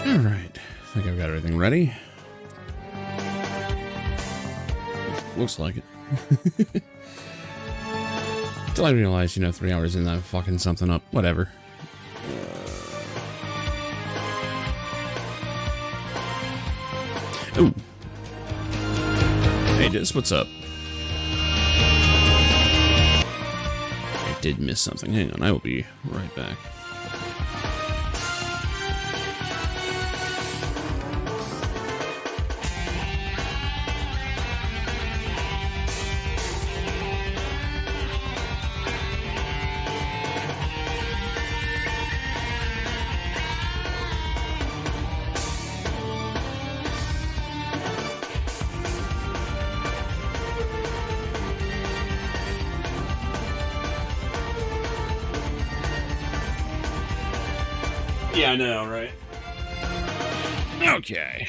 Alright, I think I've got everything ready. Looks like it. Till I realized, 3 hours in, I'm fucking something up. Whatever. Ooh. Hey, Diz, what's up? I did miss something. Hang on, I will be right back. Yeah, I know, right? Okay.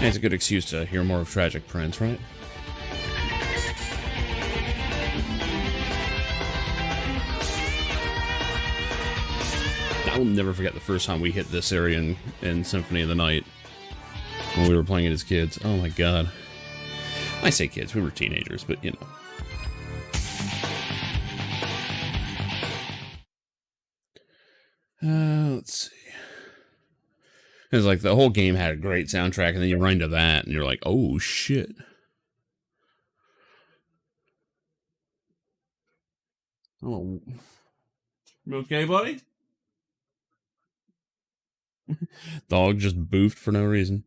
It's a good excuse to hear more of Tragic Prince, right? I will never forget the first time we hit this area in Symphony of the Night when we were playing it as kids. Oh my god. I say kids, we were teenagers, but let's see. It was like the whole game had a great soundtrack, and then you run into that, and you're like, oh shit. Oh. You okay, buddy? Dog just boofed for no reason.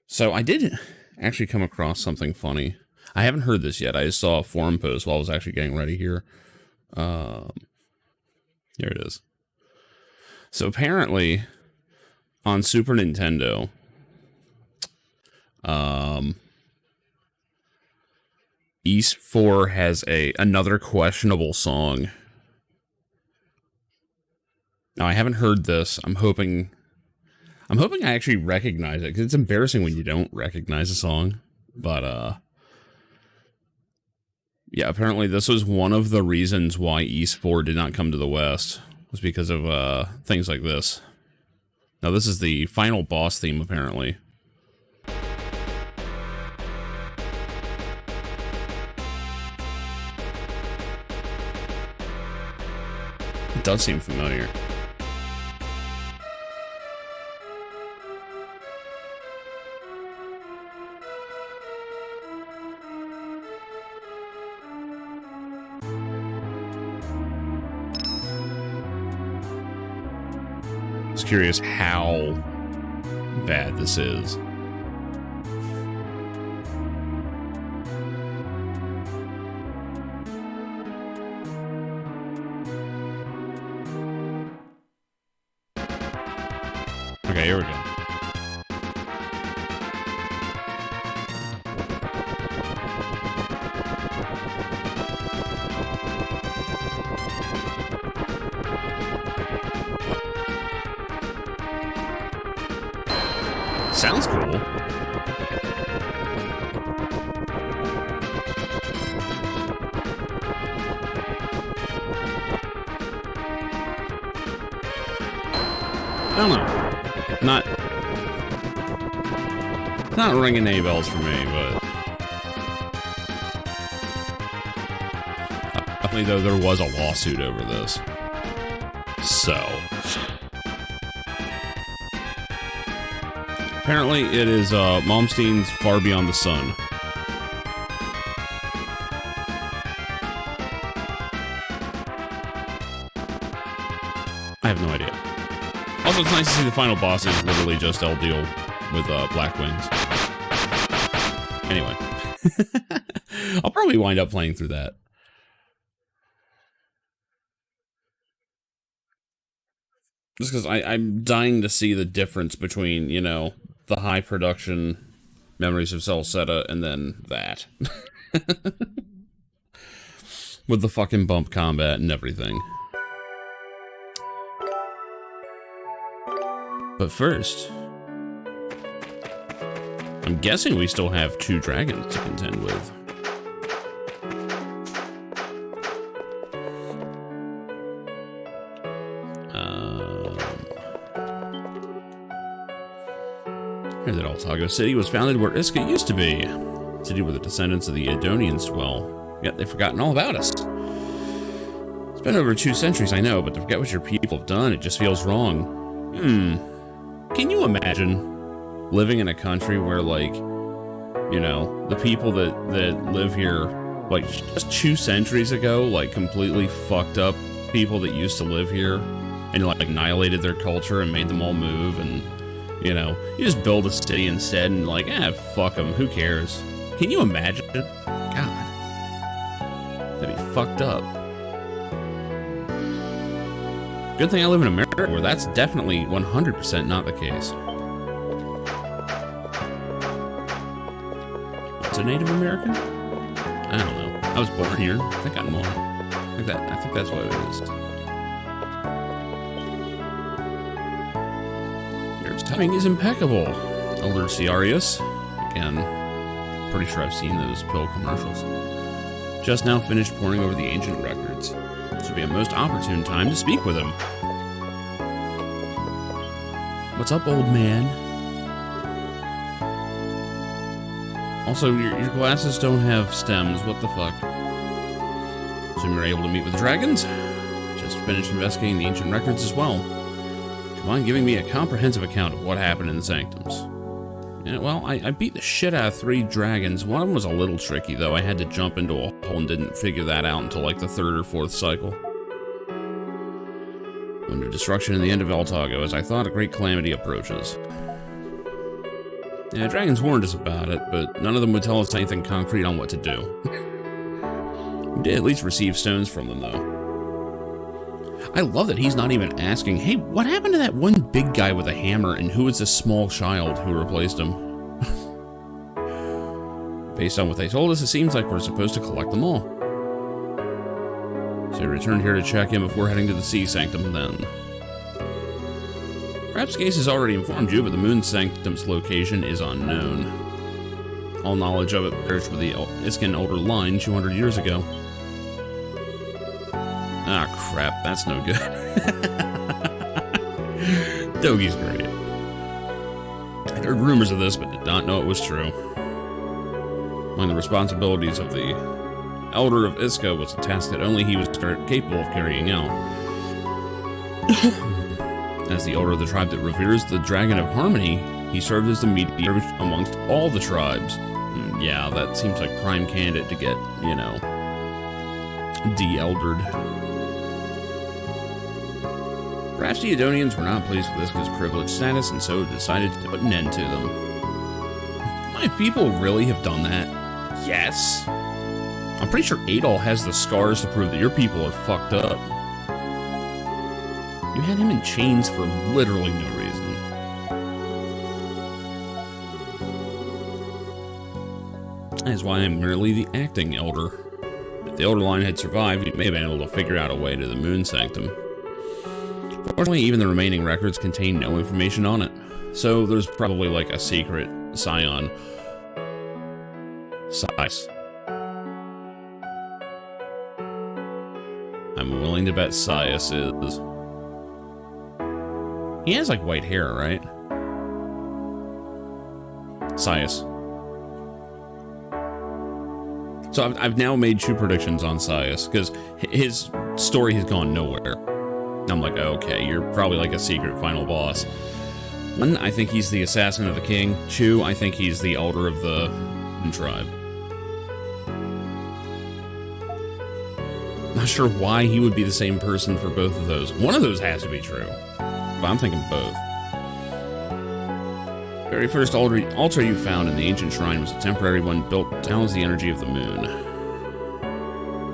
So I did actually come across something funny. I haven't heard this yet. I just saw a forum post while I was actually getting ready here. Here it is. So apparently, on Super Nintendo, Ys 4 has another questionable song. Now, I haven't heard this. I'm hoping I actually recognize it, because it's embarrassing when you don't recognize a song. But, yeah, apparently this was one of the reasons why Ys 4 did not come to the West, was because of, things like this. Now, this is the final boss theme, apparently. It does seem familiar. Curious how bad this is. Okay, here we go. Sounds cool. I don't know. Not ringing any bells for me, but definitely though there was a lawsuit over this. So apparently it is Malmsteen's Far Beyond the Sun. I have no idea. Also, it's nice to see the final boss is literally just Eldiel with Black Wings. Anyway. I'll probably wind up playing through that. Just because I'm dying to see the difference between, the high production Memories of Celceta and then that. With the fucking bump combat and everything. But first, I'm guessing we still have 2 dragons to contend with. Altago City was founded where Iska used to be. A city where the descendants of the Edonians dwell. Yet they've forgotten all about us. It's been over 2 centuries, I know, but to forget what your people have done, it just feels wrong. Can you imagine living in a country where, like, you know, the people that live here, like, just 2 centuries ago, like, completely fucked up people that used to live here and, like, annihilated their culture and made them all move, and, you know, you just build a city instead and, like, fuck them, who cares? Can you imagine? God. That'd be fucked up. Good thing I live in America, where that's definitely 100% not the case. What's a Native American? I don't know. I was born here. I think I'm more. I think that's what it is. Your timing is impeccable, Elder Ciarius. Again, pretty sure I've seen those pill commercials. Just now finished poring over the ancient records. This would be a most opportune time to speak with him. What's up, old man? Also, your glasses don't have stems. What the fuck? Assume you're able to meet with dragons? Just finished investigating the ancient records as well. Do you mind giving me a comprehensive account of what happened in the sanctums? Yeah, well, I beat the shit out of 3 dragons. One of them was a little tricky, though. I had to jump into a hole and didn't figure that out until like the 3rd or 4th cycle. When the destruction and the end of Altago, as I thought, a great calamity approaches. Yeah, dragons warned us about it, but none of them would tell us anything concrete on what to do. We did at least receive stones from them, though. I love that he's not even asking, hey, what happened to that one big guy with a hammer, and who is this small child who replaced him? Based on what they told us, it seems like we're supposed to collect them all. So I returned here to check in before heading to the Sea Sanctum then. Perhaps Gase has already informed you, but the Moon Sanctum's location is unknown. All knowledge of it perished with the Iskan Elder line 200 years ago. Ah, crap, that's no good. Dogi's great. I'd heard rumors of this, but did not know it was true. Among the responsibilities of the Elder of Iska was a task that only he was capable of carrying out. As the Elder of the tribe that reveres the Dragon of Harmony, he served as the mediator amongst all the tribes. Yeah, that seems like prime candidate to get, you know, de-eldered. Perhaps the Edonians were not pleased with Iska's privileged status and so decided to put an end to them. My people really have done that? Yes. I'm pretty sure Adol has the scars to prove that your people are fucked up. You had him in chains for literally no reason. That is why I'm merely the acting Elder. If the Elder line had survived, he may have been able to figure out a way to the Moon Sanctum. Fortunately, even the remaining records contain no information on it. So there's probably like a secret scion. Size. I'm willing to bet Sias is. He has like white hair, right? Sias. So I've now made 2 predictions on Sias, because his story has gone nowhere. I'm like, okay, you're probably like a secret final boss. 1, I think he's the assassin of the king. 2, I think he's the elder of the tribe. Not sure why he would be the same person for both of those. One of those has to be true, but I'm thinking both. Very first altar you found in the ancient shrine was a temporary one built to house the energy of the moon.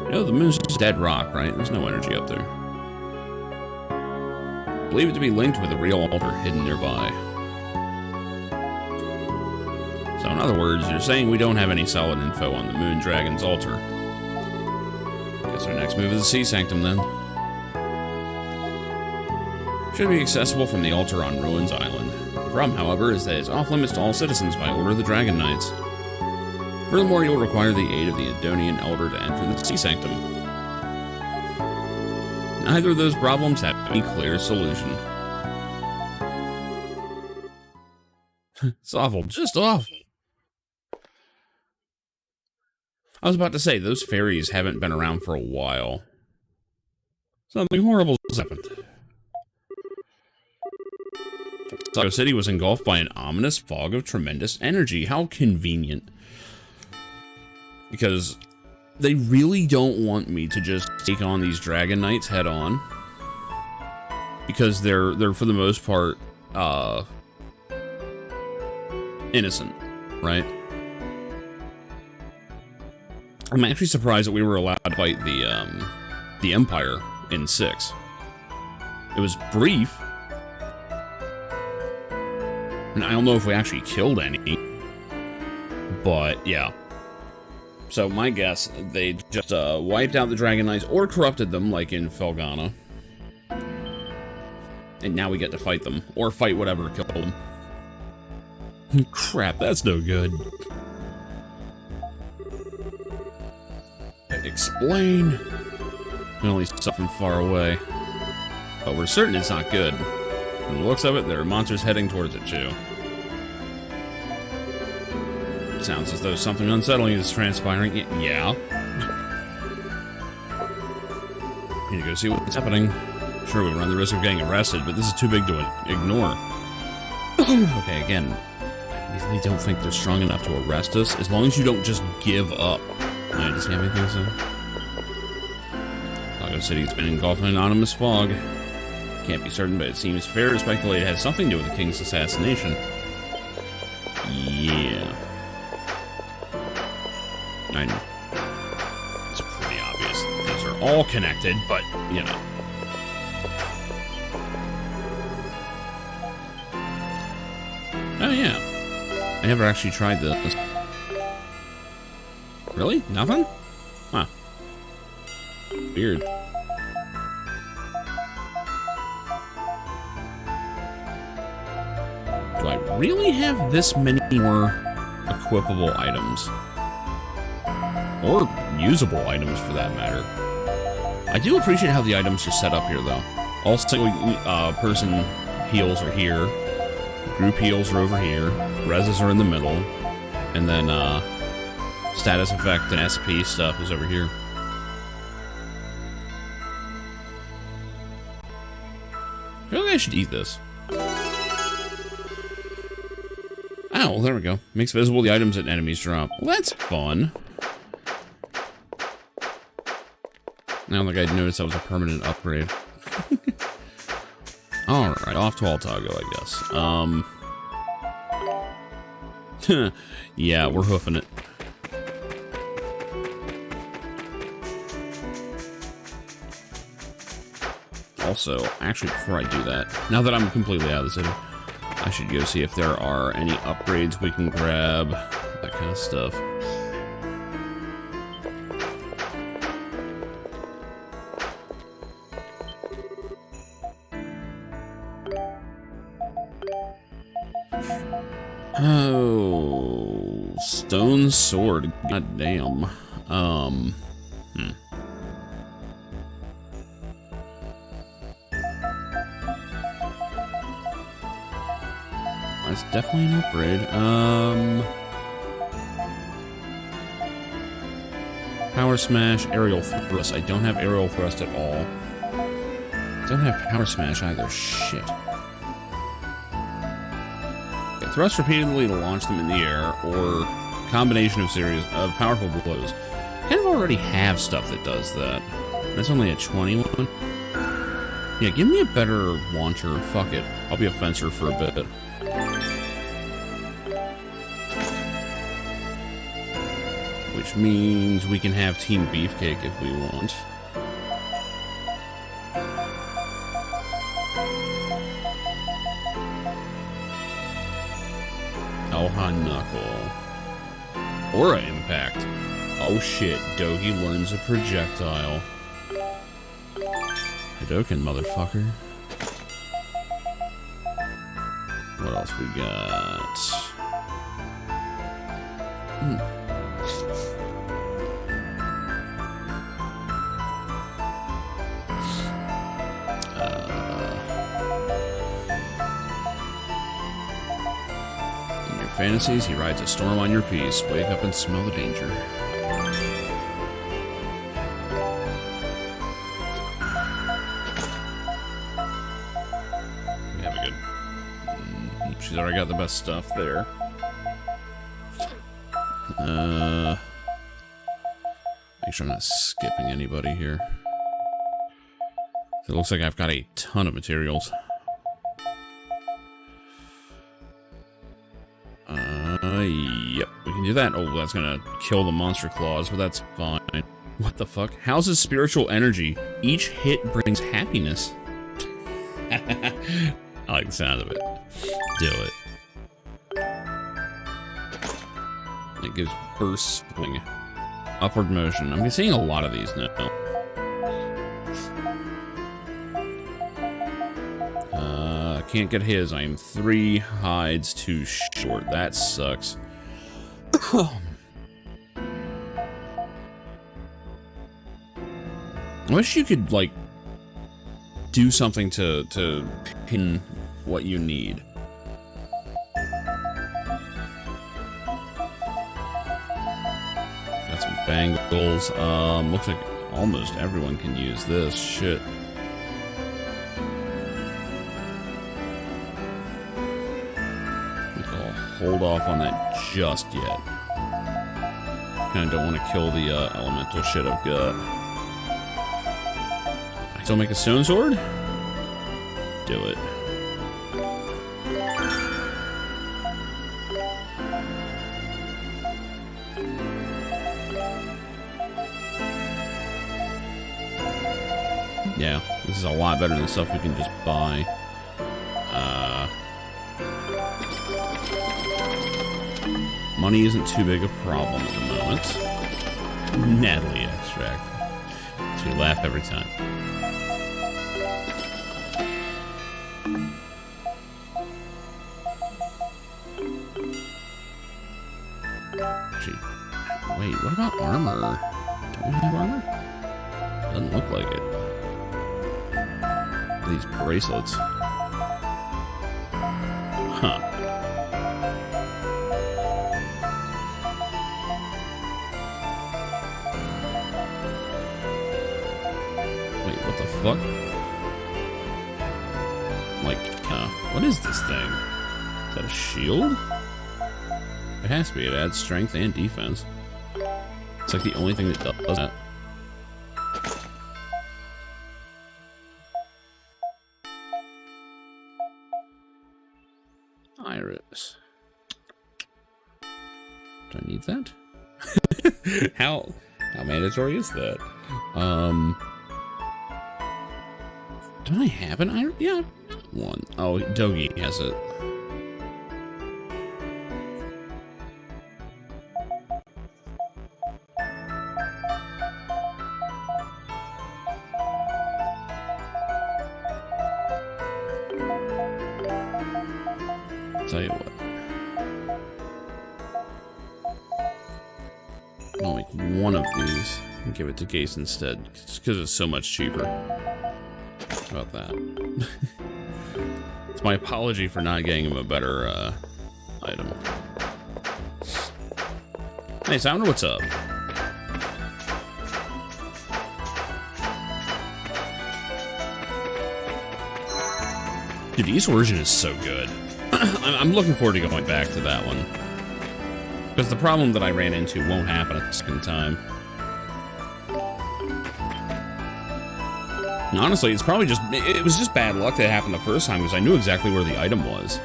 You know, the moon's just dead rock, right? There's no energy up there. Believe it to be linked with a real altar hidden nearby. So in other words, you're saying we don't have any solid info on the Moon Dragon's altar. Guess our next move is the Sea Sanctum then. Should be accessible from the altar on Ruins Island. The problem, however, is that it's off limits to all citizens by order of the Dragon Knights. Furthermore, you'll require the aid of the Edonian Elder to enter the Sea Sanctum. Neither of those problems have any clear solution. It's awful, just awful. I was about to say, those fairies haven't been around for a while. Something horrible has happened. Sago City was engulfed by an ominous fog of tremendous energy. How convenient. Because they really don't want me to just take on these Dragon Knights head on. Because they're for the most part, innocent, right? I'm actually surprised that we were allowed to fight the Empire in 6. It was brief. And I don't know if we actually killed any. But, yeah. So, my guess, they just wiped out the Dragon Knights or corrupted them, like in Felghana. And now we get to fight them. Or fight whatever killed them. Crap, that's no good. Explain. We only saw from far away. But we're certain it's not good. From the looks of it, there are monsters heading towards it, too. Sounds as though something unsettling is transpiring. Yeah. Need to go see what's happening. Sure, we run the risk of getting arrested, but this is too big to ignore. Okay, again, I really don't think they're strong enough to arrest us, as long as you don't just give up. Alright, does he have anything to say? Sago City's been engulfed in anonymous fog. Can't be certain, but it seems fair to speculate it has something to do with the king's assassination. Yeah. I know. It's pretty obvious these are all connected, but, you know. Oh, yeah. I never actually tried this. Really? Nothing? Huh. Weird. Do I really have this many more equipable items? Or usable items, for that matter. I do appreciate how the items are set up here, though. All single person heals are here. Group heals are over here. Reses are in the middle. And then, status effect and SP stuff is over here. I feel like I should eat this. Oh, well, there we go. Makes visible the items that enemies drop. Well, that's fun. Now, like I'd noticed that was a permanent upgrade. Alright, off to Altago, I guess. Yeah, we're hoofing it. Also, actually, before I do that, now that I'm completely out of the city, I should go see if there are any upgrades we can grab, that kind of stuff. Oh, stone sword. God damn. That's definitely an upgrade. Power smash, aerial thrust. I don't have aerial thrust at all. Don't have power smash either. Shit. Thrust repeatedly to launch them in the air, or combination of series of powerful blows. I kind of already have stuff that does that. That's only a 21. Yeah, give me a better launcher. Fuck it. I'll be a fencer for a bit. Which means we can have Team Beefcake if we want. Oha Knuckle. Aura Impact. Oh shit, Dogi learns a projectile. Hadoken, motherfucker. What else we got? fantasies, he rides a storm on your peace. Wake up and smell the danger. We have a good... she's already got the best stuff there. Make sure I'm not skipping anybody here. It looks like I've got a ton of materials. Yep, we can do that. Oh, that's gonna kill the monster claws, but that's fine. What the fuck? Houses spiritual energy. Each hit brings happiness. I like the sound of it. Do it. It gives burst swing. Upward motion. I'm seeing a lot of these now. Can't get his. I am 3 hides too short. That sucks. I wish you could, like, do something to pin what you need. Got some bangles. Looks like almost everyone can use this. Shit. Hold off on that just yet. Kinda don't want to kill the elemental shit I've got. I still make a stone sword? Do it. Yeah, this is a lot better than stuff we can just buy. Money isn't too big a problem at the moment. Natalie extract. So we laugh every time. Actually, wait, what about armor? Don't we have armor? Doesn't look like it. These bracelets. Huh. Fuck? Like, what is this thing? Is that a shield? It has to be. It adds strength and defense. It's like the only thing that does that. Iris. Do I need that? How mandatory is that? Do I have an iron? Yeah, one. Oh, Dogi has it. Tell you what. I'll make one of these and give it to Gase instead, just because it's so much cheaper. About that. It's my apology for not getting him a better item. Hey, so I wonder what's up. Dude, East Origin is so good. I'm looking forward to going back to that one. Because the problem that I ran into won't happen a second time. And honestly, it's probably just, it was just bad luck that it happened the first time because I knew exactly where the item was.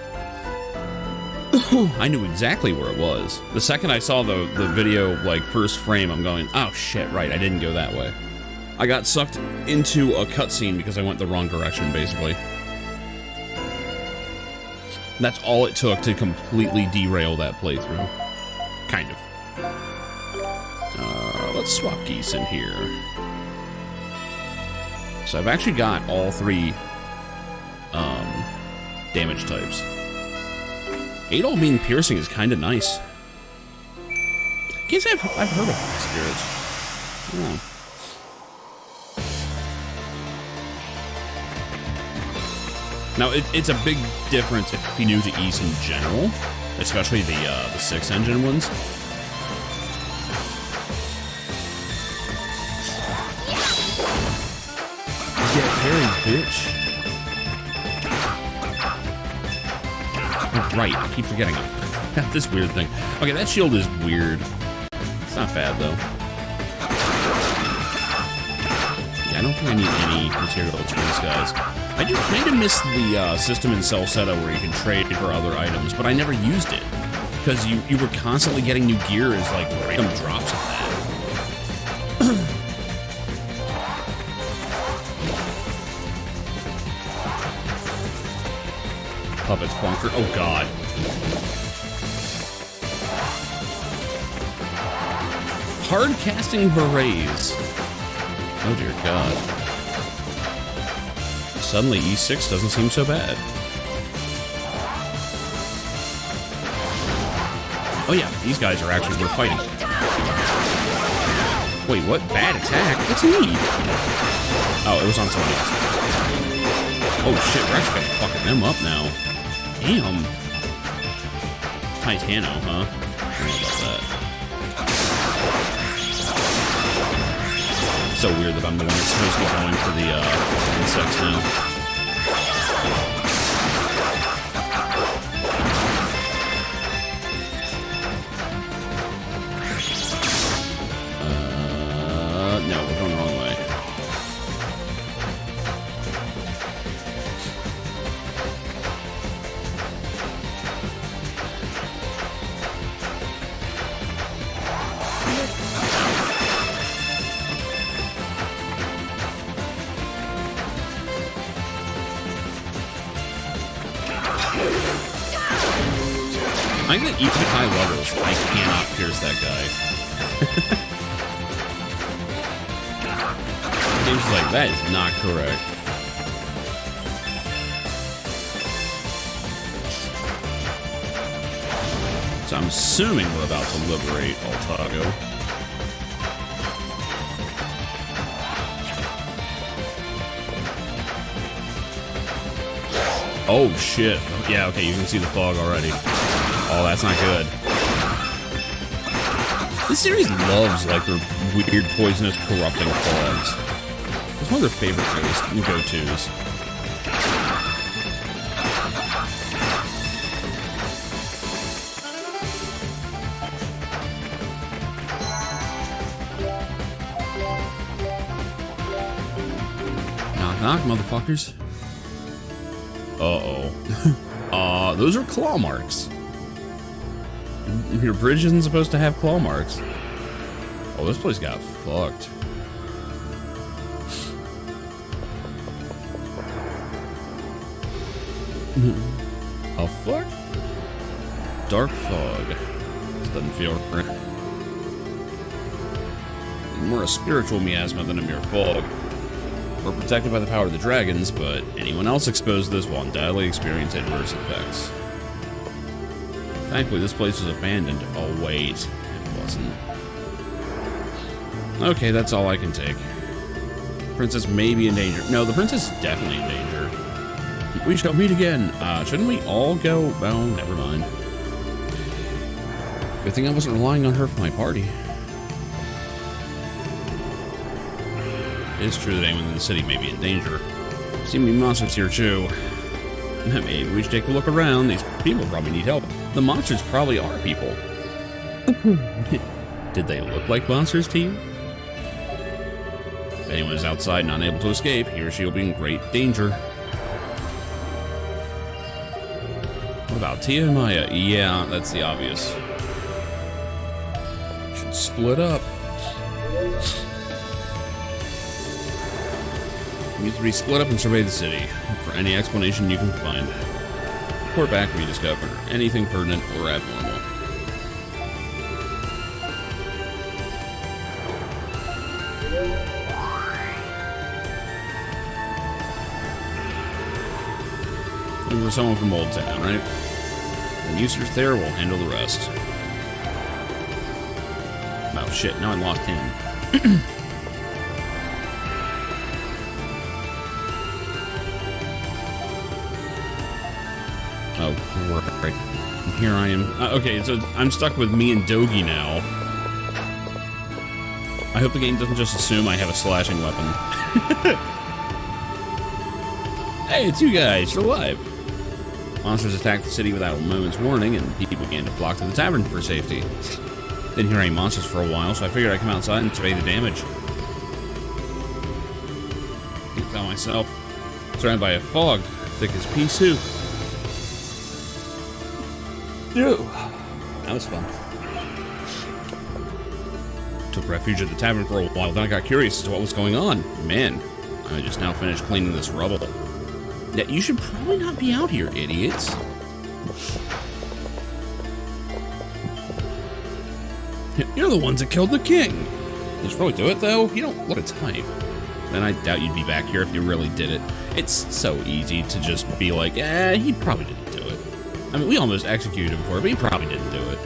I knew exactly where it was. The second I saw the video, like, first frame, I'm going, oh shit, right, I didn't go that way. I got sucked into a cutscene because I went the wrong direction, basically. That's all it took to completely derail that playthrough. Kind of. Let's swap Geese in here. So I've actually got all 3 damage types. 8 all being piercing is kind of nice. Can't say I've heard of spirits. Oh. Now it's a big difference if you're new to Ys in general, especially the 6-engine ones. Get parry, bitch. Oh, right, I keep forgetting it. This weird thing. Okay, that shield is weird. It's not bad though. Yeah, I don't think I need any materials for these guys. I do kind of miss the system in Celceta where you can trade for other items, but I never used it because you were constantly getting new gear as like random drops of that. Puppets bunker. Oh god. Hard casting berets. Oh dear god. Suddenly E6 doesn't seem so bad. Oh yeah, these guys are actually worth fighting. Wait, what? Bad attack? What's me? Oh, it was on somebody else. Oh shit, we're actually fucking them up now. Damn. Titano, huh? I don't know about that. So weird that I'm the one that's supposed to be going for the insects now. No, we're going the wrong way. I think that even at high levels, I cannot pierce that guy. Game's like, that is not correct. So I'm assuming we're about to liberate Altago. Oh shit. Yeah, okay, you can see the fog already. Oh, that's not good. This series loves, like, their weird, poisonous, corrupting fogs. It's one of their favorite go-tos. Knock, knock, motherfuckers. Uh-oh. Those are claw marks. Your bridge isn't supposed to have claw marks. Oh, this place got fucked. A fuck? Dark fog. This doesn't feel right. More a spiritual miasma than a mere fog. We're protected by the power of the dragons, but anyone else exposed to this will undoubtedly experience adverse effects. Thankfully, this place was abandoned. Oh, wait. It wasn't. Okay, that's all I can take. Princess may be in danger. No, the princess is definitely in danger. We shall meet again. Shouldn't we all go? Oh, never mind. Good thing I wasn't relying on her for my party. It is true that anyone in the city may be in danger. Seem to be monsters here, too. Maybe we should take a look around. These people probably need help. The monsters probably are people. Did they look like monsters to you? If anyone is outside and unable to escape, he or she will be in great danger. What about Tia and Maya? Yeah, that's the obvious. Should split up. Needs to be split up and survey the city. Look for any explanation you can find. Report back if you discover anything pertinent or abnormal. Looking for someone from Old Town, right? And Eustace there will handle the rest. Oh shit, now I lost him. Oh, great. Here I am. Okay, so I'm stuck with me and Dogi now. I hope the game doesn't just assume I have a slashing weapon. Hey, it's you guys. You're alive. Monsters attacked the city without a moment's warning, and people began to flock to the tavern for safety. Didn't hear any monsters for a while, so I figured I'd come outside and survey the damage. I found myself surrounded by a fog, thick as pea soup. Ew. That was fun. Took refuge at the tavern for a while, then I got curious as to what was going on. Man, I just now finished cleaning this rubble. Yeah, you should probably not be out here, idiots. You're the ones that killed the king. You should probably do it, though. You don't look a type. Then I doubt you'd be back here if you really did it. It's so easy to just be like, he probably didn't do it. I mean, we almost executed him for it, but he probably didn't do it.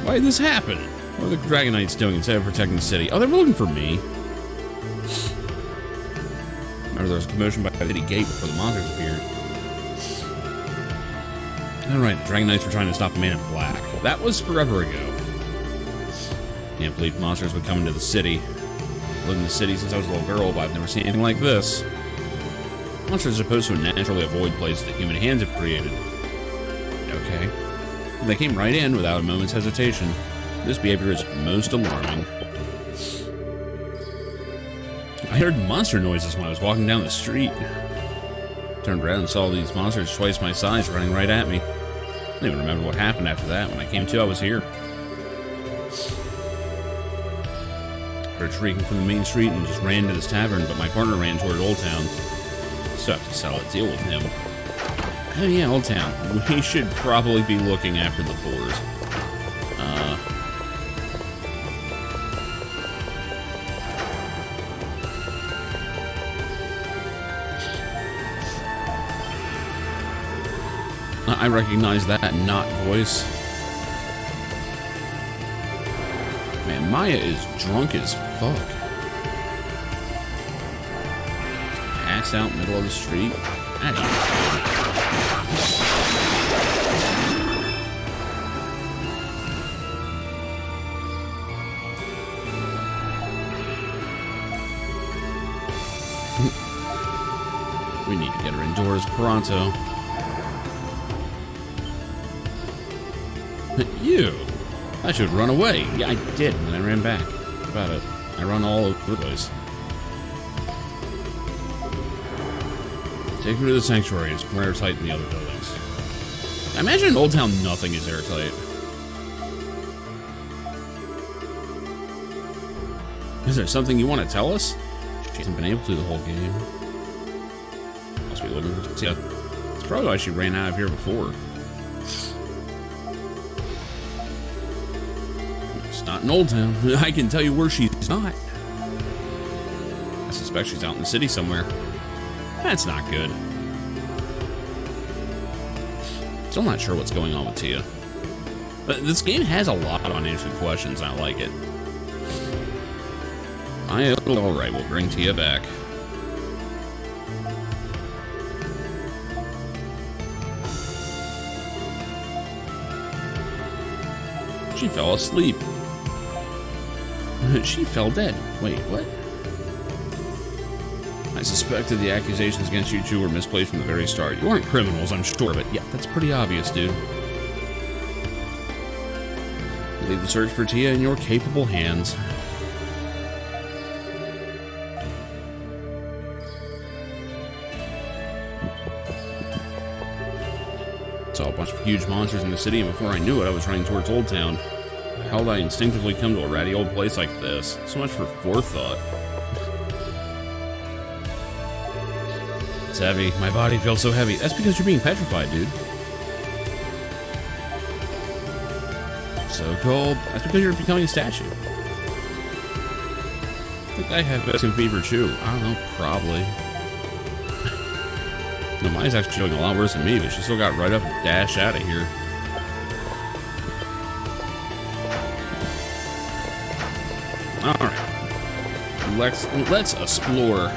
Why did this happen? What are the Dragon Knights doing instead of protecting the city? Oh, they were looking for me. Remember, there was a commotion by the city gate before the monsters appeared. Alright, the Dragon Knights were trying to stop the Man in Black. That was forever ago. Can't believe monsters would come into the city. I've lived in the city since I was a little girl, but I've never seen anything like this. Monsters are supposed to naturally avoid places that human hands have created. Okay. They came right in without a moment's hesitation. This behavior is most alarming. I heard monster noises when I was walking down the street. Turned around and saw these monsters twice my size running right at me. I don't even remember what happened after that. When I came to, I was here. Heard shrieking from the main street and just ran to this tavern, but my partner ran toward Old Town. So I have to settle a deal with him. Oh yeah, Old Town. We should probably be looking after the boars. I recognize that not voice. Man, Maya is drunk as fuck. Passed out in the middle of the street. We need to get her indoors pronto. You! I should run away. Yeah, I did, and then I ran back. What about it? I run all over the place. Take me to the sanctuary. It's more airtight than the other buildings. I imagine in Old Town nothing is airtight. Is there something you want to tell us? She hasn't been able to the whole game. Must be looking for... Yeah, it's probably why she ran out of here before. Not in Old Town. I can tell you where she's not. I suspect she's out in the city somewhere. That's not good. Still not sure what's going on with Tia. But this game has a lot of unanswered questions, and I like it. Alright, we'll bring Tia back. She fell asleep. She fell dead. Wait, what? I suspected the accusations against you two were misplaced from the very start. You aren't criminals, I'm sure, but yeah, that's pretty obvious, dude. Leave the search for Tia in your capable hands. Saw a bunch of huge monsters in the city, and before I knew it, I was running towards Old Town. How did I instinctively come to a ratty old place like this? So much for forethought. It's heavy. My body feels so heavy. That's because you're being petrified, dude. So cold. That's because you're becoming a statue. I think I have Mexican fever too. I don't know, probably. No, mine's actually doing a lot worse than me, but she still got right up and dashed out of here. Alright. Let's explore.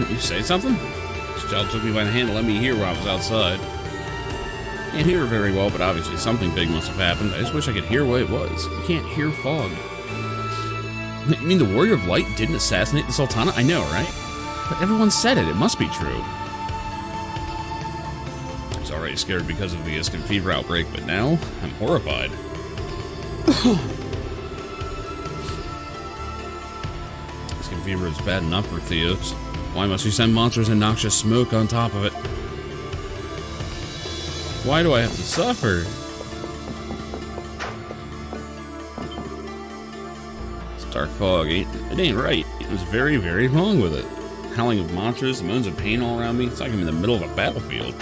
You say something? It's Jill took me by the hand and let me hear while I was outside. Can't hear very well, but obviously something big must have happened. I just wish I could hear what it was. You can't hear fog. You mean the Warrior of Light didn't assassinate the Sultana? I know, right? But everyone said it. It must be true. I was already scared because of the Iscan fever outbreak, but now I'm horrified. Iscan fever is bad enough for Theos. Why must we send monsters and noxious smoke on top of it? Why do I have to suffer? This dark fog, it ain't right. It was very, very wrong with it. Howling of monsters, the moans of pain all around me. It's like I'm in the middle of a battlefield.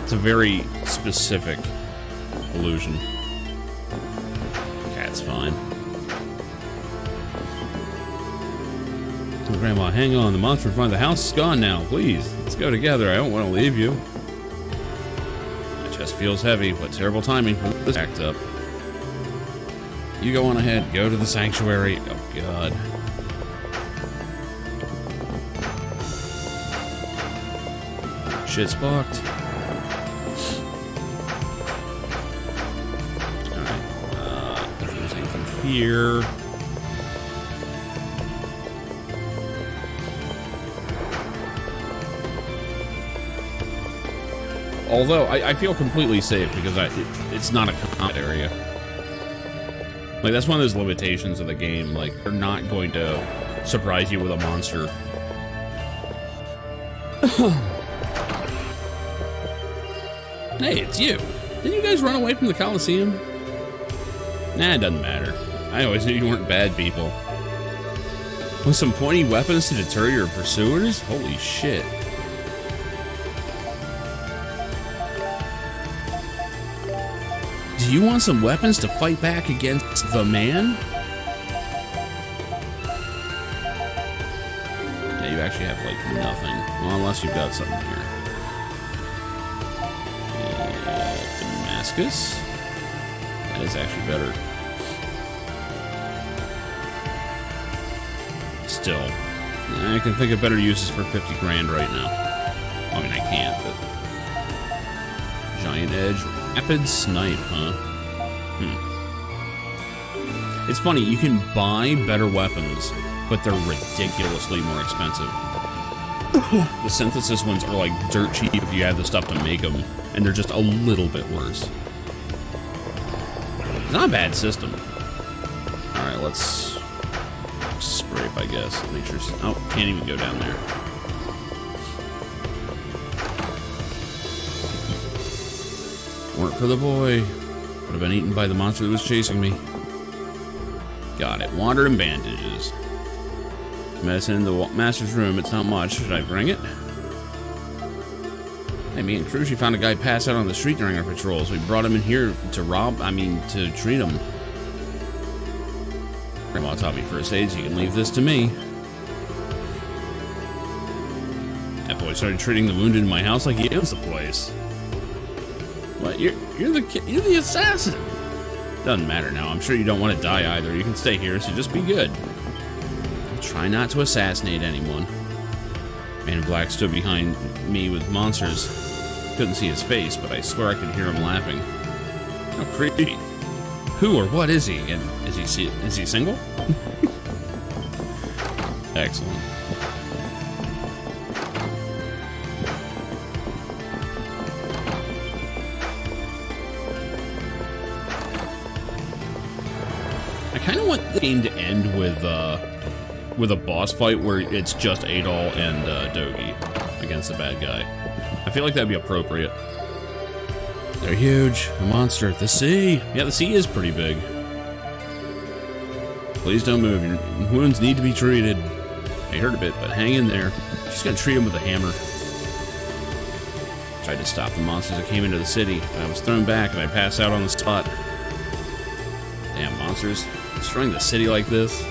It's a very specific illusion. Cat's fine. Oh, Grandma, hang on. The monster in front of the house is gone now. Please, let's go together. I don't want to leave you. My chest feels heavy. What terrible timing for this act up. You go on ahead. Go to the sanctuary. Oh, God. Shit's fucked. Alright. There's anything here. Although, I feel completely safe because it's not a combat area. Like, that's one of those limitations of the game. Like, they're not going to surprise you with a monster. Hey, it's you. Didn't you guys run away from the Coliseum? Nah, it doesn't matter. I always knew you weren't bad people. With some pointy weapons to deter your pursuers? Holy shit. Do you want some weapons to fight back against the man? Yeah, you actually have, like, nothing. Well, unless you've got something here. Yeah, Damascus? That is actually better. Still, I can think of better uses for 50 grand right now. I mean, I can't, but... Giant Edge... Rapid Snipe, huh? It's funny, you can buy better weapons, but they're ridiculously more expensive. The synthesis ones are like dirt cheap if you have the stuff to make them, and they're just a little bit worse. It's not a bad system. Alright, let's scrape, I guess. Make sure. Oh, can't even go down there. Weren't for the boy. Would have been eaten by the monster that was chasing me. Got it. Water and bandages. Medicine in the master's room. It's not much. Should I bring it? Hey, me and Cruci found a guy passed out on the street during our patrols. We brought him in here to to treat him. Grandma taught me first aid, so you can leave this to me. That boy started treating the wounded in my house like he owns the place. What? You're the assassin. Doesn't matter now. I'm sure you don't want to die either. You can stay here, so just be good. I'll try not to assassinate anyone. Man in Black stood behind me with monsters. Couldn't see his face, but I swear I could hear him laughing. How creepy. Who or what is he? And is he single? Excellent. I kind of want the game to end with a boss fight where it's just Adol and Dogi against the bad guy. I feel like that'd be appropriate. They're huge. A monster. The sea. Yeah, the sea is pretty big. Please don't move. Your wounds need to be treated. I hurt a bit, but hang in there. Just gonna treat him with a hammer. Tried to stop the monsters that came into the city, but I was thrown back and I passed out on the spot. Damn monsters. Destroying the city like this.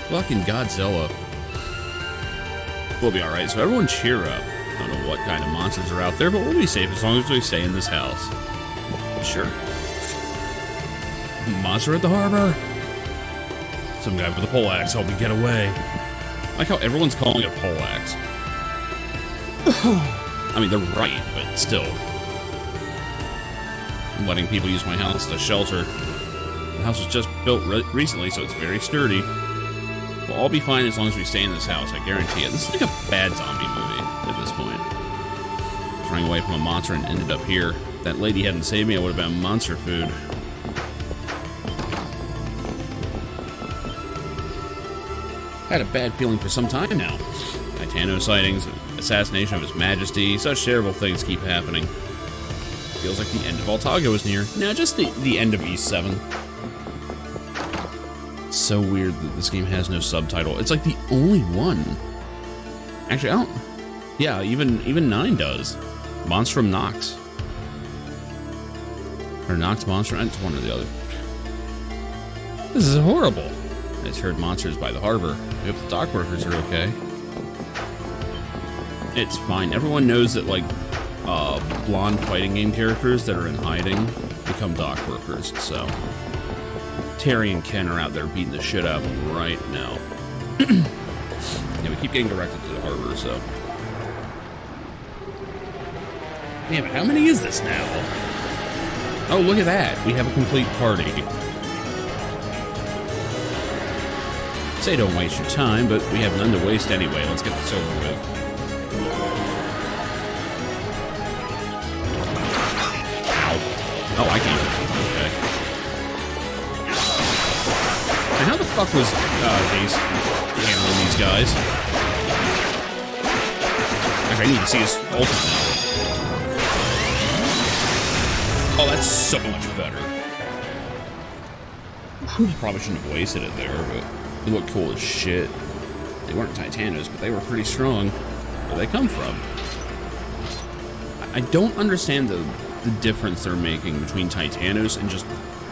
Fucking Godzilla. We'll be alright, so everyone cheer up. I don't know what kind of monsters are out there, but we'll be safe as long as we stay in this house. Sure. Monster at the harbor. Some guy with a poleaxe helped me get away. I like how everyone's calling it a poleaxe. I mean, they're right, but still. I'm letting people use my house as a shelter. The house was just built recently, so it's very sturdy. We'll all be fine as long as we stay in this house, I guarantee it. This is like a bad zombie movie at this point. Running away from a monster and ended up here. If that lady hadn't saved me, I would have been monster food. Had a bad feeling for some time now. Titano sightings, assassination of His Majesty, such terrible things keep happening. Feels like the end of Altago is near. No, just the end of East 7. It's so weird that this game has no subtitle. It's like the only one. Actually, I don't... Yeah, even 9 does. Monstrum Nox. Or Nox Monstrum, it's one or the other. This is horrible. I just heard monsters by the harbor. I hope the dock workers are okay. It's fine. Everyone knows that, like, blonde fighting game characters that are in hiding become dock workers, so... Terry and Ken are out there beating the shit out of them right now. Yeah, we keep getting directed to the harbor, so... Damn it, how many is this now? Oh, look at that. We have a complete party. Say don't waste your time, but we have none to waste anyway. Let's get this over with. Ow. Oh, I can't. Okay. And how the fuck was Ace handling these guys? Actually, I need to see his ultimate now. Oh, that's so much better. Probably shouldn't have wasted it there, but... They look cool as shit. They weren't Titanos, but they were pretty strong. Where they come from? I don't understand the difference they're making between Titanos and just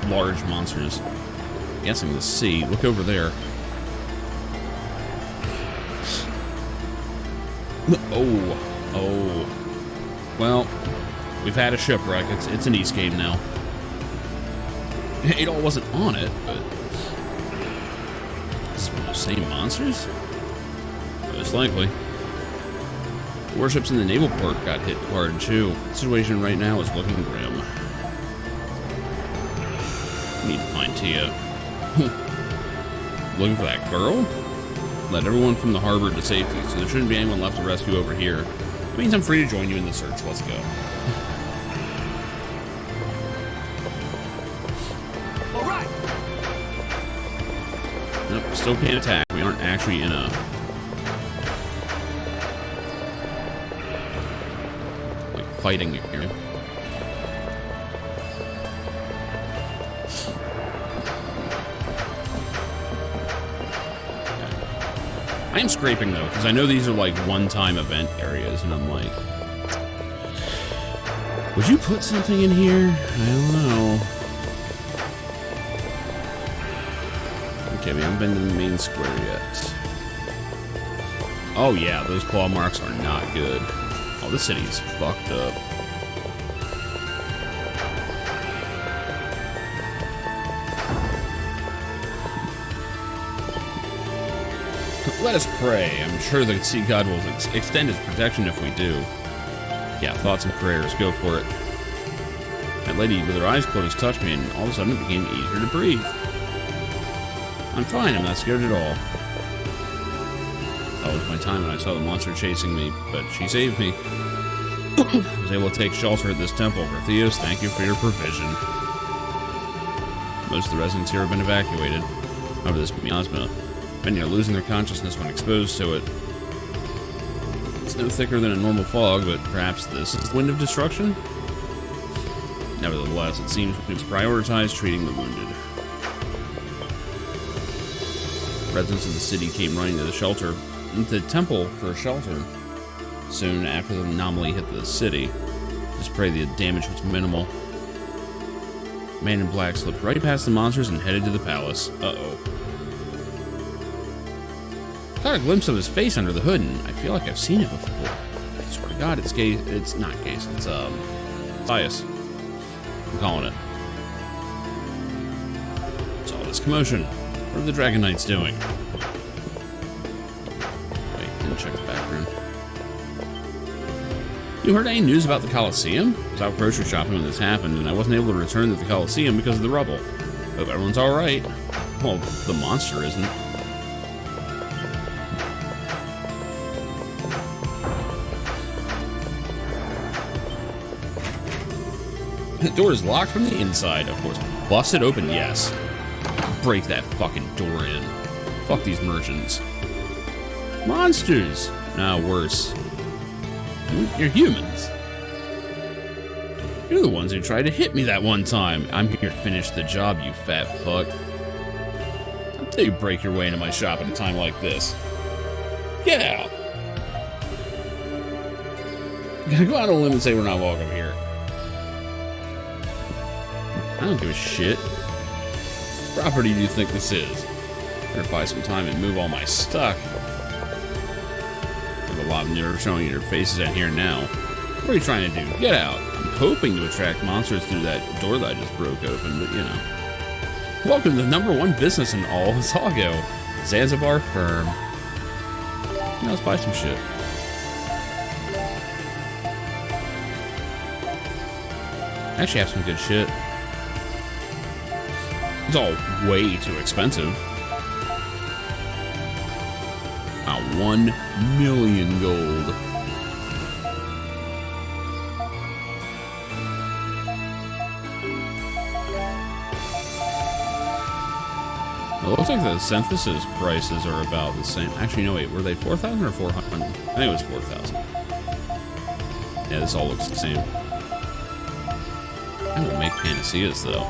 large monsters. I'm guessing the sea. Look over there. Oh. Well, we've had a shipwreck. It's an East game now. It all wasn't on it, but... Same monsters? Most likely. Warships in the naval port got hit hard too. The situation right now is looking grim. Need to find Tia. Looking for that girl? Led everyone from the harbor to safety, so there shouldn't be anyone left to rescue over here. It means I'm free to join you in the search. Let's go. Nope, still can't attack. We aren't actually in a... like, fighting area. I am scraping, though, because I know these are, like, one-time event areas, and I'm like... Would you put something in here? I don't know. Okay, we haven't been to the main square yet. Oh yeah, those claw marks are not good. Oh, this city is fucked up. Let us pray. I'm sure the sea god will extend his protection if we do. Yeah, thoughts and prayers. Go for it. That lady with her eyes closed touched me, and all of a sudden it became easier to breathe. I'm fine, I'm not scared at all. That was my time when I saw the monster chasing me, but she saved me. I was able to take shelter at this temple. Berthios, thank you for your provision. Most of the residents here have been evacuated. However, this miasma, many are losing their consciousness when exposed to it. It's no thicker than a normal fog, but perhaps this is the wind of destruction? Nevertheless, it seems we must prioritize treating the wounded. Residents of the city came running to the temple for shelter. Soon after the anomaly hit the city, just pray the damage was minimal. Man in black slipped right past the monsters and headed to the palace. Uh-oh. Caught a glimpse of his face under the hood, and I feel like I've seen it before. I swear to God, it's Gaze. It's not Gaze. It's Bias. I'm calling it. It's all this commotion. What are the Dragon Knights doing? Wait, didn't check the background. You heard any news about the Colosseum? I was out grocery shopping when this happened, and I wasn't able to return to the Colosseum because of the rubble. Hope everyone's alright. Well, the monster isn't. The door is locked from the inside, of course. Bust it open, yes. Break that fucking door in. Fuck these merchants. Monsters! Nah, worse. You're humans. You're the ones who tried to hit me that one time. I'm here to finish the job, you fat fuck. Until you break your way into my shop at a time like this. Get out! I'm gonna go out on a limb and say we're not welcome here. I don't give a shit. What property do you think this is? Better buy some time and move all my stuff. There's a lot of nerve showing your faces out here now. What are you trying to do? Get out. I'm hoping to attract monsters through that door that I just broke open, but you know. Welcome to the #1 business in all of Zago, Zanzibar Firm. Now let's buy some shit. I actually have some good shit. It's all way too expensive. 1 million gold. It looks like the synthesis prices are about the same. Actually, no, wait, were they 4,000 or 400? I think it was 4,000. Yeah, this all looks the same. I will make panaceas, though.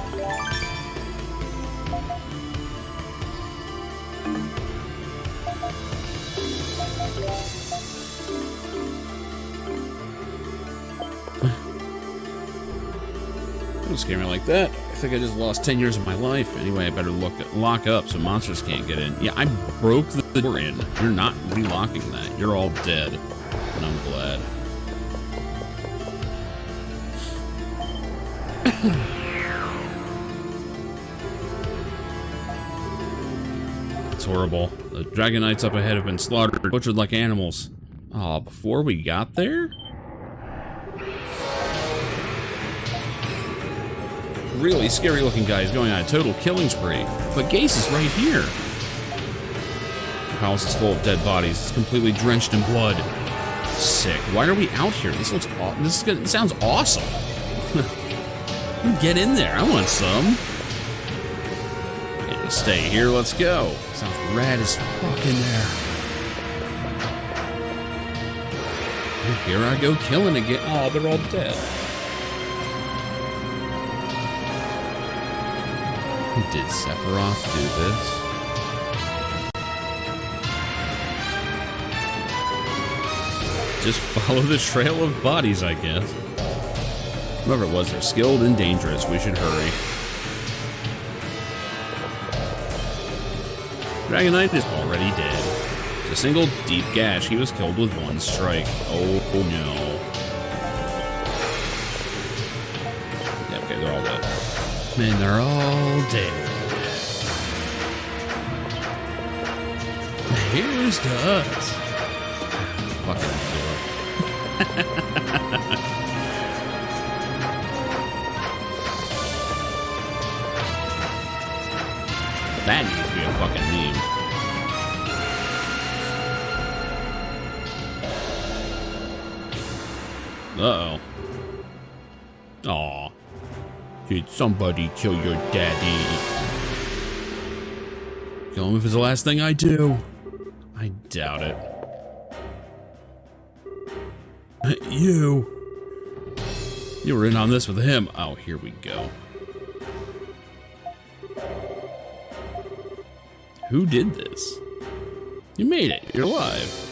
Don't scare me like that. I think I just lost 10 years of my life. Anyway, I better lock up so monsters can't get in. Yeah, I broke the door in. You're not relocking that. You're all dead. And I'm glad. It's horrible. The Dragon Knights up ahead have been slaughtered, butchered like animals. Aw, before we got there? Really scary looking guy is going on a total killing spree. But Gase is right here. The house is full of dead bodies. It's completely drenched in blood. Sick. Why are we out here? This looks this sounds awesome. Get in there. I want some. Can't just stay here. Let's go. Sounds rad as fuck in there. Here I go killing again. Oh, they're all dead. Did Sephiroth do this? Just follow the trail of bodies, I guess. Whoever it was, they're skilled and dangerous. We should hurry. Dragon Knight is already dead. It's a single deep gash. He was killed with one strike. Oh no. Yeah, okay, they're all dead. Man, they're all dead. Here's to us. Fucking door. That needs to be a fucking meme. Uh-oh. Aw. Did somebody kill your daddy? Kill him if it's the last thing I do. I doubt it. You were in on this with him. Oh, here we go. Who did this? You made it. You're alive.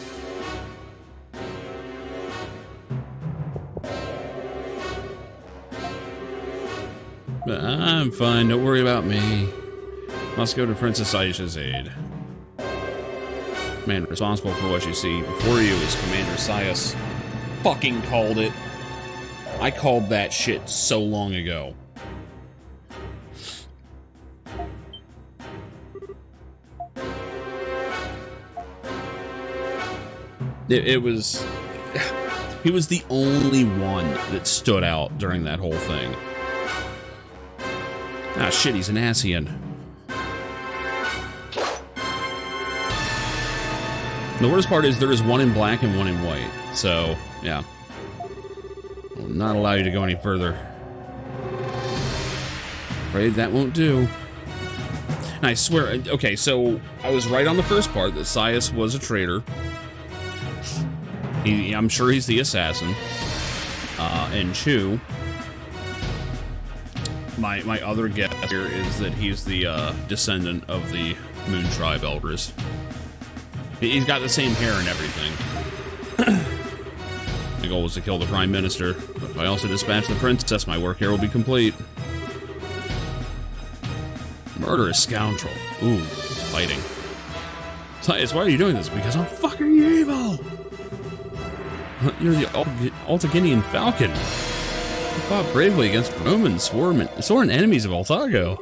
But I'm fine. Don't worry about me. Let's go to Princess Aisha's aid. Man responsible for what you see before you is Commander Sias. Fucking called it. I called that shit so long ago. It was... He was the only one that stood out during that whole thing. Ah, shit, he's an Ascian. The worst part is there is one in black and one in white. So, yeah. Will not allow you to go any further. Afraid that won't do. And I swear, okay, so I was right on the first part that Sias was a traitor. I'm sure he's the assassin. And Chu, my other guess here is that he's the descendant of the Moon Tribe Elders. He's got the same hair and everything. My goal was to kill the Prime Minister, but if I also dispatch the Princess, my work here will be complete. Murderous scoundrel. Ooh, fighting. Sias, why are you doing this? Because I'm fucking evil! You're the Altaginian Falcon. You fought bravely against Romans, sworn enemies of Altago.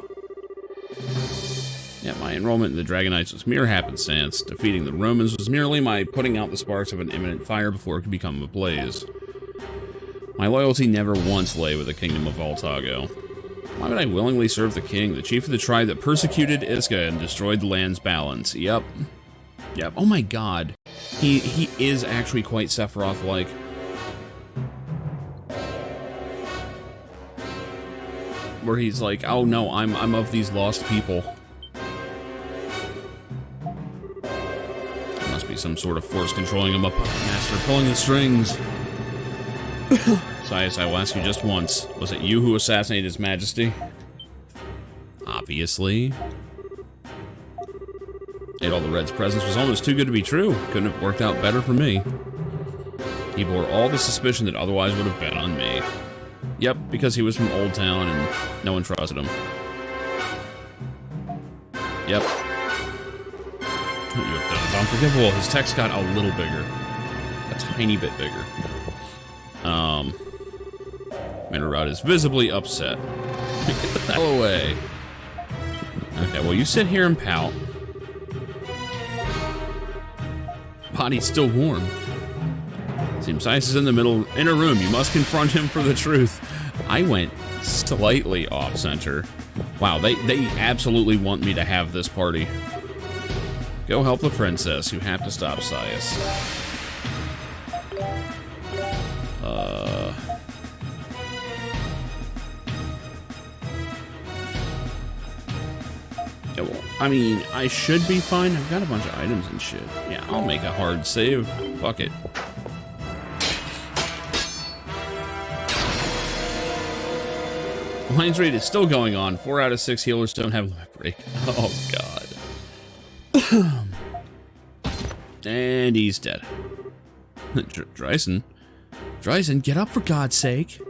Yeah, my enrollment in the Dragonites was mere happenstance. Defeating the Romans was merely my putting out the sparks of an imminent fire before it could become a blaze. My loyalty never once lay with the kingdom of Altago. Why would I willingly serve the king, the chief of the tribe that persecuted Iska and destroyed the land's balance? Yep. Oh my god. He is actually quite Sephiroth-like. Where he's like, oh no, I'm of these lost people. There must be some sort of force controlling him up, master pulling the strings. Sias, I will ask you just once. Was it you who assassinated His Majesty? Obviously. Adol the Red's presence was almost too good to be true. Couldn't have worked out better for me. He bore all the suspicion that otherwise would have been on me. Yep, because he was from Old Town and no one trusted him. Yep. What you have done is unforgivable. His text got a little bigger. A tiny bit bigger. Menorot is visibly upset. Get the hell away. Okay, well, you sit here and pout. Body's still warm. Seems Sias is in the inner room. You must confront him for the truth. I went slightly off-center. Wow, they absolutely want me to have this party. Go help the princess. You have to stop Sias. Yeah, well, I mean, I should be fine. I've got a bunch of items and shit. Yeah, I'll make a hard save. Fuck it. Lines rate is still going on. 4 out of 6 healers don't have limit break. Oh, God. And he's dead. Dryson, get up for God's sake.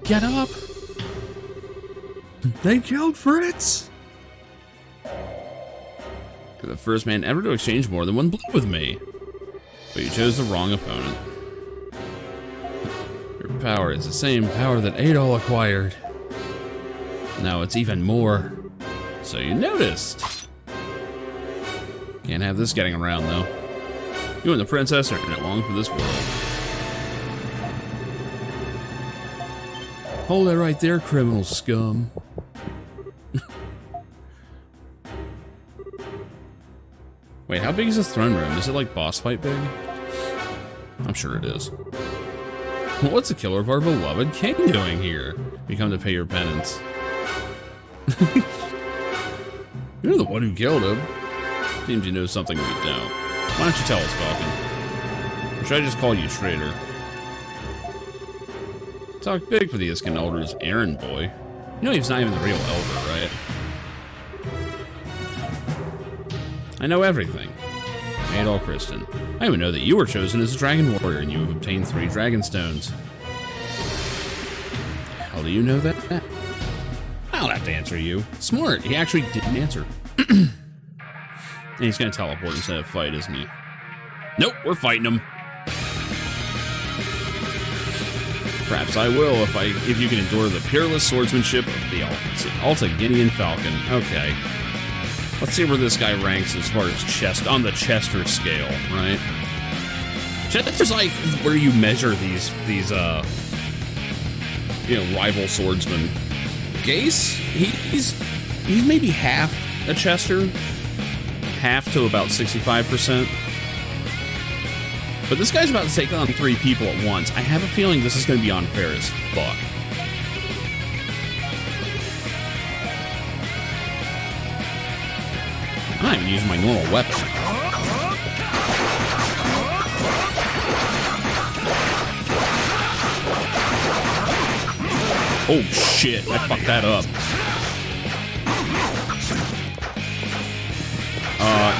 Get up. They killed Fritz. You're the first man ever to exchange more than one blow with me. But you chose the wrong opponent. Your power is the same power that Adol acquired. Now it's even more. So you noticed. Can't have this getting around, though. You and the princess are in it long for this world. Hold it right there, criminal scum. Wait, how big is this throne room? Is it like boss fight big? I'm sure it is. Well, what's the killer of our beloved king doing here? You come to pay your penance. You're the one who killed him. Seems you know something we don't. Why don't you tell us, Falcon? Or should I just call you traitor? Talk big for the Iskan Elder's errand boy. You know he's not even the real elder, right? I know everything. Adol Christin. I even know that you were chosen as a dragon warrior and you have obtained 3 dragon stones. How do you know that? I don't have to answer you. Smart. He actually didn't answer. And he's gonna teleport instead of fight, isn't he? Nope, we're fighting him. Perhaps I will if you can endure the peerless swordsmanship of the Altaginian Falcon. Okay. Let's see where this guy ranks as far as on the Chester scale, right? Chester's like where you measure these rival swordsmen. Gase, he's maybe half a Chester, half to about 65%. But this guy's about to take on 3 people at once. I have a feeling this is going to be unfair as fuck. I'm not even using my normal weapon. Oh shit, I fucked that up.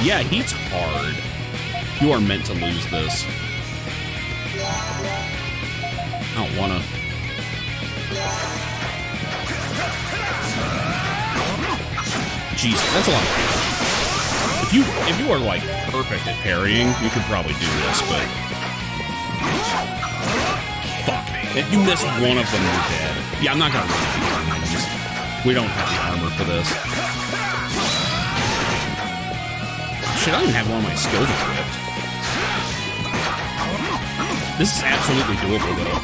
Yeah, he's hard. You are meant to lose this. I don't wanna. Jeez, that's a lot of damage. If you are like perfect at parrying, you could probably do this, but fuck. If you miss one of them, you're dead. Yeah, I'm not gonna risk the items. We don't have the armor for this. Shit, I don't even have one of my skills equipped. This is absolutely doable, though.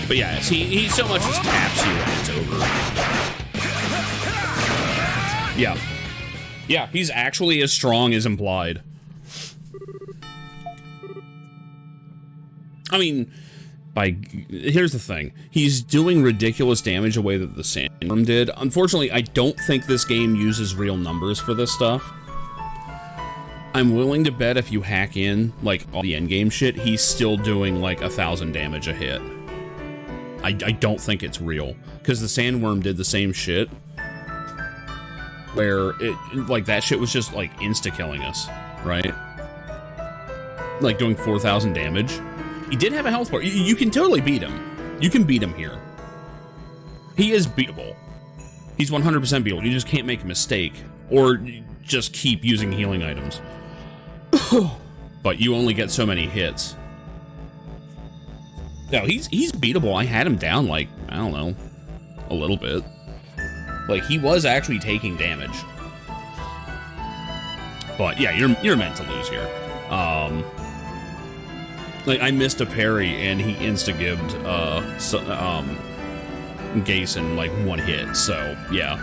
But yeah, he so much as taps you and it's over. Yeah. Yeah, he's actually as strong as implied. I mean, here's the thing. He's doing ridiculous damage the way that the Sandworm did. Unfortunately, I don't think this game uses real numbers for this stuff. I'm willing to bet if you hack in, like, all the endgame shit, he's still doing, like, 1,000 damage a hit. I don't think it's real. Because the Sandworm did the same shit. Where, that shit was just, like, insta-killing us, right? Like, doing 4,000 damage. He did have a health bar. You can totally beat him. You can beat him here. He is beatable. He's 100% beatable. You just can't make a mistake. Or just keep using healing items. But you only get so many hits. No, he's beatable. I had him down, like, I don't know, a little bit. Like, he was actually taking damage. But, yeah, you're meant to lose here. Like, I missed a parry, and he insta-gibbed, Gase in, like, one hit, so, yeah.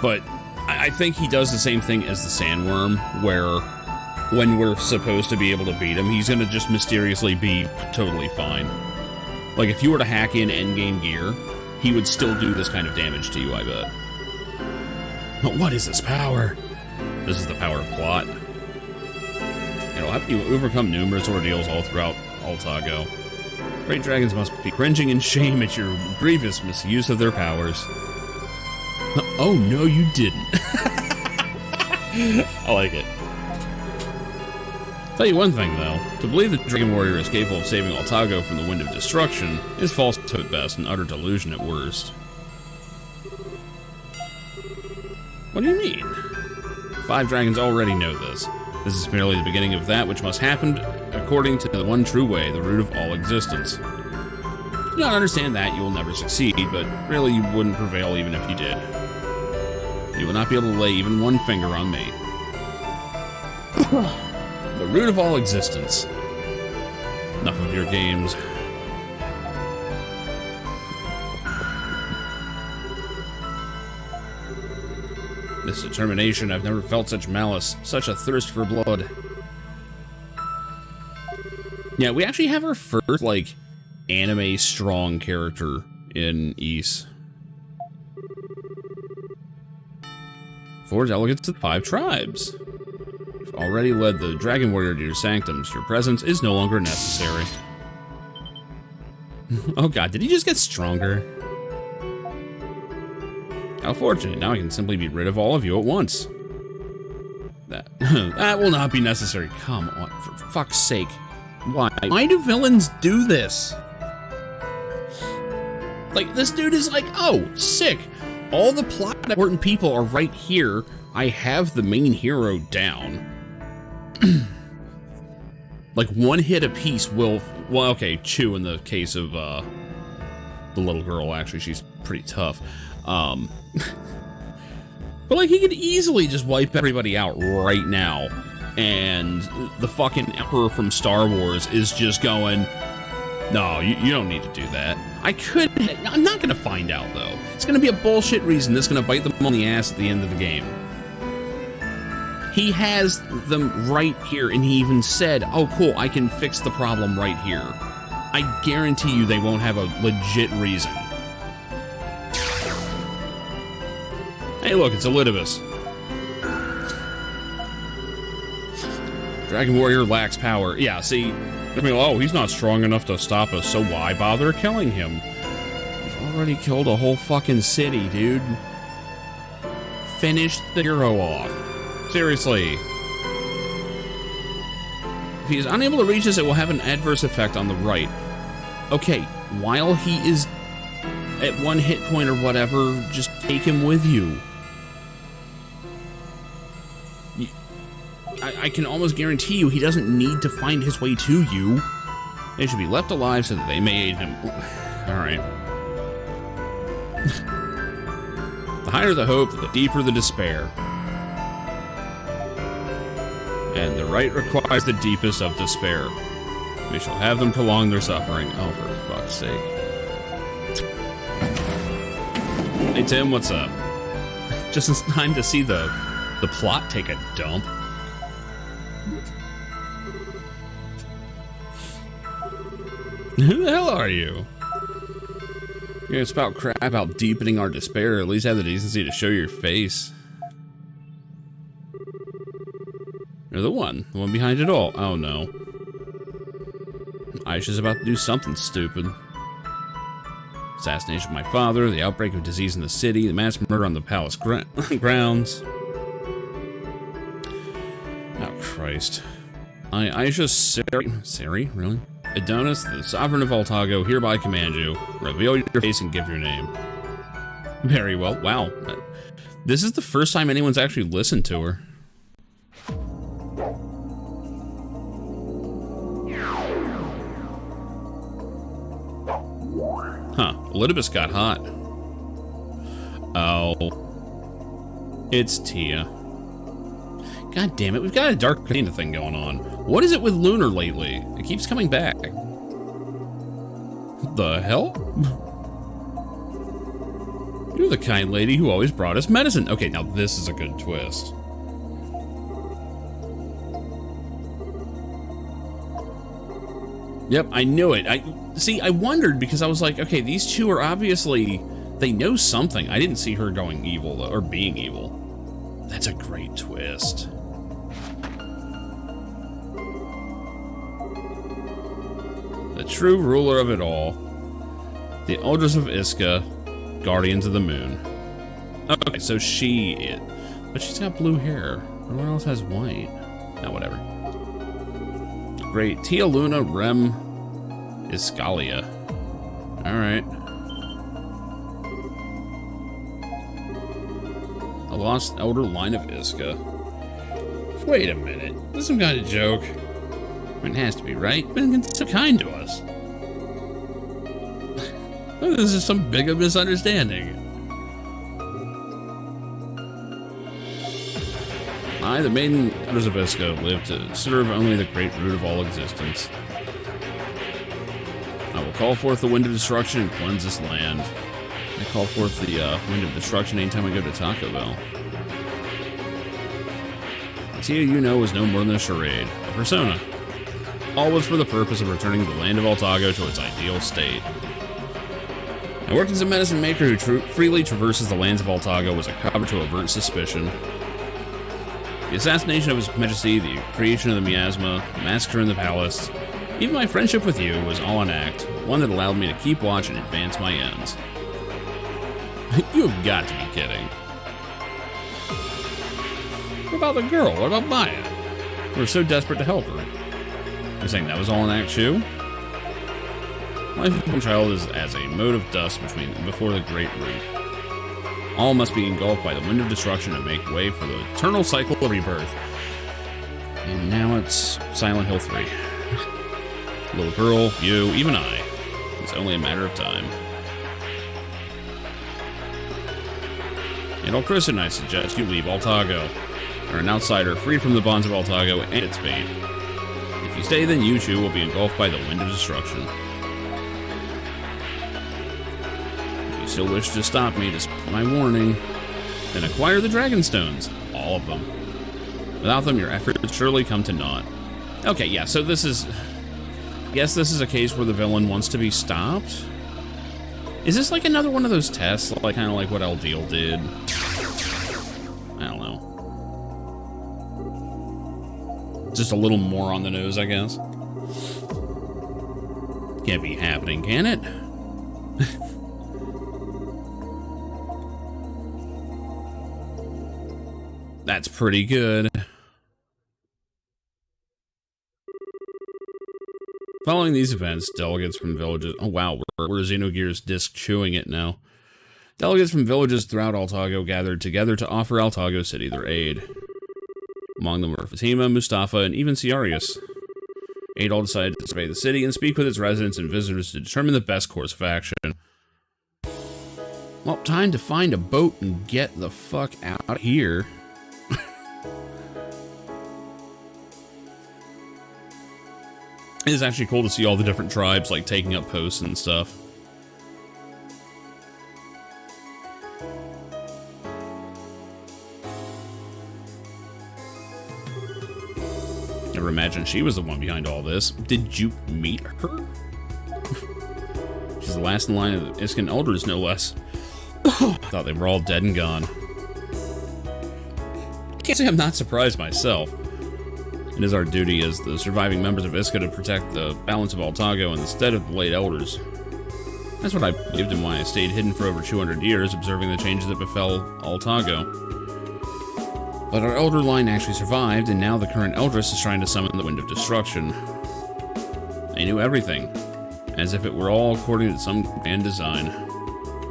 But I think he does the same thing as the Sandworm, where when we're supposed to be able to beat him, he's gonna just mysteriously be totally fine. Like, if you were to hack in endgame gear, he would still do this kind of damage to you, I bet. But what is this power? This is the power of plot. It'll help you overcome numerous ordeals all throughout Altago. Great dragons must be cringing in shame at your grievous misuse of their powers. Oh, no, you didn't. I like it. Tell you one thing, though. To believe that Dragon Warrior is capable of saving Altago from the wind of destruction is falsehood at best and utter delusion at worst. What do you mean? 5 dragons already know this. This is merely the beginning of that which must happen according to the one true way, the root of all existence. If you don't understand that, you will never succeed, but really you wouldn't prevail even if you did. You will not be able to lay even one finger on me. The root of all existence. Enough of your games. This determination, I've never felt such malice, such a thirst for blood. Yeah, we actually have our first, like, anime strong character in Ys. 4 delegates of 5 tribes. You've already led the Dragon Warrior to your sanctums. Your presence is no longer necessary. Oh god, did he just get stronger? How fortunate, now I can simply be rid of all of you at once. That will not be necessary. Come on, for fuck's sake. Why? Why do villains do this? Like, this dude is like, oh, sick. All the plot important people are right here. I have the main hero down. Like, one hit apiece will... Well, okay, Chu in the case of, the little girl, actually, she's pretty tough. But, like, he could easily just wipe everybody out right now. And the fucking Emperor from Star Wars is just going, no, you don't need to do that. I'm not going to find out, though. It's going to be a bullshit reason that's going to bite them on the ass at the end of the game. He has them right here, and he even said, oh, cool, I can fix the problem right here. I guarantee you they won't have a legit reason. Hey, look, it's Elidibus. Dragon Warrior lacks power. Yeah, see, I mean, oh, he's not strong enough to stop us, so why bother killing him? You've already killed a whole fucking city, dude. Finish the hero off. Seriously. If he is unable to reach us, it will have an adverse effect on the right. Okay, while he is at one hit point or whatever, just take him with you. I can almost guarantee you he doesn't need to find his way to you. They should be left alive so that they may aid him. Alright. The higher the hope, the deeper the despair. And the right requires the deepest of despair. We shall have them prolong their suffering. Oh, for fuck's sake. Hey, Tim, what's up? Just in time to see the plot take a dump. Who the hell are you? You're gonna spout crap about deepening our despair. At least have the decency to show your face. You're the one behind it all. Oh no. Aisha's about to do something stupid. Assassination of my father, the outbreak of disease in the city, the mass murder on the palace grounds. Oh Christ. Aisha Sari, really? Adonis, the sovereign of Voltago, hereby command you. Reveal your face and give your name. Very well. Wow. This is the first time anyone's actually listened to her. Huh. Elidibus got hot. Oh. It's Tia. God damn it, we've got a Dark Panda thing going on. What is it with Lunar lately? It keeps coming back. The hell? You're the kind lady who always brought us medicine. Okay, now this is a good twist. Yep, I knew it. I wondered because I was like, okay, these two are obviously, they know something. I didn't see her going evil, though, or being evil. That's a great twist. The true ruler of it all. The Elders of Iska, Guardians of the Moon. Okay, so she is. But she's got blue hair. Everyone else has white. No, whatever. Great. Tia Luna Rem Iskalia. Alright. A lost elder line of Iska. Wait a minute. This is some kind of joke. I mean, it has to be, right? You've been so kind to us. This is some big misunderstanding. I, the maiden Elders of Iska, live to serve only the great root of all existence. I will call forth the wind of destruction and cleanse this land. I call forth the wind of destruction anytime I go to Taco Bell. The Tia you know is no more than a charade, a persona. All was for the purpose of returning the land of Voltago to its ideal state. I worked as a medicine maker who freely traverses the lands of Voltago as a cover to avert suspicion. The assassination of His Majesty, the creation of the miasma, the massacre in the palace, even my friendship with you was all an act, one that allowed me to keep watch and advance my ends. You have got to be kidding. What about the girl? What about Maya? We were so desperate to help her. You're saying that was all an act too? Life of a child is as a mote of dust before the great root. All must be engulfed by the wind of destruction to make way for the eternal cycle of rebirth. And now it's Silent Hill 3. Little girl, you, even I. It's only a matter of time. And Chris and I suggest you leave Altago. You're an outsider, free from the bonds of Altago and its fate. If you stay, then you too will be engulfed by the wind of destruction. If you still wish to stop me, despite my warning, then acquire the Dragon Stones. All of them. Without them, your efforts surely come to naught. Okay, yeah, so this is... Yes, this is a case where the villain wants to be stopped. Is this like another one of those tests, like kind of like what Eldeal did? I don't know. Just a little more on the nose, I guess. Can't be happening, can it? That's pretty good. Following these events, delegates from villages... Oh wow, we're Xenogears disc chewing it now. Delegates from villages throughout Altago gathered together to offer Altago City their aid. Among them were Fatima, Mustafa, and even Ciarius. Adol decided to survey the city and speak with its residents and visitors to determine the best course of action. Well, time to find a boat and get the fuck out of here. It is actually cool to see all the different tribes, like, taking up posts and stuff. Never imagined she was the one behind all this. Did you meet her? She's the last in line of the Isken Elders, no less. Thought they were all dead and gone. Can't say I'm not surprised myself. It is our duty as the surviving members of Iska to protect the balance of Altago instead of the late elders. That's what I believed and why I stayed hidden for over 200 years, observing the changes that befell Altago. But our elder line actually survived, and now the current Eldris is trying to summon the Wind of Destruction. They knew everything, as if it were all according to some grand design.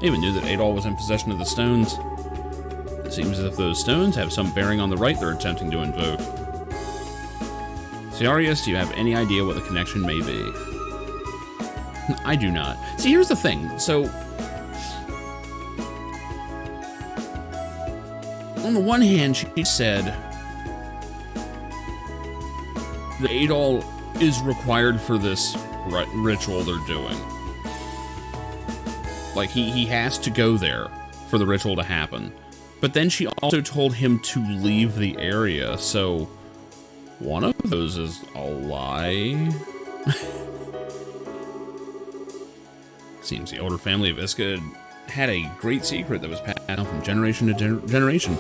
They even knew that Adol was in possession of the stones. It seems as if those stones have some bearing on the right they're attempting to invoke. Ciarius, do you have any idea what the connection may be? I do not. See, here's the thing. So, on the one hand, she said that Adol is required for this ritual they're doing. Like, he has to go there for the ritual to happen. But then she also told him to leave the area, so... one of those is a lie. Seems the older family of Iska had a great secret that was passed down from generation to generation.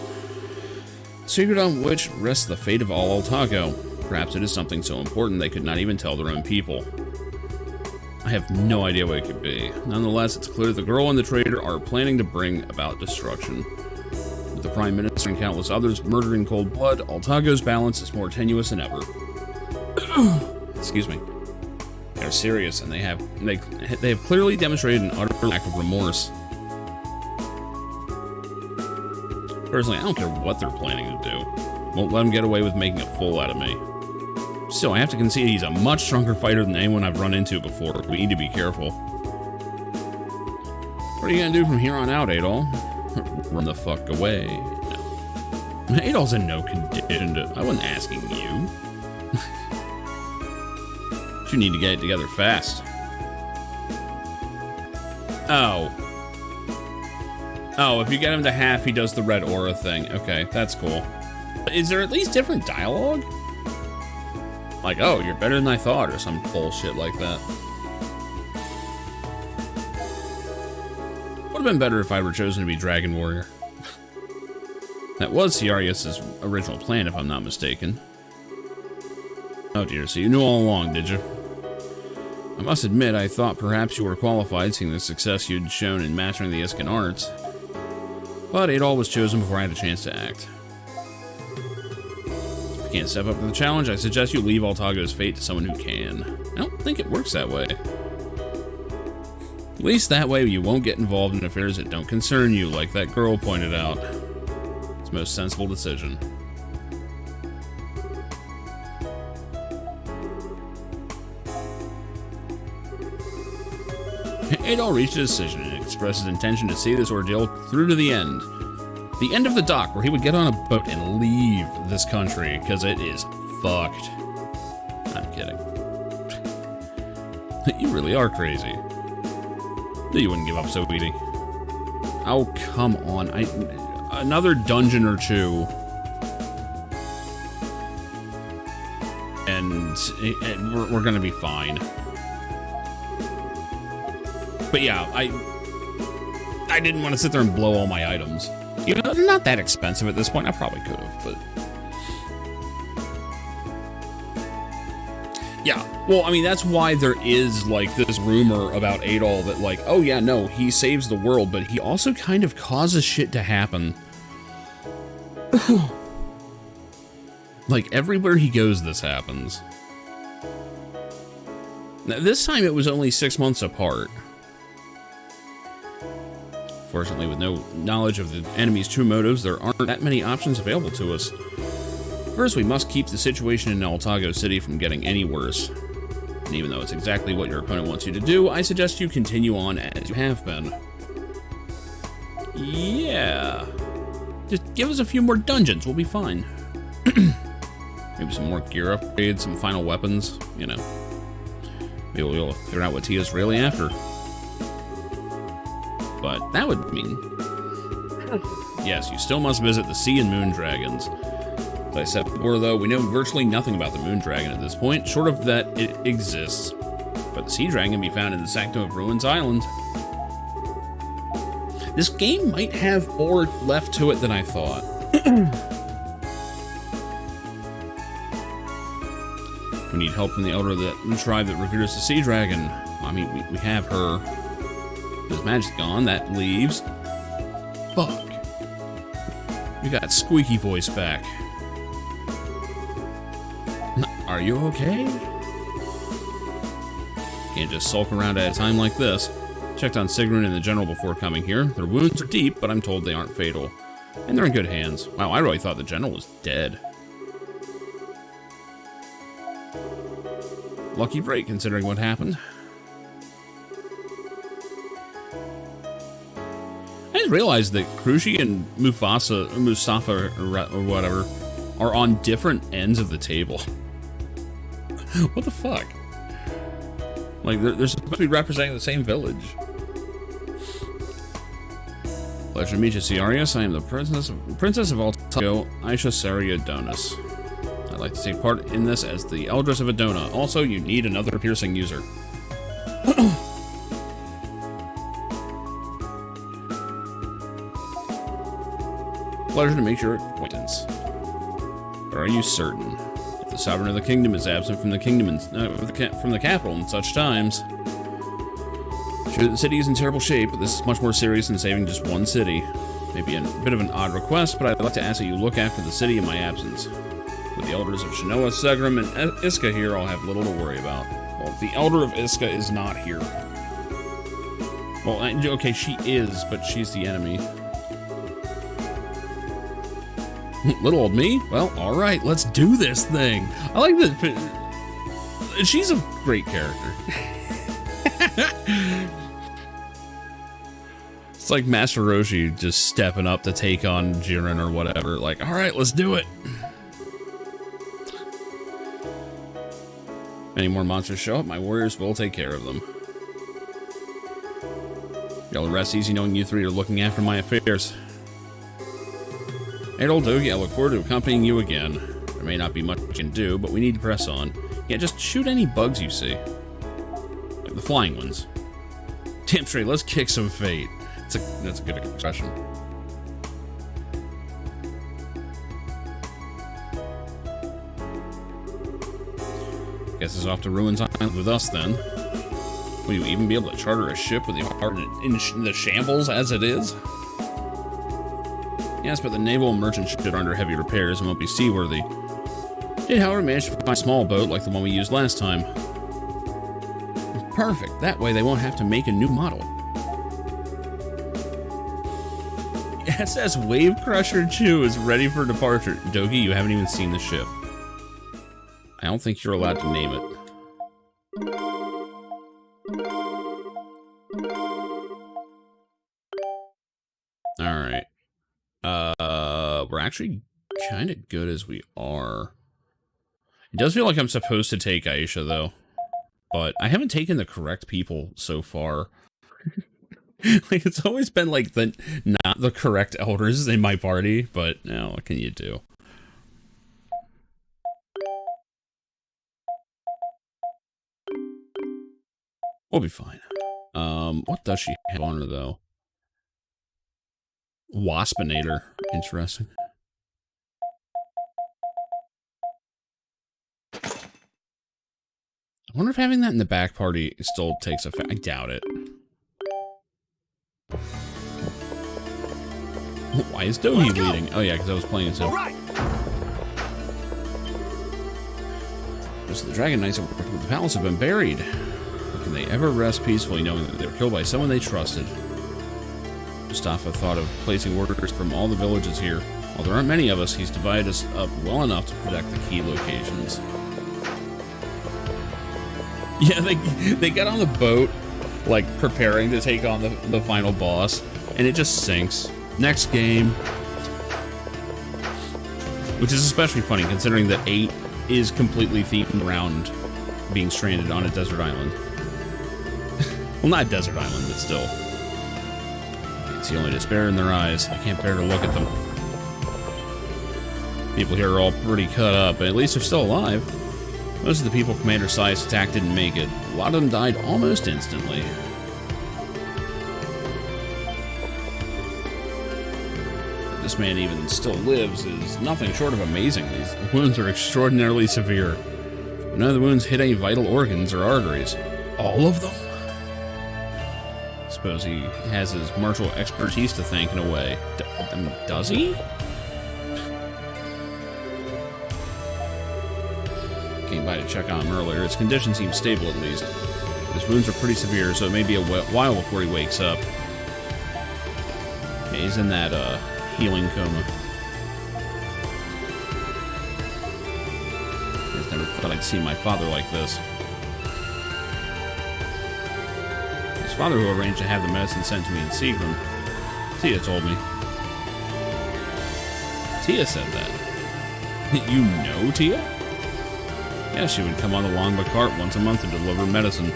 A secret on which rests the fate of all Altago. Perhaps it is something so important they could not even tell their own people. I have no idea what it could be. Nonetheless, it's clear the girl and the traitor are planning to bring about destruction. With the Prime Minister and countless others murdered in cold blood, Altago's balance is more tenuous than ever. Excuse me. They're serious, and they have clearly demonstrated an utter lack of remorse. Personally, I don't care what they're planning to do. Won't let them get away with making a fool out of me. Still, I have to concede he's a much stronger fighter than anyone I've run into before. We need to be careful. What are you gonna do from here on out, Adol? Run the fuck away. No. Adol's in no condition to... I wasn't asking you. You need to get it together fast. Oh. Oh, if you get him to half, he does the red aura thing. Okay, that's cool. Is there at least different dialogue? Like, oh, you're better than I thought, or some bullshit like that. Would have been better if I were chosen to be Dragon Warrior. That was Ciarius' original plan, if I'm not mistaken. Oh dear, so you knew all along, did you? I must admit, I thought perhaps you were qualified, seeing the success you'd shown in mastering the Isken arts. But Adol was chosen before I had a chance to act. If you can't step up to the challenge, I suggest you leave Altago's fate to someone who can. I don't think it works that way. At least that way you won't get involved in affairs that don't concern you, like that girl pointed out. It's the most sensible decision. Adol reached a decision and expressed his intention to see this ordeal through to the end. The end of the dock, where he would get on a boat and leave this country, because it is fucked. I'm kidding. You really are crazy. You wouldn't give up so easy. Oh, come on. Another dungeon or two. And we're gonna be fine. But yeah, I didn't want to sit there and blow all my items. You know, they're not that expensive at this point. I probably could have, but... Yeah, well, I mean, that's why there is, like, this rumor about Adol that, like, oh yeah, no, he saves the world, but he also kind of causes shit to happen. Like, everywhere he goes, this happens. Now, this time it was only 6 months apart. Fortunately, with no knowledge of the enemy's true motives, there aren't that many options available to us. First, we must keep the situation in Altago City from getting any worse. And even though it's exactly what your opponent wants you to do, I suggest you continue on as you have been. Yeah. Just give us a few more dungeons, we'll be fine. Maybe some more gear upgrades, some final weapons, you know. Maybe we'll figure out what Tia's really after. But that would mean... Yes, you still must visit the Sea and Moon Dragons. As I said before, though, we know virtually nothing about the Moon Dragon at this point, short of that it exists. But the Sea Dragon can be found in the Sanctum of Ruins Island. This game might have more left to it than I thought. We need help from the elder of the tribe that reveres the Sea Dragon. I mean, we have her. His magic's gone, that leaves. Fuck. We got Squeaky Voice back. Are you okay? Can't just sulk around at a time like this. Checked on Sigrun and the general before coming here. Their wounds are deep, but I'm told they aren't fatal. And they're in good hands. Wow, I really thought the general was dead. Lucky break, considering what happened. I just realized that Krushi and Mustafa, or whatever, are on different ends of the table. What the fuck? Like, they're supposed to be representing the same village. Pleasure to meet you, Ciarius. I am the Princess of Altago, Aisha Saria Donis. I'd like to take part in this as the Eldress of Adona. Also, you need another piercing user. Pleasure to make your acquaintance. But are you certain? If the sovereign of the kingdom is absent from the kingdom and from the capital in such times, sure, the city is in terrible shape, but this is much more serious than saving just one city. Maybe a bit of an odd request, but I'd like to ask that you look after the city in my absence. With the elders of Shanoa, Segram, and Iska here, I'll have little to worry about. Well, the elder of Iska is not here. Well, okay, she is, but she's the enemy. Little old me? Well, alright, let's do this thing. I like that. She's a great character. It's like Master Roshi just stepping up to take on Jiren or whatever. Like, alright, let's do it. Any more monsters show up, my warriors will take care of them. Y'all rest easy knowing you three are looking after my affairs. Adol Dogi, I look forward to accompanying you again. There may not be much we can do, but we need to press on. Yeah, just shoot any bugs you see. Like the flying ones. Damn straight, let's kick some fate. That's a good expression. Guess it's off to Ruins Island with us then. Will you even be able to charter a ship with the heart in the shambles as it is? Yes, but the naval and merchant ships are under heavy repairs and won't be seaworthy. Did, however, manage to find a small boat like the one we used last time. Perfect. That way they won't have to make a new model. SS Wave Crusher 2 is ready for departure. Dogi, you haven't even seen the ship. I don't think you're allowed to name it. Alright. actually kind of good as we are. It does feel like I'm supposed to take Aisha, though. But I haven't taken the correct people so far. Like, it's always been, like, not the correct elders in my party. But, now, what can you do? We'll be fine. What does she have on her, though? Waspinator. Interesting. I wonder if having that in the back party still takes effect. I doubt it. Why is Dohi bleeding? Oh yeah, because I was playing it too. Most of the Dragon Knights that worked with the palace have been buried. But can they ever rest peacefully knowing that they were killed by someone they trusted? Mustafa thought of placing workers from all the villages here. While there aren't many of us, he's divided us up well enough to protect the key locations. Yeah, they got on the boat, like, preparing to take on the final boss, and it just sinks. Next game. Which is especially funny, considering that 8 is completely themed around being stranded on a desert island. Well, not a desert island, but still. It's the only despair in their eyes. I can't bear to look at them. People here are all pretty cut up, but at least they're still alive. Most of the people Commander Sias attacked didn't make it. A lot of them died almost instantly. That this man even still lives is nothing short of amazing. These wounds are extraordinarily severe. But none of the wounds hit any vital organs or arteries. All of them? I suppose he has his martial expertise to thank in a way. I mean, does he? Came by to check on him earlier. His condition seems stable at least. His wounds are pretty severe, so it may be a while before he wakes up. Yeah, he's in that healing coma. I just never thought I'd see my father like this. His father who arranged to have the medicine sent to me in Seagram. Tia told me. Tia said that. You know Tia? Yeah, she would come on the Longba cart once a month to deliver medicine.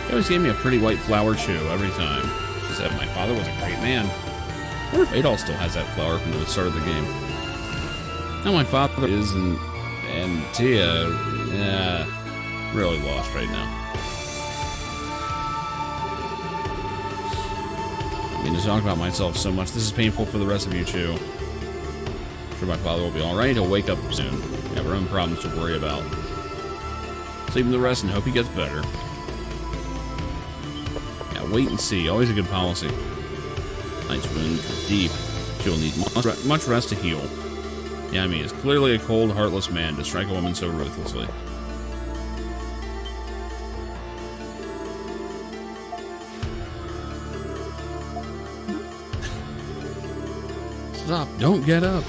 She always gave me a pretty white flower chew every time. She said my father was a great man. I wonder if Adol still has that flower from the start of the game. Now my father is, and Tia, really lost right now. I mean, to talk about myself so much, this is painful for the rest of you too. I'm sure my father will be alright, he'll wake up soon. We have our own problems to worry about. Sleep him the rest and hope he gets better. Yeah, wait and see. Always a good policy. Knight's wound deep. She will need much rest to heal. Yeah, I mean, it's clearly a cold, heartless man to strike a woman so ruthlessly. Stop. Don't get up.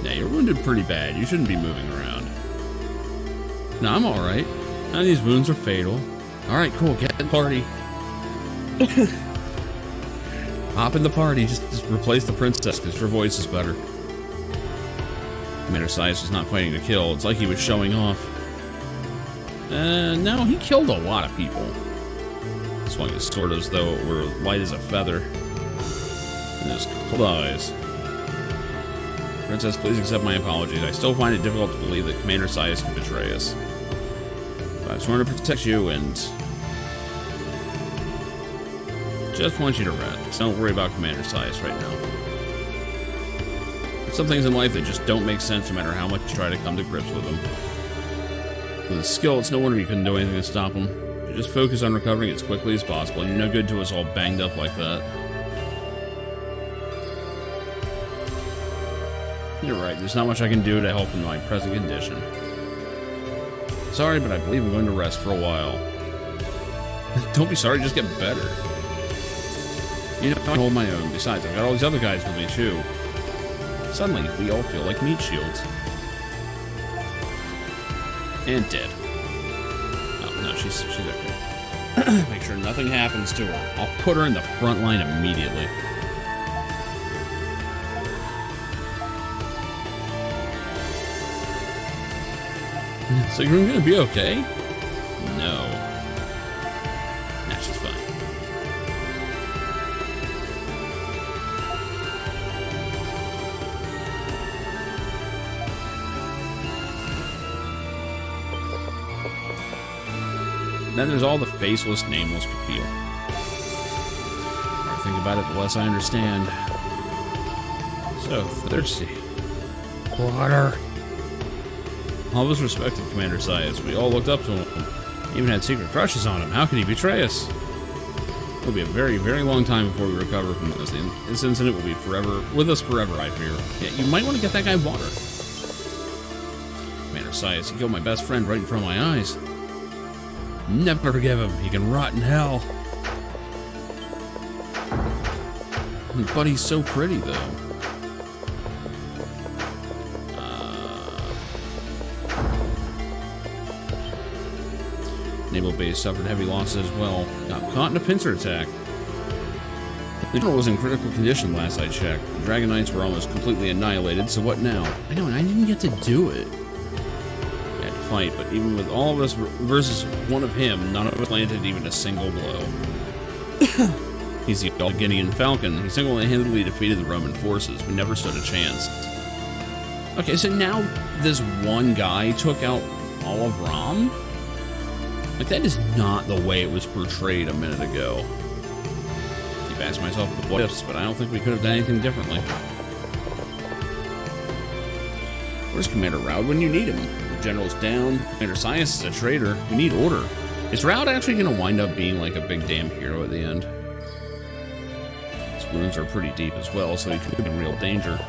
Yeah, you're wounded pretty bad. You shouldn't be moving around. No, I'm alright. None of these wounds are fatal. Alright, cool. Get in the party. Hop in the party. Just replace the princess, because her voice is better. Commander Sias is not fighting to kill. It's like he was showing off. No, he killed a lot of people. Swung his sword as though it were light as a feather. And his cold eyes. Princess, please accept my apologies. I still find it difficult to believe that Commander Sias could betray us. But I've sworn to protect you and just want you to rest. Don't worry about Commander Sias right now. There's some things in life that just don't make sense no matter how much you try to come to grips with them. With his skill, it's no wonder you couldn't do anything to stop him. You just focus on recovering as quickly as possible, and you're no good to us all banged up like that. You're right, there's not much I can do to help in my present condition. Sorry, but I believe I'm going to rest for a while. Don't be sorry, just get better. You know, I can hold my own. Besides, I've got all these other guys with me, too. Suddenly, we all feel like meat shields. And dead. Oh, no, she's okay. Make sure nothing happens to her. I'll put her in the front line immediately. So you're gonna be okay? No. Nah, she's fine. Then there's all the faceless, nameless people. The more I think about it, the less I understand. So thirsty. Water. All of us respected Commander Zayas. We all looked up to him. Even had secret crushes on him. How could he betray us? It'll be a very, very long time before we recover from this. This incident will be forever with us forever, I fear. Yeah, you might want to get that guy water. Commander Zayas, he killed my best friend right in front of my eyes. Never forgive him. He can rot in hell. But he's so pretty, though. Naval base suffered heavy losses as well. Got caught in a pincer attack. The general was in critical condition last I checked. The Dragon Knights were almost completely annihilated, so what now? I know, and I didn't get to do it. I had to fight, but even with all of us versus one of him, none of us landed even a single blow. He's the Guinean Falcon. He single-handedly defeated the Roman forces. We never stood a chance. Okay, so now this one guy took out all of Rom? Like, that is not the way it was portrayed a minute ago. I keep asking myself what ifs, but I don't think we could have done anything differently. Where's Commander Raud when you need him? The general's down. Commander Zayas is a traitor. We need order. Is Raud actually going to wind up being like a big damn hero at the end? His wounds are pretty deep as well, so he could be in real danger.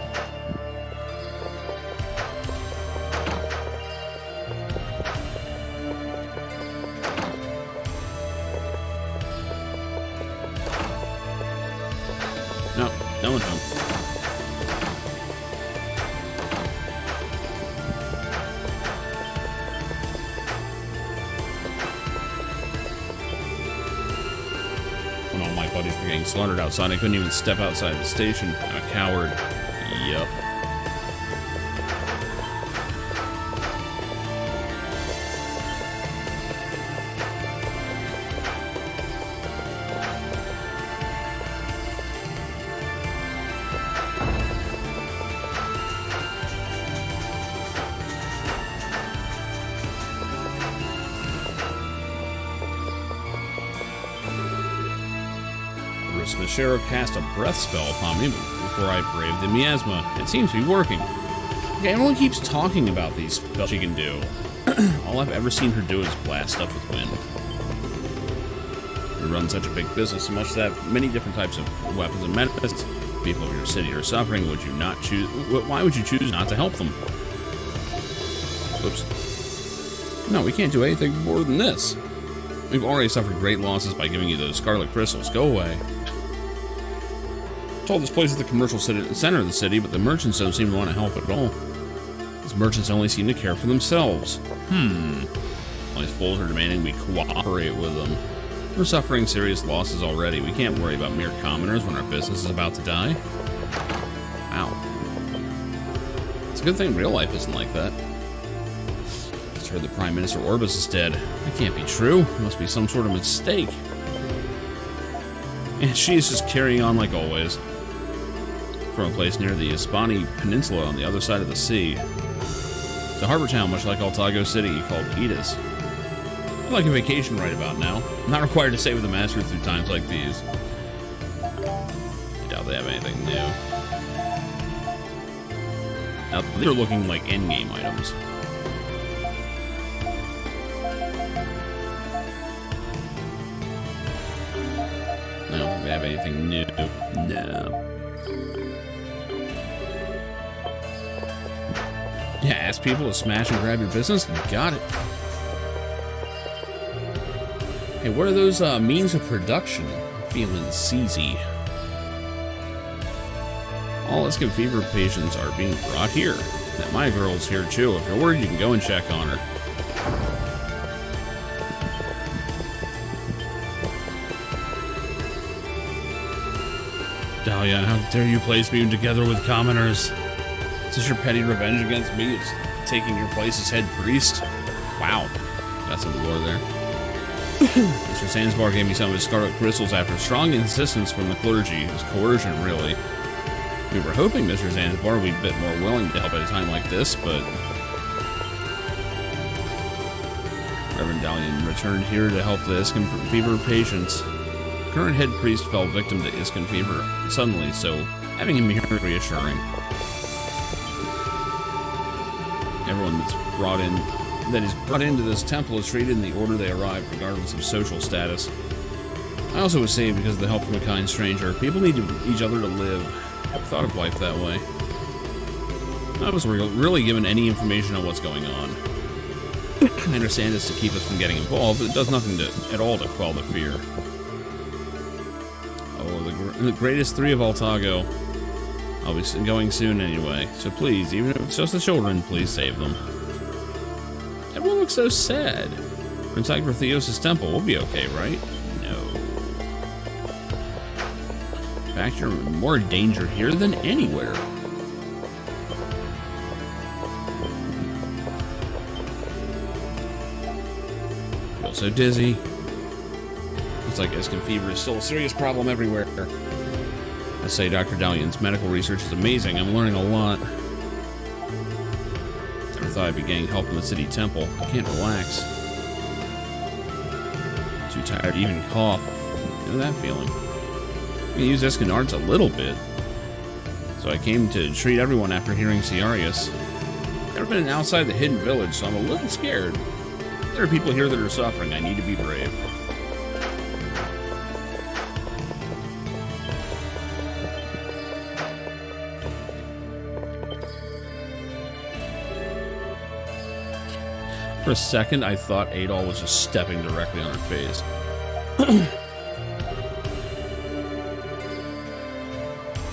No one's home. When all my buddies were getting slaughtered outside, I couldn't even step outside the station. I'm a coward. Yup. Mashero cast a breath spell upon me before I braved the miasma. It seems to be working. Okay, everyone keeps talking about these spells she can do. All I've ever seen her do is blast stuff with wind. We run such a big business, so much that many different types of weapons and methods. People of your city are suffering. Would you not choose? Why would you choose not to help them? Oops. No, we can't do anything more than this. We've already suffered great losses by giving you those scarlet crystals. Go away. Told this place is the commercial center of the city, but the merchants don't seem to want to help at all. These merchants only seem to care for themselves. All these fools are demanding we cooperate with them. We're suffering serious losses already. We can't worry about mere commoners when our business is about to die. Wow. It's a good thing real life isn't like that. Just heard the Prime Minister Orbis is dead. That can't be true. It must be some sort of mistake. And she is just carrying on like always. From a place near the Hispani Peninsula on the other side of the sea. It's a harbor town much like Altago City called Edis. I'd like a vacation right about now. I'm not required to stay with the Master through times like these. I doubt they have anything new. Now, they're looking like endgame items. I don't think they have anything new. No. Yeah, ask people to smash and grab your business. Got it. Hey, what are those means of production? I'm feeling seasy. All Iscan fever patients are being brought here. Now, my girl's here too. If you're worried, you can go and check on her. Dahlia, how dare you place me together with commoners? Is this your petty revenge against me? It's taking your place as head priest? Wow. Got some lore there. Mr. Sandsbar gave me some of his scarlet crystals after strong insistence from the clergy. It was coercion, really. We were hoping Mr. Sandsbar would be a bit more willing to help at a time like this, but... Reverend Dalian returned here to help the Iscan fever patients. The current head priest fell victim to Iscan fever suddenly, so having him here is reassuring. Everyone that is brought into this temple is treated in the order they arrive, regardless of social status. I also was saved because of the help from a kind stranger. People need each other to live. I've thought of life that way. I wasn't really given any information on what's going on. I understand it's to keep us from getting involved, but it does nothing at all to quell the fear. Oh, the greatest three of Altago. I'll be going soon anyway, so please, even if it's just the children, please save them. Everyone looks so sad. We're inside Grotheos' temple. We'll be okay, right? No. In fact, you're in more danger here than anywhere. Feel so dizzy. Looks like Iscan fever is still a serious problem everywhere. I say Dr. Dalian's medical research is amazing. I'm learning a lot. I thought I'd be getting help in the city temple. I can't relax. Too tired to even cough. You know that feeling. I can use Iscan arts a little bit. So I came to treat everyone after hearing Ciarius. Never been outside the hidden village, so I'm a little scared. There are people here that are suffering. I need to be brave. For a second, I thought Adol was just stepping directly on her face.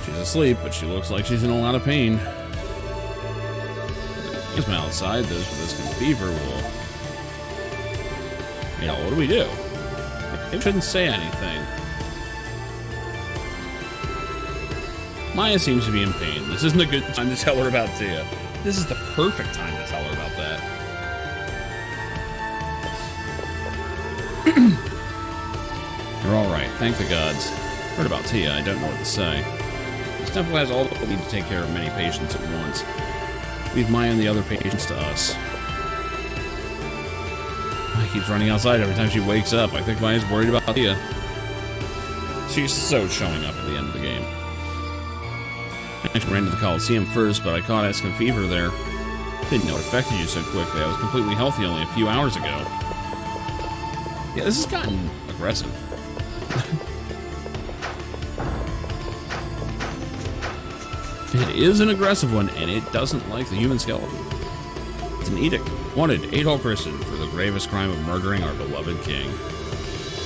She's asleep, but she looks like she's in a lot of pain. He's been outside this with this fever will. You know, what do we do? It shouldn't say anything. Maya seems to be in pain. This isn't a good time to tell her about Tia. This is the perfect time to tell her about that. You're alright, thank the gods. Heard about Tia, I don't know what to say. This temple has all that we need to take care of many patients at once. Leave Maya and the other patients to us. Maya keeps running outside every time she wakes up. I think Maya's worried about Tia. She's so showing up at the end of the game. I actually ran to the Coliseum first, but I caught Iscan fever there. Didn't know it affected you so quickly. I was completely healthy only a few hours ago. Yeah, this has gotten aggressive. It is an aggressive one, and it doesn't like the human skeleton. It's an edict. Wanted, Adol Christen for the gravest crime of murdering our beloved king.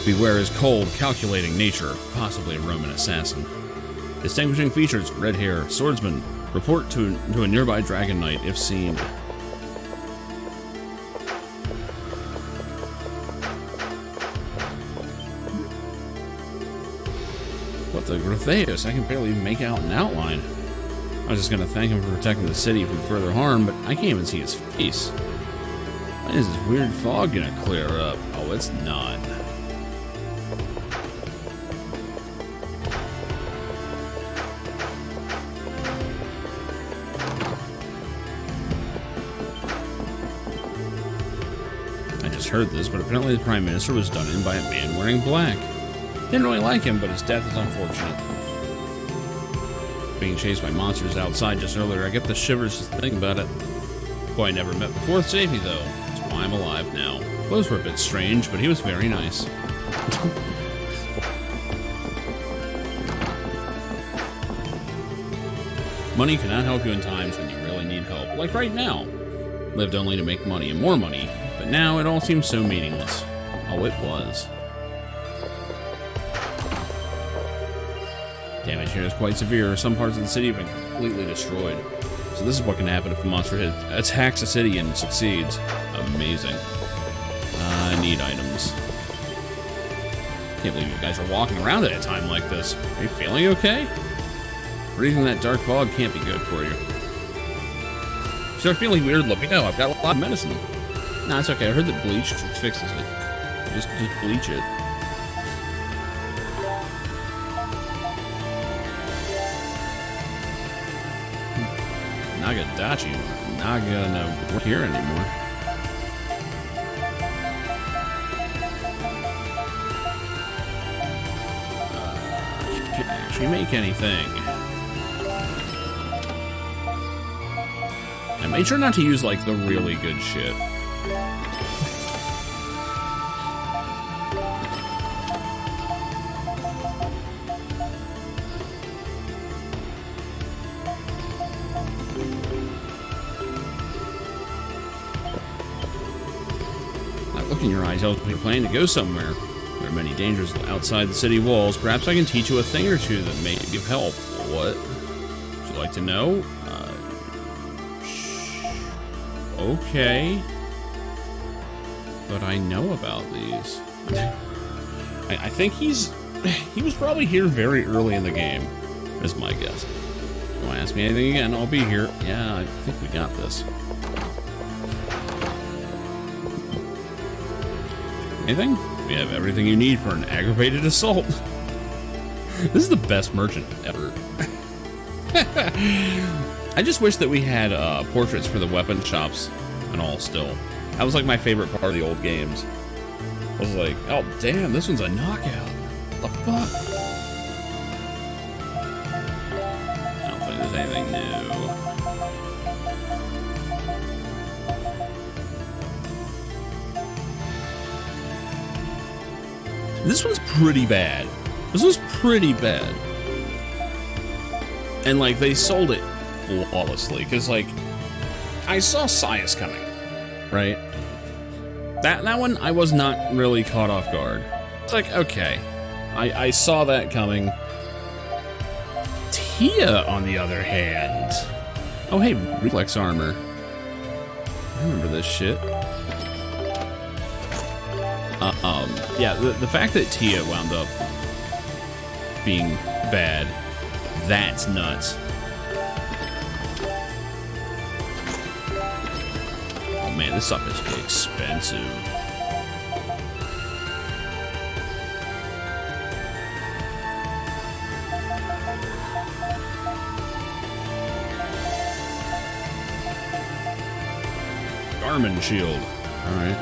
Beware his cold, calculating nature, possibly a Roman assassin. Distinguishing features, red hair, swordsman. Report to a nearby dragon knight if seen. What the Grotheus? I can barely even make out an outline. I was just gonna thank him for protecting the city from further harm, but I can't even see his face. When is this weird fog gonna clear up? Oh, it's not. I just heard this, but apparently the Prime Minister was done in by a man wearing black. Didn't really like him, but his death is unfortunate. Being chased by monsters outside just earlier, I get the shivers just thinking about it. Boy I never met before saved me, though. That's why I'm alive now. Clothes were a bit strange, but he was very nice. Money cannot help you in times when you really need help, like right now. Lived only to make money and more money, but now it all seems so meaningless. Oh, it was. Damage here is quite severe. Some parts of the city have been completely destroyed. So this is what can happen if a monster attacks a city and succeeds. Amazing. I need items. Can't believe you guys are walking around at a time like this. Are you feeling okay? Breathing that dark fog can't be good for you. Start feeling weird, let me know. I've got a lot of medicine. No, it's okay. I heard that bleach fixes it. Just bleach it. Nagadachi, not gonna work here anymore. Can't actually make anything. I made sure not to use like the really good shit. In your eyes, you're planning to go somewhere. There are many dangers outside the city walls. Perhaps I can teach you a thing or two that may give help. What? Would you like to know? Okay. But I know about these. I think he was probably here very early in the game, is my guess. Don't ask me anything again, I'll be here. Yeah, I think we got this. Anything? We have everything you need for an aggravated assault. This is the best merchant ever. I just wish that we had portraits for the weapon shops and all still. That was like my favorite part of the old games. I was like, oh damn, this one's a knockout. What the fuck? I don't think there's anything new. This one's pretty bad. This was pretty bad. And like they sold it flawlessly because like I saw Sias coming, right? That one I was not really caught off guard. It's like, okay, I saw that coming. Tia, on the other hand, oh hey, reflex armor. I remember this shit. Yeah, the fact that Tia wound up being bad, that's nuts. Oh man, this stuff is expensive. Garmin shield. Alright.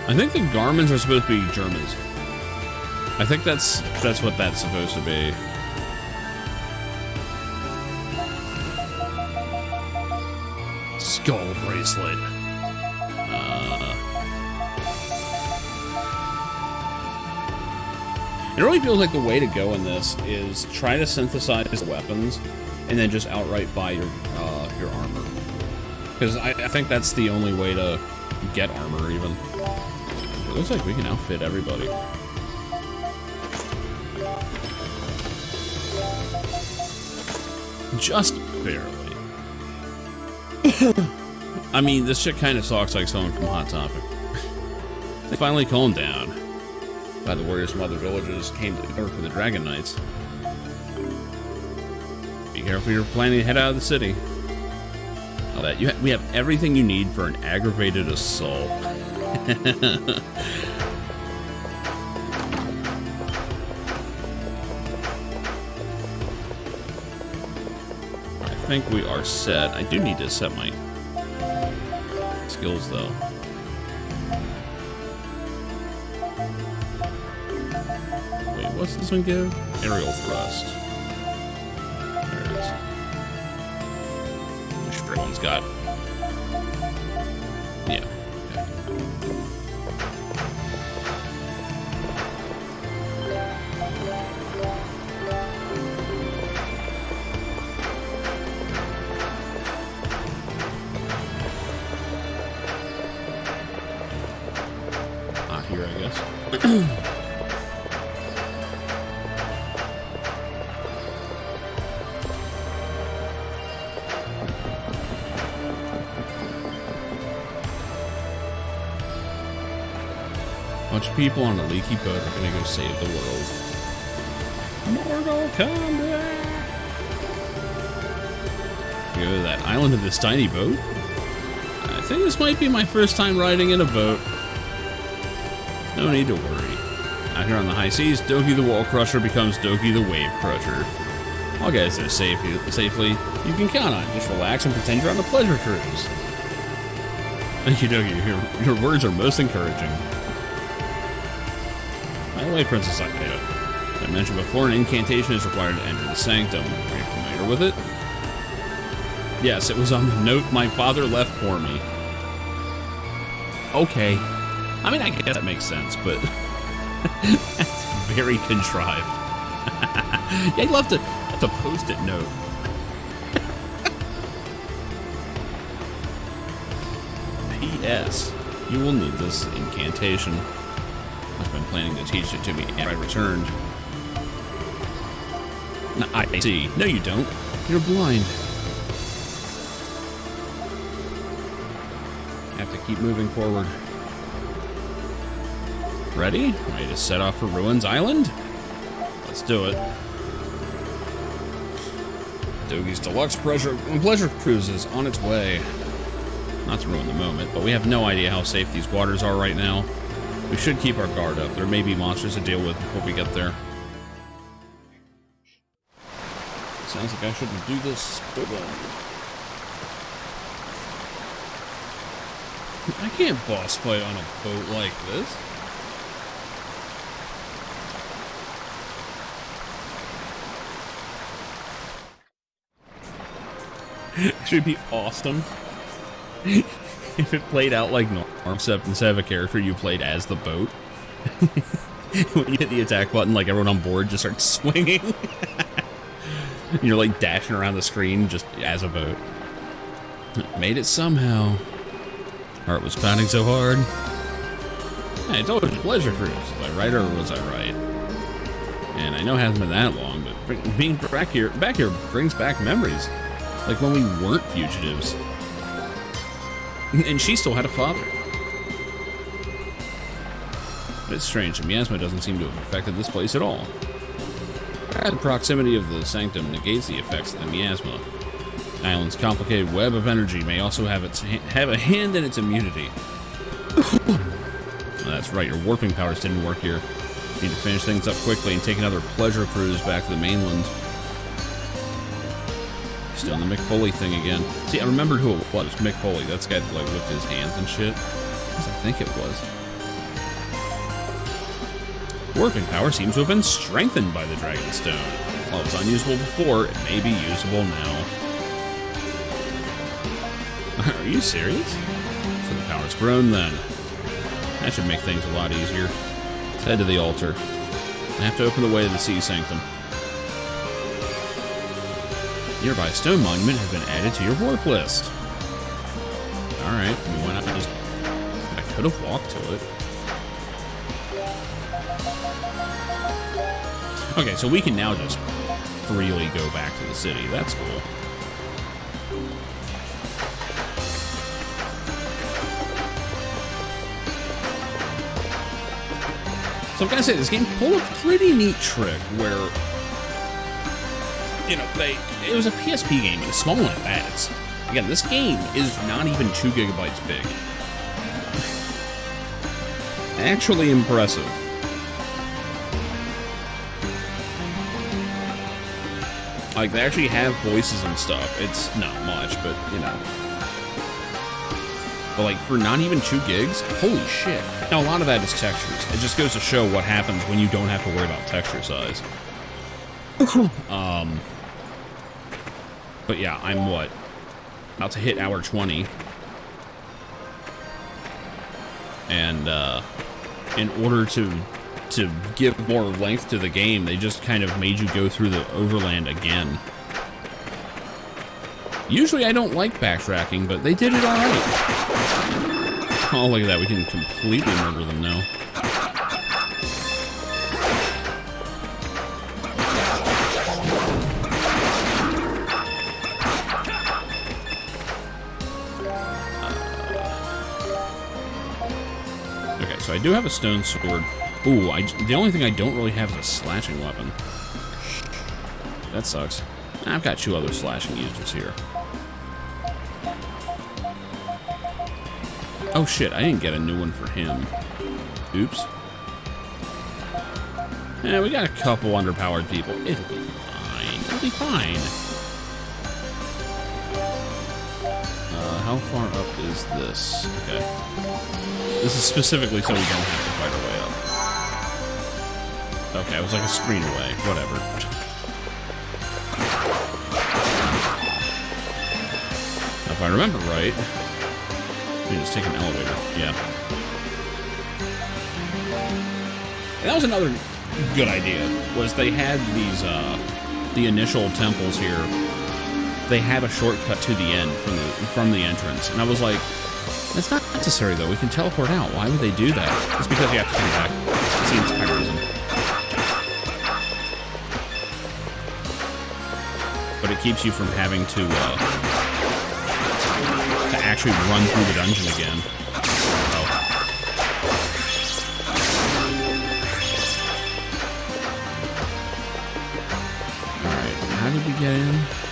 I think the Garmins are supposed to be Germans. I think that's what that's supposed to be. Skull bracelet. It really feels like the way to go in this is try to synthesize the weapons and then just outright buy your armor. Because I think that's the only way to get armor even. It looks like we can outfit everybody. Just barely. I mean, this shit kind of sucks like someone from Hot Topic. They finally calmed down. By the warriors from other villages came to cover for the Dragon Knights. Be careful you're planning to head out of the city. All that we have everything you need for an aggravated assault. I think we are set. I do need to set my skills though. Wait, what's this one give? Aerial thrust. There it is. Which everyone's got. Yeah. Here, I guess. Bunch of people on a leaky boat are gonna go save the world. Mortal Kombat! Go to that island of this tiny boat? think this might be my first time riding in a boat. No need to worry. Out here on the high seas, Doki the Wall Crusher becomes Doki the Wave Crusher. I'll get us there safely. You can count on it. Just relax and pretend you're on a pleasure cruise. Thank you, Doki. Your words are most encouraging. By the way, Princess Akaya, as I mentioned before, an incantation is required to enter the sanctum. Are you familiar with it? Yes, it was on the note my father left for me. Okay. I mean, I guess that makes sense, but that's very contrived. Yeah, he left a post-it note. P.S. You will need this incantation. I've been planning to teach it to me after I returned. No, I see. No, you don't. You're blind. I have to keep moving forward. Ready? Ready to set off for Ruins Island? Let's do it. Doki's Deluxe Pleasure Cruise is on its way. Not to ruin the moment, but we have no idea how safe these waters are right now. We should keep our guard up. There may be monsters to deal with before we get there. Sounds like I shouldn't do this. I can't boss fight on a boat like this. It should be awesome if it played out like normal, except instead of a character, you played as the boat. When you hit the attack button, like everyone on board just starts swinging. You're like dashing around the screen just as a boat. Made it somehow. Heart was pounding so hard. Hey, I told you, pleasure cruise. Was I right or was I right? And I know it hasn't been that long, but being back here brings back memories. Like when we weren't fugitives. And she still had a father. But it's strange, the miasma doesn't seem to have affected this place at all. The proximity of the sanctum negates the effects of the miasma. The island's complicated web of energy may also have a hand in its immunity. Well, that's right, your warping powers didn't work here. You need to finish things up quickly and take another pleasure cruise back to the mainland. Still in the Mick Foley thing again. See, I remembered who it was. Mick Foley. That's the guy that like whipped his hands and shit. I think it was. Warping power seems to have been strengthened by the Dragon Stone. While it was unusable before, it may be usable now. Are you serious? So the power's grown then. That should make things a lot easier. Let's head to the altar. I have to open the way to the Sea Sanctum. Nearby stone monument has been added to your warp list. Alright, why not just... I could have walked to it. Okay, so we can now just freely go back to the city. That's cool. So I'm gonna say, this game pulled a pretty neat trick where... You know, it was a PSP game, it's small at that. Again, this game is not even 2 gigabytes big. Actually impressive. Like, they actually have voices and stuff. It's not much, but, you know. But, like, for not even 2 gigs, holy shit. Now, a lot of that is textures. It just goes to show what happens when you don't have to worry about texture size. But yeah, I'm what? About to hit hour 20. And in order to give more length to the game, they just kind of made you go through the overland again. Usually I don't like backtracking, but they did it alright. Oh, look at that, we can completely murder them now. So I do have a stone sword. Ooh, the only thing I don't really have is a slashing weapon. That sucks. I've got 2 other slashing users here. Oh shit, I didn't get a new one for him. Oops. Yeah, we got a couple underpowered people. It'll be fine. It'll be fine. How far up is this? Okay. This is specifically so we don't have to fight our way up. Okay, it was like a screen away. Whatever. If I remember right, we just take an elevator. Yeah. And that was another good idea, was they had these, the initial temples here. They have a shortcut to the end from the entrance. And I was like, that's not necessary, though. We can teleport out. Why would they do that? It's because you have to come back. It's the entire reason. But it keeps you from having to actually run through the dungeon again. Alright, how did we get in?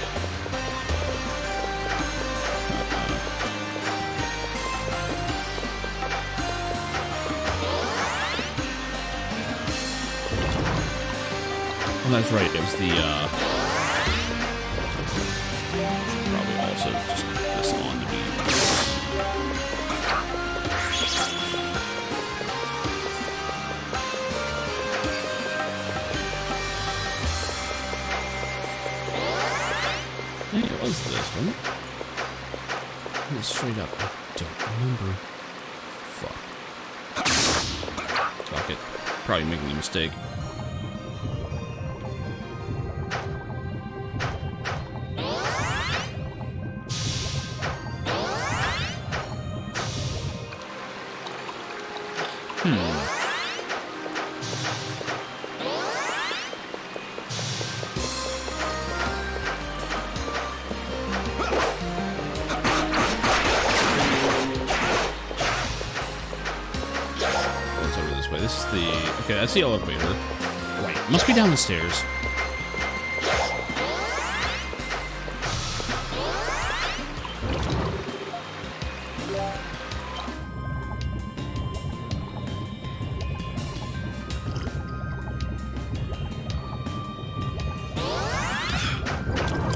Oh, that's right, it was the, probably also just put this on to be... I think it was this, wasn't it? It was straight up, I don't remember. Fuck. Fuck it. Probably making a mistake. Okay, that's the elevator. Right. Must be down the stairs.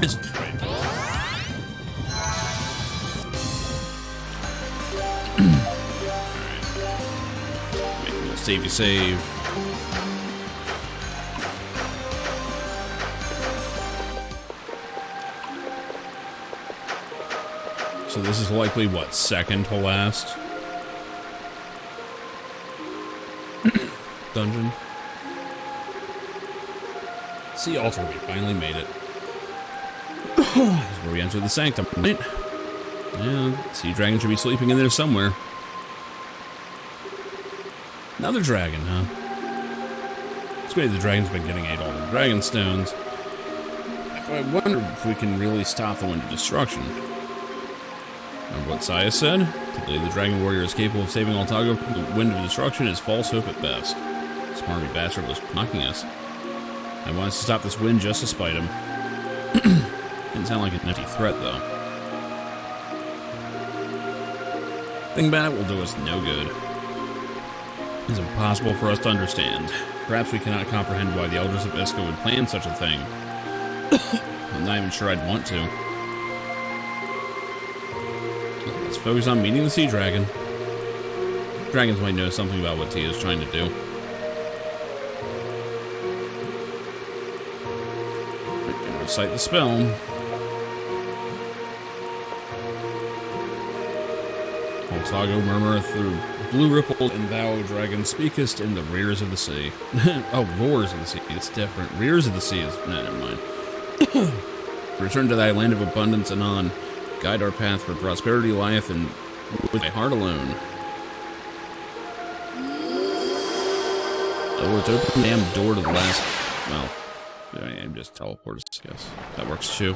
This is right. Alright. Save you save. So this is likely, what, second to last dungeon? Sea altar, we finally made it. This is where we enter the sanctum, right? Yeah, sea dragon should be sleeping in there somewhere. Another dragon, huh? It's great the dragon's been getting ate all the dragon stones. I wonder if we can really stop the Wind of Destruction. Remember what Saya said? To believe the Dragon Warrior is capable of saving Altago from the Wind of Destruction is false hope at best. This smarmy bastard was mocking us. I wanted to stop this wind just to spite him. Didn't sound like an empty threat, though. Thinking about it will do us no good. It's impossible for us to understand. Perhaps we cannot comprehend why the Elders of Iska would plan such a thing. I'm not even sure I'd want to. Let's focus on meeting the sea dragon. Dragons might know something about what Tia is trying to do. I can recite the spell. Altago murmureth through blue ripples, and thou, dragon, speakest in the rears of the sea. Oh, roars of the sea. It's different. Rears of the sea is... Nah, never mind. Return to thy land of abundance anon. Guide our path, for prosperity lieth in with thy heart alone. Oh, it's open the damn door to the last... Well, I just teleport us, I guess. That works too.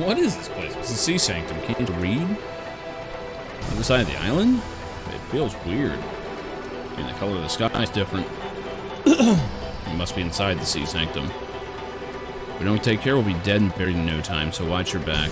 What is this place? It's the Sea Sanctum. Can't you read? On the side of the island? It feels weird. I mean, the color of the sky is different. We must be inside the Sea Sanctum. If we don't take care, we'll be dead and buried in no time, so watch your back.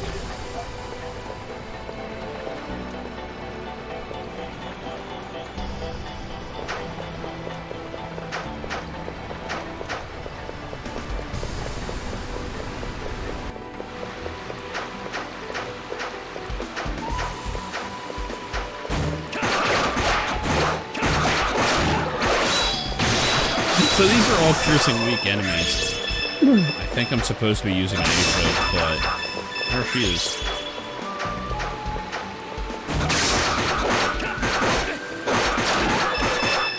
So these are all piercing weak enemies. I think I'm supposed to be using Nitro, but I refuse.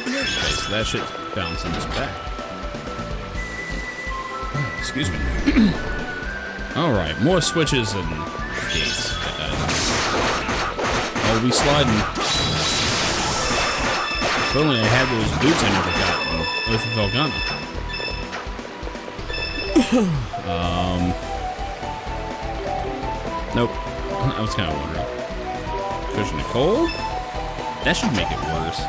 Okay, so that shit's bouncing us back. Excuse me. Alright, more switches and gates. I'll be sliding. If only I had those boots I never got in Oath of Velgana. Nope. I was kind of wondering. Cushion of cold? That should make it worse.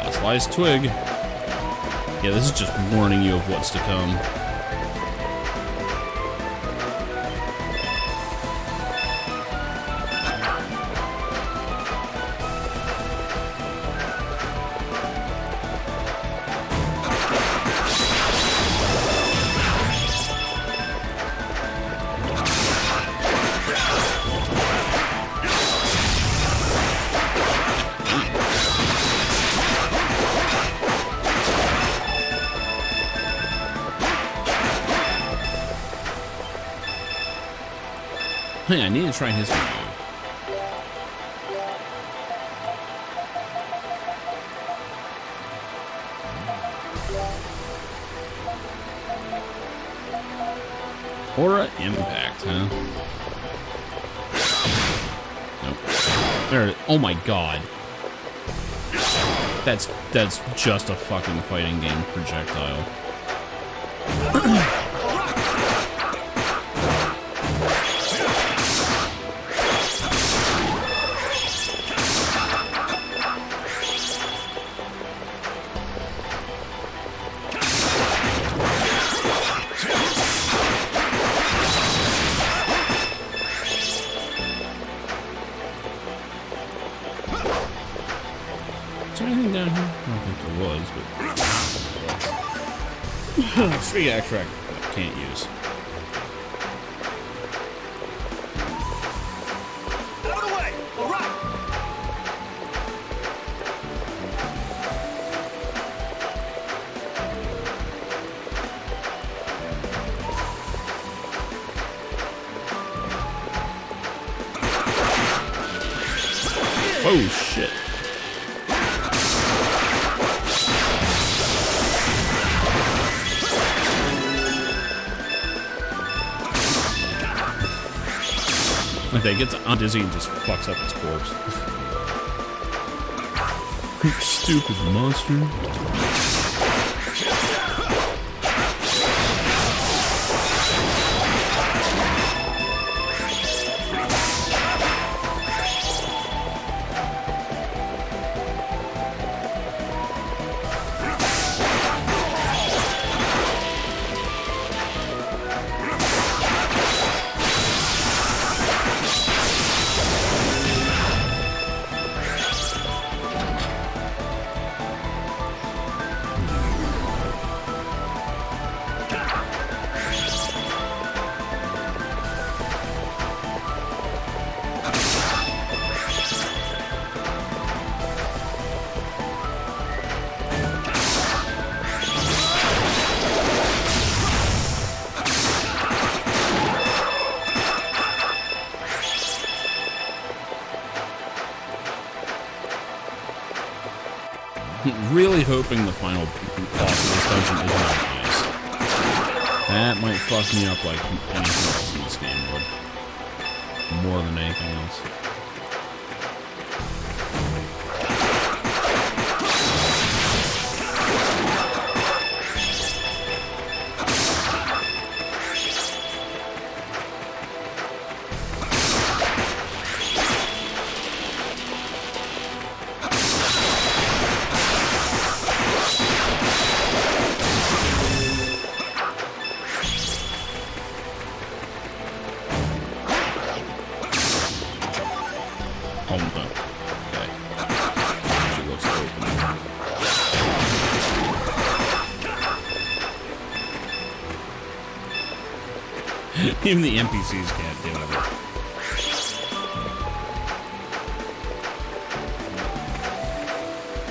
Fossilized twig. Yeah, this is just warning you of what's to come. Hey, I need to try his move. Aura Impact, huh? Nope. There. Oh my god. That's just a fucking fighting game projectile. Is there anything down here? I don't think there was, but... Free extract can't use. Out of the way! All right! Oh, shit. Okay, it gets on dizzy and just fucks up its corpse. Stupid monster. Really hoping the final boss of this dungeon is not ice. That might fuck me up like anything else in this game would. More than anything else. Even the NPCs can't deal with it.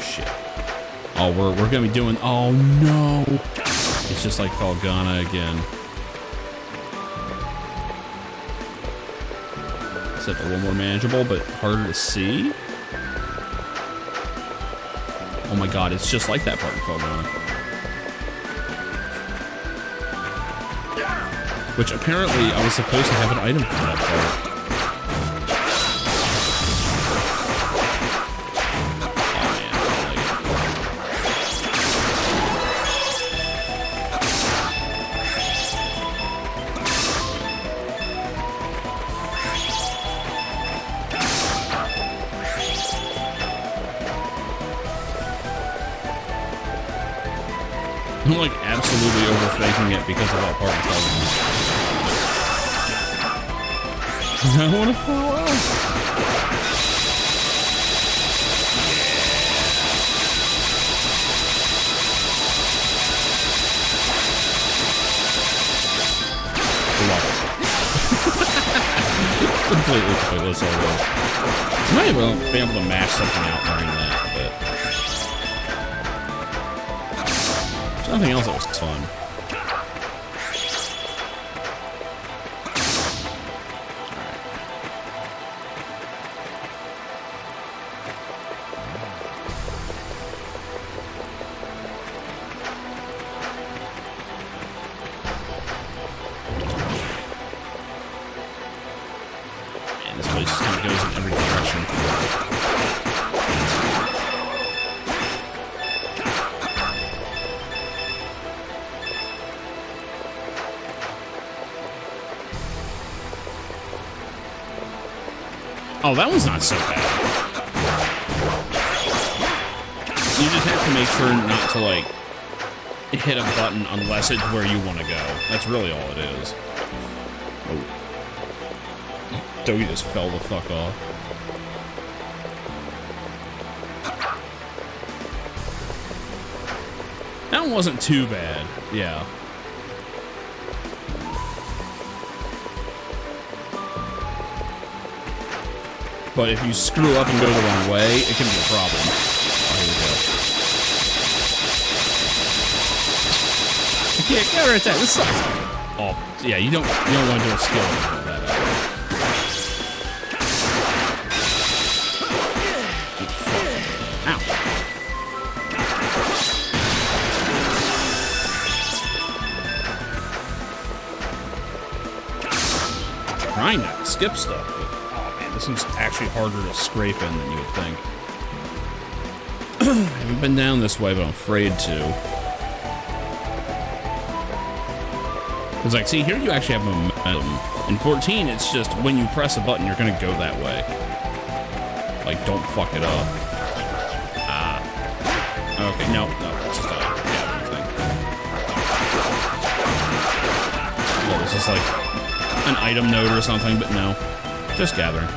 Shit. Oh, we're gonna be doing. Oh no! It's just like Felghana again. Except a little more manageable, but harder to see. Oh my god, it's just like that part in Felghana. Which apparently I was supposed to have an item for that part. I'm like absolutely overthinking it because of that part of Felghana. I want to fall off. Completely pointless almost. Might well be able to mash something out during that, but there's nothing else that was fun. This place just kind of goes in every direction. Oh, that one's not so bad. You just have to make sure not to, like, hit a button unless it's where you want to go. That's really all it is. Oh. Togi just fell the fuck off. That one wasn't too bad, yeah. But if you screw up and go the wrong way, it can be a problem. Oh, here we go. I can't counter attack. This sucks. Oh, yeah, you don't want to do a skill like that. Ow. Trying to skip stuff, but oh man, this one's actually harder to scrape in than you would think. I haven't been down this way, but I'm afraid to. Because, like, see, here you actually have momentum. In 14, it's just when you press a button, you're gonna go that way. Like, don't fuck it up. Okay, no, it's just a gathering thing. Well, it's just like an item node or something, but no. Just gathering.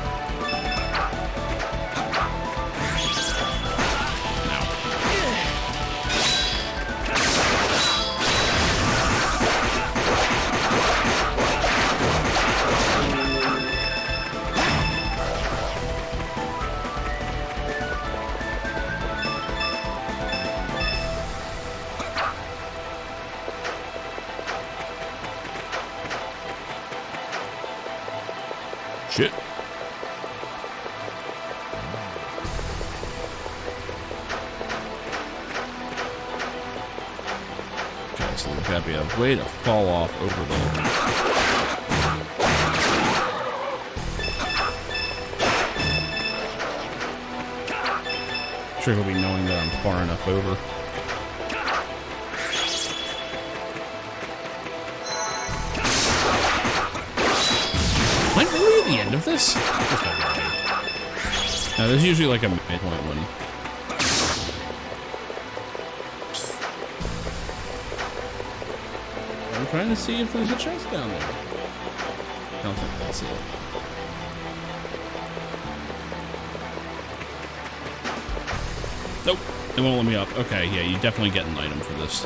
Shit. Okay, so there's gotta be a way to fall off over there. Trick will be knowing that I'm far enough over. The end of this? No, there's usually like a midpoint one. I'm trying to see if there's a chest down there. I don't think that's it. Nope, it won't let me up. Okay, yeah, you definitely get an item for this.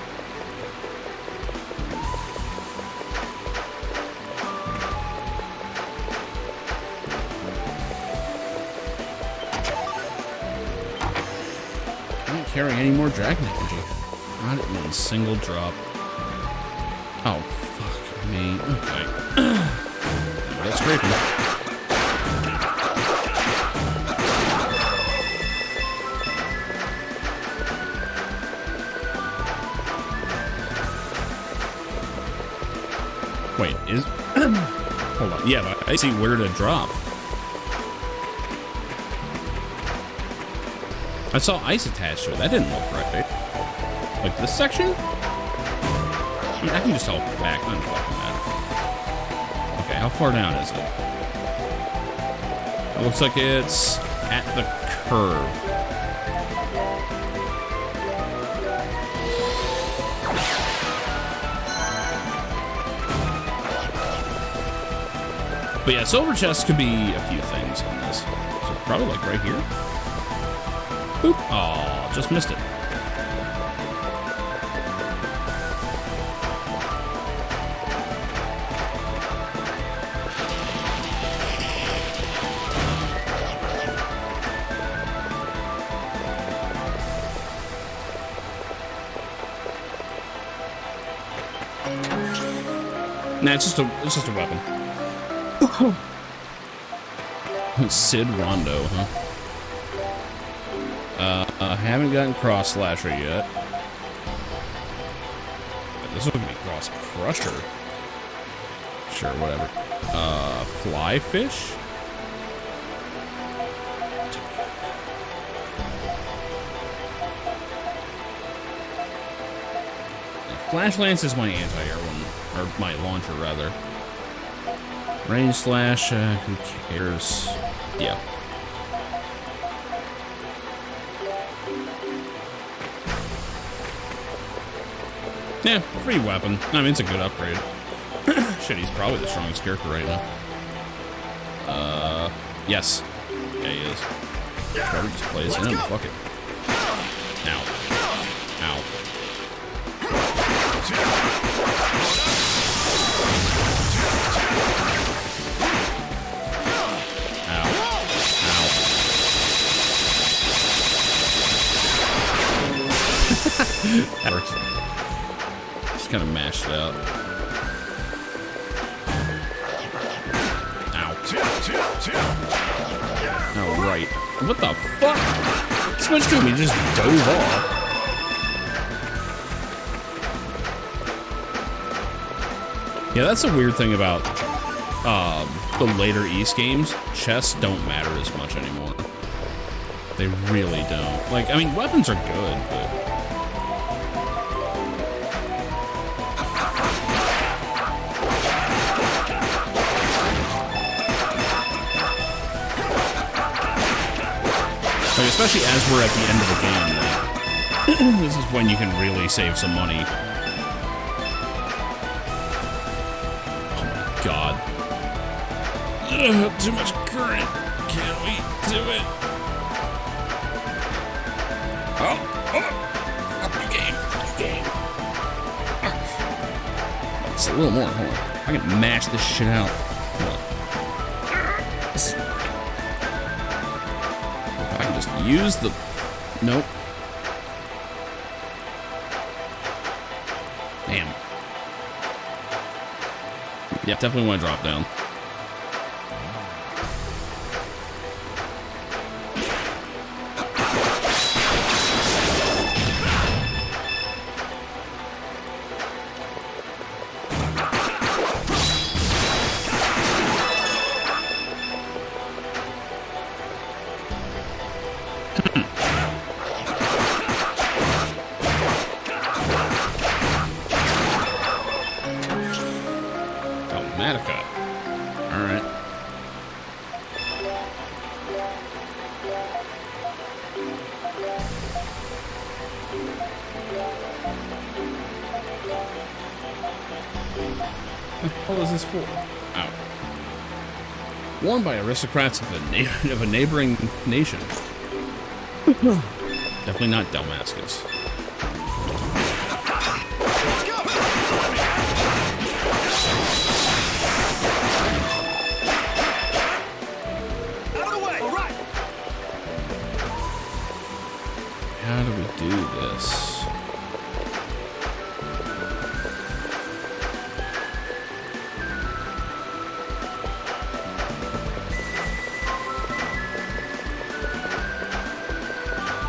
Can't carry any more dragon energy. Not in one single drop. Oh, fuck me. Okay. That's scraping. Wait, is... Hold on. Yeah, but I see where to drop. I saw ice attached to it. That didn't look right. Like this section? I mean, I can just help back. Doesn't fucking matter. Okay, how far down is it? It looks like it's at the curve. But yeah, silver chests could be a few things on this. So probably like right here. Boop. Oh, just missed it. Nah, it's just a weapon. Sid Rondo, huh? I haven't gotten Cross Slasher yet. This will be Cross Crusher. Sure, whatever. Fly Fish? Flash Lance is my anti-air one. Or my launcher, rather. Range Slash, who cares? Yeah. Yeah, free weapon. I mean, it's a good upgrade. Shit, he's probably the strongest character right now. Yes. Yeah, he is. Trevor just plays him. Fuck it. Ow. Ow. That works. Just kind of mashed it out. Ow. Oh, right. What the fuck? Switch to me just dove off. Yeah, that's a weird thing about the later East games. Chests don't matter as much anymore. They really don't. Like, I mean, weapons are good, but... Like, especially as we're at the end of the game, like, this is when you can really save some money. Oh my god. Too much current. Can we do it? Oh, fuck you, game. It's a little more. Hold on. I can mash this shit out. Use the... Nope. Damn. Yeah, definitely want to drop down. What is this for? Ow. Worn by aristocrats of a neighboring nation. Definitely not Damascus. How do we do this?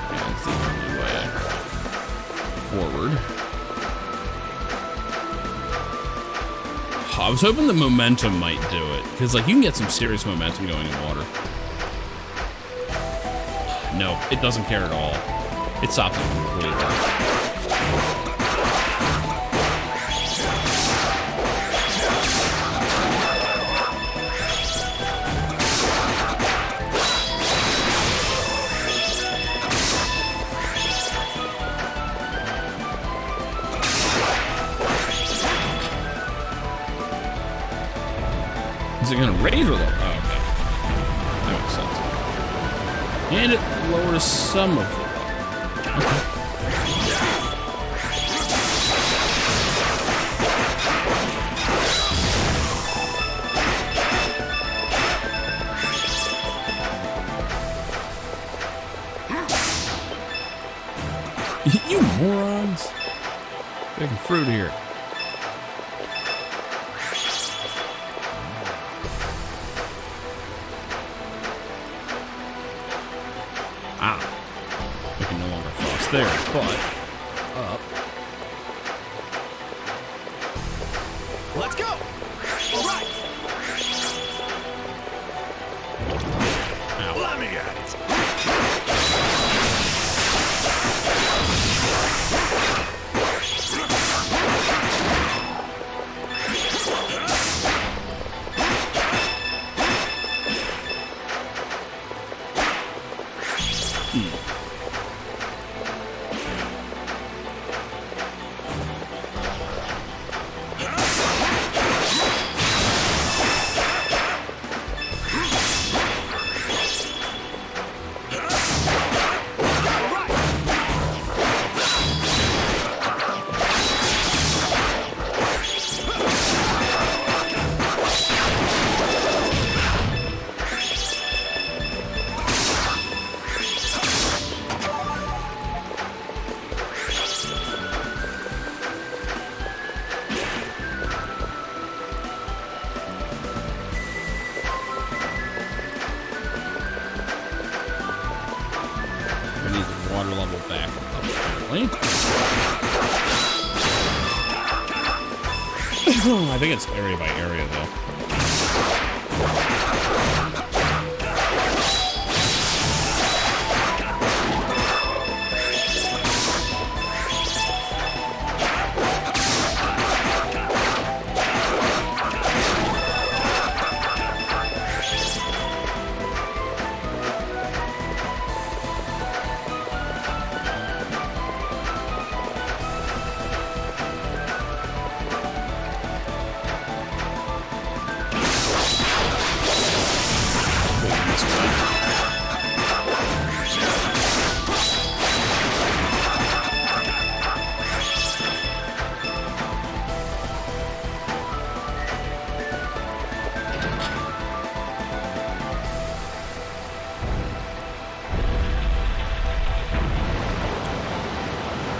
That's the only way forward. I was hoping the momentum might do it, because like you can get some serious momentum going in water. No, it doesn't care at all. It stops it completely. Is it gonna raise or lower? Oh, okay. That makes sense. And it lowers some of it. Okay. You morons! Making fruit here. We can no longer cross there, but up. Let's go. All right. Ow. Let me at it. Water level back up, apparently. I think it's area by area, though.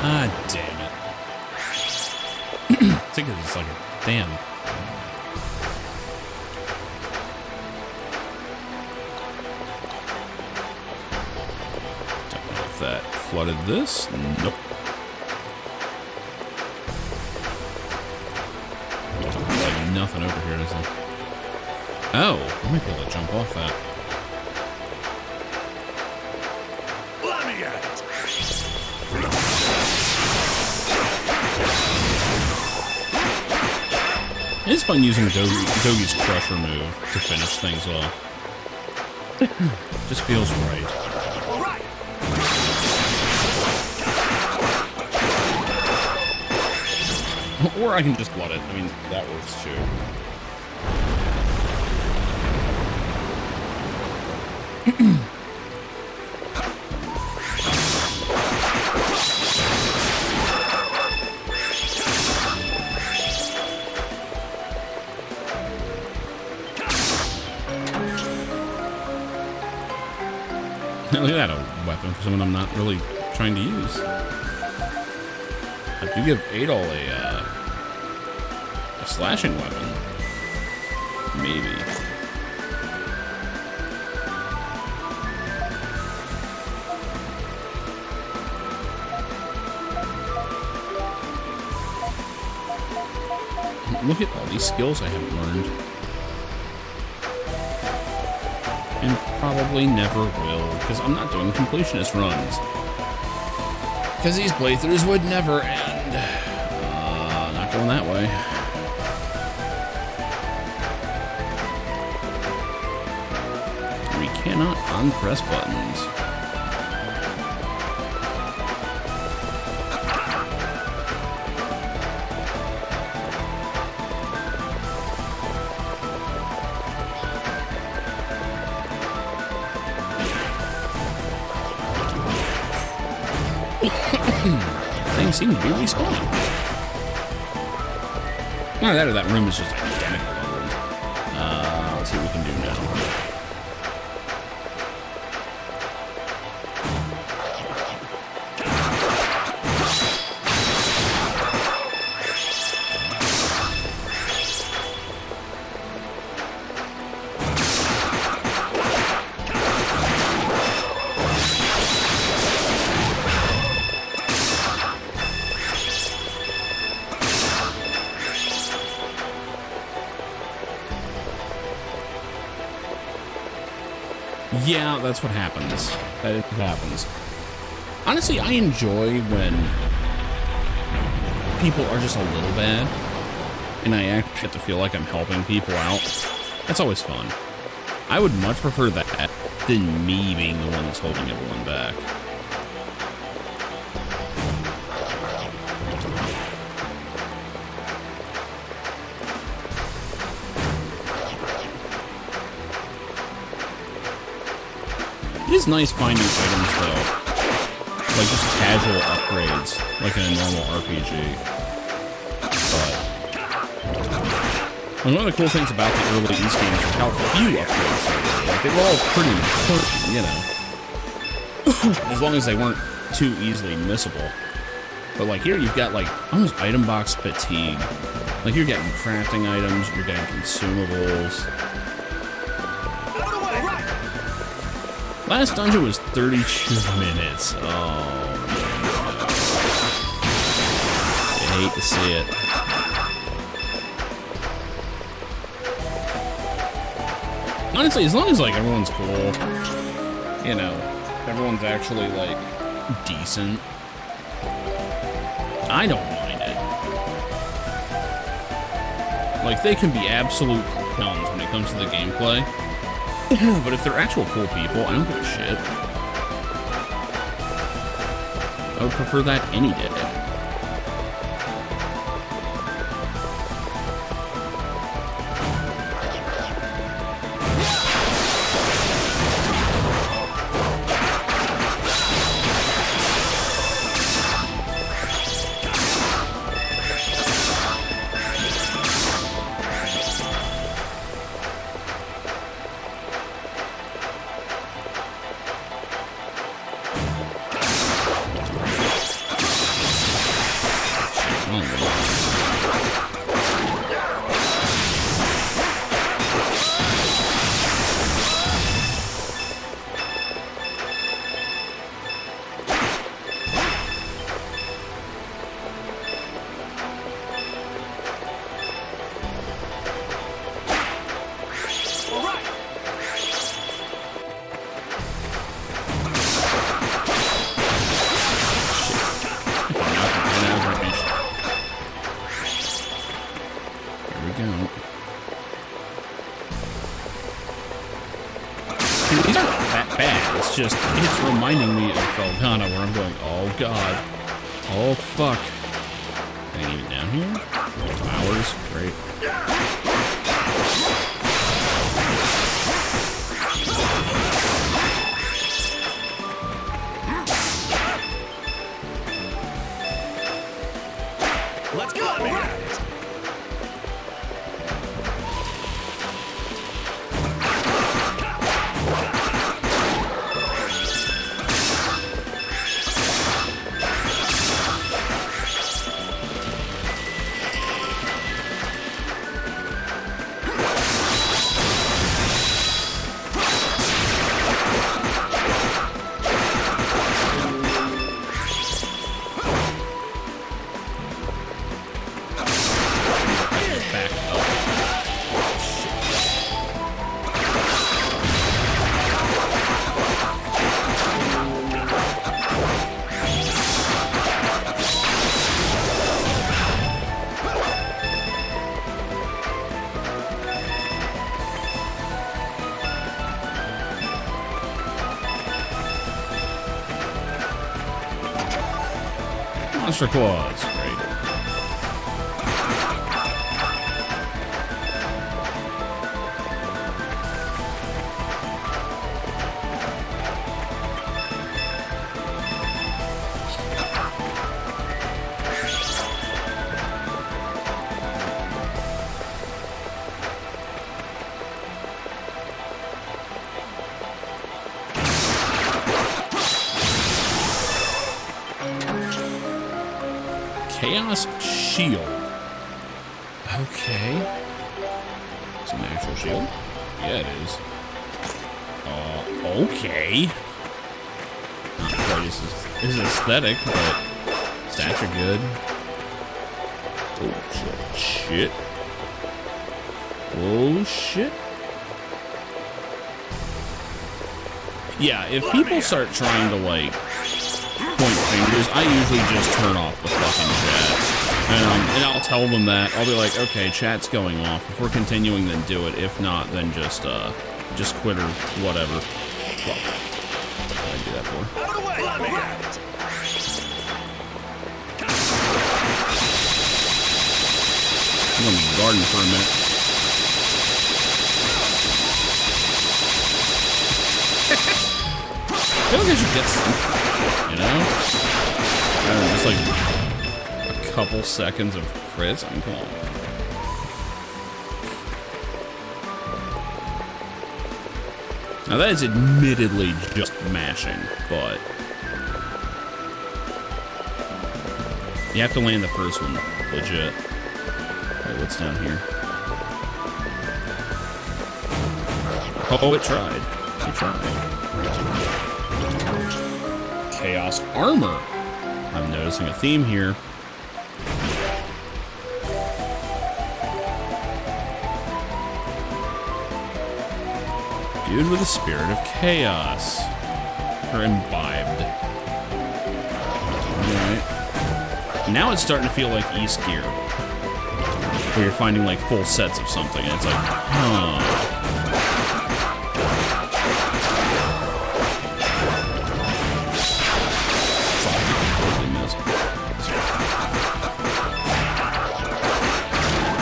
Ah, damn it. I think it's like a damn. Don't know if that flooded this. Nope. There's like nothing over here, is there? Oh, I might be able to jump off that. Let me at it. It's fun using Dogi's Crusher move to finish things off. Just feels right. All right. Or I can just flood it. I mean, that works too. Look at that, a weapon for someone I'm not really trying to use. I do give Adol a slashing weapon. Maybe. Look at all these skills I haven't learned. And probably never will, because I'm not doing completionist runs. Because these playthroughs would never end. Not going that way. We cannot unpress buttons. Things seem to be respawning. Either that or that room is just identical. Let's see what we can do now. Yeah, that's what happens. That is what happens. Honestly, I enjoy when people are just a little bad, and I actually get to feel like I'm helping people out. That's always fun. I would much prefer that than me being the one that's holding everyone back. It is nice finding items, though. Like, just casual upgrades, like in a normal RPG. But one of the cool things about the early East games is how few upgrades there were. Like, they were all pretty important, you know. As long as they weren't too easily missable. But, like, here you've got, like, almost item box fatigue. Like, you're getting crafting items, you're getting consumables. Last dungeon was 32 minutes. Oh, no. I hate to see it. Honestly, as long as, like, everyone's cool, you know, everyone's actually, like, decent, I don't mind it. Like, they can be absolute clowns when it comes to the gameplay. But if they're actual cool people, I don't give a shit. I would prefer that any day. Just, it's reminding me of Felghana, where I'm going, oh god, oh fuck. Can I even down here? Flowers, great. Let's go! Monster Claws. Great. Chaos Shield. Okay. It's an actual shield? Yeah, it is. Okay. Not quite as aesthetic, but stats are good. Oh, shit. Oh, shit. Yeah, if people start trying to, like, point fingers, I usually just turn off the fucking chat. And I'll tell them that. I'll be like, okay, chat's going off. If we're continuing, then do it. If not, then just quit or whatever. Fuck. What did I do that for? Out of the way! Let me at it! I'm gonna be guarding for a minute. I feel like I should get some, you know? I don't know, just like a couple seconds of crits. I mean, come on. Now that is admittedly just mashing, but you have to land the first one, legit. Wait, what's down here? Oh, it tried. It tried. Chaos Armor. I'm noticing a theme here. Dude with the spirit of chaos. Or imbibed. Alright. Now it's starting to feel like East Gear. Where you're finding like full sets of something and it's like, huh.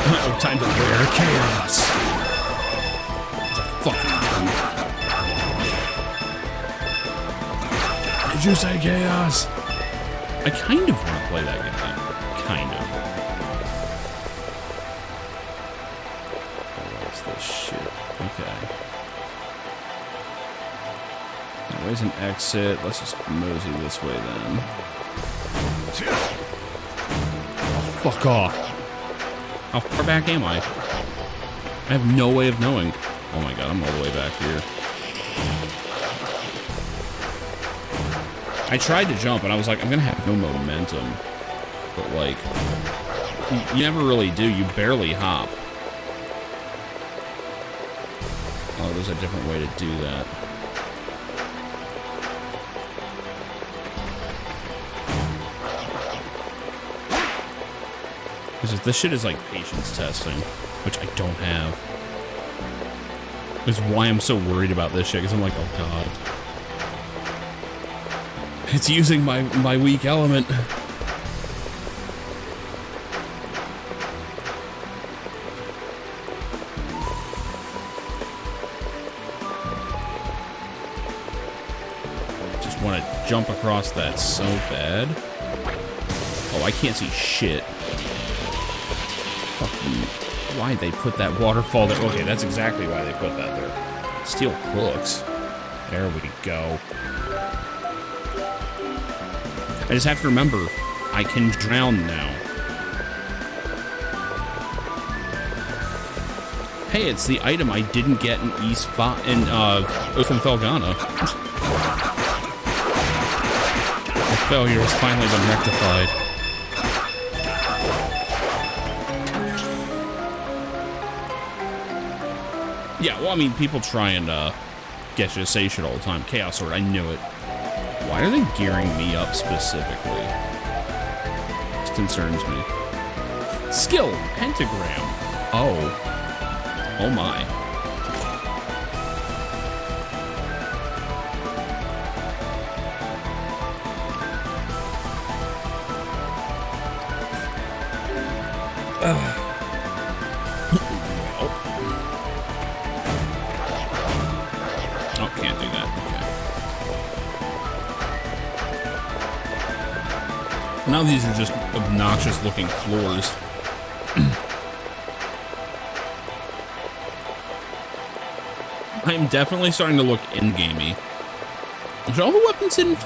Oh, time to wear chaos. It's a fucking creep. Did you say chaos? I kind of want to play that game. Kind of. What's this shit? Okay. Where's an exit? Let's just mosey this way then. Oh, fuck off. How far back am I? I have no way of knowing. Oh my god, I'm all the way back here. I tried to jump and I was like, I'm gonna have no momentum. But like, you never really do. You barely hop. Oh, there's a different way to do that. This shit is like patience testing, which I don't have. Which is why I'm so worried about this shit, because I'm like, oh god. It's using my weak element. Just want to jump across that so bad. Oh, I can't see shit. Why'd they put that waterfall there? Okay, that's exactly why they put that there. Steel hooks. There we go. I just have to remember, I can drown now. Hey, it's the item I didn't get in Oath and Felghana. The failure has finally been rectified. Yeah, well, I mean, people try and get you to say shit all the time. Chaos Sword, I knew it. Why are they gearing me up specifically? This concerns me. Skill, Pentagram. Oh. Oh my. Oh, can't do that. Okay. Now these are just obnoxious looking floors. I'm definitely starting to look in-gamey. All the weapons in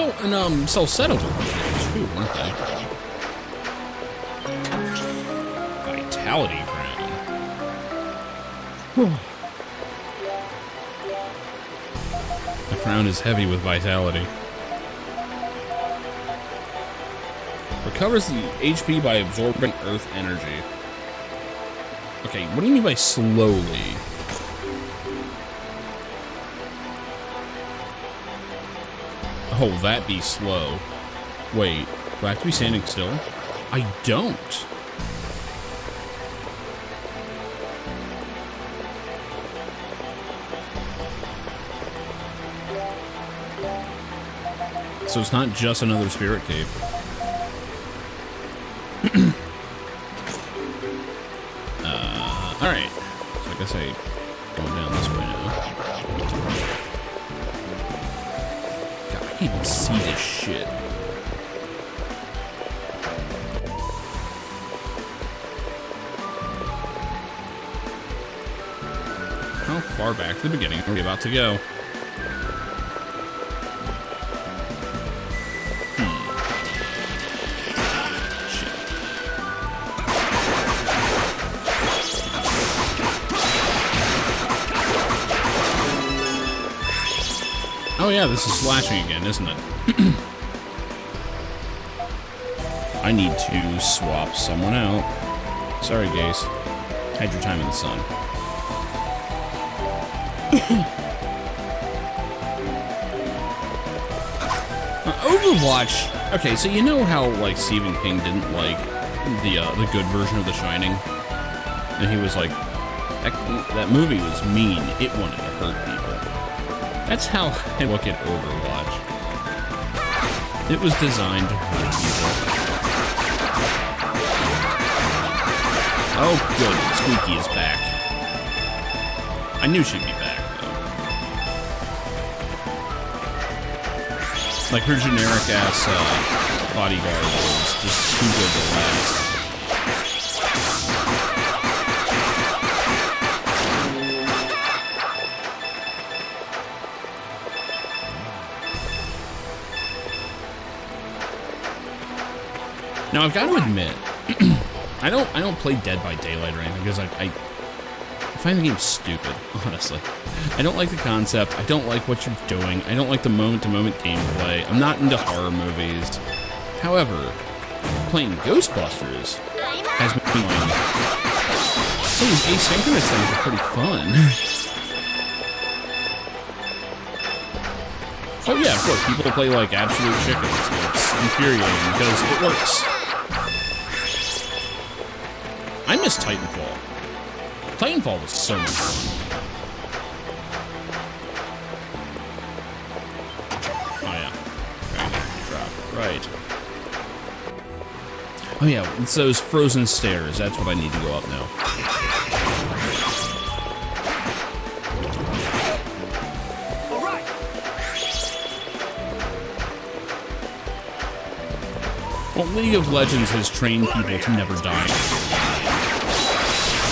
Salcedo were too, weren't they? Vitality crown. The crown is heavy with vitality. Recovers the HP by absorbing earth energy. Okay, what do you mean by slowly? Oh, that be slow. Wait, do I have to be standing still? I don't. So it's not just another spirit cave. Alright. So I guess I go down this way now. God, I can't even see this shit. How far back to the beginning are we about to go? Oh yeah, this is slashing again, isn't it? I need to swap someone out. Sorry, Gase. Had your time in the sun. Overwatch. Okay, so you know how like Stephen King didn't like the good version of The Shining, and he was like, that movie was mean. It wanted to hurt people. That's how I look at Overwatch. It was designed to hurt people. Oh, good. Squeaky is back. I knew she'd be back, though. Like, her generic-ass bodyguard was just too good to last. Now I've got to admit, I don't play Dead by Daylight or anything because I find the game stupid, honestly. I don't like the concept. I don't like what you're doing. I don't like the moment-to-moment gameplay. I'm not into horror movies. However, playing Ghostbusters has been fun. Some of these asynchronous things are pretty fun. Oh yeah, of course, people play like absolute chickens. It's infuriating because it works. I miss Titanfall. Titanfall was so much fun. Oh yeah. Drop. Right. Oh yeah, it's those frozen stairs. That's what I need to go up now. All right. Well, League of Legends has trained people to never die.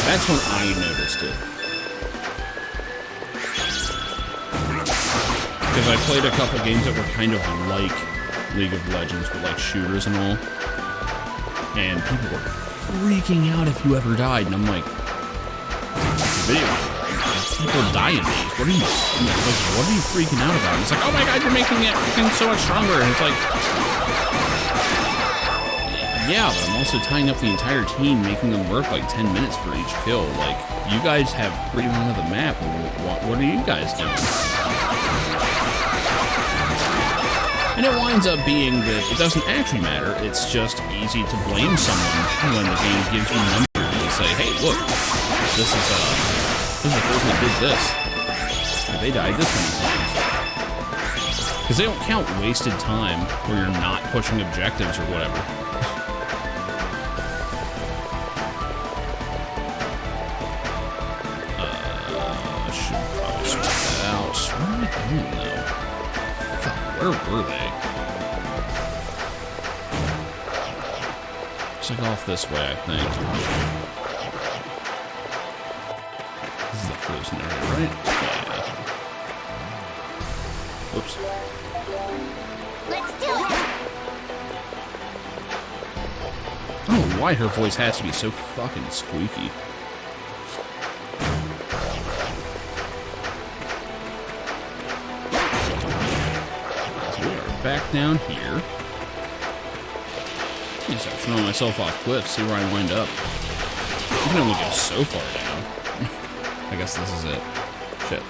That's when I noticed it. Because I played a couple games that were kind of like League of Legends, with like shooters and all. And people were freaking out if you ever died. And I'm like, it's a video game. People die in these. What are you freaking out about? And it's like, oh my god, you're making it so much stronger. And it's like, yeah, but I'm also tying up the entire team, making them work like 10 minutes for each kill. Like, you guys have freedom of the map. What are you guys doing? And it winds up being that it doesn't actually matter. It's just easy to blame someone when the game gives you numbers and say, hey, look, this is the person that did this. And they died this many times. Because they don't count wasted time where you're not pushing objectives or whatever. doing, though? Fuck, where were they? It's like off this way, I think. This is the frozen area, right? Yeah. Whoops. Let's do it! Oh, why her voice has to be so fucking squeaky. So we are back down here. I'm gonna start throwing myself off cliffs, see where I wind up. I can only go so far down. I guess this is it. Shit.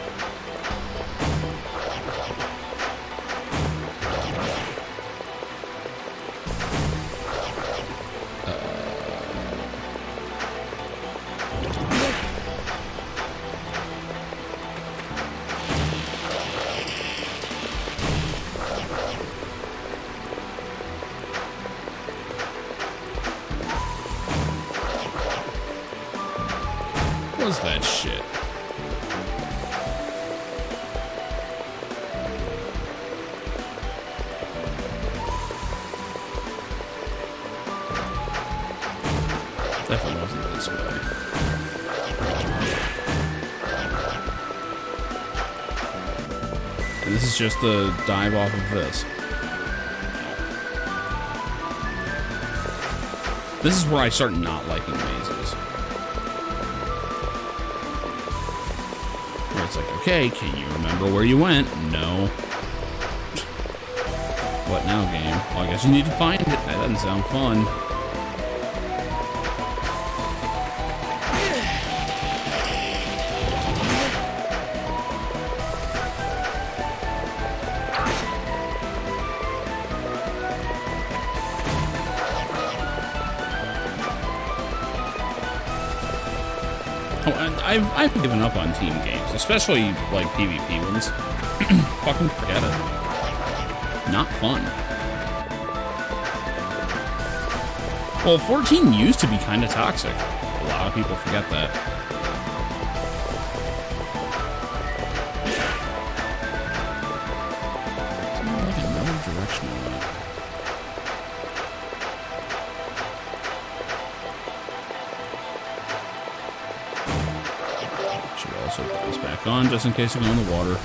What was that shit? Definitely wasn't this way. And this is just the dive off of this. This is where I start not liking mazes. Where it's like, okay, can you remember where you went? No. What now, game? Well, I guess you need to find it. That doesn't sound fun. Oh, and I've given up on team games, especially like PvP ones. Fucking forget it. Not fun. Well, 14 used to be kind of toxic. A lot of people forget that. Seems like another direction on that. Should also put this back on just in case I go in the water.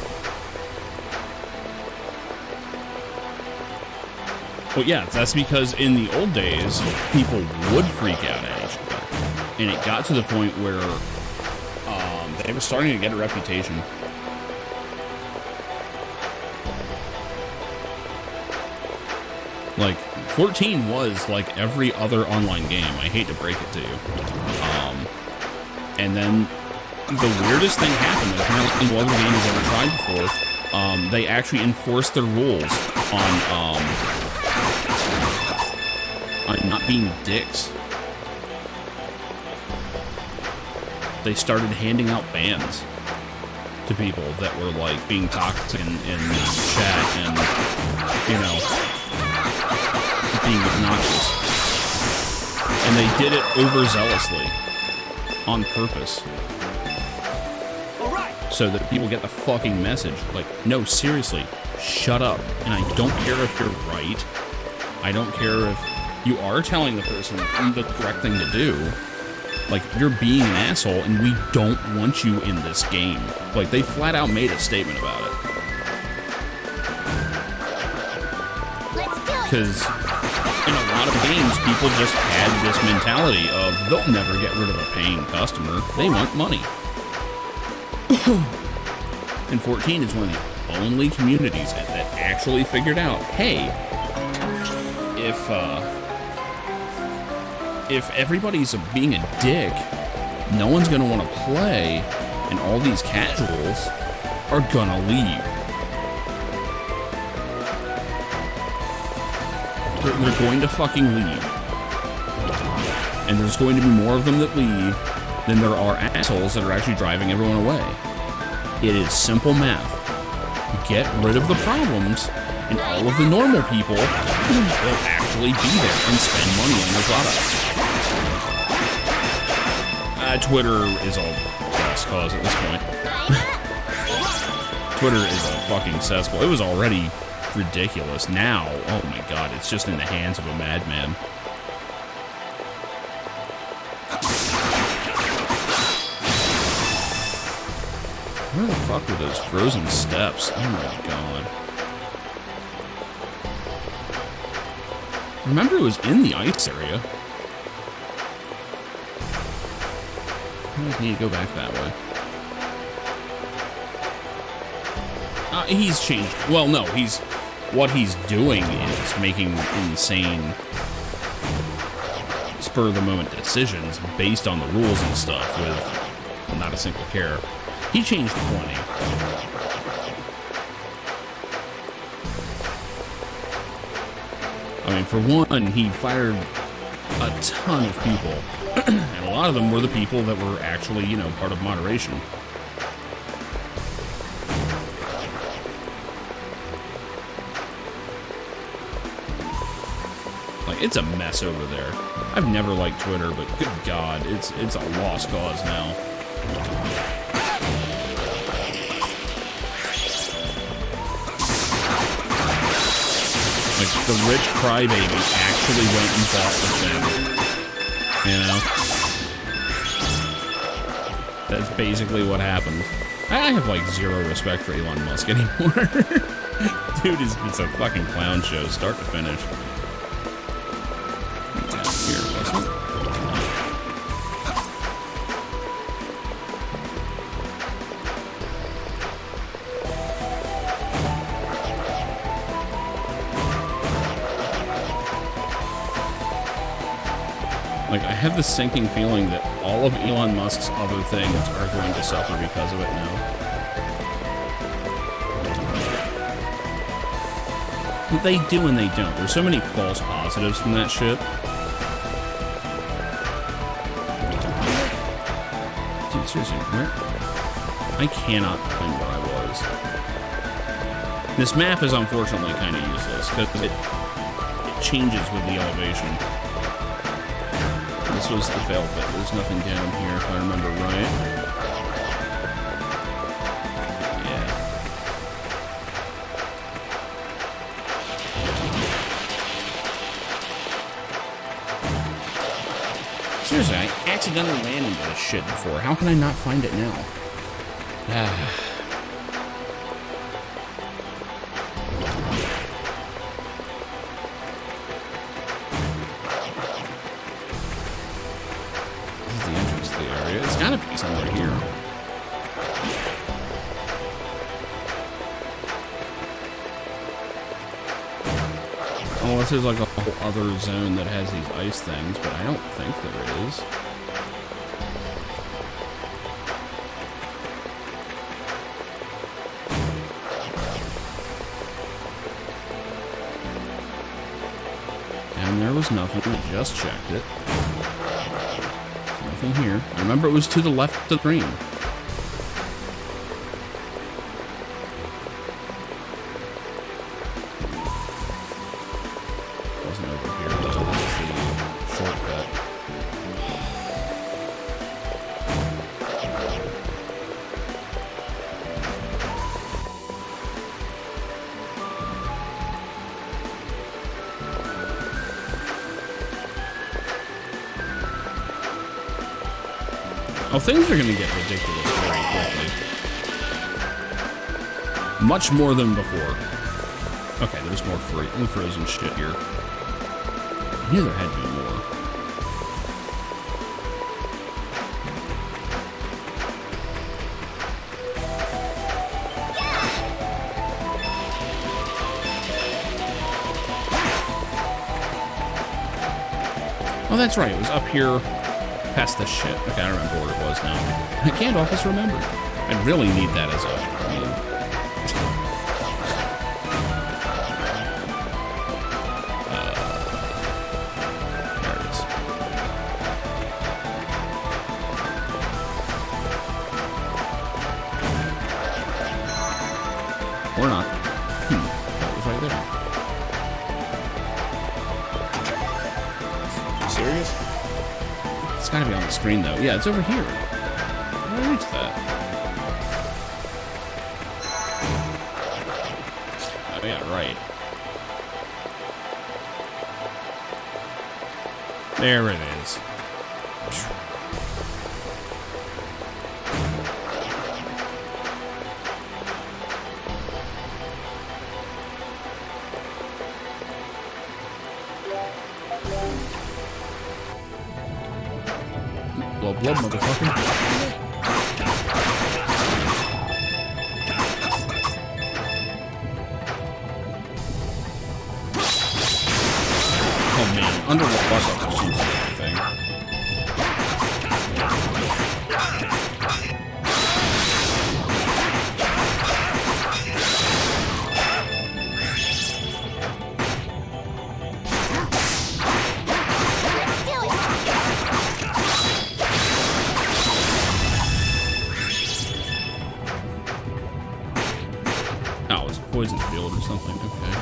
Well, yeah, that's because in the old days, people would freak out at each other. And it got to the point where they were starting to get a reputation. Like, 14 was like every other online game. I hate to break it to you. And then the weirdest thing happened that apparently no other game has ever tried before. They actually enforced their rules on not being dicks. They started handing out bans to people that were like being toxic in chat and, you know, being obnoxious. And they did it overzealously on purpose. All right. So that people get the fucking message. Like, no, seriously, shut up. And I don't care if you're right. I don't care if you are telling the person the correct thing to do. Like, you're being an asshole, and we don't want you in this game. Like, they flat out made a statement about it. Let's do it! Because in a lot of games, people just had this mentality of they'll never get rid of a paying customer. They want money. And 14 is one of the only communities that actually figured out, hey, if everybody's being a dick, no one's going to want to play, and all these casuals are going to leave. They're going to fucking leave. And there's going to be more of them that leave than there are assholes that are actually driving everyone away. It is simple math. Get rid of the problems, and all of the normal people will actually be there and spend money on their products. Twitter is all lost cause at this point. Twitter is a fucking cesspool. It was already ridiculous. Now, oh my god, it's just in the hands of a madman. Where the fuck were those frozen steps? Oh my god. Remember, it was in the ice area. I need to go back that way. He's changed. Well, no, what he's doing is making insane spur-of-the-moment decisions based on the rules and stuff with not a single care. He changed plenty. I mean, for one, he fired a ton of people. And a lot of them were the people that were actually, you know, part of moderation. Like, it's a mess over there. I've never liked Twitter, but good God, it's a lost cause now. Like, the rich crybaby actually went and bought the thing. You know? That's basically what happened. I have, like, zero respect for Elon Musk anymore. Dude, it's a fucking clown show, start to finish. Here, wasn't it? Like, I have this sinking feeling that all of Elon Musk's other things are going to suffer because of it now. But they do and they don't. There's so many false positives from that shit. Dude, seriously, where? I cannot find where I was. This map is unfortunately kind of useless because it changes with the elevation. This was the fail bit. There's nothing down here if I remember right. Yeah. Seriously, I accidentally ran into this shit before. How can I not find it now? Somewhere here. Unless there's like a whole other zone that has these ice things, but I don't think there is. Down there was nothing. I just checked it. Nothing here. I remember it was to the left of the screen. Wasn't over here, though. This is the shortcut. Oh, things are going to get ridiculous very quickly. Much more than before. Okay, there's more frozen shit here. I knew there had to be more. Oh, that's right. It was up here. Past this shit. Okay, I remember where it was now. I can't always remember. I really need that as a... there it is. Or not. That was right there. You serious? It's gotta be on the screen, though. Yeah, it's over here. How did I reach that? yeah, right. There it is. Blood, blood, motherfucker. Oh man, underwater bus just uses everything. Oh, it's a poison field or something. Okay.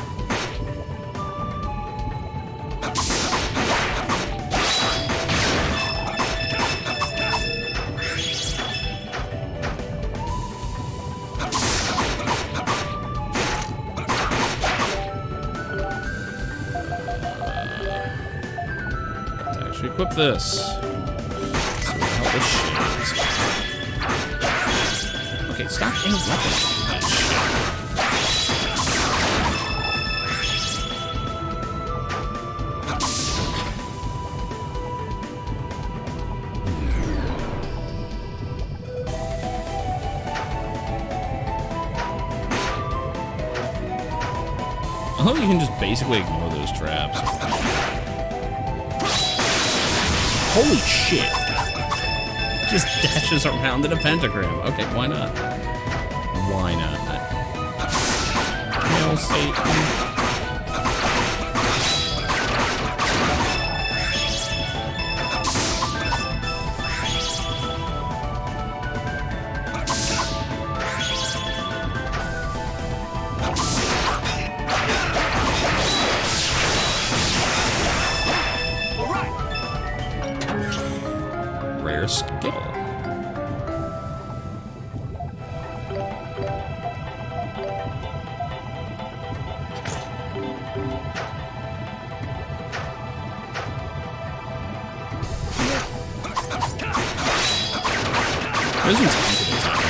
Actually equip this. Let's see what the hell this shit is. Okay, stop interrupting that shit. I hope you can just basically ignore those traps. Holy shit! Just dashes around in a pentagram. Okay, why not? Why not? Hail Satan. Rare skill. There's some time to the time.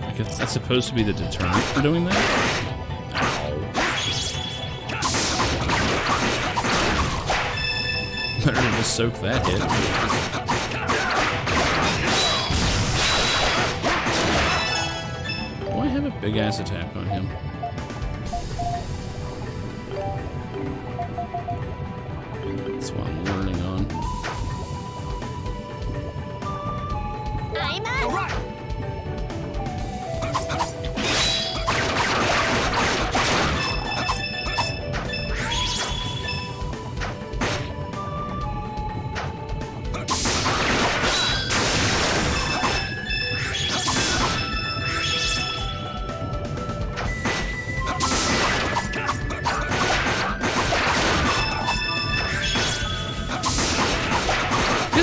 I guess that's supposed to be the deterrent for doing that? Better to just soak that hit. Why have a big ass attack on him? That's what I'm learning on. I'm up. All right.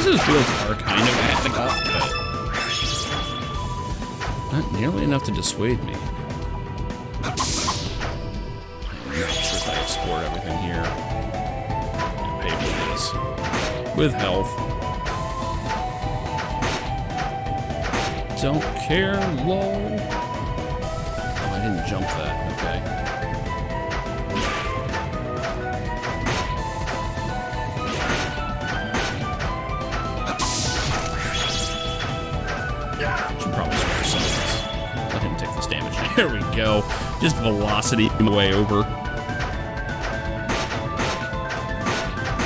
Those fields are kind of acting up, but not nearly enough to dissuade me. I'm not sure if I export everything here and pay for this with health. Don't care, lol. Oh, I didn't jump that. Okay. Should probably switch some of this. Let him take this damage. There we go. Just velocity him way over.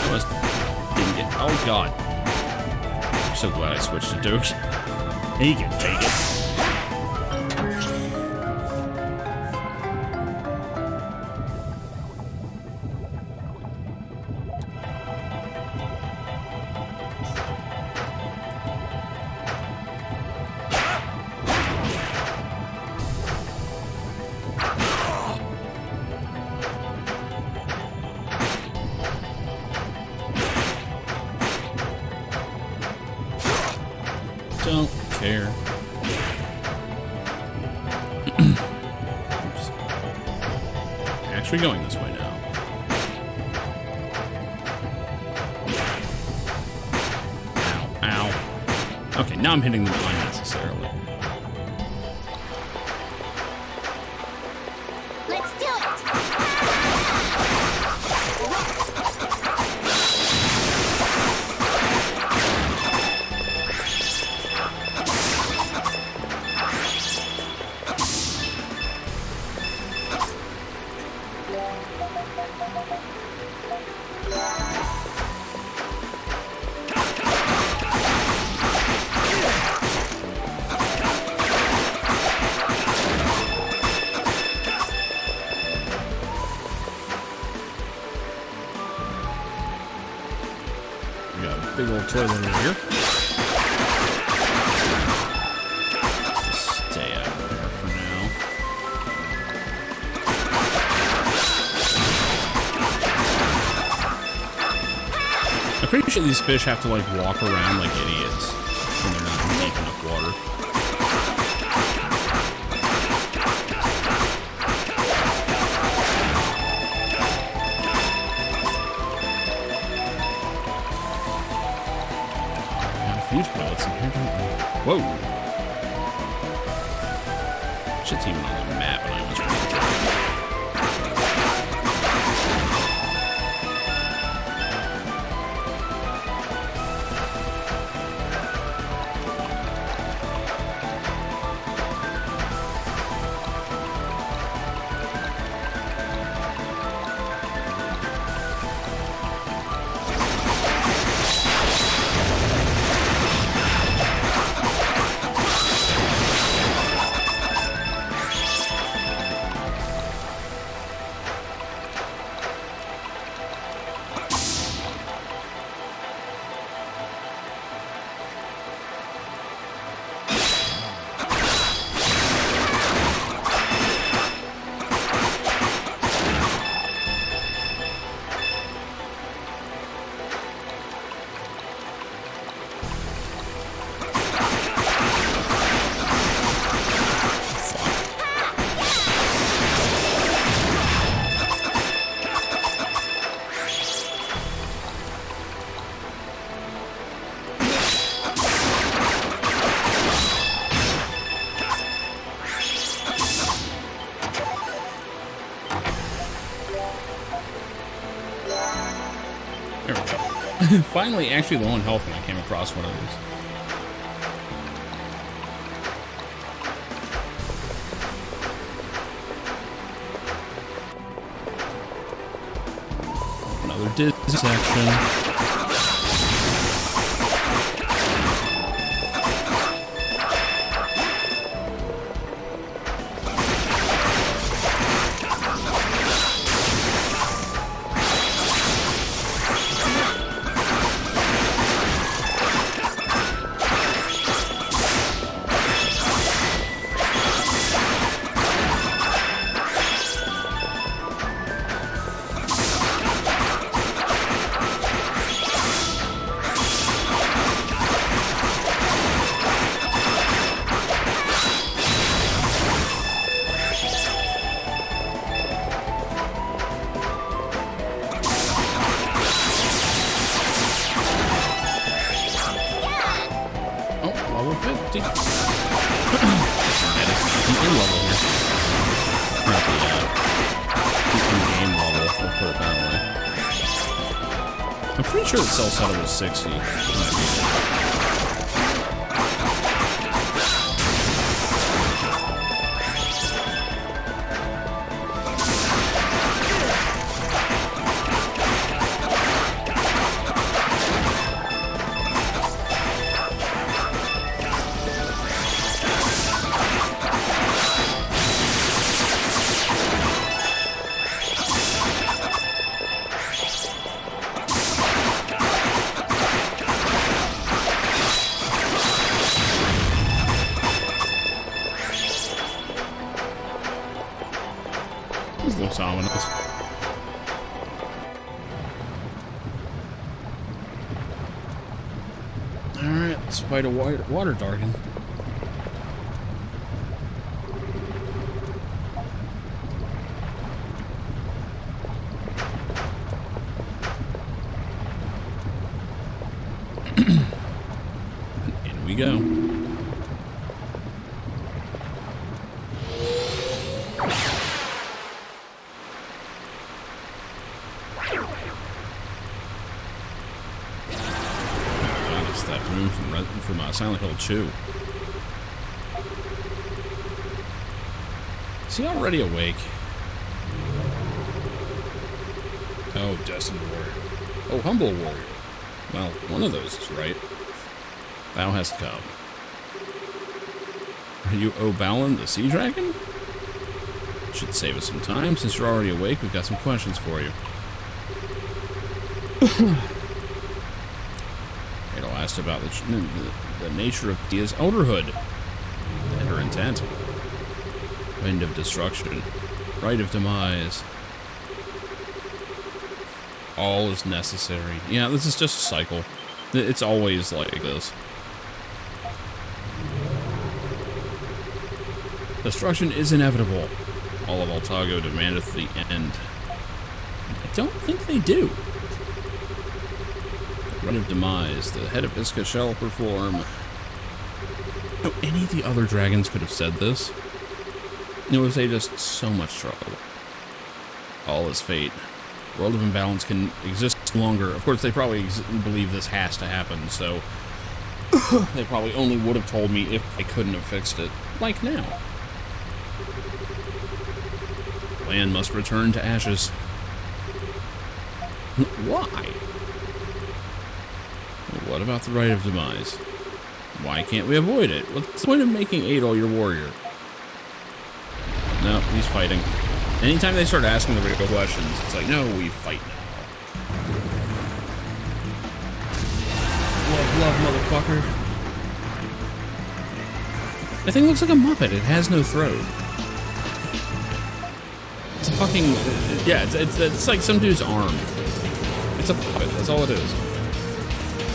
Almost didn't get. Oh god. I'm so glad I switched to Duke. He can take it. actually going this way now. Ow, ow. Okay, now I'm hitting them unnecessarily. Let's do it! We got a big old toilet over here. Stay out of there for now. I'm pretty sure these fish have to like walk around like idiots when they're not in deep enough water. Huge bullets in here, don't we? Whoa! Shit's even on the map, and I almost ran into it. There we go. Finally, actually low on health when I came across one of these. Another Disney section. Level 50. In level here. Not the in-game level, we'll put it that way. I'm pretty sure that Cell Settle was 60. This looks ominous. Alright, let's fight a water Darkin. we go. God, it's that room from Silent Hill 2. Is he already awake? Oh, Destined Warrior. Oh, Humble Warrior. Well, one of those is right. Thou hast come. Are you O'Balin, the Sea Dragon? Should save us some time. Since you're already awake, we've got some questions for you. It'll ask about the nature of Dia's elderhood and her intent. Wind of destruction. Rite of demise. All is necessary. Yeah, this is just a cycle. It's always like this. Destruction is inevitable. All of Altago demandeth the end. I don't think they do. Rite of demise. The head of Iska shall perform. No, any of the other dragons could have said this. It would save us so much trouble. All is fate. World of Imbalance can exist longer. Of course, they probably believe this has to happen, so they probably only would have told me if they couldn't have fixed it. Like now. Land must return to ashes. Why? What about the Rite of Demise? Why can't we avoid it? What's the point of making Adol your warrior? No, he's fighting. Anytime they start asking the real questions, it's like, no, we fight now. Love, motherfucker. That thing looks like a Muppet. It has no throat. It's a fucking... Yeah, it's like some dude's arm. It's a puppet. That's all it is.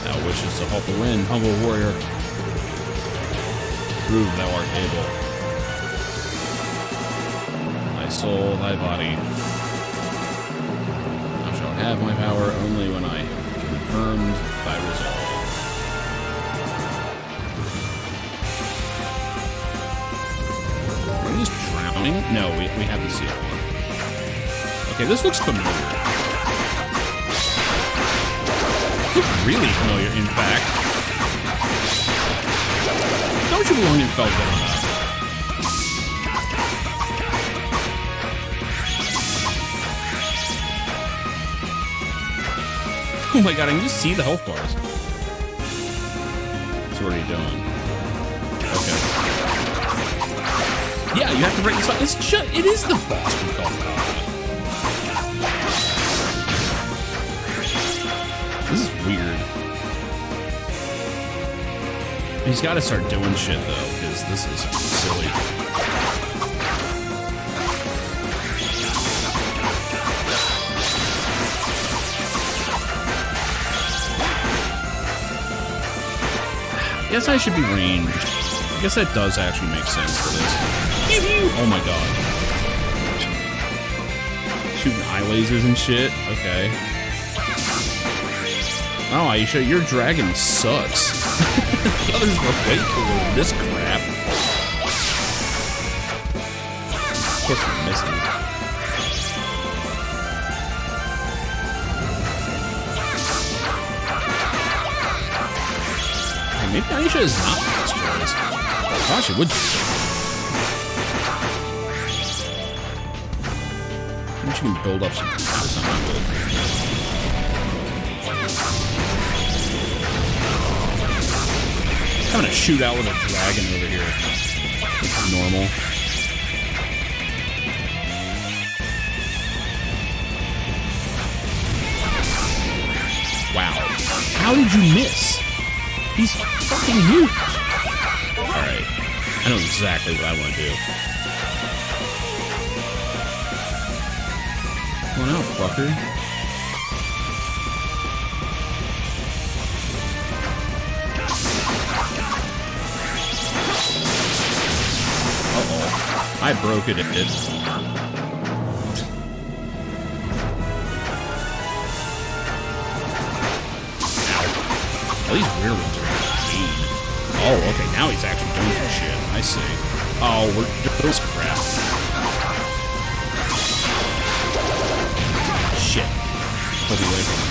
Thou wishes to halt the wind, humble warrior. Prove thou art able. Thy soul, thy body. Thou shalt have my power only when I have confirmed thy resolve. Are we just drowning? No, we have the seal. Okay, this looks familiar. It looks really familiar, in fact. Don't you belong in Feldon? Oh my god, I can just see the health bars. So what are you doing? Okay. Yeah, you have to break this up. It is the boss from Feldon. This is weird. He's got to start doing shit, though, because this is silly. I guess I should be ranged. I guess that does actually make sense for this. Oh my god. Shooting eye lasers and shit? Okay. Oh, Aisha, your dragon sucks. The others were way cooler than this crap. Of course we missed it. Hey, maybe Aisha is not best choice. Gosh, it would be. Maybe she can build up some something with it. Having a shootout with a dragon over here. It's normal. Wow. How did you miss? He's fucking huge. Alright. I know exactly what I want to do. Come on out, fucker. I broke it, it did. Ow. All these rear ones are insane. Oh, okay, now he's actually doing some shit. I see. Oh, we're those crap. Shit. Put away from him.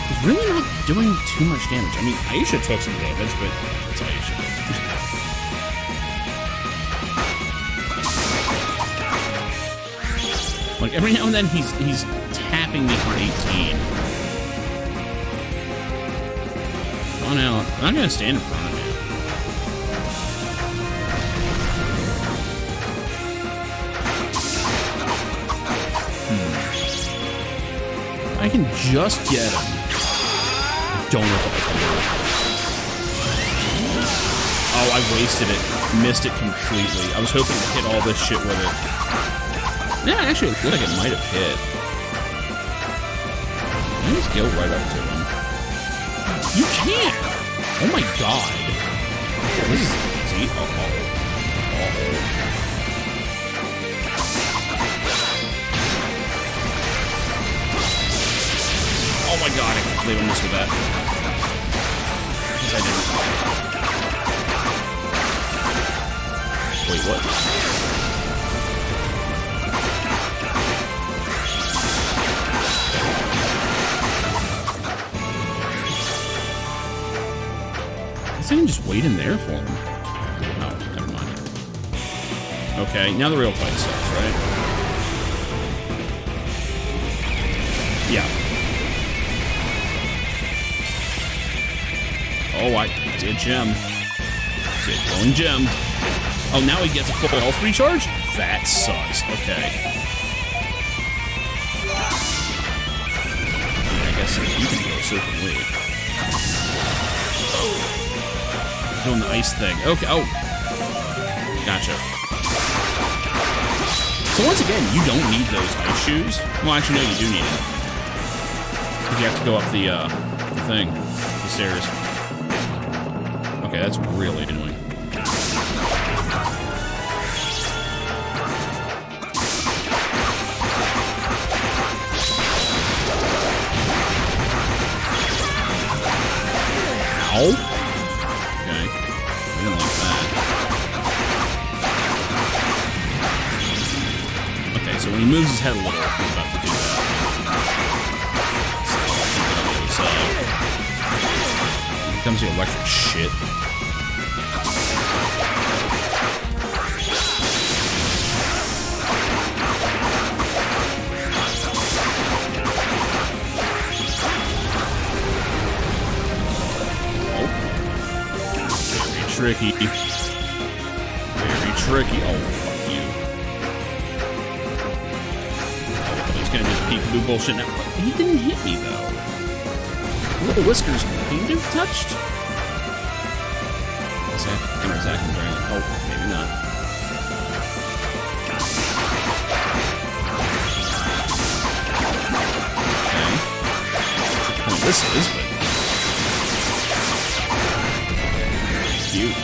He's really not doing too much damage. I mean, Aisha took some damage, but it's Aisha. Like, every now and then he's tapping me for 18. Come on out. I'm not gonna stand in front of you. I can just get him. Don't know if I can do it. Oh, I wasted it. Missed it completely. I was hoping to hit all this shit with it. Yeah, actually, it looked like it might have hit. I just go right up to him. You can't! Oh my god. This is easy. Oh my god, I can't believe I missed with that. Because I didn't. Wait, what? I can just wait in there for him. Oh, never mind. Okay, now the real fight starts, right? Yeah. Oh, I did gem. Did glowing gem. Oh, now he gets a full health recharge? That sucks. Okay. Yeah, I guess you can go certainly. Doing the ice thing. Okay. Oh. Gotcha. So once again, you don't need those ice shoes. Well, actually, no, you do need them. You have to go up the thing. The stairs. Okay, that's really annoying. Ow. So when he moves his head a little, he's about to do that. So, here comes the electric shit. Oh. Very tricky. Very tricky. Oh, fuck you. Gonna do peekaboo bullshit now. He didn't hit me though. Little whiskers kind of touched. Is that gonna attack him during it? Oh, maybe not. Okay. Well, this is, but cute.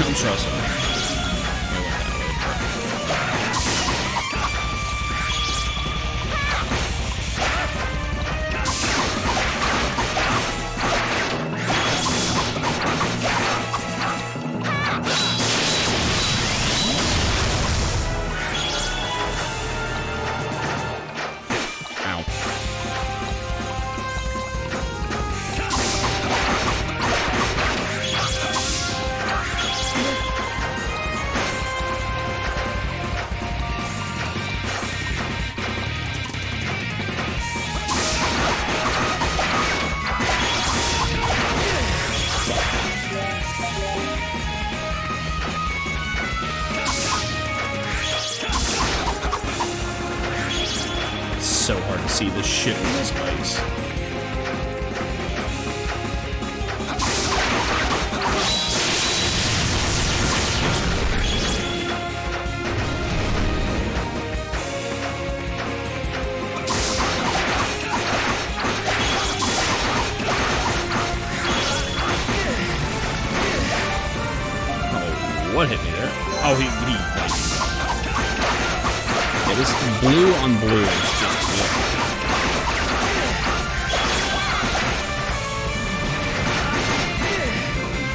Don't trust him. so hard to see this shit with this ice. What hit me there? Oh, he Yeah, this blue on blue is just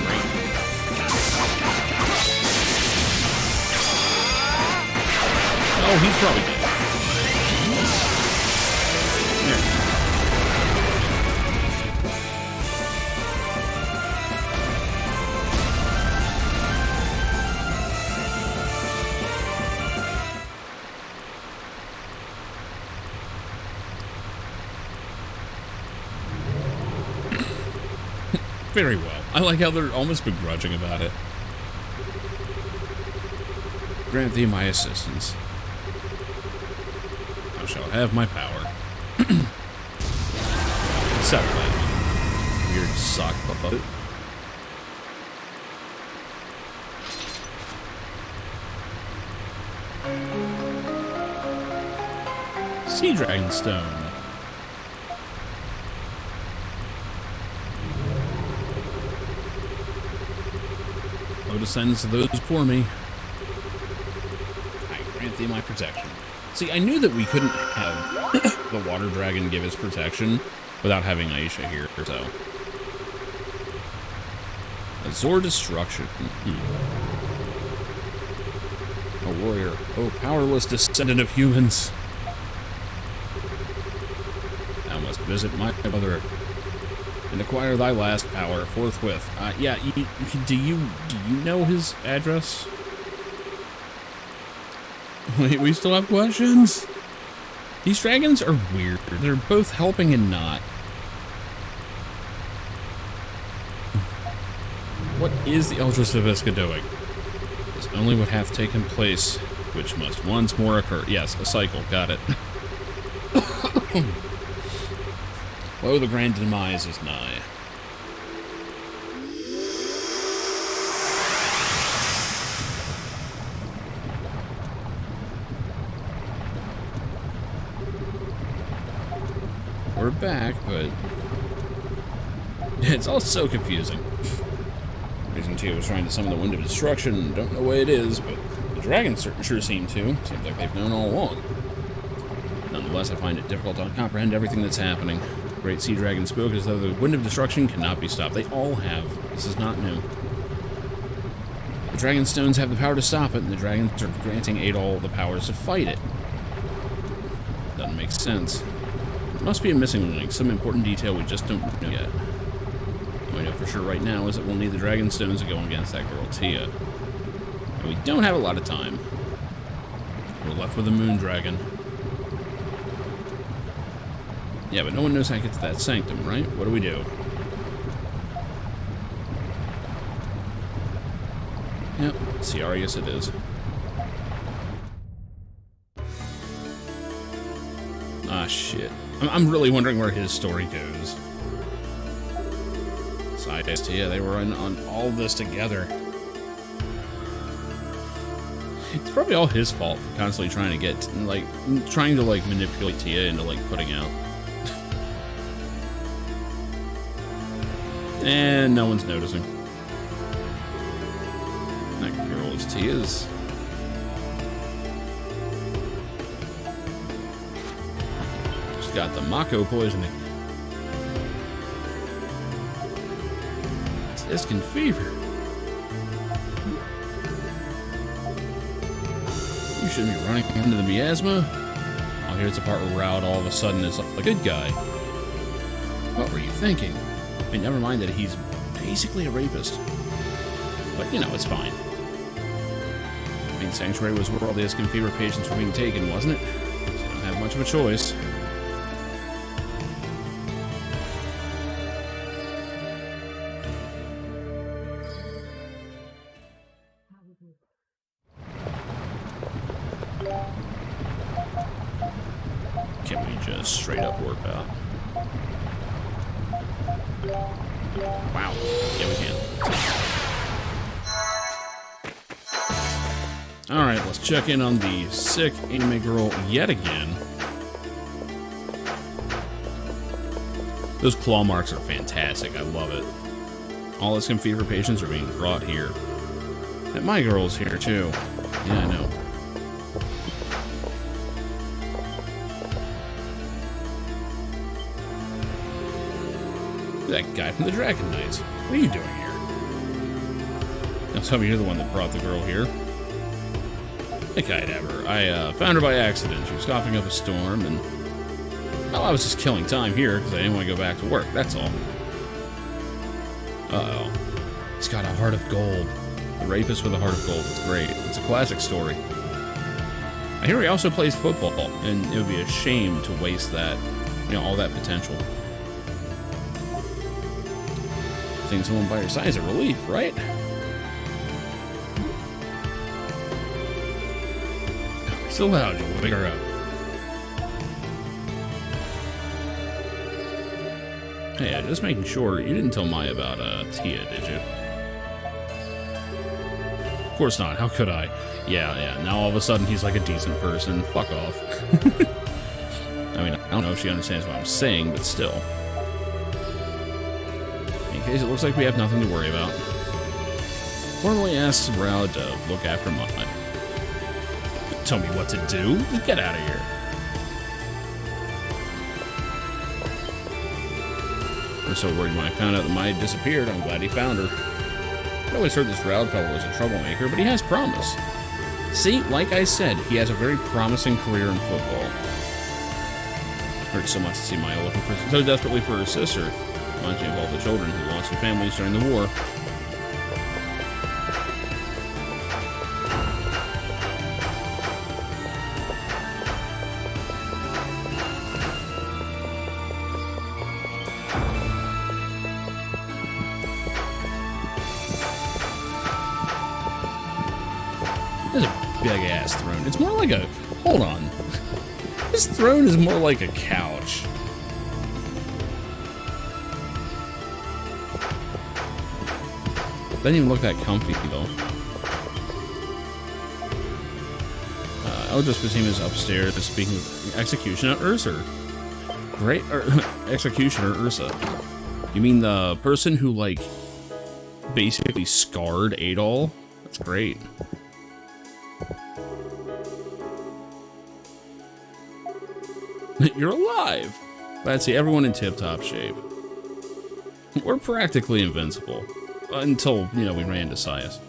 great. Oh, he's probably dead. Very well. I like how they're almost begrudging about it. Grant thee my assistance. Thou shalt have my power. Settle that. Weird sock puppet. Sea Dragon Stone. Lotus sends those for me. I grant thee my protection. See, I knew that we couldn't have the water dragon give his protection without having Aisha here, so. Azor Destruction. A warrior, oh powerless descendant of humans. Thou must visit my brother and acquire thy last power forthwith. Yeah, do you know his address? Wait, we still have questions? These dragons are weird. They're both helping and not. What is the Eldris of Iska doing? It's only what hath taken place, which must once more occur. Yes, a cycle. Got it. Lo, the grand demise is nigh. We're back, but it's all so confusing. Reason Tia was trying to summon the Wind of Destruction. Don't know what it is, but the dragons sure seem to. Seems like they've known all along. Nonetheless, I find it difficult to comprehend everything that's happening. The great sea dragon spoke as though the Wind of Destruction cannot be stopped. They all have. This is not new. The dragon stones have the power to stop it, and the dragons are granting Adol the powers to fight it. Doesn't make sense. There must be a missing link, some important detail we just don't know yet. All we know for sure right now is that we'll need the dragon stones to go against that girl Tia. And we don't have a lot of time. We're left with the moon dragon. Yeah, but no one knows how to get to that sanctum, right? What do we do? Yep, Ciarius it is. Ah, shit. I'm really wondering where his story goes. Sidest, yeah, they were on all this together. It's probably all his fault for constantly trying to manipulate Tia into, putting out. And no one's noticing. That girl is Tia's. She's got the Mako poisoning. It's Iscan fever. You shouldn't be running into the miasma. Oh, here's the part where Raud all of a sudden is a good guy. What were you thinking? I mean, never mind that he's basically a rapist. But, it's fine. I mean, Sanctuary was where all the Iscan fever patients were being taken, wasn't it? So you don't have much of a choice. Can we just straight up warp out? Wow. Yeah, we can. Alright, let's check in on the sick anime girl yet again. Those claw marks are fantastic. I love it. All its fever patients are being brought here. And my girl's here too. Yeah, I know. That guy from the Dragon Knights. What are you doing here? Now tell me you're the one that brought the girl here. That guy never. I found her by accident. She was coughing up a storm, and well, I was just killing time here because I didn't want to go back to work. That's all. Uh-oh. He's got a heart of gold. The rapist with a heart of gold. It's great. It's a classic story. I hear he also plays football, and it would be a shame to waste that, all that potential. Seeing someone by your side is a relief, right? Still loud, you'll pick her up. Hey, just making sure you didn't tell Maya about Tia, did you? Of course not. How could I? Yeah. Now all of a sudden he's like a decent person. Fuck off. I mean, I don't know if she understands what I'm saying, but still. In case it looks like we have nothing to worry about. Formally asks Rao to look after Maya. Tell me what to do? Just get out of here. I was so worried when I found out that Maya disappeared. I'm glad he found her. I always heard this Rowd fellow was a troublemaker, but he has promise. See, like I said, he has a very promising career in football. Hurts so much to see Maya looking so desperately for her sister. Reminds me of all the children who lost their families during the war. That's a big-ass throne. It's more like a... Hold on. This throne is more like a couch. Doesn't even look that comfy, though. Eldris Fatima is upstairs speaking with Executioner Ursa. Great... Executioner Ursa. You mean the person who, like, basically scarred Adol? That's great. You're alive! I'd say everyone in tip-top shape. We're practically invincible. Until, we ran into Sias.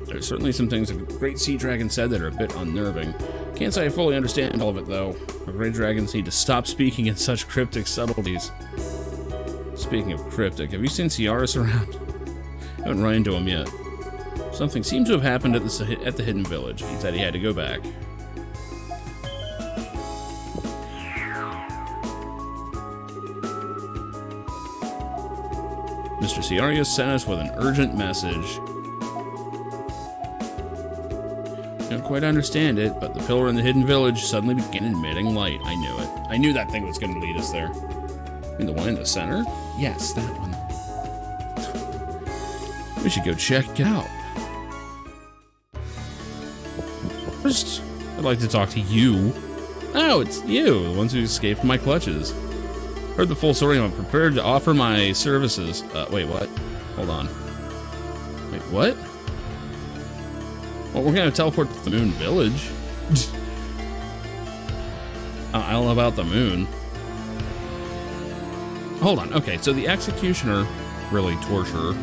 There's certainly some things the Great Sea Dragon said that are a bit unnerving. Can't say I fully understand all of it, though. The Great Dragons need to stop speaking in such cryptic subtleties. Speaking of cryptic, have you seen Ciaris around? I haven't run into him yet. Something seemed to have happened at the Hidden Village. He said he had to go back. Mr. Ciarius sent us with an urgent message. Don't quite understand it, but the pillar in the Hidden Village suddenly began emitting light. I knew it. I knew that thing was going to lead us there. And the one in the center? Yes, that one. We should go check it out. First, I'd like to talk to you. Oh, it's you, the ones who escaped from my clutches. Heard the full story and I'm prepared to offer my services. Wait, what? Hold on. Wait, what? Well, we're gonna teleport to the Moon Village. I don't know about the moon. Hold on, okay, so the Executioner, really torturer,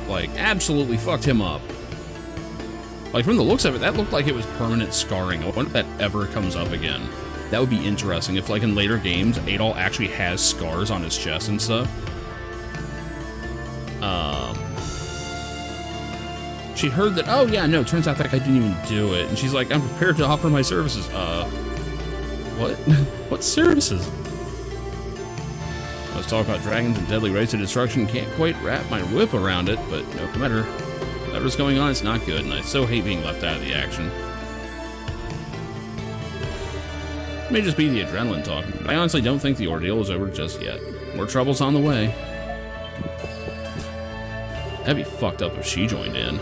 like, absolutely fucked him up. Like, from the looks of it, that looked like it was permanent scarring. I wonder if that ever comes up again. That would be interesting if, like, in later games, Adol actually has scars on his chest and stuff. She heard that, oh yeah, no, turns out that guy didn't even do it. And she's like, I'm prepared to offer my services. What? What services? Let's talk about dragons and deadly rays of destruction. Can't quite wrap my whip around it, but no matter. Whatever's going on, it's not good, and I so hate being left out of the action. It may just be the adrenaline talking, but I honestly don't think the ordeal is over just yet. More trouble's on the way. That'd be fucked up if she joined in.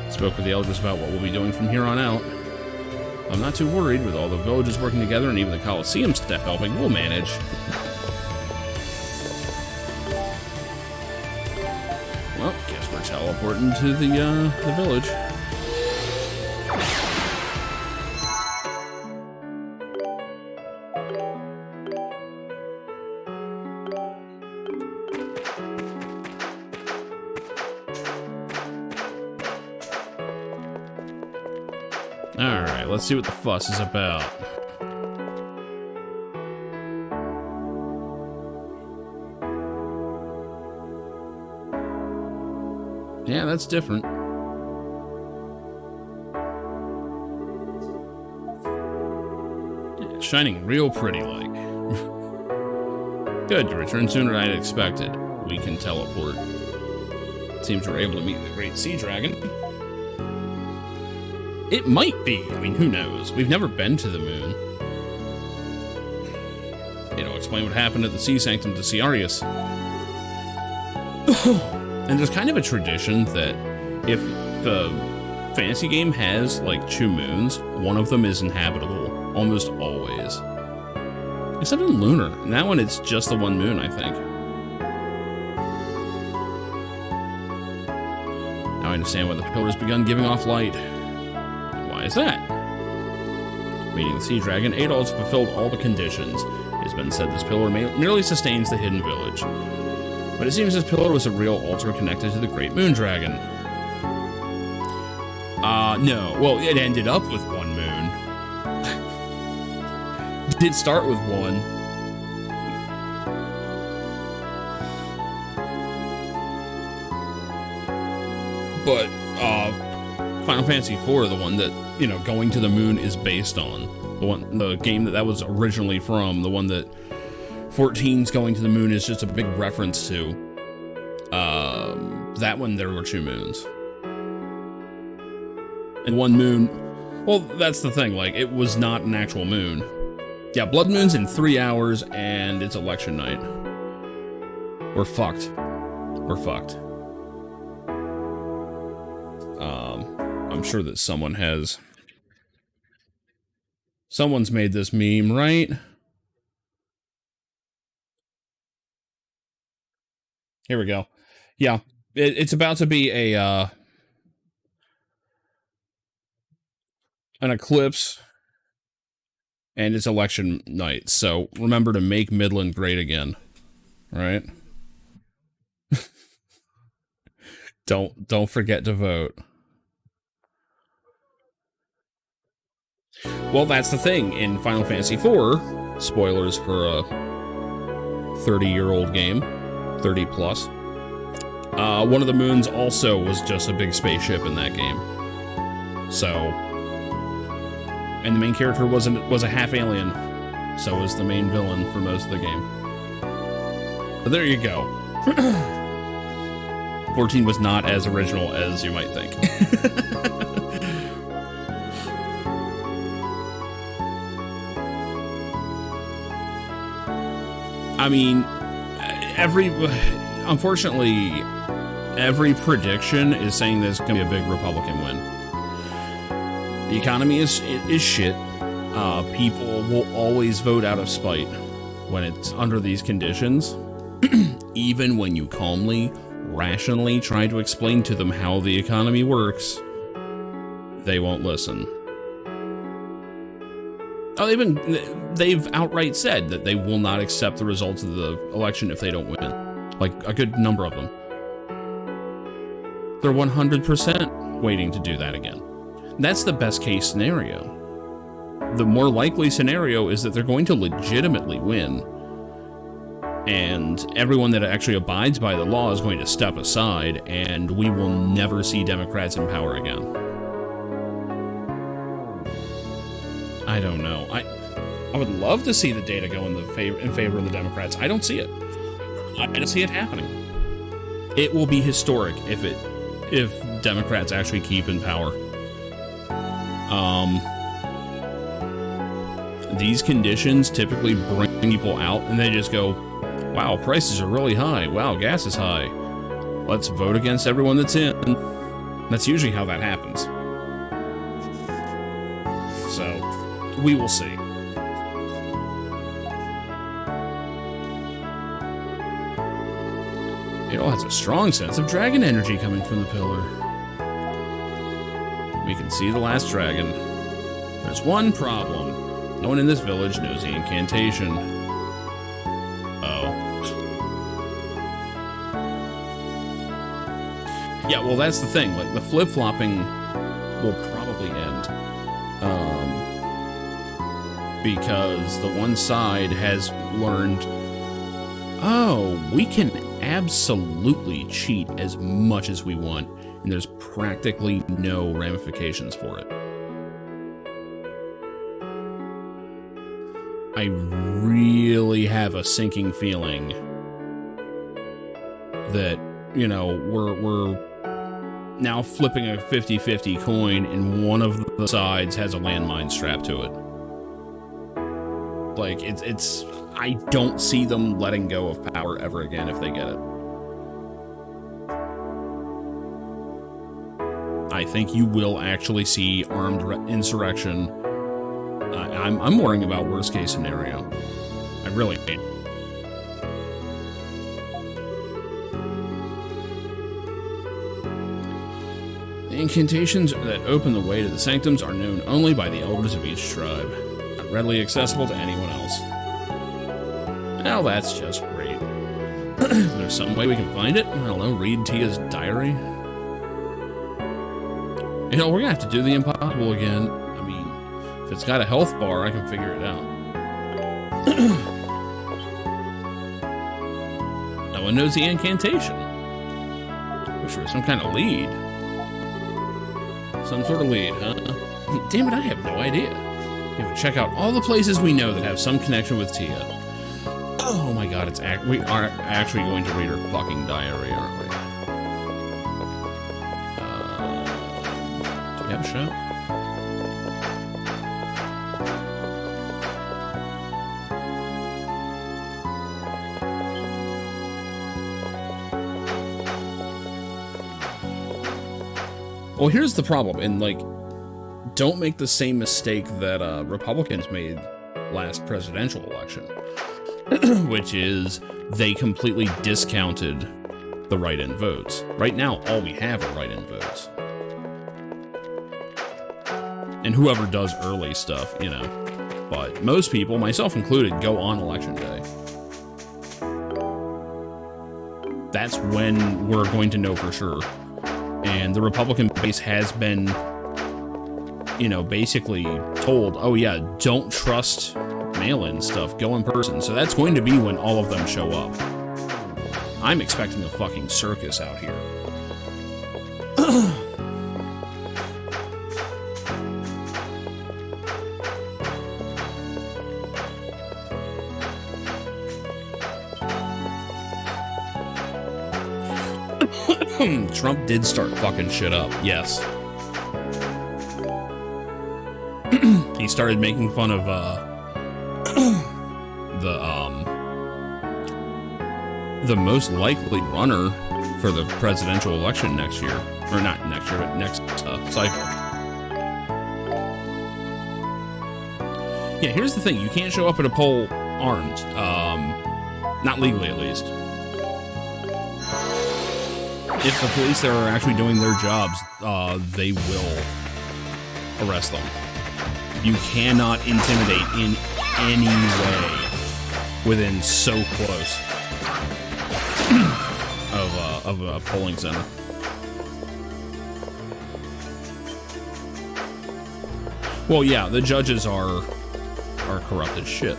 Spoke with the elders about what we'll be doing from here on out. I'm not too worried. With all the villages working together and even the Colosseum staff helping, we'll manage. Well, guess we're teleporting to the village. Alright, let's see what the fuss is about. Yeah, that's different. Yeah, shining real pretty like. Good, you returned sooner than I'd expected. We can teleport. Seems we're able to meet the Great Sea Dragon. It might be. I mean, who knows? We've never been to the moon. You know, explain what happened at the Sea Sanctum to Ciarius. And there's kind of a tradition that if the fantasy game has, like, 2 moons, one of them is inhabitable. Almost always. Except in Lunar. In that one, it's just the one moon, I think. Now I understand why the pillar's begun giving off light. Why is that? Meeting the Sea Dragon, Adol has fulfilled all the conditions. It has been said this pillar merely sustains the hidden village. But it seems this pillar was a real altar connected to the Great Moon Dragon. No. Well, it ended up with 1 moon. It did start with 1. But, Final Fantasy IV, the one that, you know, Going to the Moon is based on. The game that was originally from, the one that 14's Going to the Moon is just a big reference to. That one, there were 2 moons. And 1 moon, well, that's the thing, like, it was not an actual moon. Yeah, Blood Moon's in 3 hours, and it's election night. We're fucked. We're fucked. I'm sure that someone's made this meme, right? Here we go. Yeah, it's about to be an eclipse, and it's election night. So remember to make Midland great again, right? Don't forget to vote. Well, that's the thing. In Final Fantasy IV, spoilers for a 30-year-old game, 30 plus, one of the moons also was just a big spaceship in that game. So, and the main character was a half alien, so was the main villain for most of the game. But there you go. 14 was not as original as you might think. I mean, unfortunately, every prediction is saying there's going to be a big Republican win. The economy is shit. People will always vote out of spite when it's under these conditions. Even when you calmly, rationally try to explain to them how the economy works, they won't listen. Oh, they've outright said that they will not accept the results of the election if they don't win. Like, a good number of them. They're 100% waiting to do that again. That's the best case scenario. The more likely scenario is that they're going to legitimately win, and everyone that actually abides by the law is going to step aside, and we will never see Democrats in power again. I don't know. I would love to see the data go in favor of the Democrats. I don't see it. I don't see it happening. It will be historic if Democrats actually keep in power. These conditions typically bring people out and they just go, wow, prices are really high. Wow, gas is high. Let's vote against everyone that's in. That's usually how that happens. So, we will see. It all has a strong sense of dragon energy coming from the pillar. We can see the last dragon. There's one problem. No one in this village knows the incantation. Oh. Yeah, well, that's the thing. Like, the flip-flopping will probably end. Because the one side has learned, oh, we can absolutely cheat as much as we want, and there's practically no ramifications for it. I really have a sinking feeling that, you know, we're now flipping a 50-50 coin and one of the sides has a landmine strapped to it. Like, it's I don't see them letting go of power ever again if they get it. I think you will actually see armed insurrection. I'm worrying about worst case scenario. I really am. The incantations that open the way to the sanctums are known only by the elders of each tribe, not readily accessible to anyone else. Well, that's just great. There's some way we can find it? I don't know, read Tia's diary? You know, we're gonna have to do the impossible again. I mean, if it's got a health bar, I can figure it out. No one knows the incantation. Wish there was some kind of lead. Some sort of lead, huh? Damn it, I have no idea. We would check out all the places we know that have some connection with Tia. Oh my god, we are actually going to read her fucking diary, aren't we? Do we have a show? Well, here's the problem, and like, don't make the same mistake that Republicans made last presidential election, which is they completely discounted the write-in votes. Right now, all we have are write-in votes. And whoever does early stuff, you know. But most people, myself included, go on election day. That's when we're going to know for sure. And the Republican base has been, you know, basically told, oh yeah, don't trust mail-in stuff, go in person. So that's going to be when all of them show up. I'm expecting a fucking circus out here. Trump did start fucking shit up, yes. He started making fun of the most likely runner for the presidential election next year, or not next year, but next cycle. Yeah, here's the thing: you can't show up at a poll armed, not legally at least. If the police there are actually doing their jobs, they will arrest them. You cannot intimidate in any way within so close of a polling center. Well, yeah, the judges are corrupt as shit.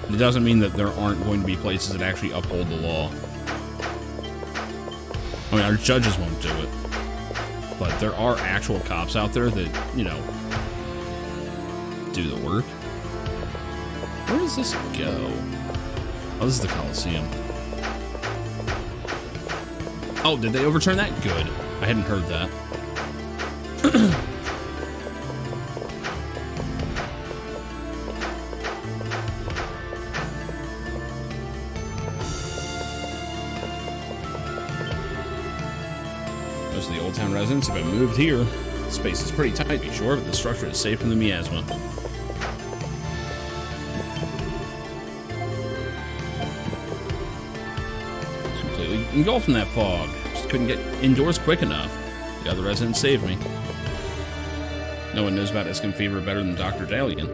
It doesn't mean that there aren't going to be places that actually uphold the law. I mean, our judges won't do it, but there are actual cops out there that, you know, do the work. Where does this go? Oh, this is the Coliseum. Oh, did they overturn that? Good. I hadn't heard that. Most of the Old Town residents have been moved here. The space is pretty tight, to be sure, but the structure is safe from the miasma. Completely engulfed in that fog. Just couldn't get indoors quick enough. The other residents saved me. No one knows about Iskin fever better than Dr. Dalian.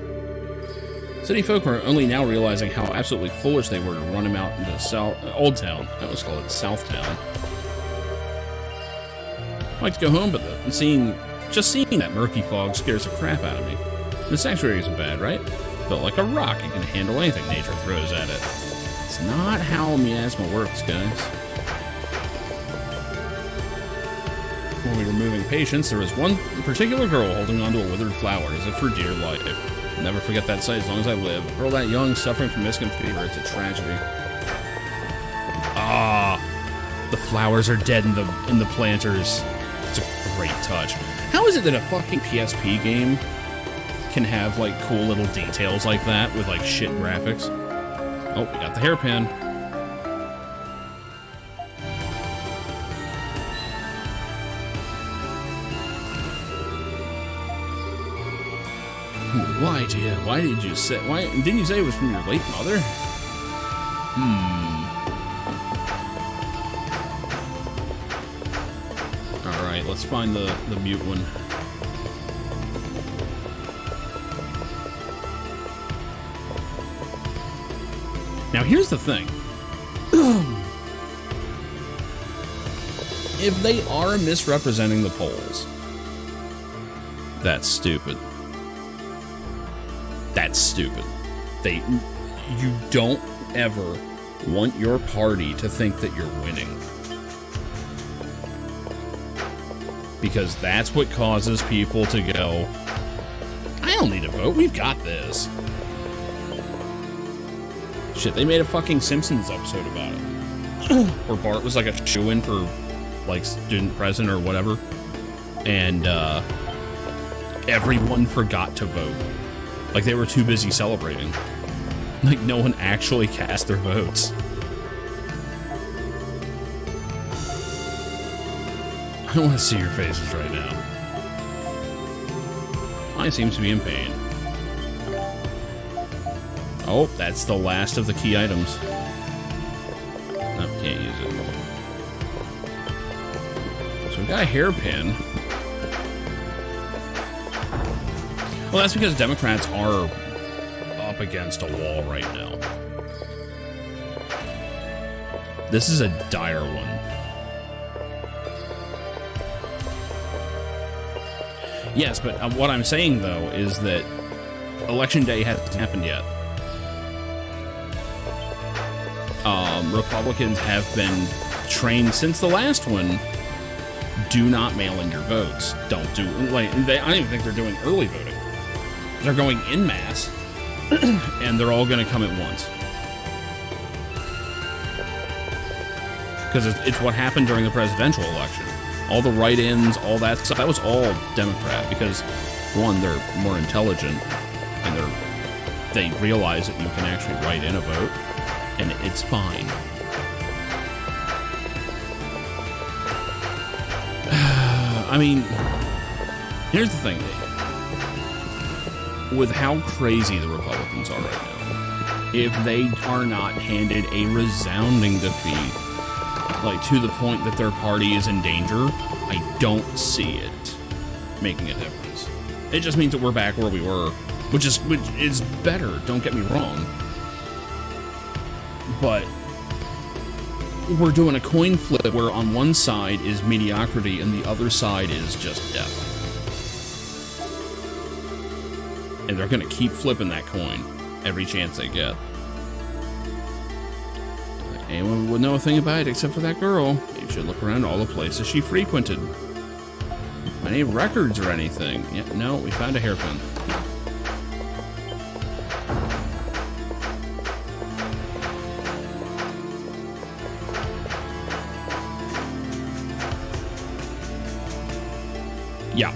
City folk are only now realizing how absolutely foolish they were to run him out into Old Town. I always call it South Town. I'd like to go home, but just seeing that murky fog scares the crap out of me. The sanctuary isn't bad, right? Built like a rock, it can handle anything nature throws at it. It's not how miasma works, guys. When we were moving patients, there was one particular girl holding onto a withered flower as if for dear life. I'll never forget that sight as long as I live. A girl that young, suffering from Iskin fever, it's a tragedy. Ah, the flowers are dead in the planters. It's a great touch. How is it that a fucking PSP game can have like cool little details like that with like shit graphics? Oh, we got the hairpin. Why, dear? Why did you say? Why didn't you say it was from your late mother? All right, let's find the mute one. Now here's the thing. If they are misrepresenting the polls, that's stupid. That's stupid. You don't ever want your party to think that you're winning. Because that's what causes people to go, I don't need to vote, we've got this. Shit, they made a fucking Simpsons episode about it. Where Bart was like a shoo-in for like student president or whatever. And everyone forgot to vote. Like they were too busy celebrating. Like no one actually cast their votes. I don't want to see your faces right now. Mine seems to be in pain. Oh, that's the last of the key items. Nope, can't use it. So we got a hairpin. Well, that's because Democrats are up against a wall right now. This is a dire one. Yes, but what I'm saying, though, is that Election Day hasn't happened yet. Republicans have been trained since the last one. Do not mail in your votes. Don't do, like, I don't even think they're doing early voting. They're going en masse, and they're all going to come at once. Because it's what happened during the presidential election. All the write-ins, all that stuff, that was all Democrat. Because, one, they're more intelligent, and they realize that you can actually write in a vote, and it's fine. I mean, here's the thing, with how crazy the Republicans are right now, if they are not handed a resounding defeat, like to the point that their party is in danger, I don't see it making a difference. It just means that we're back where we were, which is better, don't get me wrong. But we're doing a coin flip where on one side is mediocrity and the other side is just death. And they're going to keep flipping that coin every chance they get. Anyone would know a thing about it except for that girl. You should look around all the places she frequented. Any records or anything? Yeah, no, we found a hairpin. Yeah.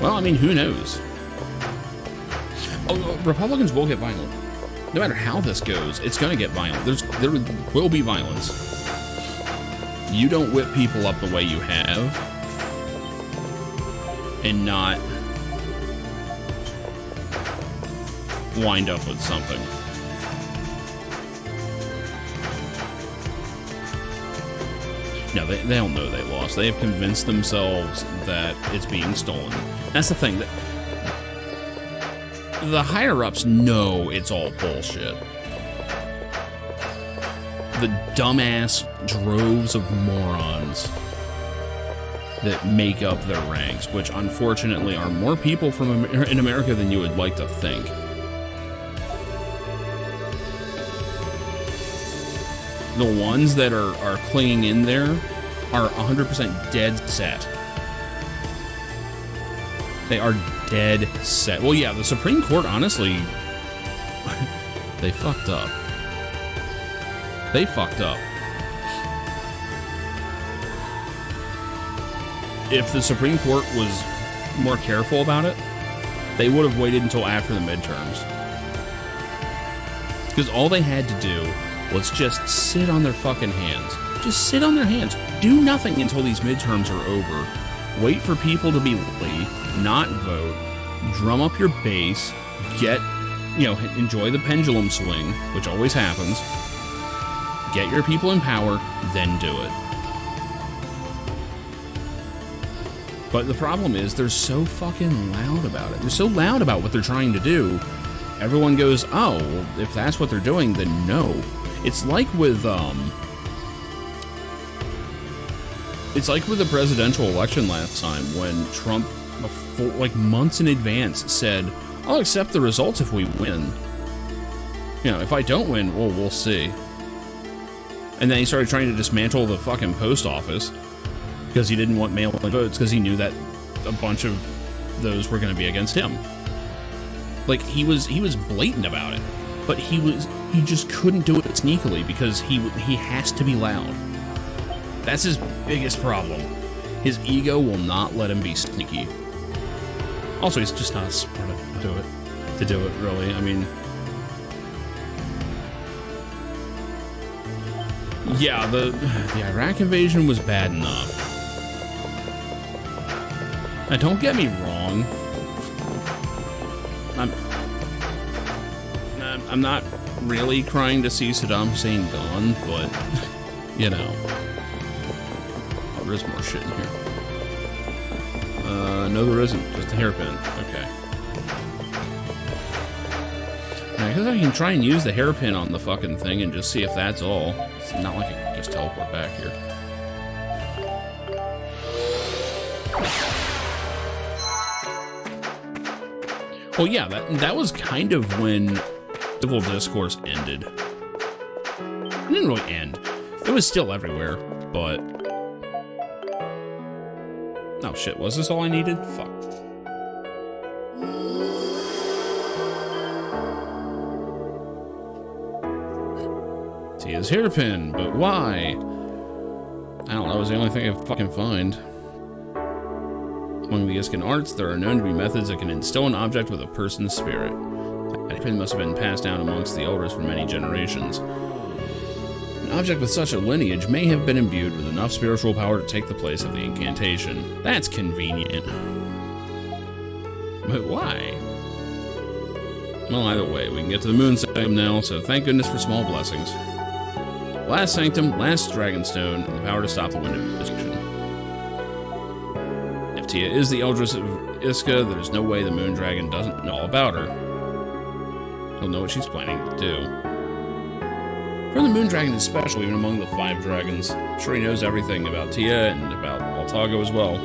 Well, I mean, who knows? Oh, Republicans will get violent. No matter how this goes, it's going to get violent. There will be violence. You don't whip people up the way you have and not wind up with something. No, they don't know they lost. They have convinced themselves that it's being stolen. That's the thing. The higher-ups know it's all bullshit. The dumbass droves of morons that make up their ranks, which unfortunately are more people in America than you would like to think. The ones that are clinging in there are 100% dead set. They are dead set. Well, yeah, the Supreme Court, honestly, they fucked up. They fucked up. If the Supreme Court was more careful about it, they would have waited until after the midterms. Because all they had to do was just sit on their fucking hands. Just sit on their hands. Do nothing until these midterms are over. Wait for people to be late, not vote, drum up your base, enjoy the pendulum swing, which always happens, get your people in power, then do it. But the problem is they're so fucking loud about it. They're so loud about what they're trying to do. Everyone goes, oh, well, if that's what they're doing, then no. It's like with the presidential election last time when Trump, before, like months in advance, said, I'll accept the results if we win. If I don't win, well, we'll see. And then he started trying to dismantle the fucking post office because he didn't want mail-in votes because he knew that a bunch of those were going to be against him. Like, he was blatant about it, but he just couldn't do it sneakily because he has to be loud. That's his biggest problem. His ego will not let him be sneaky. Also, he's just not smart enough to do it, really. I mean, yeah, the Iraq invasion was bad enough. Now, don't get me wrong. I'm not really crying to see Saddam Hussein gone, but, Oh, there is more shit in here. No, there isn't. Just a hairpin. Okay. Now, because I can try and use the hairpin on the fucking thing and just see if that's all. It's not like I can just teleport back here. Well, yeah, that was kind of when Civil Discourse ended. It didn't really end. It was still everywhere, but... Oh shit, was this all I needed? Fuck. Tia's hairpin, but why? I don't know, it was the only thing I could fucking find. Among the Iskan arts, there are known to be methods that can instill an object with a person's spirit. That hairpin must have been passed down amongst the elders for many generations. An object with such a lineage may have been imbued with enough spiritual power to take the place of the incantation. That's convenient. But why? Well, either way, we can get to the Moon Sanctum now, so thank goodness for small blessings. Last Sanctum, last Dragonstone, and the power to stop the Wind of Destruction. If Tia is the Eldress of Iska, there's no way the Moon Dragon doesn't know all about her. He'll know what she's planning to do. For the Moon Dragon is special even among the 5 dragons. I'm sure he knows everything about Tia and about Altago as well.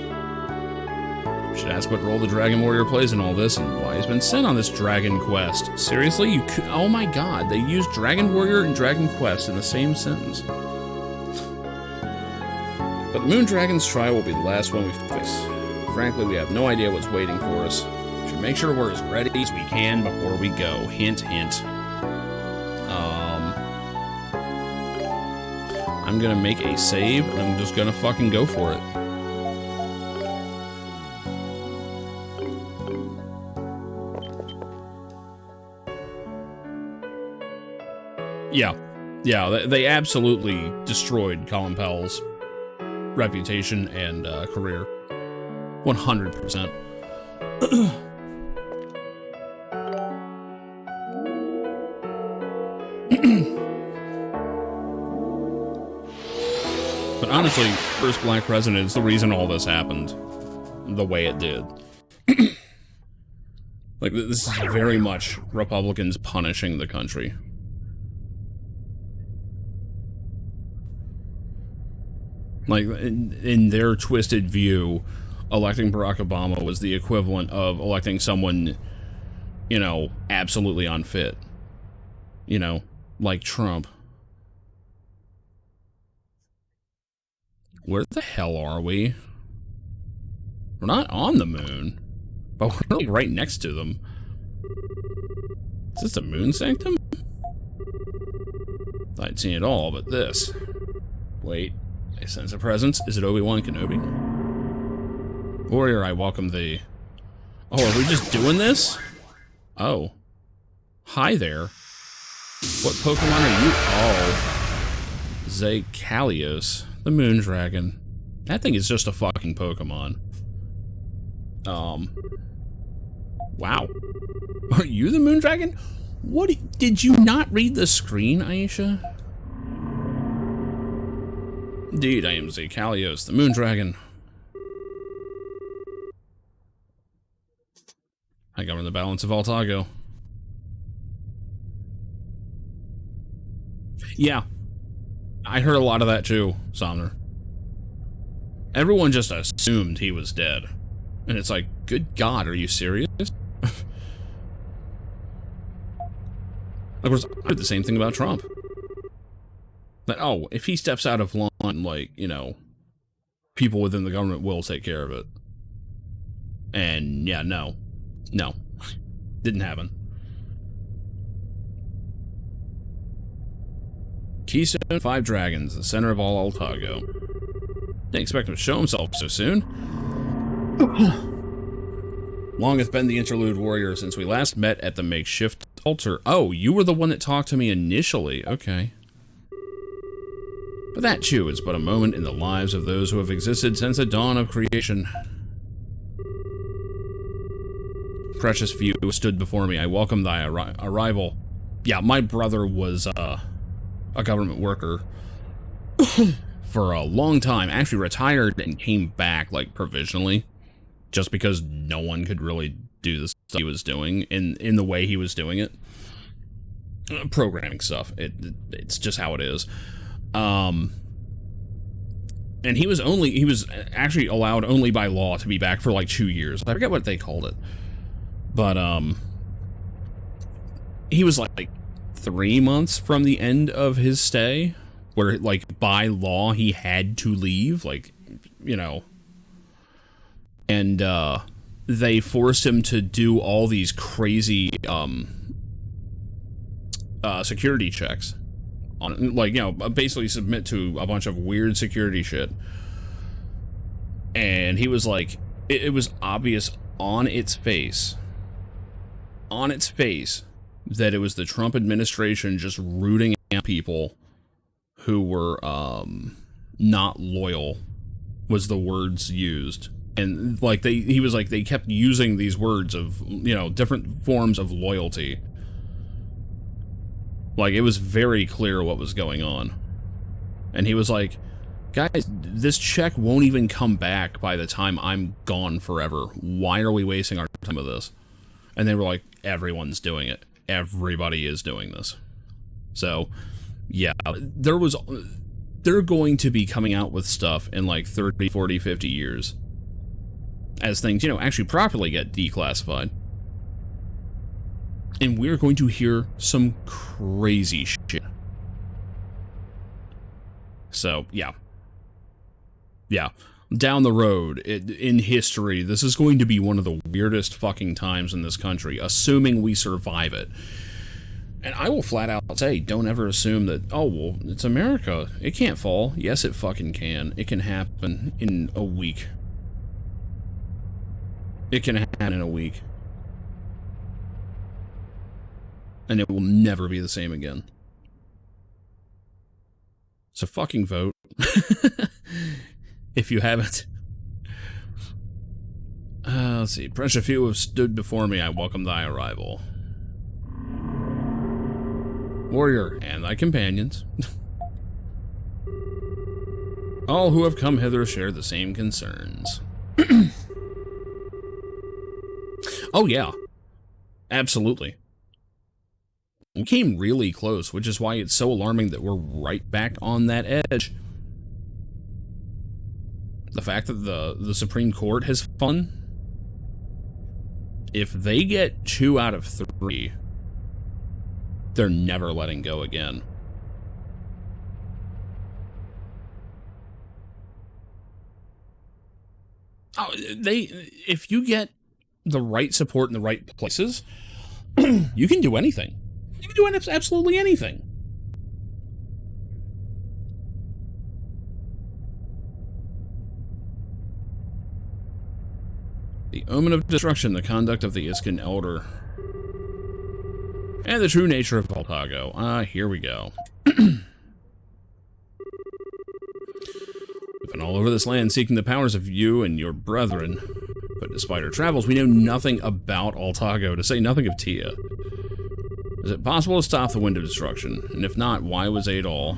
We should ask what role the Dragon Warrior plays in all this and why he's been sent on this Dragon Quest. Seriously? You could, oh my god, they used Dragon Warrior and Dragon Quest in the same sentence. But the Moon Dragon's trial will be the last one we face. Frankly, we have no idea what's waiting for us. We should make sure we're as ready as we can before we go. Hint, hint. I'm gonna make a save, and I'm just gonna fucking go for it. Yeah, they absolutely destroyed Colin Powell's reputation and career. 100%. But honestly, first black president is the reason all this happened the way it did. Like, this is very much Republicans punishing the country. Like, in their twisted view, electing Barack Obama was the equivalent of electing someone, you know, absolutely unfit. You know, like Trump. Where the hell are we? We're not on the moon, but we're like right next to them. Is this the moon sanctum? I'd seen it all, but this. Wait. I sense a presence. Is it Obi-Wan Kenobi? Warrior, I welcome thee. Oh, are we just doing this? Oh. Hi there. What Pokemon are you? Oh. Zekalios, the Moon Dragon. That thing is just a fucking Pokemon. Wow. Are you the Moon Dragon? What? Did you not read the screen, Aisha? Indeed, I am Zekalios, the Moon Dragon. I govern the balance of Altago. Yeah. I heard a lot of that too, Somner. Everyone just assumed he was dead. And it's like, good God, are you serious? Of course, I heard the same thing about Trump. That, oh, if he steps out of line, like, you know, people within the government will take care of it. And, yeah, no. Didn't happen. Keystone 5 Dragons, the center of all Altago. Didn't expect him to show himself so soon. Long hath been the interlude warrior since we last met at the makeshift altar. Oh, you were the one that talked to me initially. Okay. But that, too, is but a moment in the lives of those who have existed since the dawn of creation. Precious few stood before me. I welcome thy arrival. Yeah, my brother was a government worker for a long time. Actually retired and came back, like, provisionally. Just because no one could really do the stuff he was doing in the way he was doing it. Programming stuff. It's just how it is. And he was actually allowed only by law to be back for like 2 years. I forget what they called it. But, he was like 3 months from the end of his stay, where like by law he had to leave, like, you know, and, they forced him to do all these crazy, security checks. On, like, you know, basically submit to a bunch of weird security shit. And he was like, it was obvious on its face, that it was the Trump administration just rooting out people who were, not loyal, was the words used. And, like, he was like, they kept using these words of, you know, different forms of loyalty. Like, it was very clear what was going on. And he was like, guys, this check won't even come back by the time I'm gone forever. Why are we wasting our time with this? And they were like, everyone's doing it. Everybody is doing this. So, yeah, they're going to be coming out with stuff in like 30, 40, 50 years. As things, you know, actually properly get declassified. And we're going to hear some crazy shit. So, yeah. Yeah. Down the road, in history, this is going to be one of the weirdest fucking times in this country, assuming we survive it. And I will flat out say, don't ever assume that, oh, well, it's America. It can't fall. Yes, it fucking can. It can happen in a week. It can happen in a week. And it will never be the same again. So fucking vote. If you haven't. Let's see. Precious few have stood before me. I welcome thy arrival. Warrior, and thy companions. All who have come hither share the same concerns. Oh, yeah. Absolutely. We came really close, which is why it's so alarming that we're right back on that edge. The fact that the Supreme Court has fallen, if they get 2 out of 3, they're never letting go again. Oh, if you get the right support in the right places, you can do anything. You can do absolutely anything. The omen of destruction, the conduct of the Iskan Elder, and the true nature of Voltago. Here we go. We've been all over this land seeking the powers of you and your brethren, but despite our travels, we know nothing about Altago, to say nothing of Tia. Is it possible to stop the wind of destruction? And if not, why was aid all?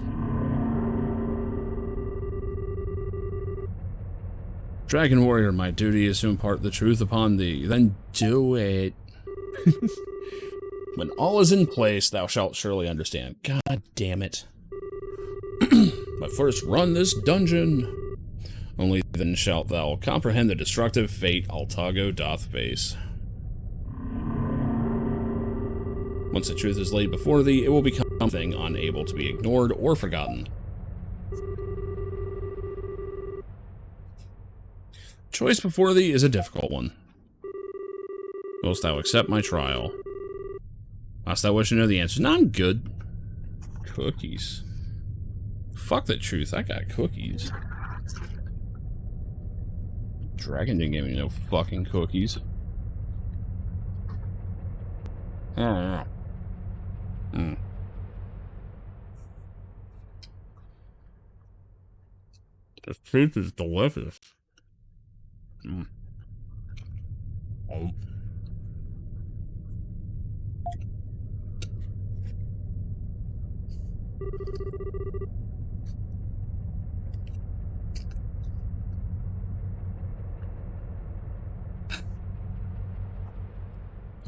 Dragon Warrior, my duty is to impart the truth upon thee. Then do it. When all is in place, thou shalt surely understand. God damn it. But first run this dungeon. Only then shalt thou comprehend the destructive fate Altago doth face. Once the truth is laid before thee, it will become a thing unable to be ignored or forgotten. Choice before thee is a difficult one. Wilt thou accept my trial? Whilst thou wish to know the answer. No, I'm good. Cookies. Fuck the truth, I got cookies. Dragon didn't give me no fucking cookies. I don't know. The truth is delicious. Oh.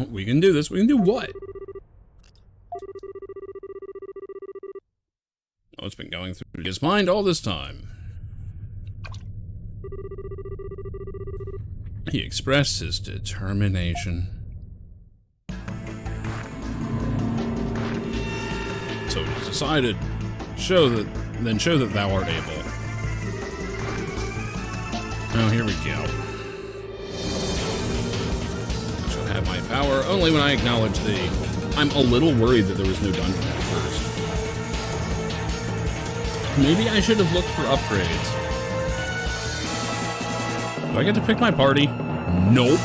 We can do this. We can do what? Oh, it's been going through his mind all this time. He expressed his determination. So he decided, show that thou art able. Oh, here we go. I shall have my power only when I acknowledge thee. I'm a little worried that there was no dungeon at first. Maybe I should have looked for upgrades. Do I get to pick my party? Nope.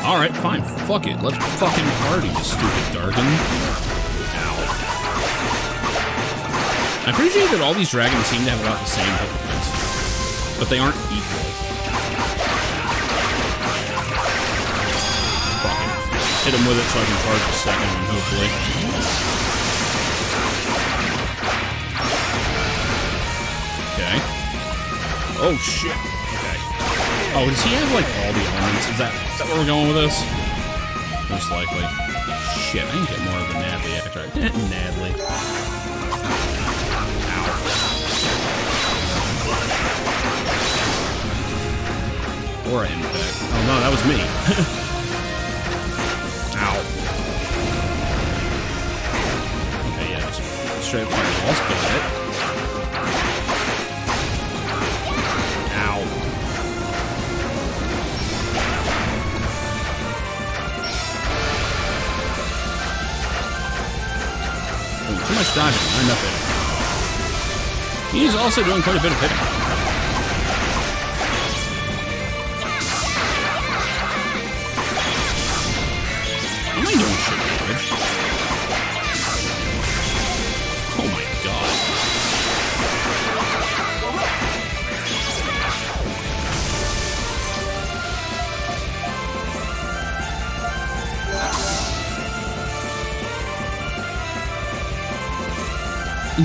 Alright, fine. Fuck it. Let's fucking party, you stupid Dargan. Ow. I appreciate that all these dragons seem to have about the same hit points, but they aren't equal. Fucking hit him with it so I can charge the second one, hopefully. Okay. Oh, shit. Okay. Oh, does he have, like, all the elements? Is that where we're going with this? Most likely. Shit, I can get more of the Nadley after I... Nadley. Ow. Or an impact. Oh, no, that was me. Ow. Okay, yeah, just straight fireballs. Got it. much dodging, not enough hitting. He's also doing quite a bit of hitting. Am I doing shit damage? Oh my god.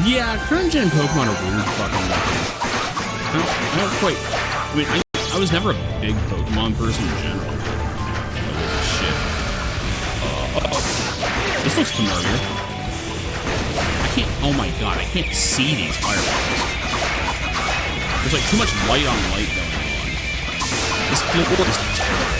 Yeah, current gen Pokemon are weird fucking weapons. I don't quite. I mean, I was never a big Pokemon person in general. Holy shit. This looks familiar. I can't. Oh my god, I can't see these fireballs. There's like too much light on light going on. This floor is terrible.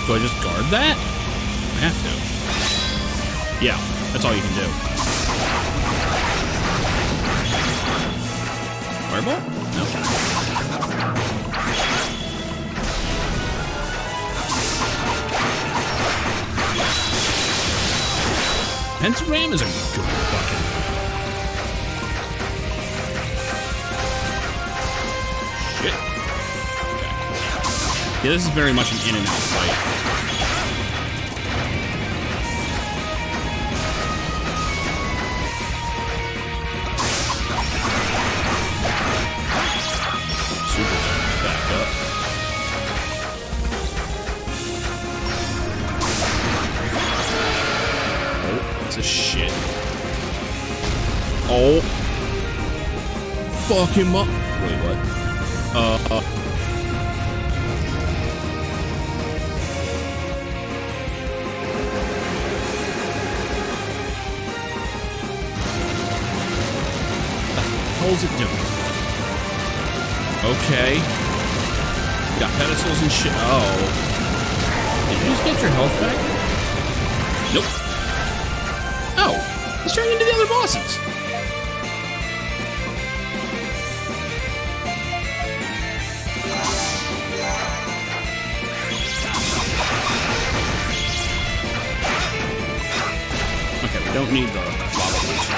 Do I just guard that? I have to. Yeah, that's all you can do. Fireball? No. Pentagram is a good fucking move. Shit. Okay. Yeah, this is very much an in and out fight. Shit. Oh. Fuck him up. Wait, what? What the hell's it doing? Okay. Got pedestals and shit. Oh. Did you just get your health back? Nope. Oh, he's turning into the other bosses. Okay, we don't need the lava boost.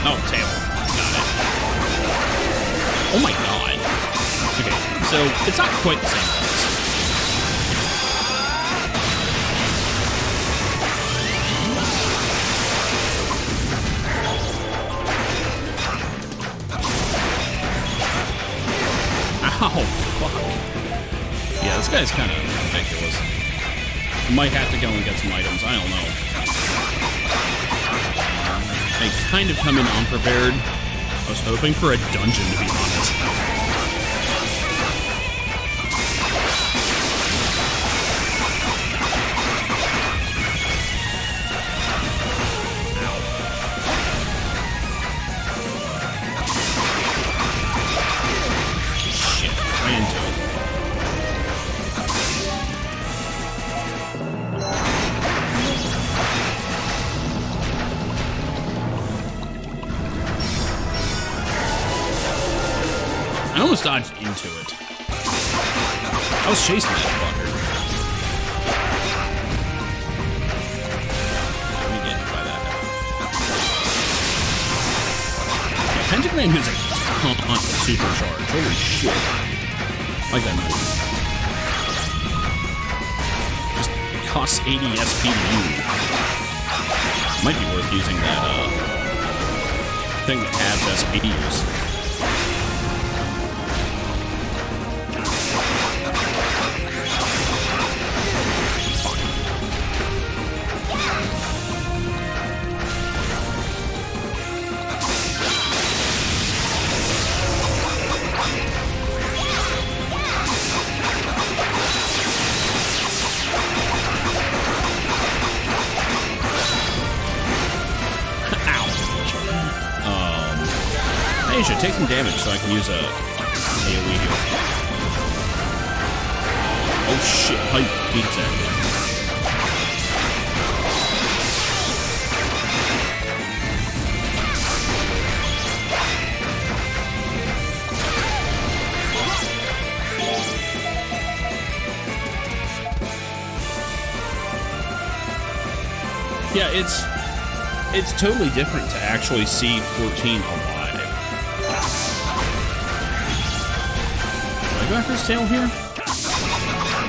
Oh, tail. Got it. Oh my god. Okay, so it's not quite the same boss. Oh, fuck. Yeah, this guy's kind of ridiculous. Might have to go and get some items. I don't know. I kind of come in unprepared. I was hoping for a dungeon, to be honest. I almost dodged into it. I was chasing that fucker. Let me get hit by that. Yeah, Pentagram is a ton of supercharge. Holy shit. I like that move. Just it costs 80 SP to use. Might be worth using that thing that has SPs. I should take some damage so I can use a AoE heal. Oh shit, hype beat attack. Yeah, it's totally different to actually see 14 alive. Do I go after his tail here?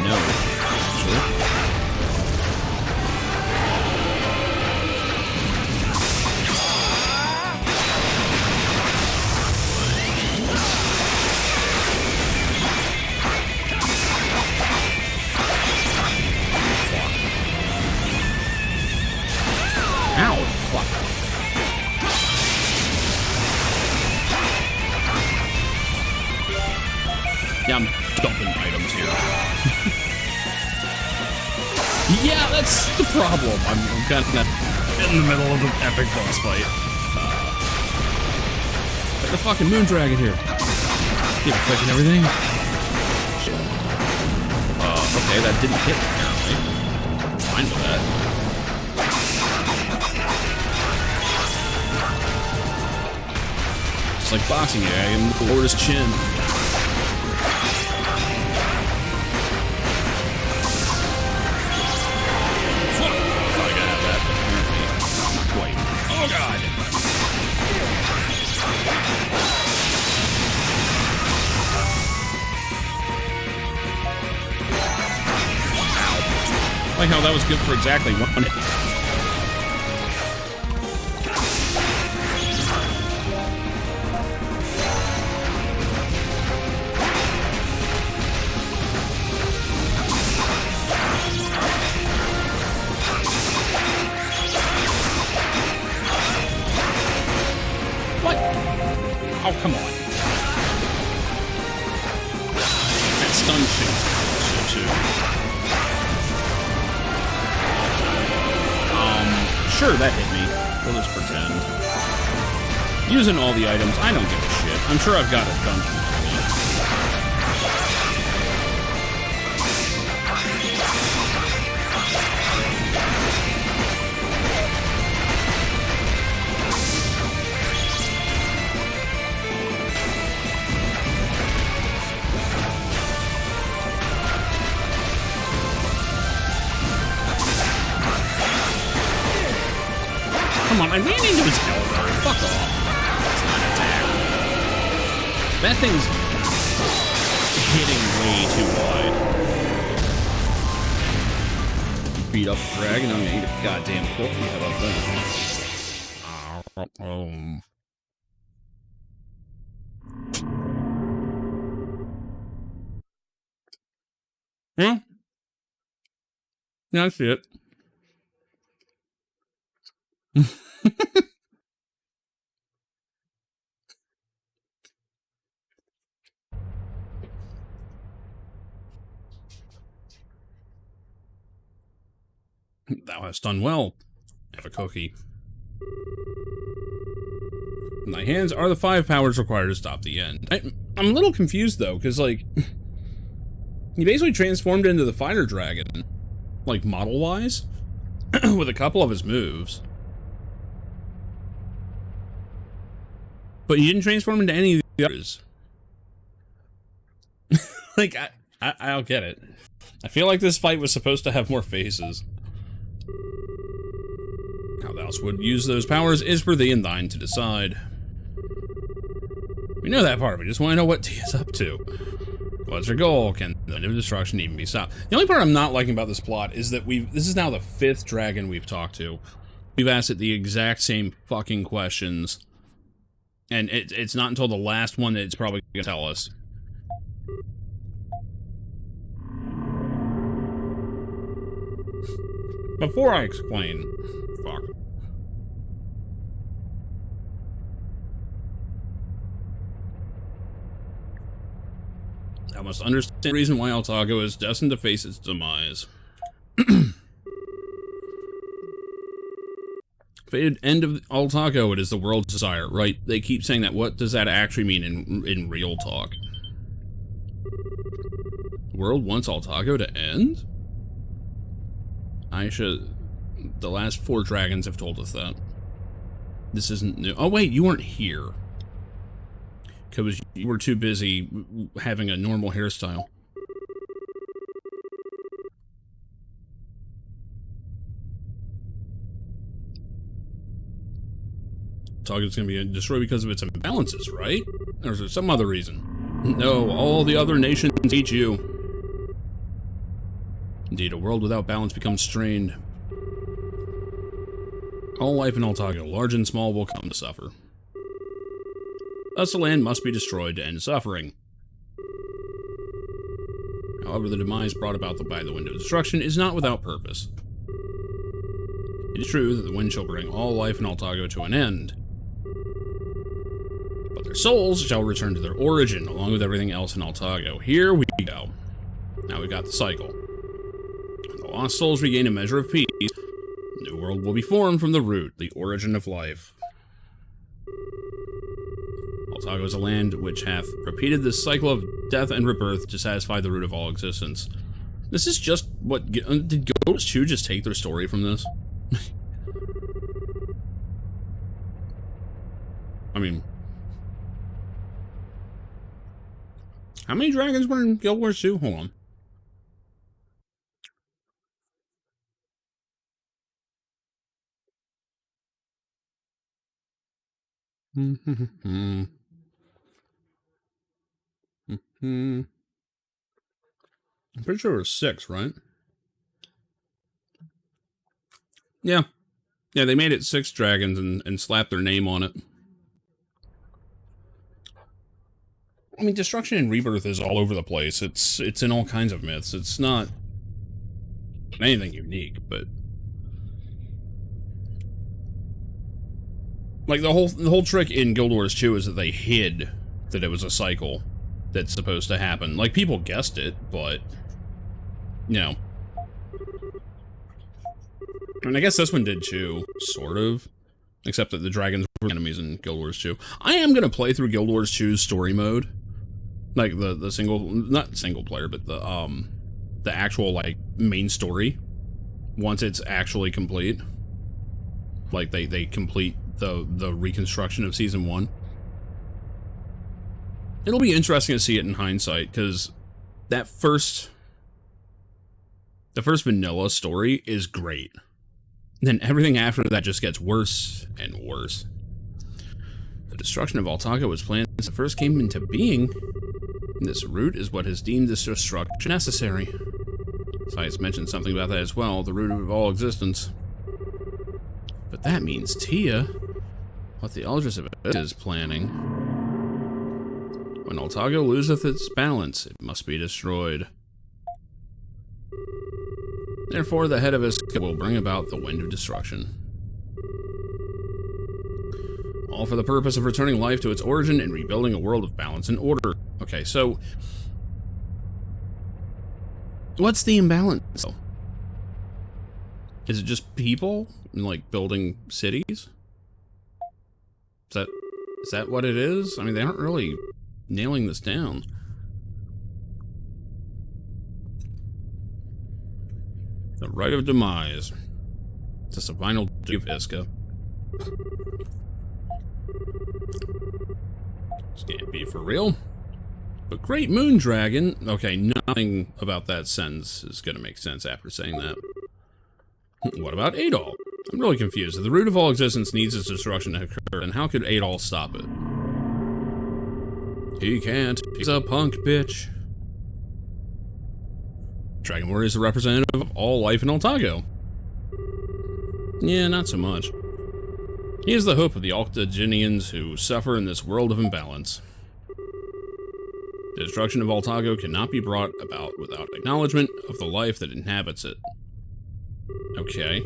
No. Actually. Ow, fuck. Yeah, I'm dumping items here. Yeah, that's the problem. I'm kind of in the middle of an epic boss fight. Like the fucking moon dragon here. Keep clicking everything. Okay, that didn't hit apparently. I'm fine with that. It's like boxing, yeah, I can lower his chin. Fuck! I thought I could have that, but apparently not quite. Oh god! Ow. Like how that was good for exactly 1 hit. Oh, come on. That stun shit. Sure, that hit me. We'll just pretend. Using all the items, I don't give a shit. I'm sure I've got a dungeon. Come on, I ran into his elbow. Fuck off. That's not an attack. That thing's hitting way too wide. Beat up the dragon, I'm gonna eat a goddamn cookie. How about that? Yeah. Yeah, I see it. Thou hast done well. Have a cookie. In thy hands are the 5 powers required to stop the end. I'm a little confused though, because like he basically transformed into the fighter dragon, like model wise, with a couple of his moves. But he didn't transform into any of the others. Like, I don't get it. I feel like this fight was supposed to have more phases. How thou would use those powers is for thee and thine to decide. We know that part, we just want to know what T is up to. What's your goal? Can the new destruction even be stopped? The only part I'm not liking about this plot is that this is now the 5th dragon we've talked to. We've asked it the exact same fucking questions. And it's not until the last one that it's probably going to tell us. Before I explain... Fuck. I must understand the reason why Altago is destined to face its demise. Fated end of Altago, it is the world's desire, right? They keep saying that. What does that actually mean in real talk? The world wants Altago to end? Aisha, the last 4 dragons have told us that. This isn't new. Oh wait, you weren't here. Because you were too busy having a normal hairstyle. Target's gonna be destroyed because of its imbalances, right? Or is there some other reason? No, all the other nations hate you. Indeed, a world without balance becomes strained. All life in Altago, large and small, will come to suffer. Thus, the land must be destroyed to end suffering. However, the demise brought about by the Wind of Destruction is not without purpose. It is true that the wind shall bring all life in Altago to an end, but their souls shall return to their origin, along with everything else in Altago. Here we go. Now we've got the cycle. When the lost souls regain a measure of peace, a new world will be formed from the root, the origin of life. Altago is a land which hath repeated this cycle of death and rebirth to satisfy the root of all existence. This is just what... Did Ghost 2 just take their story from this? I mean... How many dragons were in Guild Wars 2? Hold on. I'm pretty sure it was 6, right? Yeah. Yeah, they made it 6 dragons and slapped their name on it. I mean, destruction and rebirth is all over the place. It's in all kinds of myths. It's not anything unique, but like the whole trick in Guild Wars 2 is that they hid that it was a cycle that's supposed to happen. Like, people guessed it, but you know. And I guess this one did too, sort of. Except that the dragons were enemies in Guild Wars 2. I am gonna play through Guild Wars 2's story mode. Like the single, not single player, but the actual like main story. Once it's actually complete. Like they complete the reconstruction of season 1. It'll be interesting to see it in hindsight, because that the first vanilla story is great. Then everything after that just gets worse and worse. The destruction of Altago was planned since it first came into being. And this root is what has deemed this destruction necessary. Science mentioned something about that as well, the root of all existence. But that means Tia, what the Eldris of it is planning. When Altago loseth its balance, it must be destroyed. Therefore, the head of Iska will bring about the Wind of Destruction. All for the purpose of returning life to its origin and rebuilding a world of balance and order. Okay, so what's the imbalance, though? Is it just people, like, building cities? Is that what it is? I mean, they aren't really nailing this down. The Rite of Demise. Just a vinyl of Iska. This can't be for real. But Great Moon Dragon... Okay, nothing about that sentence is going to make sense after saying that. What about Adol? I'm really confused. If the root of all existence needs its destruction to occur, then how could Adol stop it? He can't. He's a punk bitch. Dragon Warrior is the representative of all life in Altago. Yeah, not so much. He is the hope of the Altagenians who suffer in this world of imbalance. The destruction of Altago cannot be brought about without acknowledgement of the life that inhabits it. Okay.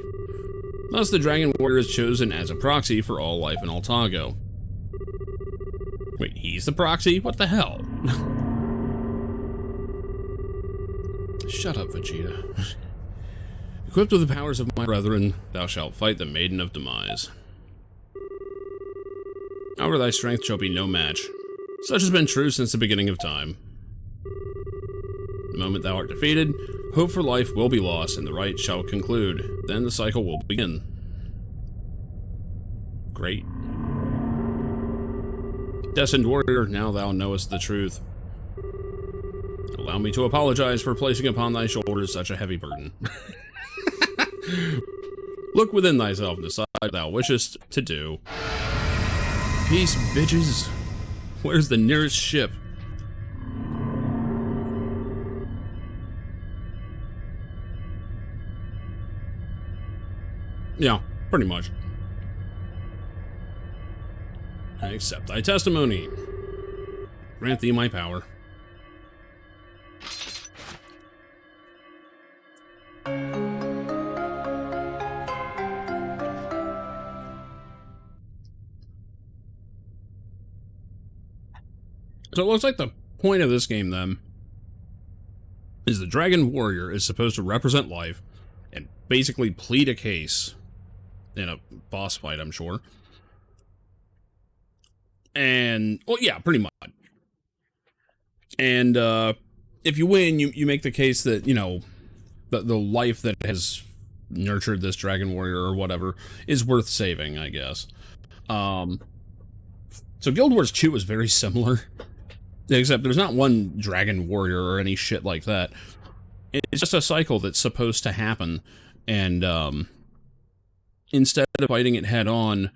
Thus, the Dragon Warrior is chosen as a proxy for all life in Altago. Wait, he's the proxy? What the hell? Shut up, Vegeta. Equipped with the powers of my brethren, thou shalt fight the Maiden of Demise. However, thy strength shall be no match. Such has been true since the beginning of time. The moment thou art defeated, hope for life will be lost, and the rite shall conclude. Then the cycle will begin. Great. Destined warrior, now thou knowest the truth. Allow me to apologize for placing upon thy shoulders such a heavy burden. Look within thyself and decide what thou wishest to do. Peace, bitches. Where's the nearest ship? Yeah, pretty much. I accept thy testimony. Grant thee my power. So it looks like the point of this game, then, is the Dragon Warrior is supposed to represent life and basically plead a case in a boss fight, I'm sure. And, well, yeah, pretty much. And if you win, you make the case that, you know, the life that has nurtured this Dragon Warrior or whatever is worth saving, I guess. So Guild Wars 2 is very similar. Except there's not one Dragon Warrior or any shit like that. It's just a cycle that's supposed to happen. And instead of fighting it head on,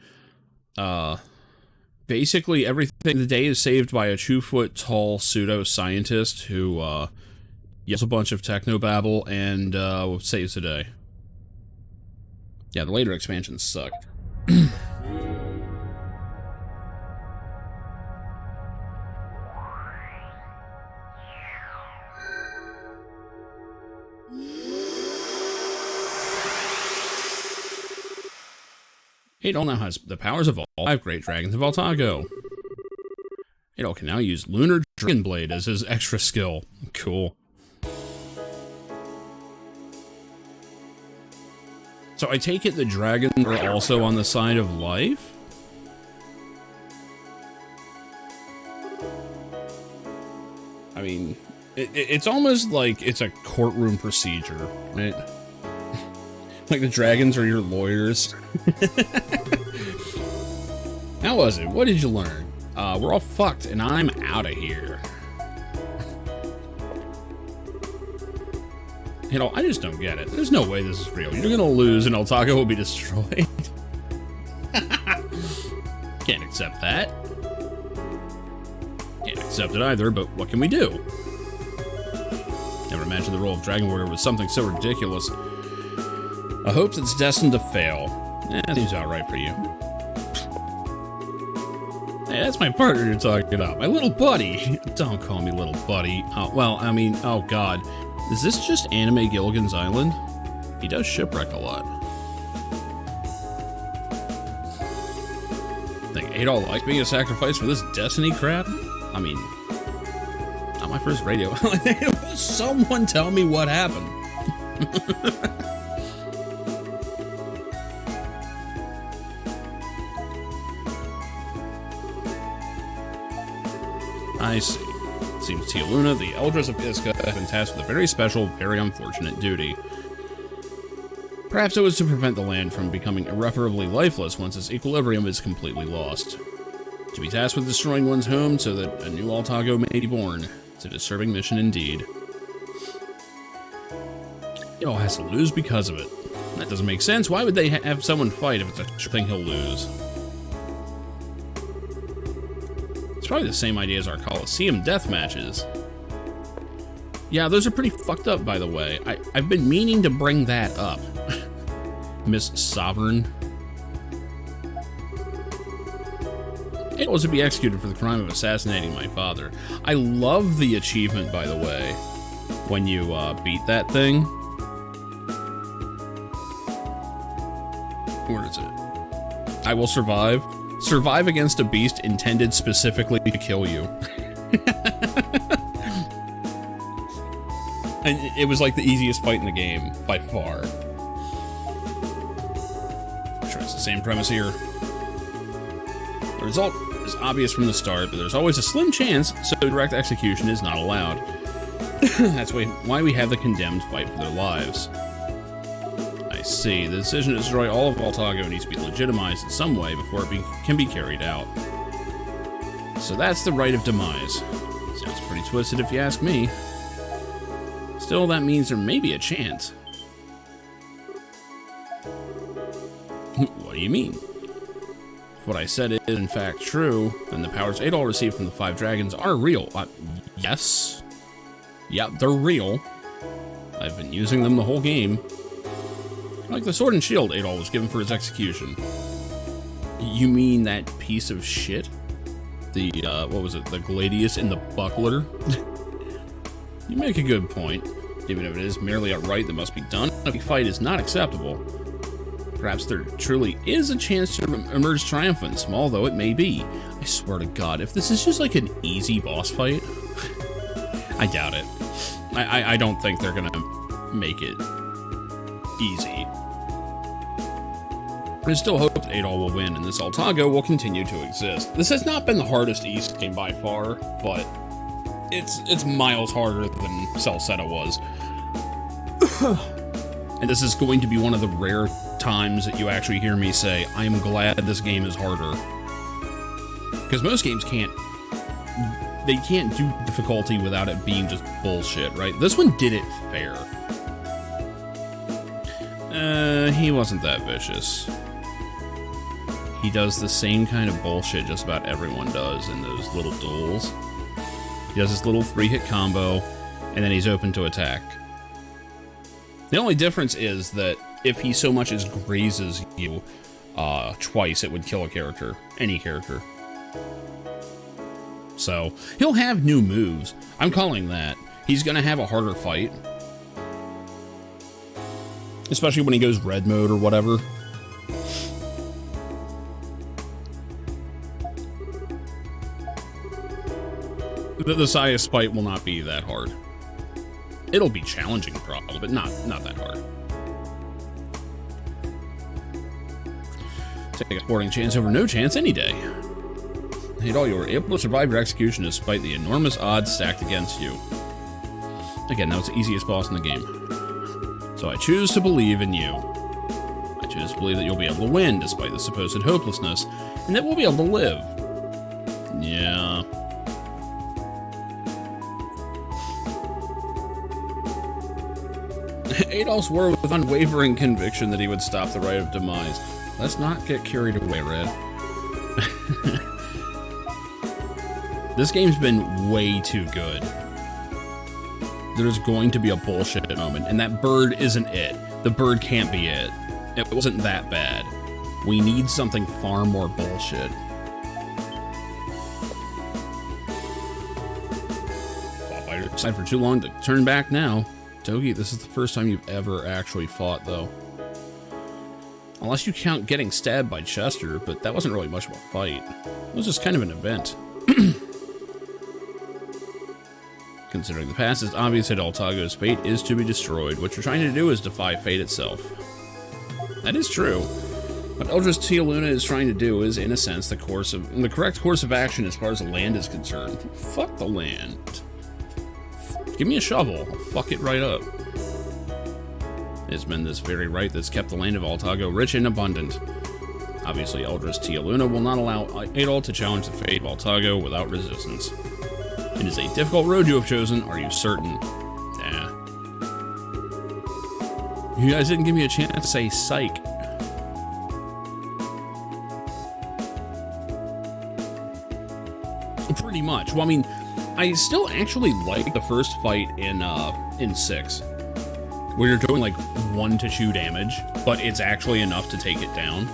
basically everything the day is saved by a 2-foot-tall pseudo-scientist who yells a bunch of technobabble and saves the day. Yeah, the later expansions suck. Adol now has the powers of all 5 great dragons of Altago. Adol can now use Lunar Dragon Blade as his extra skill. Cool. So I take it the dragons are also on the side of life? I mean, it's almost like it's a courtroom procedure, right? Like the dragons are your lawyers. How was it? What did you learn? We're all fucked, and I'm out of here. You know, I just don't get it. There's no way this is real. You're gonna lose, and Altago will be destroyed. Can't accept that. Can't accept it either, but what can we do? Never imagined the role of Dragon Warrior was something so ridiculous. A hope that's destined to fail. That seems alright for you. Hey, that's my partner you're talking about. My little buddy. Don't call me little buddy. Oh, well, I mean, oh god. Is this just Anime Gilligan's Island? He does shipwreck a lot. Think Adol likes being a sacrifice for this destiny crap? I mean, not my first radio. Someone tell me what happened. I see. It seems Tia Luna, the Eldress of Iska, have been tasked with a very special, very unfortunate duty. Perhaps it was to prevent the land from becoming irreparably lifeless once its equilibrium is completely lost. To be tasked with destroying one's home so that a new Altago may be born. It's a disturbing mission indeed. It all has to lose because of it. That doesn't make sense. Why would they have someone fight if it's a thing he'll lose? It's probably the same idea as our Coliseum death matches. Yeah, those are pretty fucked up, by the way. I've been meaning to bring that up. Miss Sovereign. It was to be executed for the crime of assassinating my father. I love the achievement, by the way, when you beat that thing. Where is it? I will survive. Survive against a beast intended specifically to kill you. And it was like the easiest fight in the game, by far. Sure, it's the same premise here. The result is obvious from the start, but there's always a slim chance, so direct execution is not allowed. That's why we have the condemned fight for their lives. I see. The decision to destroy all of Altago needs to be legitimized in some way before it can be carried out. So that's the right of demise. Sounds pretty twisted if you ask me. Still, that means there may be a chance. What do you mean? If what I said is in fact true, then the powers Adol received from the 5 dragons are real. Yes. Yeah, they're real. I've been using them the whole game. Like the sword and shield Adol was given for his execution. You mean that piece of shit? The, what was it? The gladius in the buckler? You make a good point. Even if it is merely a rite that must be done, a fight is not acceptable. Perhaps there truly is a chance to emerge triumphant, small though it may be. I swear to God, if this is just like an easy boss fight, I doubt it. I don't think they're gonna make it easy. I still hope that Adol will win and this Altago will continue to exist. This has not been the hardest East game by far, but it's miles harder than Celceta was. And this is going to be one of the rare times that you actually hear me say, I'm glad this game is harder. Because most games can't do difficulty without it being just bullshit, right? This one did it fair. He wasn't that vicious. He does the same kind of bullshit just about everyone does in those little duels. He does this little 3-hit combo, and then he's open to attack. The only difference is that if he so much as grazes you twice, it would kill a character, any character. So, he'll have new moves. I'm calling that. He's gonna have a harder fight. Especially when he goes red mode or whatever. The Sias fight will not be that hard. It'll be challenging probably, but not that hard. Take a sporting chance over no chance any day. Adol, you were able to survive your execution despite the enormous odds stacked against you. Again, that was the easiest boss in the game. So I choose to believe in you. I choose to believe that you'll be able to win despite the supposed hopelessness, and that we'll be able to live. Yeah. Adol swore with unwavering conviction that he would stop the rite of demise. Let's not get carried away, Red. This game's been way too good. There's going to be a bullshit moment, and that bird isn't it. The bird can't be it. It wasn't that bad. We need something far more bullshit. Fought by your side for too long to turn back now. Togi, this is the first time you've ever actually fought, though. Unless you count getting stabbed by Chester, but that wasn't really much of a fight. It was just kind of an event. Considering the past, it's obvious that Altago's fate is to be destroyed. What you're trying to do is defy fate itself. That is true. What Eldris Tia Luna is trying to do is, in a sense, the correct course of action as far as the land is concerned. Fuck the land. Give me a shovel. I'll fuck it right up. It's been this very right that's kept the land of Altago rich and abundant. Obviously, Eldris Tia Luna will not allow Adol to challenge the fate of Altago without resistance. It is a difficult road you have chosen, are you certain? Yeah. You guys didn't give me a chance to say psych. Pretty much. Well, I mean, I still actually like the first fight in 6. Where you're doing like 1 to 2 damage, but it's actually enough to take it down.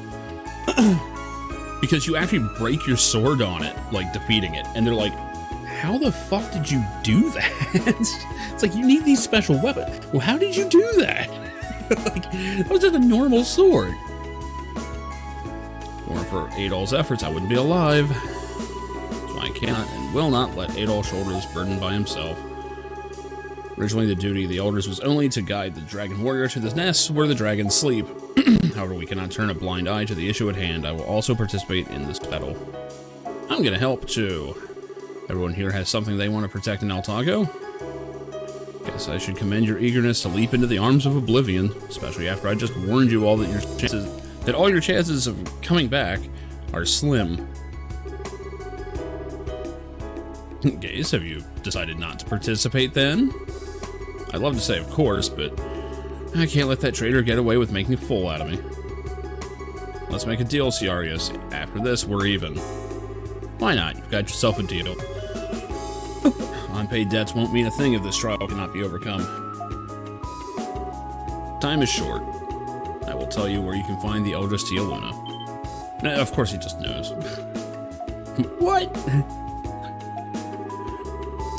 Because you actually break your sword on it, like defeating it, and they're like, how the fuck did you do that? It's like, you need these special weapons. Well, how did you do that? Like, that was just a normal sword. If it weren't for Adol's efforts, I wouldn't be alive. So I cannot and will not let Adol shoulder this burden by himself. Originally, the duty of the elders was only to guide the dragon warrior to the nests where the dragons sleep. However, we cannot turn a blind eye to the issue at hand. I will also participate in this battle. I'm gonna help too. Everyone here has something they want to protect in Altago? Guess I should commend your eagerness to leap into the arms of oblivion, especially after I just warned you all that all your chances of coming back are slim. Gaze, have you decided not to participate then? I'd love to say of course, but I can't let that traitor get away with making a fool out of me. Let's make a deal, Ciarius. After this, we're even. Why not? You've got yourself a deal. Unpaid debts won't mean a thing if this trial cannot be overcome. Time is short. I will tell you where you can find the Eldris Luna. Of course he just knows. What?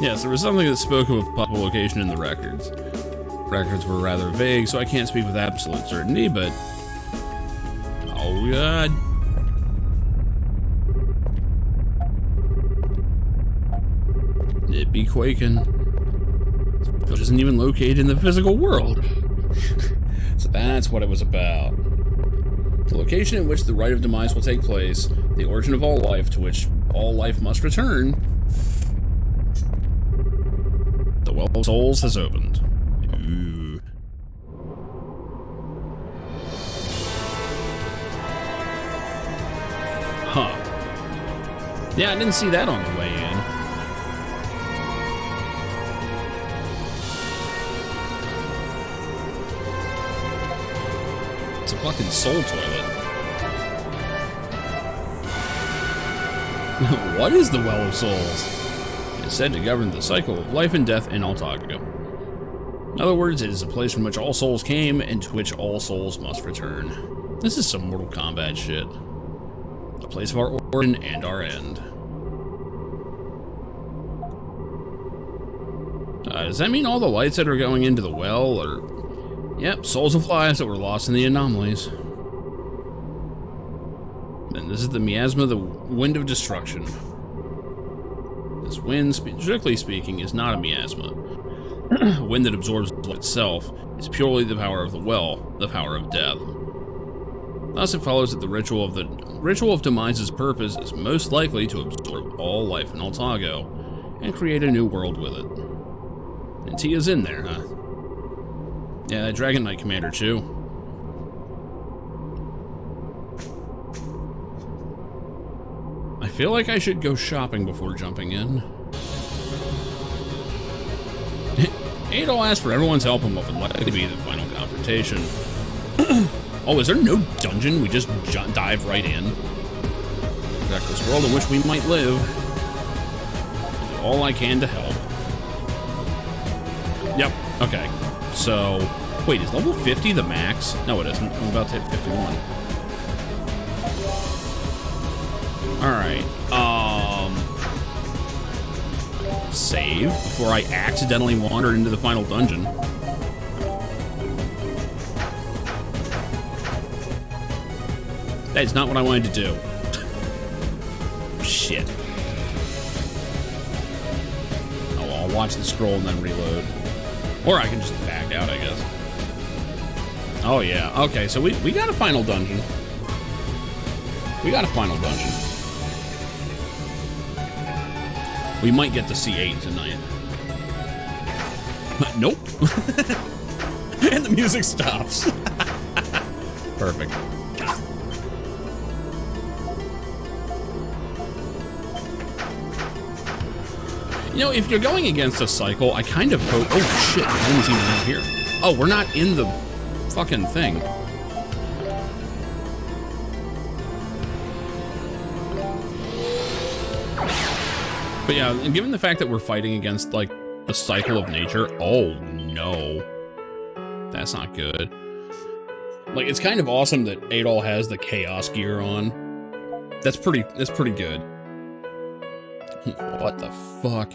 Yes, there was something that spoke of a possible location in the records. Records were rather vague, so I can't speak with absolute certainty, but... Oh, God. It be quaking. It isn't even located in the physical world. So that's what it was about. The location in which the rite of demise will take place, the origin of all life to which all life must return. The Well of Souls has opened. Ooh. Huh. Yeah, I didn't see that on the way in. It's a fucking soul toilet. What is the Well of Souls? It is said to govern the cycle of life and death in Altaga. In other words, it is a place from which all souls came and to which all souls must return. This is some Mortal Kombat shit. A place of our origin and our end. Does that mean all the lights that are going into the well are... Yep, souls of lives that were lost in the anomalies. And this is the miasma, the wind of destruction. This wind, strictly speaking, is not a miasma. A wind that absorbs itself is purely the power of the well, the power of death. Thus it follows that the ritual of Demise's purpose is most likely to absorb all life in Altago and create a new world with it. And Tia's in there, huh? Yeah, that Dragon Knight Commander too. I feel like I should go shopping before jumping in. Adol asked for everyone's help in what would likely be the final confrontation. Oh, is there no dungeon? We just dive right in. Reckless world in which we might live. Do all I can to help. Yep, okay. So, wait, is level 50 the max? No, it isn't. I'm about to hit 51. Alright, save before I accidentally wander into the final dungeon. That's not what I wanted to do. Shit. Oh, I'll watch the scroll and then reload. Or I can just back out, I guess. Oh, yeah. Okay, so we got a final dungeon. We got a final dungeon. We might get to C8 tonight. Nope. And the music stops. Perfect. You know, if you're going against a cycle, I kind of hope... Oh, shit. I didn't see one out here. Oh, we're not in the fucking thing. But yeah, and given the fact that we're fighting against, like, the cycle of nature... Oh, no. That's not good. Like, it's kind of awesome that Adol has the Chaos gear on. That's pretty good. What the fuck?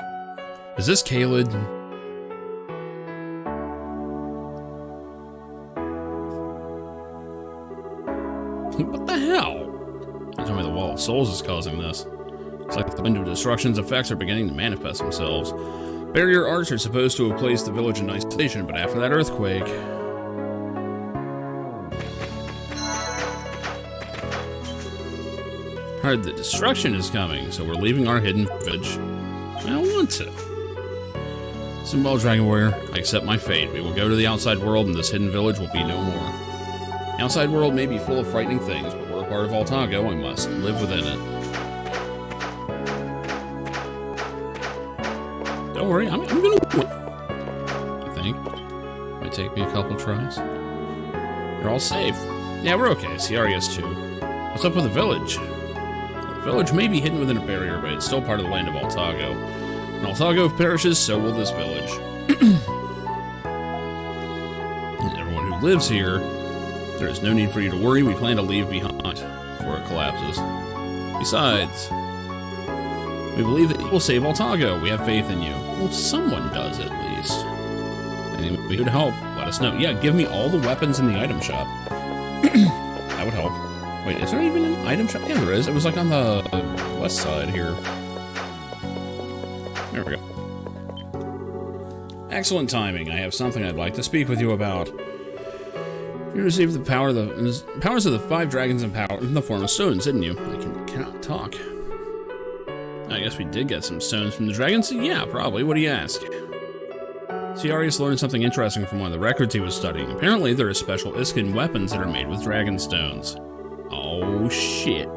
Is this Caelid? What the hell? You told me the Wall of Souls is causing this. It's like the Wind of Destruction's effects are beginning to manifest themselves. Barrier arts are supposed to have placed the village in isolation, but after that earthquake... Heard that destruction is coming, so we're leaving our hidden village. I don't want to. Symbol Dragon Warrior, I accept my fate. We will go to the outside world and this hidden village will be no more. The outside world may be full of frightening things, but we're a part of Altago and must live within it. Don't worry, I'm gonna win. I think. Might take me a couple tries. You're all safe. Yeah, we're okay. CRES 2. What's up with the village? The village may be hidden within a barrier, but it's still part of the land of Altago. When Altago perishes, so will this village. And everyone who lives here, there is no need for you to worry. We plan to leave behind before it collapses. Besides, we believe that you will save Altago. We have faith in you. Well, someone does at least. And if we could help, let us know. Yeah, give me all the weapons in the item shop. That would help. Wait, is there even an item shop? Yeah, there is. It was like on the west side here. There we go. Excellent timing. I have something I'd like to speak with you about. You received the powers of the 5 dragons in the form of stones, didn't you? I cannot talk. I guess we did get some stones from the dragons. Yeah, probably. What do you ask? Ciarius learned something interesting from one of the records he was studying. Apparently, there are special Iskin weapons that are made with dragon stones. Oh, shit.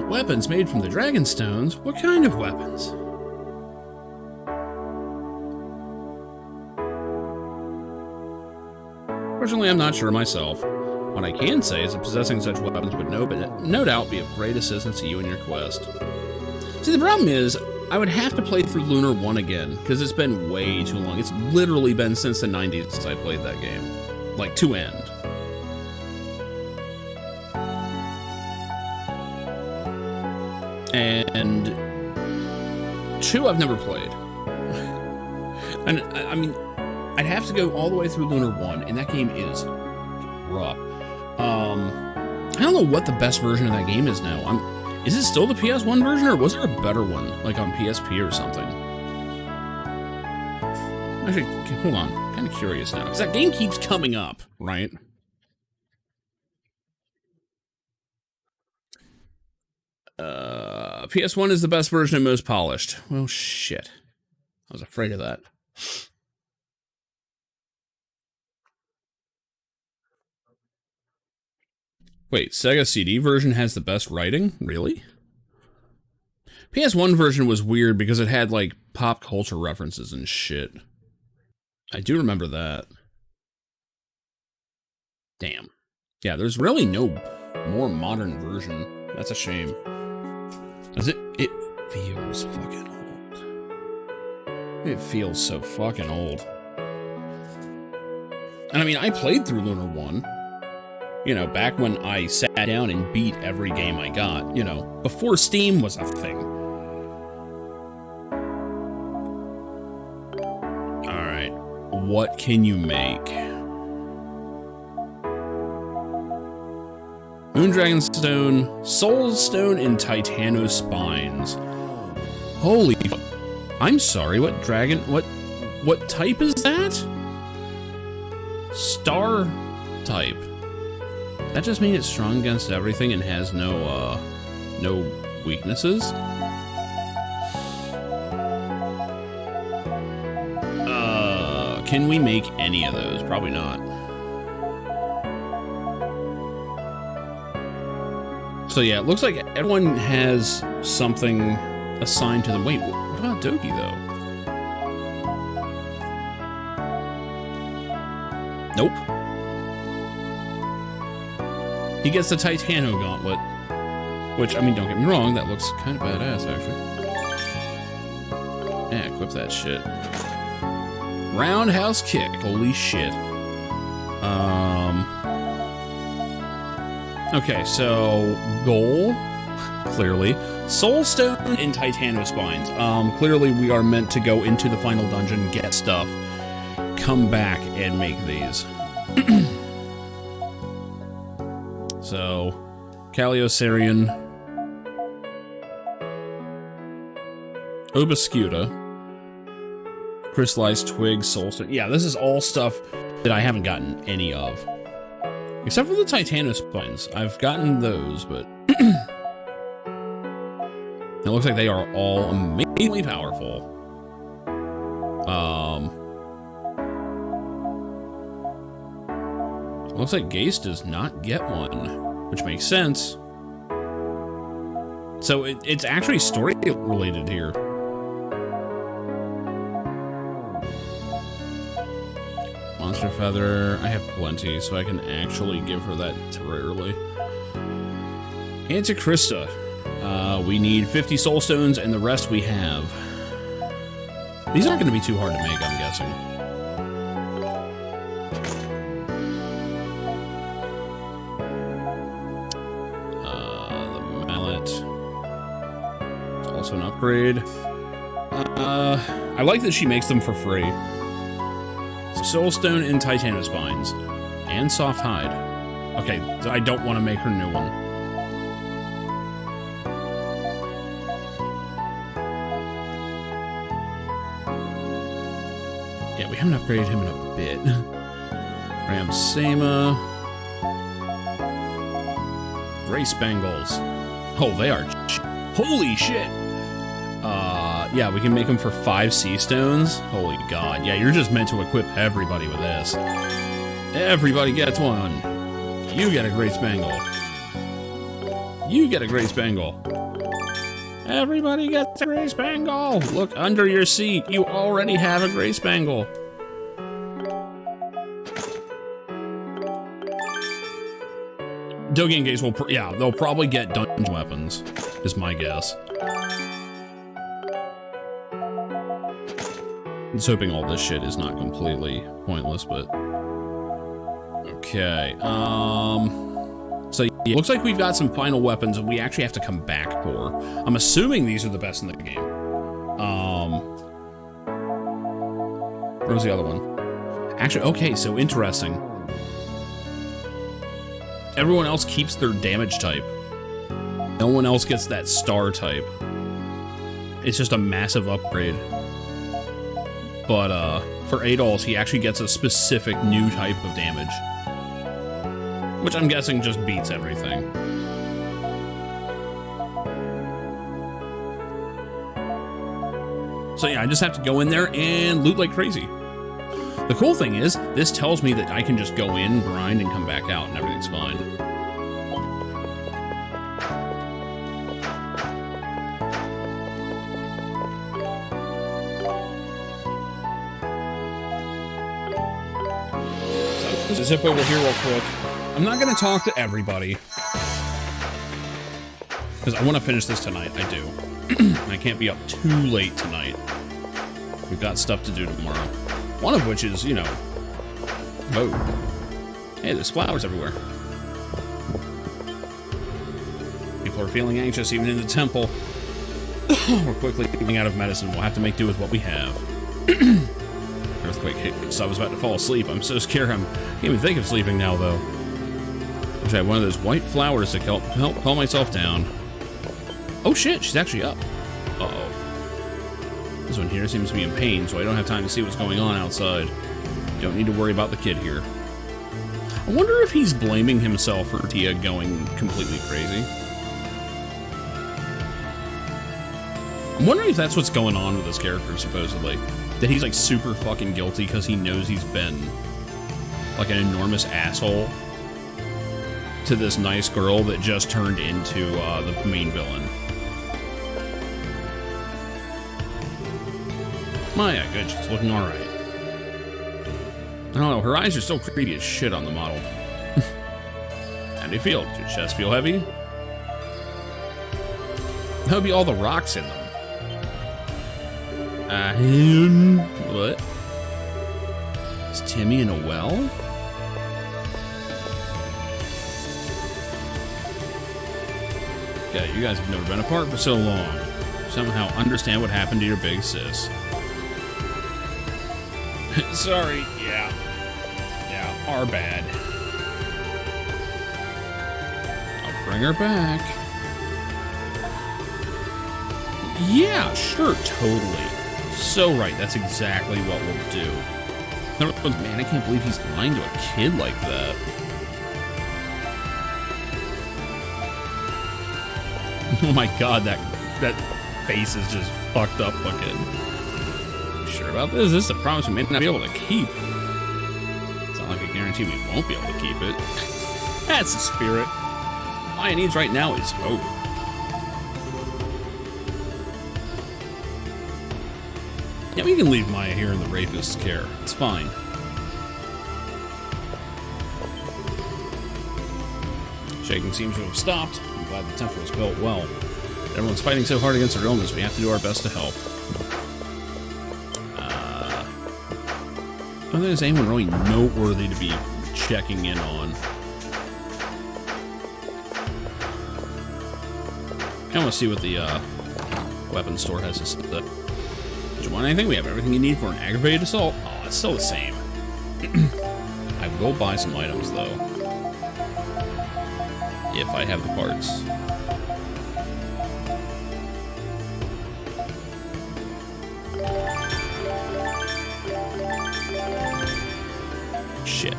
Weapons made from the dragon stones? What kind of weapons? Fortunately, I'm not sure myself. What I can say is that possessing such weapons would no doubt be of great assistance to you in your quest. See, the problem is, I would have to play through Lunar 1 again, because it's been way too long. It's literally been since the 90s since I played that game. Like, to end. And 2 I've never played. And, I mean, I'd have to go all the way through Lunar 1, and that game is rough. I don't know what the best version of that game is now. Is it still the PS1 version, or was there a better one, like on PSP or something? Actually, hold on. I'm kind of curious now, because that game keeps coming up, right? PS1 is the best version and most polished. Well, shit. I was afraid of that. Wait, Sega CD version has the best writing? Really? PS1 version was weird because it had, like, pop culture references and shit. I do remember that. Damn. Yeah, there's really no more modern version. That's a shame. It feels fucking old. It feels so fucking old. And I mean, I played through Lunar 1. You know, back when I sat down and beat every game I got, you know, before Steam was a thing. Alright, what can you make? Moondragon Stone, Soul Stone, and Titano Spines. Holy fuck. I'm sorry, what dragon, what type is that? Star type. That just means it's strong against everything and has no weaknesses? Can we make any of those? Probably not. So yeah, it looks like everyone has something assigned to them. Wait, what about Doki, though? Nope. He gets the Titano Gauntlet, which, I mean, don't get me wrong, that looks kind of badass, actually. Yeah, equip that shit. Roundhouse Kick, holy shit. Okay, so, goal, clearly. Soul Stone and Titano Spines. Clearly we are meant to go into the final dungeon, get stuff, come back, and make these. So, Caliosarian, Obiscuta, Crystallized Twig, Soulstone. Yeah, this is all stuff that I haven't gotten any of. Except for the Titano Spines. I've gotten those, but it looks like they are all amazingly powerful. Looks like Gase does not get one, which makes sense. So it's actually story related here. Monster Feather. I have plenty, so I can actually give her that temporarily. Antikrista. We need 50 Soul Stones, and the rest we have. These aren't going to be too hard to make, I'm guessing. The Mallet. It's also an upgrade. I like that she makes them for free. Soulstone and Titanium Spines. And Soft Hide. Okay, I don't want to make her new one. Yeah, we haven't upgraded him in a bit. Ramsema. Gray Spangles. Oh, they are... Holy shit! Yeah, we can make them for 5 Sea Stones. Holy God. Yeah, you're just meant to equip everybody with this. Everybody gets one. You get a Great Spangle. You get a Great Spangle. Everybody gets a Great Spangle. Look under your seat. You already have a Great Spangle. Dogen Gates will, yeah, they'll probably get dungeon weapons, is my guess. I'm just hoping all this shit is not completely pointless, but... Okay, so yeah, it looks like we've got some final weapons that we actually have to come back for. I'm assuming these are the best in the game. Where's the other one? Actually, okay, so interesting. Everyone else keeps their damage type. No one else gets that star type. It's just a massive upgrade. But for Adolf, he actually gets a specific new type of damage. Which I'm guessing just beats everything. So yeah, I just have to go in there and loot like crazy. The cool thing is, this tells me that I can just go in, grind, and come back out, and everything's fine. So, zip over here real quick. I'm not going to talk to everybody. Because I want to finish this tonight, I do. I can't be up too late tonight. We've got stuff to do tomorrow. One of which is, you know, vote. Hey, there's flowers everywhere. People are feeling anxious even in the temple. We're quickly getting out of medicine. We'll have to make do with what we have. Earthquake hit, so I was about to fall asleep. I'm so scared. I can't even think of sleeping now, though. Wish I had one of those white flowers to help calm myself down. Oh shit, she's actually up. Uh-oh. This one here seems to be in pain, so I don't have time to see what's going on outside. Don't need to worry about the kid here. I wonder if he's blaming himself for Tia going completely crazy. I'm wondering if that's what's going on with this character, supposedly. That he's like super fucking guilty because he knows he's been like an enormous asshole to this nice girl that just turned into the main villain. Maya, good, she's looking alright. I don't know, her eyes are still creepy as shit on the model. How do you feel? Does your chest feel heavy? That would be all the rocks in them. What? Is Timmy in a well? Okay, you guys have never been apart for so long. Somehow understand what happened to your big sis. Sorry, yeah. Yeah, our bad. I'll bring her back. Yeah, sure, totally. So right, that's exactly what we'll do. Man, I can't believe he's lying to a kid like that. Oh my god, that face is just fucked up looking. You sure about this? This is a promise we may not be able to keep. It's not like a guarantee we won't be able to keep it. That's the spirit. All I need right now is hope. Yeah, we can leave Maya here in the rapist's care. It's fine. Shaking seems to have stopped. I'm glad the temple was built well. Everyone's fighting so hard against their illness, we have to do our best to help. I don't think there's anyone really noteworthy to be checking in on. I want to see what the weapons store has to say. Do you want anything? We have everything you need for an aggravated assault. Oh, it's still the same. I will buy some items, though. If I have the parts. Shit.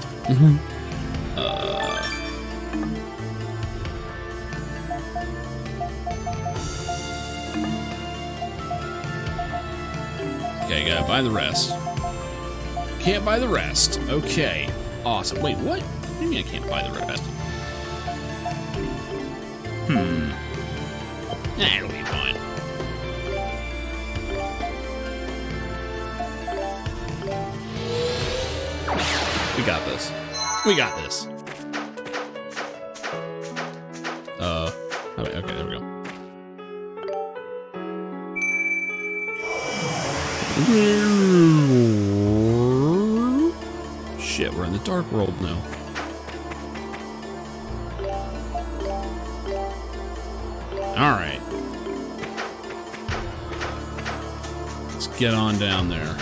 Okay, gotta buy the rest. Can't buy the rest. Okay. Awesome. Wait, what? What do you mean I can't buy the rest? It'll be fine. We got this. We got this. Okay, there we go. Shit, we're in the dark world now. Alright. Let's get on down there.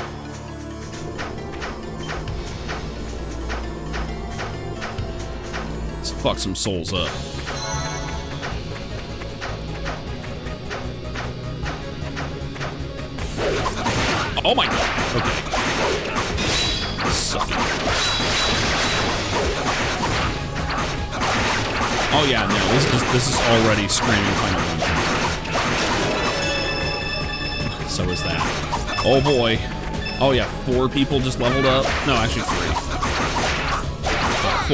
Let's fuck some souls up. Oh my god. Okay. Suck it. Oh yeah, no, this is already screaming Final Fantasy. So is that. Oh boy. Oh yeah, 4 people just leveled up. No, actually 3.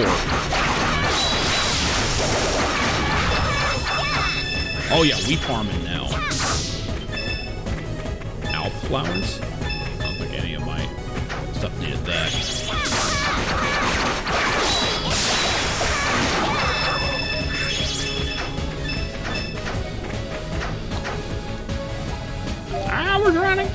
4. Oh yeah, we farming now. Alp flowers? I don't think any of my stuff needed that. We're running.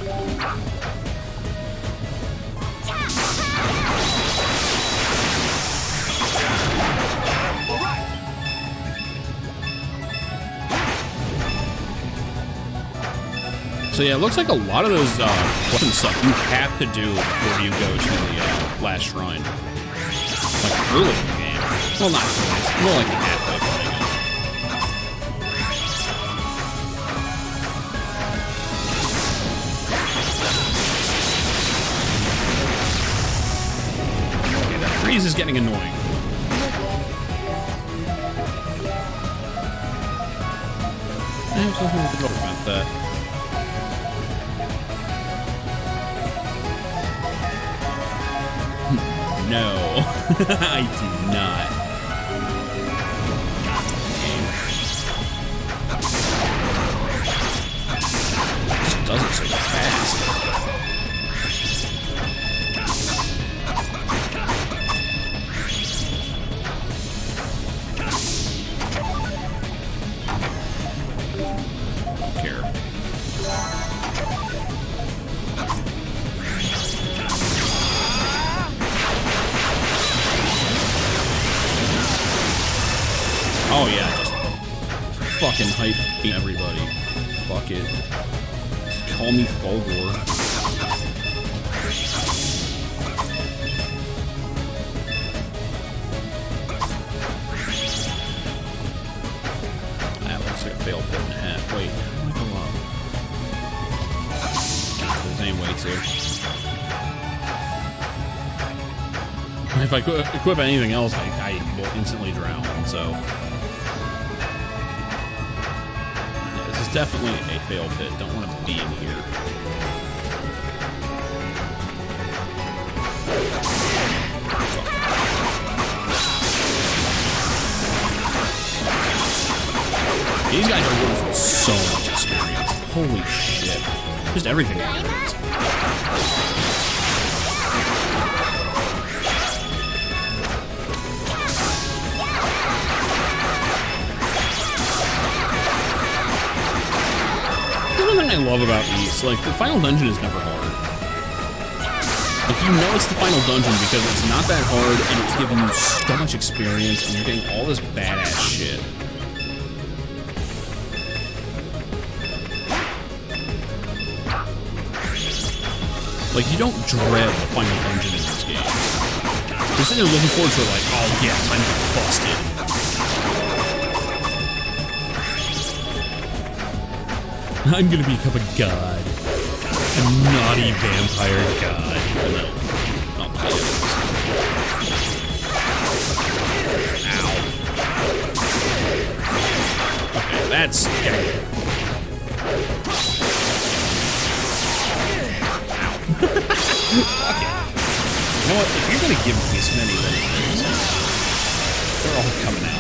So yeah, it looks like a lot of those weapon stuff you have to do before you go to the last shrine. Like early in the game. Well, not early. More like halfway point. Freeze is getting annoying. I have something to prevent that. No, I do not. It just does it so fast. Oh yeah, just fucking hype everybody. Fuck it. Just call me Fulgor. That looks like a failed pit and a half. Wait, how do I go up? There's any way to. If I equip anything else, I will instantly drown, so. Definitely a failed pit. Don't want to be in here. These guys are going for so much experience. Holy shit. Just everything. thing I love about these, like, the final dungeon is never hard. Like, you know it's the final dungeon because it's not that hard and it's giving you so much experience and you're getting all this badass shit. Like, you don't dread the final dungeon in this game. You're sitting there looking forward to it like, oh yeah, time to get busted. I'm gonna become a god. A naughty vampire god. No, not my Ow. Okay, that's scary. Fuck it. You know what? If you're gonna give me this many little things, they're all coming out.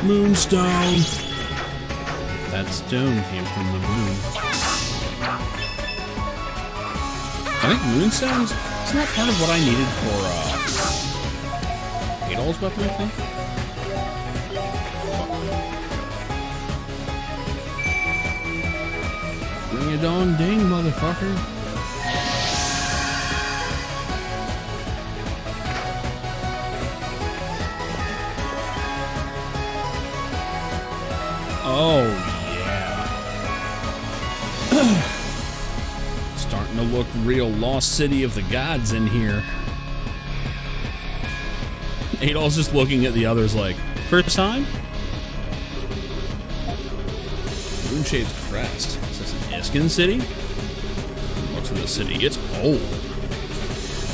Moonstone. That stone came from the moon. I think moonstones, isn't that part of what I needed for Adol's weapon, I think? Bring it on ding, motherfucker. Oh, yeah. Starting to look real Lost City of the Gods in here. Adol's just looking at the others like, first time? Moonshaped Crest. Is this an Iskin city? Looks like the city. It's old.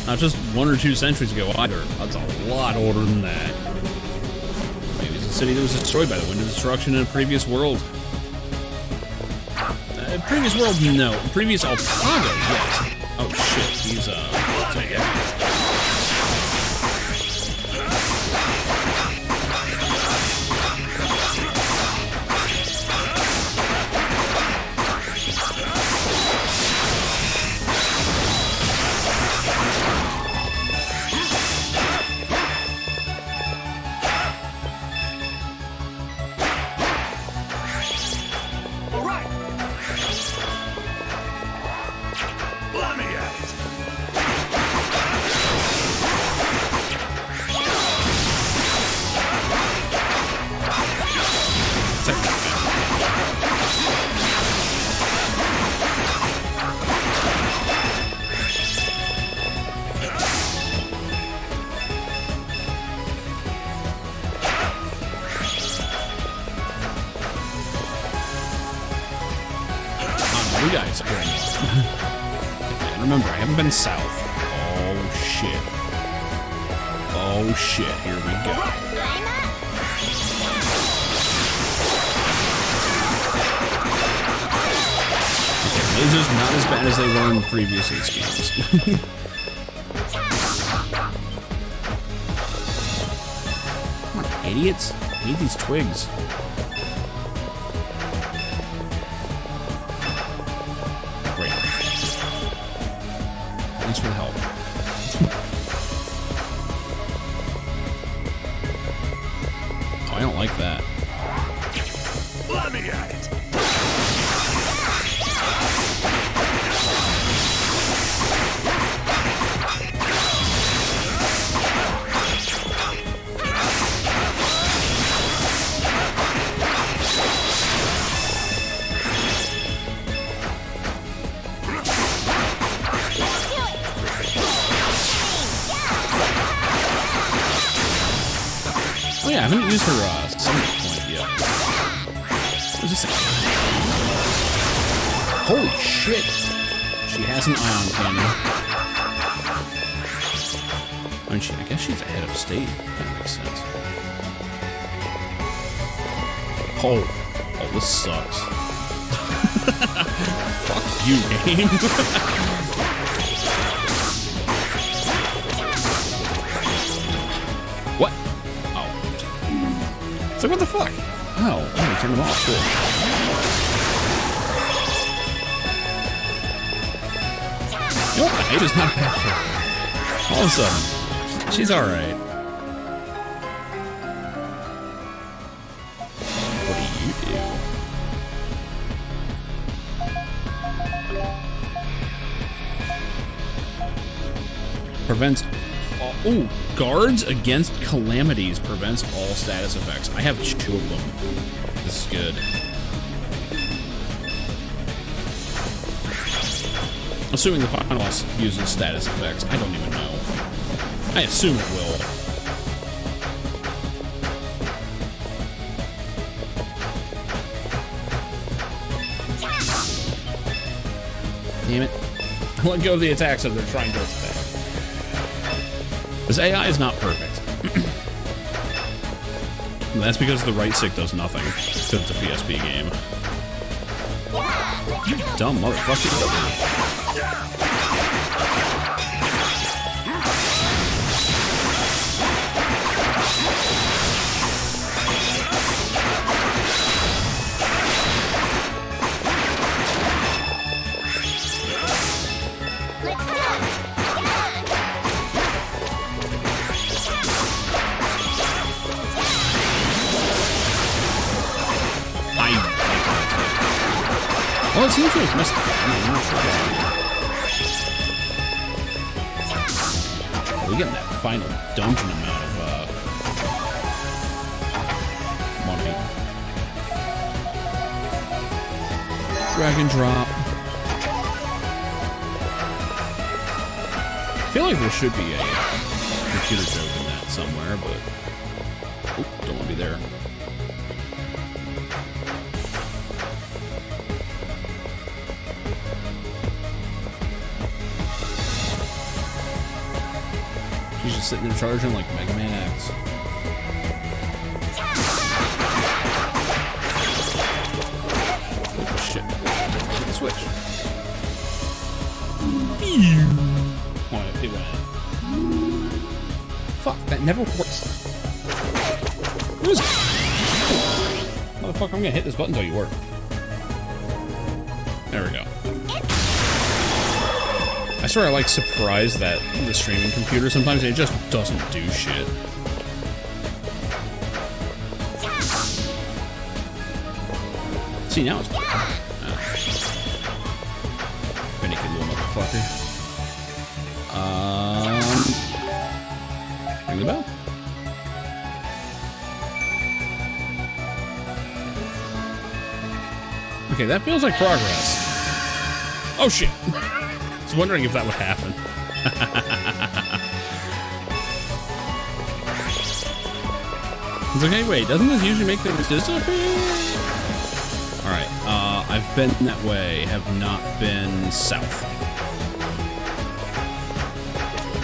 Not just 1 or 2 centuries ago either. That's a lot older than that. City that was destroyed by the wind of destruction in a previous world. Previous world, no. Previous Altaga, yes. Oh shit, he's we got experience. And remember, I haven't been south. Oh shit. Oh shit, here we go. Okay, lasers not as bad as they were in previous games. Come on, idiots. I need these twigs. Thanks for the help. Oh, I don't like that. Let me at it. Oh yeah, I haven't used her summon point yet. What is this thing? Holy shit! She has an ion cannon. I mean, I guess she's ahead of state. That makes sense. Oh, this sucks. Fuck you, game. What? Oh. It's like, what the fuck? Oh, let me turn them off. Cool. You know what? Ada's not a bad character. All of a sudden, she's alright. What do you do? Prevents all, ooh, guards against calamities. Prevents all status effects. I have 2 of them. This is good. Assuming the final boss uses status effects. I don't even know. I assume it will. Damn it. I let go of the attacks as they're trying to attack. This AI is not perfect. And that's because the right stick does nothing. Because it's a PSP game. You dumb motherfucker. Well, it seems to have messed up. I'm not sure why. We're getting that final dungeon amount of money. Drag and drop. I feel like there should be a computer joke in that somewhere, but oh, don't want to be there. She's just sitting in charge of him like Mega Man X. Oh shit. Hit the switch. Oh, it went. Fuck, that never works. What is it? Motherfucker, I'm gonna hit this button until you work. There we go. I swear I like surprised that the streaming computer sometimes it just doesn't do shit. See, now it's finicky little motherfucker. Ring the bell. Okay, that feels like progress. Oh shit. I was wondering if that would happen. It's okay, wait, doesn't this usually make things disappear? Alright, I've been that way, have not been south.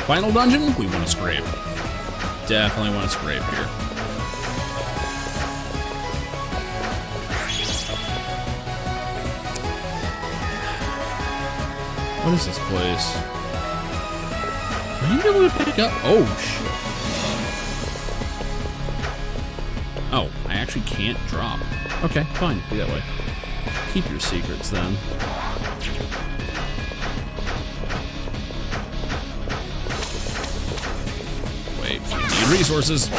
Final dungeon? We want to scrape. Definitely want to scrape here. What is this place? Are you able to pick up? Oh, shit. Oh, I actually can't drop. Okay, fine. Be that way. Keep your secrets, then. Wait, we need resources.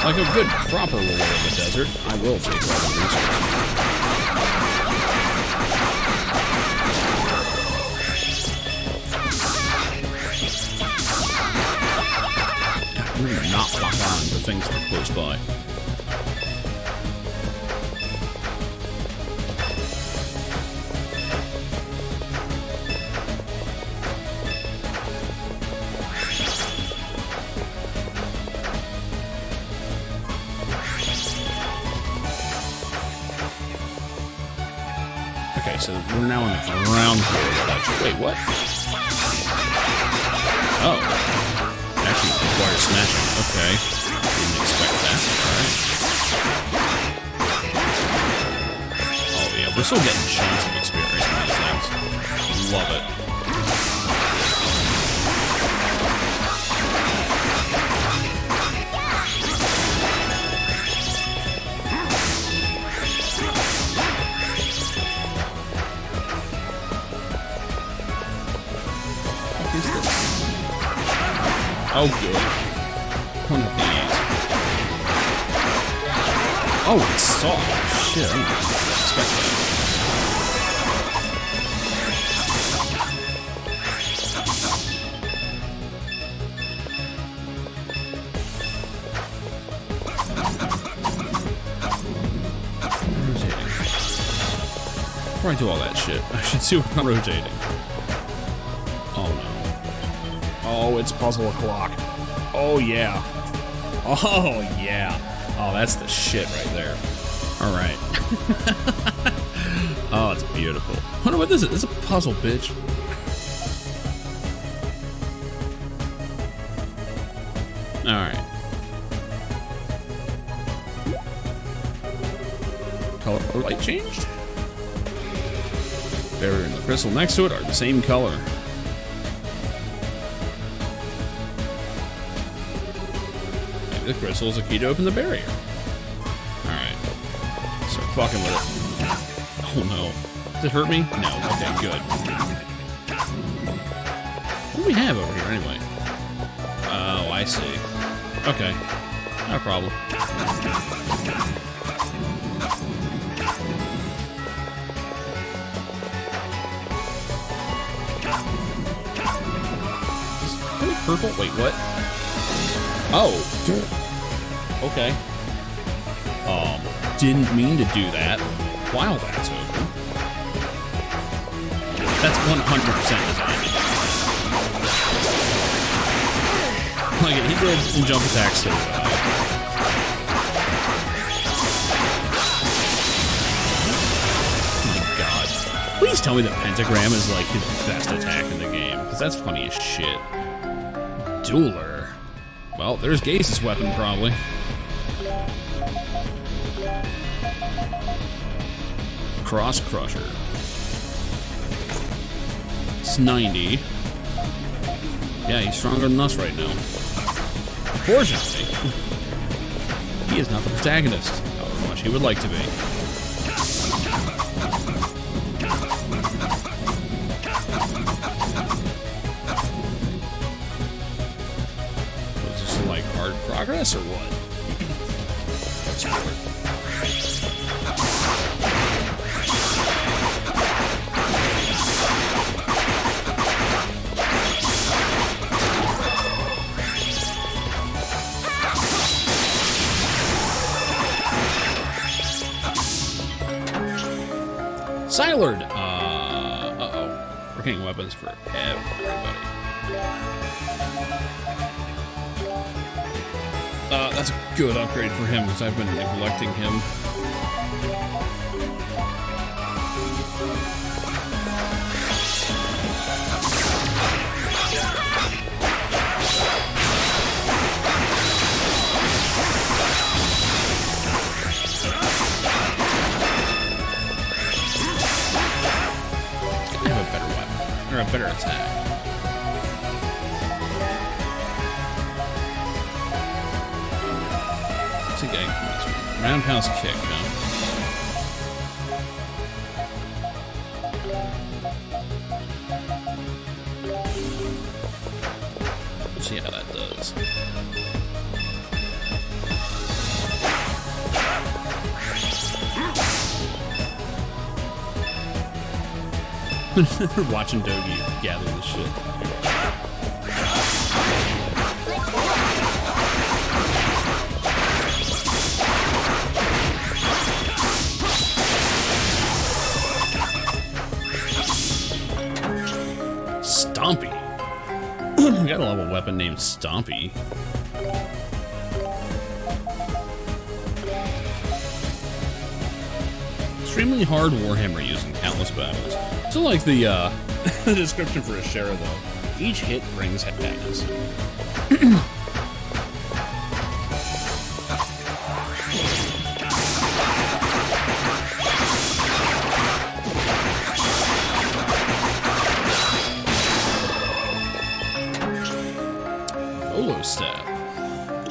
Like a good, proper warrior of the desert, I will take all the resources. Not lock on to things that are close by. Okay, so we're now on the ground floor. Wait, what? Oh. Actually requires smashing. Okay. Didn't expect that. Alright. Oh yeah, we're still getting chunks of experience from these things. Love it. is this? Oh, good. One of these. Oh, it's soft. Shit, I didn't expect that. Rotating. Before I do all that shit, I should see what I'm rotating. Oh no. Oh, it's puzzle o'clock. Oh yeah. Oh yeah. Oh, that's the shit right there. All right. Oh, it's beautiful. I wonder what this is. It's a puzzle, bitch. All right. Color light changed. Barrier and the crystal next to it are the same color. Maybe the crystal is a key to open the barrier. Alright. Start fucking with it. Oh no. Does it hurt me? No. Okay, good. What do we have over here anyway? Oh, I see. Okay. Not a problem. Purple? Wait, what? Oh. Okay. Didn't mean to do that. While that's open. That's 100% designed. Like, he did jump attacks so well. Oh my god. Please tell me that Pentagram is like his best attack in the game, because that's funny as shit. Dueler. Well, there's Gaze's weapon, probably. Cross Crusher. It's 90. Yeah, he's stronger than us right now. Unfortunately, he is not the protagonist, however much he would like to be. Progress or what? Silard! Uh-oh. We're getting weapons for everybody. That's a good upgrade for him, because I've been neglecting him. I have a better weapon, or a better attack. Roundhouse kick, huh? Let's see how that does. Watching Dogi gather the shit. Stompy. We got a level weapon named Stompy. Extremely hard Warhammer used in countless battles. So like the the description for Ashera though. Each hit brings happiness. Olo staff.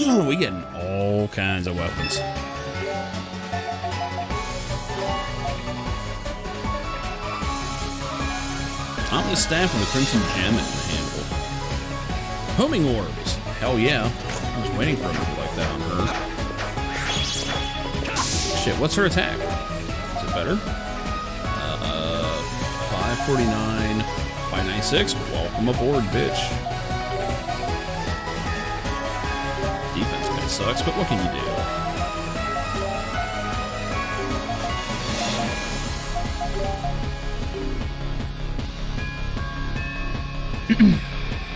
Oh, we getting all kinds of weapons. Omni staff with a crimson gem in the handle. Homing orbs. Hell yeah. I was waiting for a move like that on her. Shit, what's her attack? Is it better? 549, 596. Welcome aboard, bitch. Defense kind of sucks, but what can you do?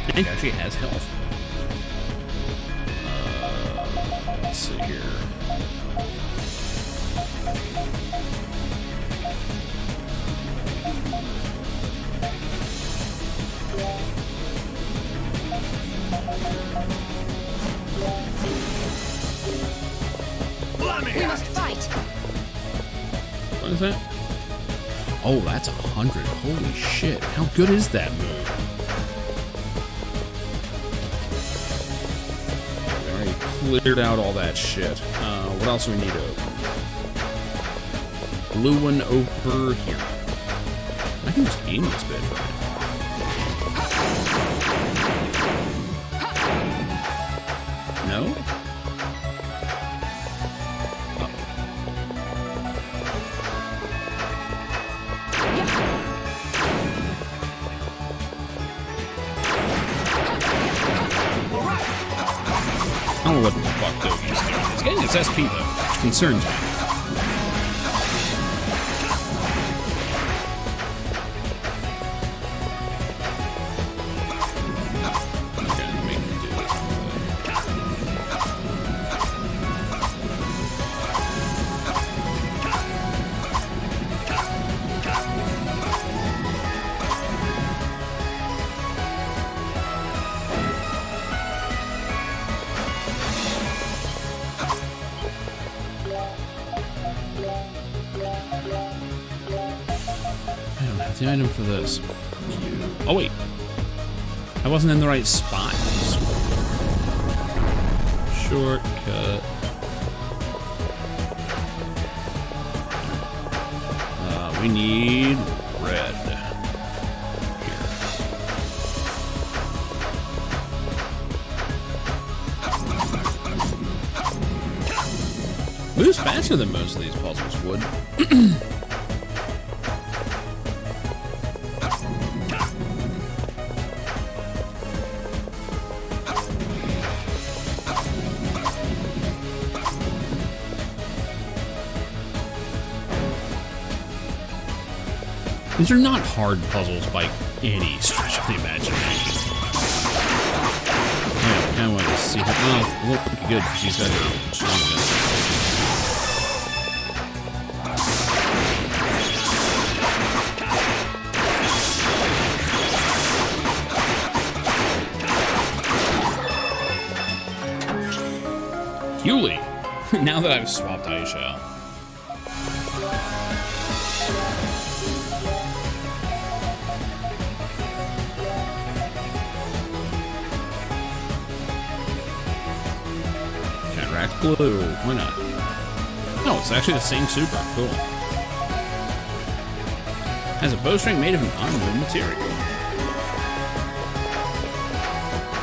It actually has health. Let's see here. Let me We at must it. fight. What is that? Oh, that's 100. Holy shit. How good is that move? We already cleared out all that shit. What else do we need to open? Blue one over here. I can just aim this bitch, right? No? I don't know what the fuck Dogi's doing. It's getting its SP though, which concerns me. Okay, make me do this. I don't have the item for this. Oh wait, I wasn't in the right spot. Shortcut. We need red. Here. Moves faster than most of these puzzles would. These are not hard puzzles by any stretch of the imagination. Yeah, I kind of want to see her. Well, it won't be good because these guys are strong against it. Hewley! Now that I've swapped Aisha. Cataract Blue. Why not? No, it's actually the same super. Cool. Has a bowstring made of an unknown material.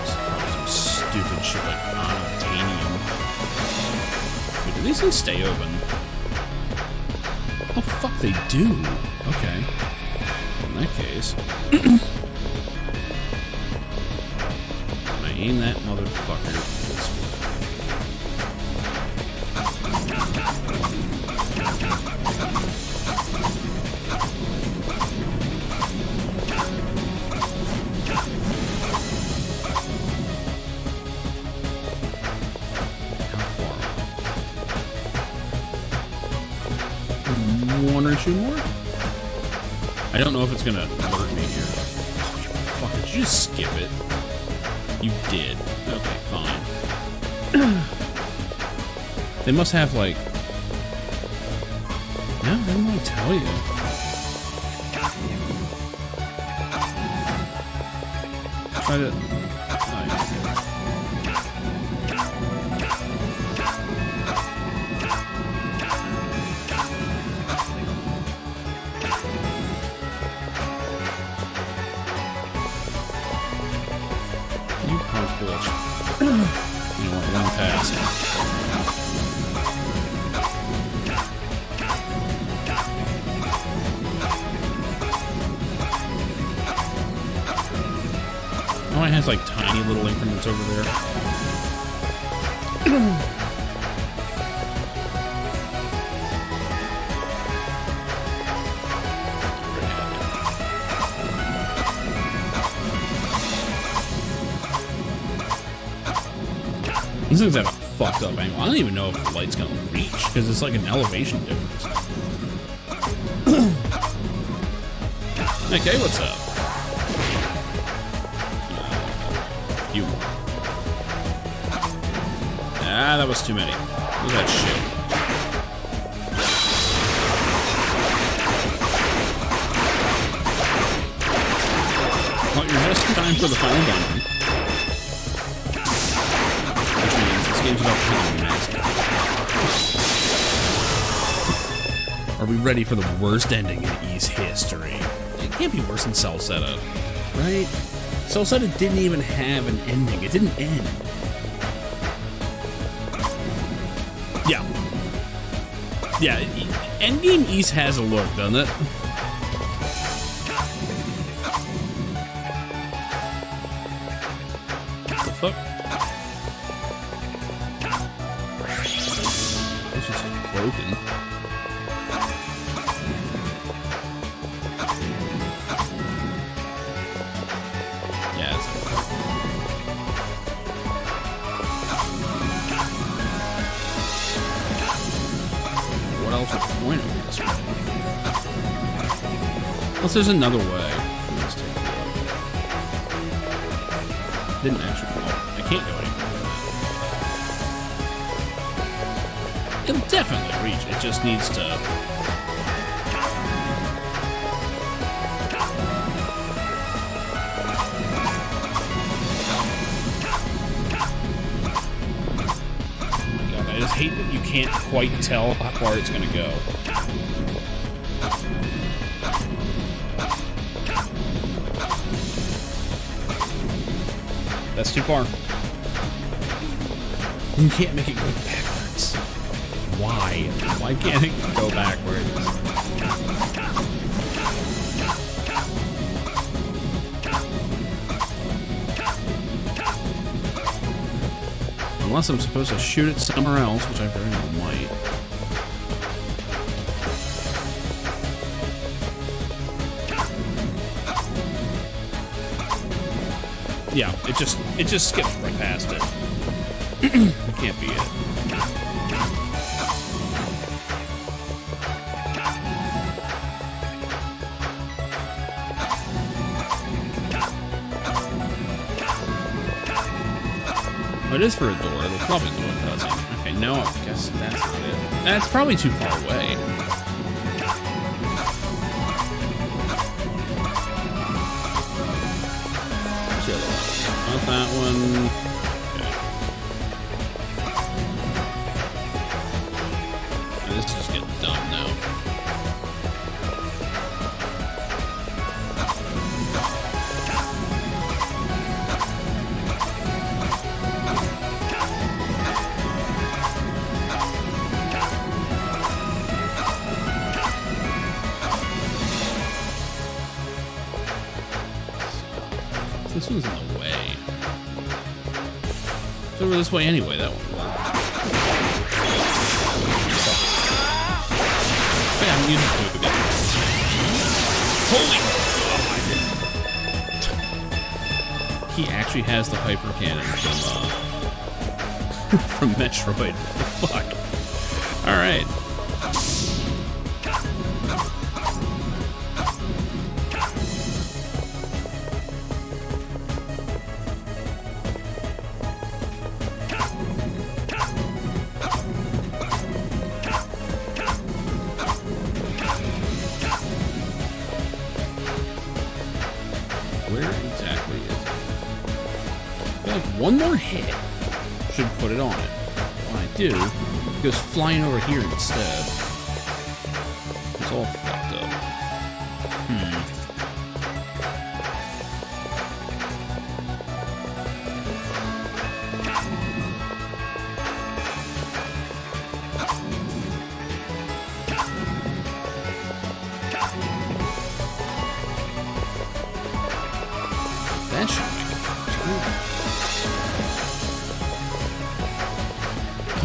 Some stupid shit like unobtainium. Wait, do these things stay open? Oh, fuck, they do. Okay. In that case. I aim that motherfucker this way. One or two more? I don't know if it's gonna alert me here. Oh, you fuck, did you just skip it? You did. Okay, fine. They must have, like... No, they don't want to tell you. Try to... You punk bullshit. You know what? One pass. Oh, it has like tiny little increments over there. These things have a fucked up angle. I don't even know if the light's gonna reach because it's like an elevation difference. Okay, what's up? You. Ah, that was too many. Look at that shit. Well, you're just in time for the final dungeon. Which means this game's about to become nasty. Are we ready for the worst ending in Ys history? It can't be worse than Celceta, right? Celceta didn't even have an ending. It didn't end. Yeah. Yeah, Endgame Ys has a look, doesn't it? What the fuck? This is just broken. Unless there's another way. Let's take a look. Didn't actually go. I can't go anywhere. It'll definitely reach. It just needs to. God, I just hate that you can't quite tell how far it's gonna go. That's too far. You can't make it go backwards. Why? Why can't it go backwards? Unless I'm supposed to shoot it somewhere else, which I very well might. Yeah, it just skips right past it. It can't be it. Oh, it is for a door. It'll probably do it, doesn't it? Okay, no, I guess that's not it. That's probably too far away. Not that one. Okay. This is just getting dumb now. This one's in the way. It's over this way anyway, that one. Yeah, I'm using it again. Holy God! He actually has the hyper cannon from Metroid. What the fuck? Alright. Where exactly is it? I feel like one more hit should put it on it. When I do, it goes flying over here instead. It's all fucked up.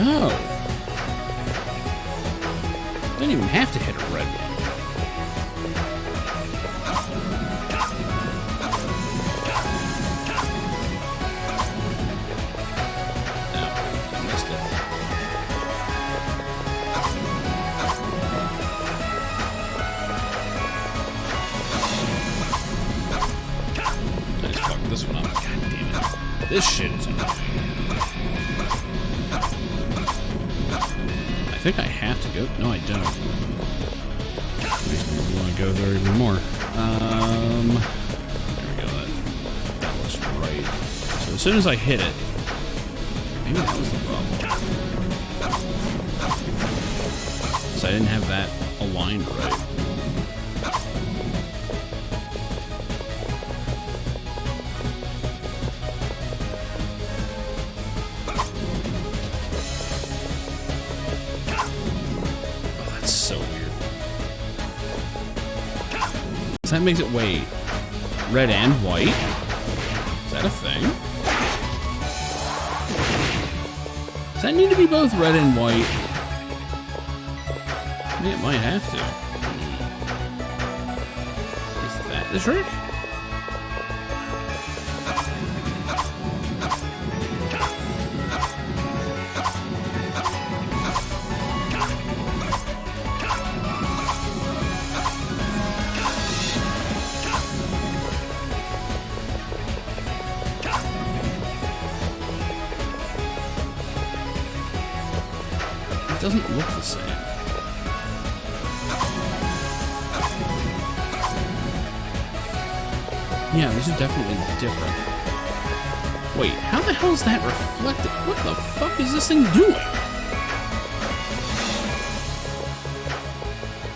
Oh. Didn't even have to hit a red one. No, I missed it. I just fucked this one up. God damn it. This shit is annoying. I think I have to go. No, I don't. Makes me want to go there even more. There we go. That looks right. So as soon as I hit it, maybe that was the problem. So I didn't have that aligned right. That makes it, wait, red and white? Is that a thing? Does that need to be both red and white? I mean, it might have to. Is that the trick? It doesn't look the same. Yeah, this is definitely different. Wait, how the hell is that reflected? What the fuck is this thing doing?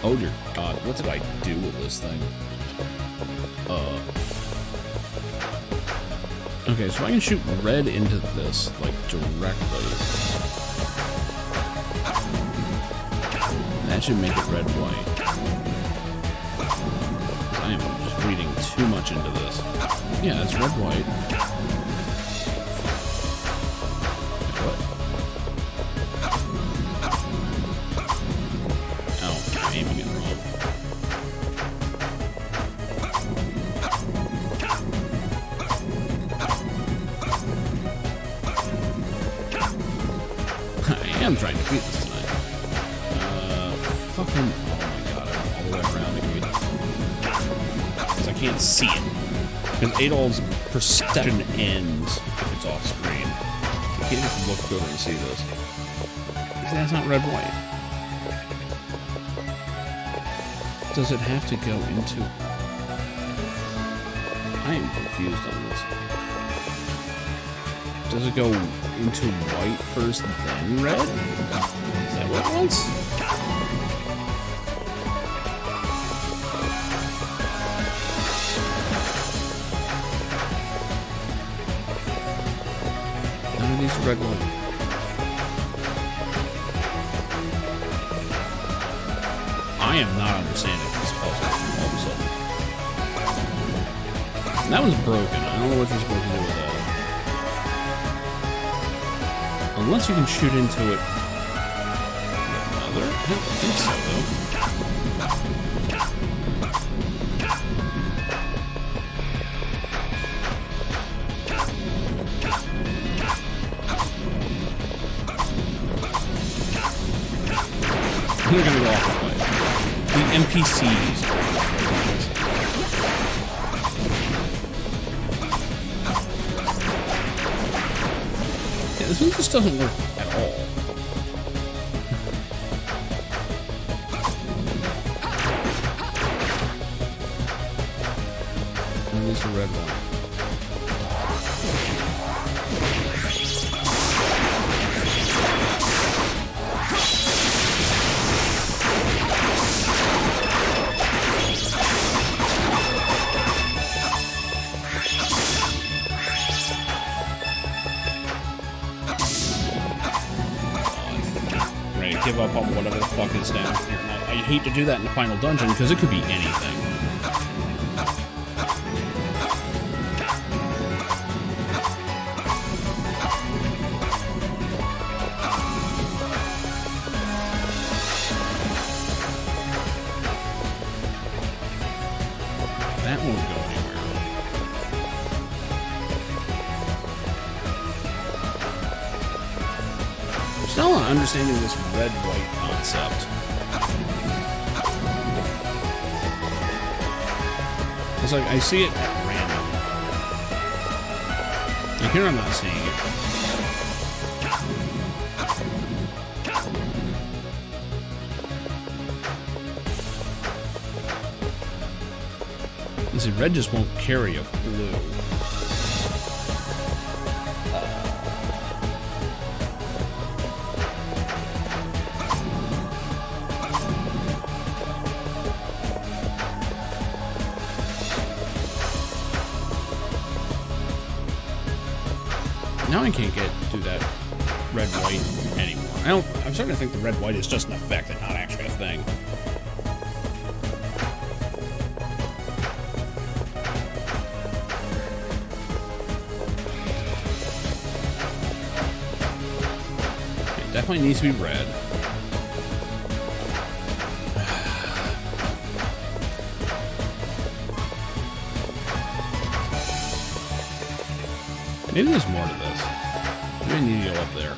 Oh dear God, what did I do with this thing? Okay, so I can shoot red into this, like, directly. That should make it red-white. I am just reading too much into this. Yeah, it's red-white. What? Oh, I'm aiming it wrong. I am trying to beat this tonight. Fucking, oh my god, I'm all the way around again. Because I can't see it. Because Adol's perception ends if it's off screen. You can't just look over and see this. Because that's not red-white. Does it have to go into... I am confused on this. Does it go into white first, then red? Is that what it wants? These red one. I am not understanding this puzzle all of a sudden. That one's broken. I don't know what you're supposed to do with that. Unless you can shoot into it. Another? I don't think so, though. They're gonna go off the way. The NPCs. Yeah, this one just doesn't work at all. And there's a red one. Give up on whatever the fuck is down here. And I hate to do that in the final dungeon because it could be anything. Still not understanding this red-white concept. It's like I see it at random. And here I'm not seeing it. You see, red just won't carry a blue. Now I can't do that red-white anymore. I'm starting to think the red-white is just an effect and not actually a thing. It definitely needs to be red. Maybe there's more to this. Maybe I need to go up there.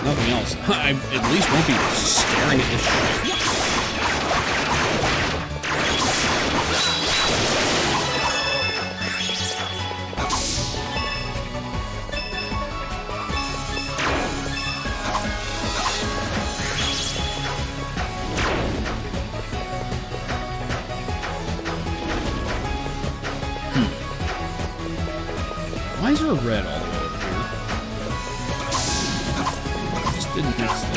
Nothing else. I at least won't be staring at this shit. Why is there a red all the way over here? Just didn't mix that.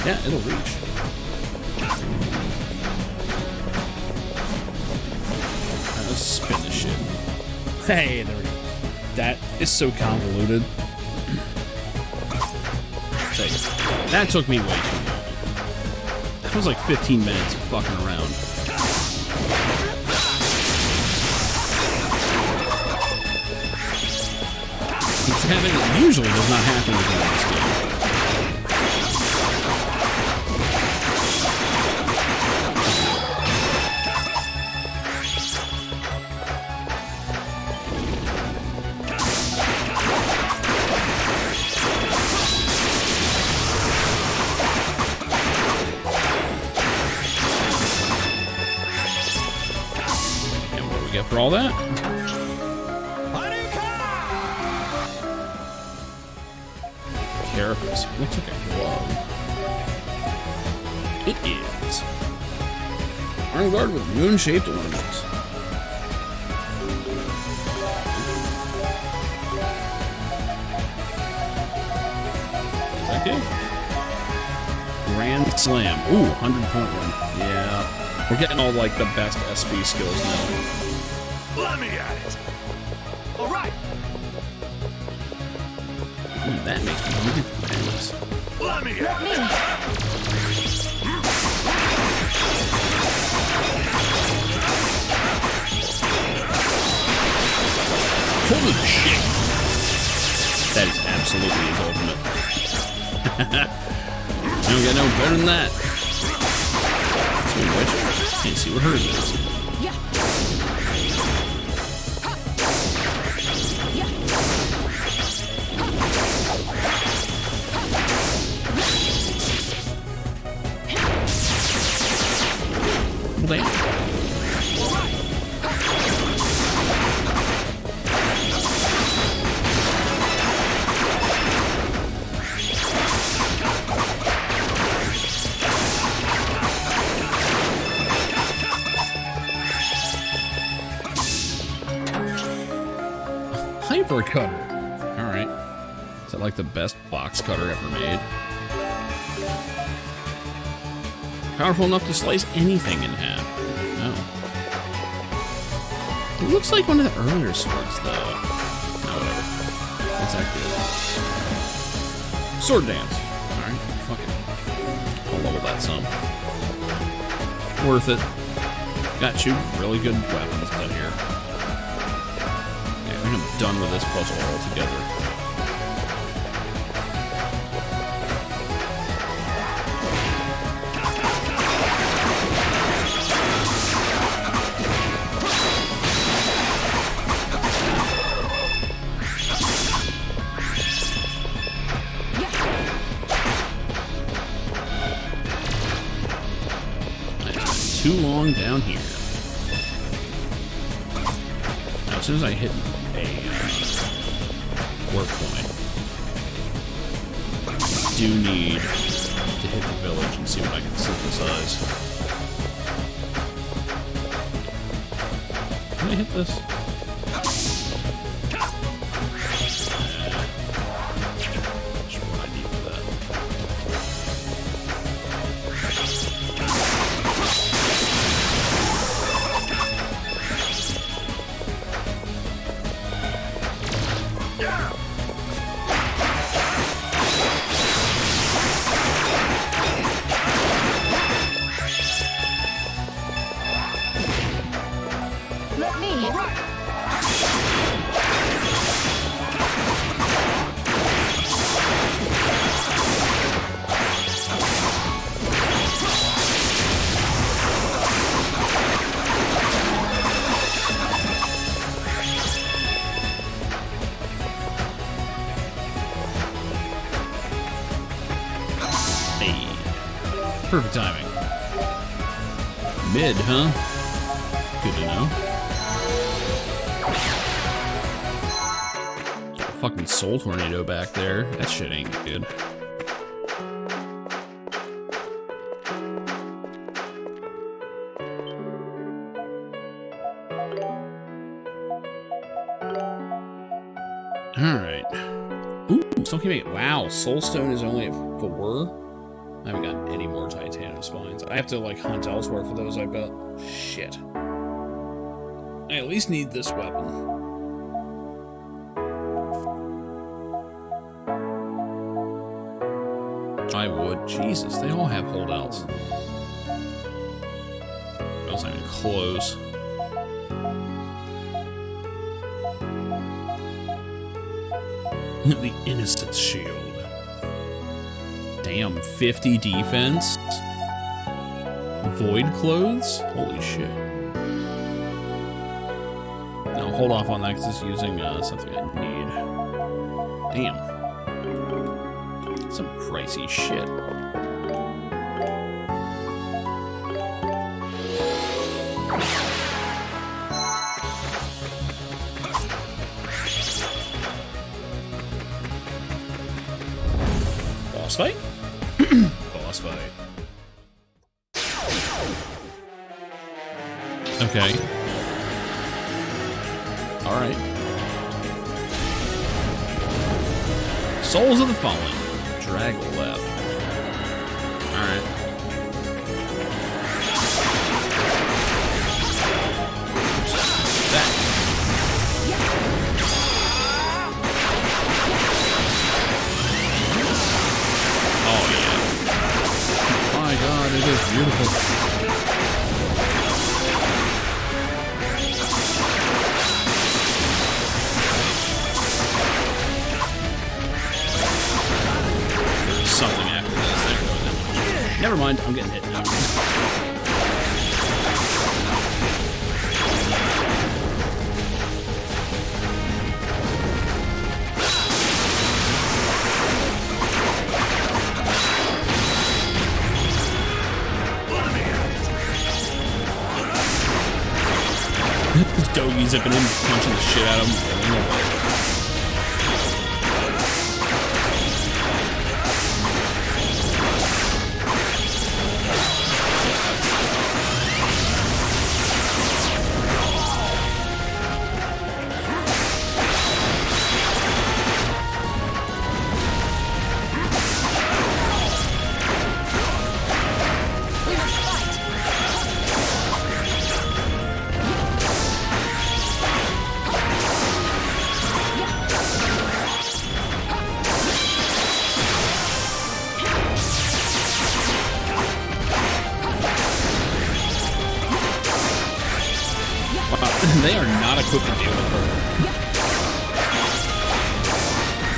Yeah, it'll reach. Alright, let's spin this shit. Hey, there we go. That is so convoluted. That took me way too long. That was like 15 minutes of fucking around. It usually does not happen with this game. For all that. Carapace. Looks like a glove. It is. Iron Guard with moon-shaped ornaments. Okay. Grand Slam. Ooh, 100.1. Yeah. We're getting all like the best SP skills now. Let me at it. All right. That makes me hungry for this. Let me at it. Holy shit! That is absolutely his ultimate. You don't get no better than that. Speaking of which, can't see what hers is. Damn. Hyper cutter. All right. Is that like the best box cutter ever made? Powerful enough to slice anything in half. Oh. It looks like one of the earlier swords, though. Oh, whatever. What's that good? Sword dance. Alright, fuck it. I'll level that some. Worth it. Got two really good weapons out here. Okay, I think I'm done with this puzzle altogether. Too long down here. Now, as soon as I hit a work point, I do need to hit the village and see what I can synthesize. Can I hit this? Not sure what I need for that. Let me. Hey. Perfect timing. Mid, huh? Good to know. Got a fucking soul tornado back there. That shit ain't good. Alright. Ooh, still keeping it. Wow, Soulstone is only at 4. I haven't gotten any more titanium spines. I have to, like, hunt elsewhere for those, I bet. Shit. I at least need this weapon. I would. Jesus, they all have holdouts. That wasn't even close. The Innocence Shield. Damn, 50 defense? Void clothes? Holy shit. No, hold off on that because it's using something I need. Damn. Some pricey shit. Boss fight? Boss fight. Okay. Alright. Souls of the Fallen. Drag left. Alright. That. Oh, yeah. My god, it is beautiful. Something after this. Never mind, I'm getting hit now. Dogies have been in punching the shit out of him. equipped to deal with her.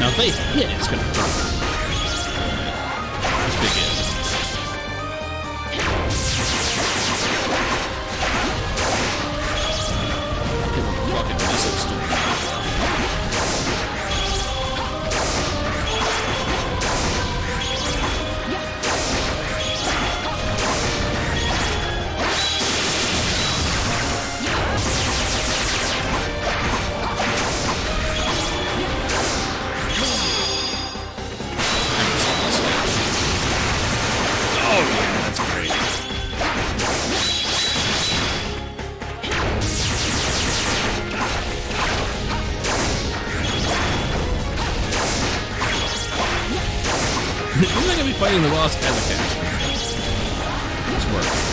Now, if they hit, it's gonna hurt. This big is. Fucking missile storm. I'm not gonna be fighting the boss as a caster. This works.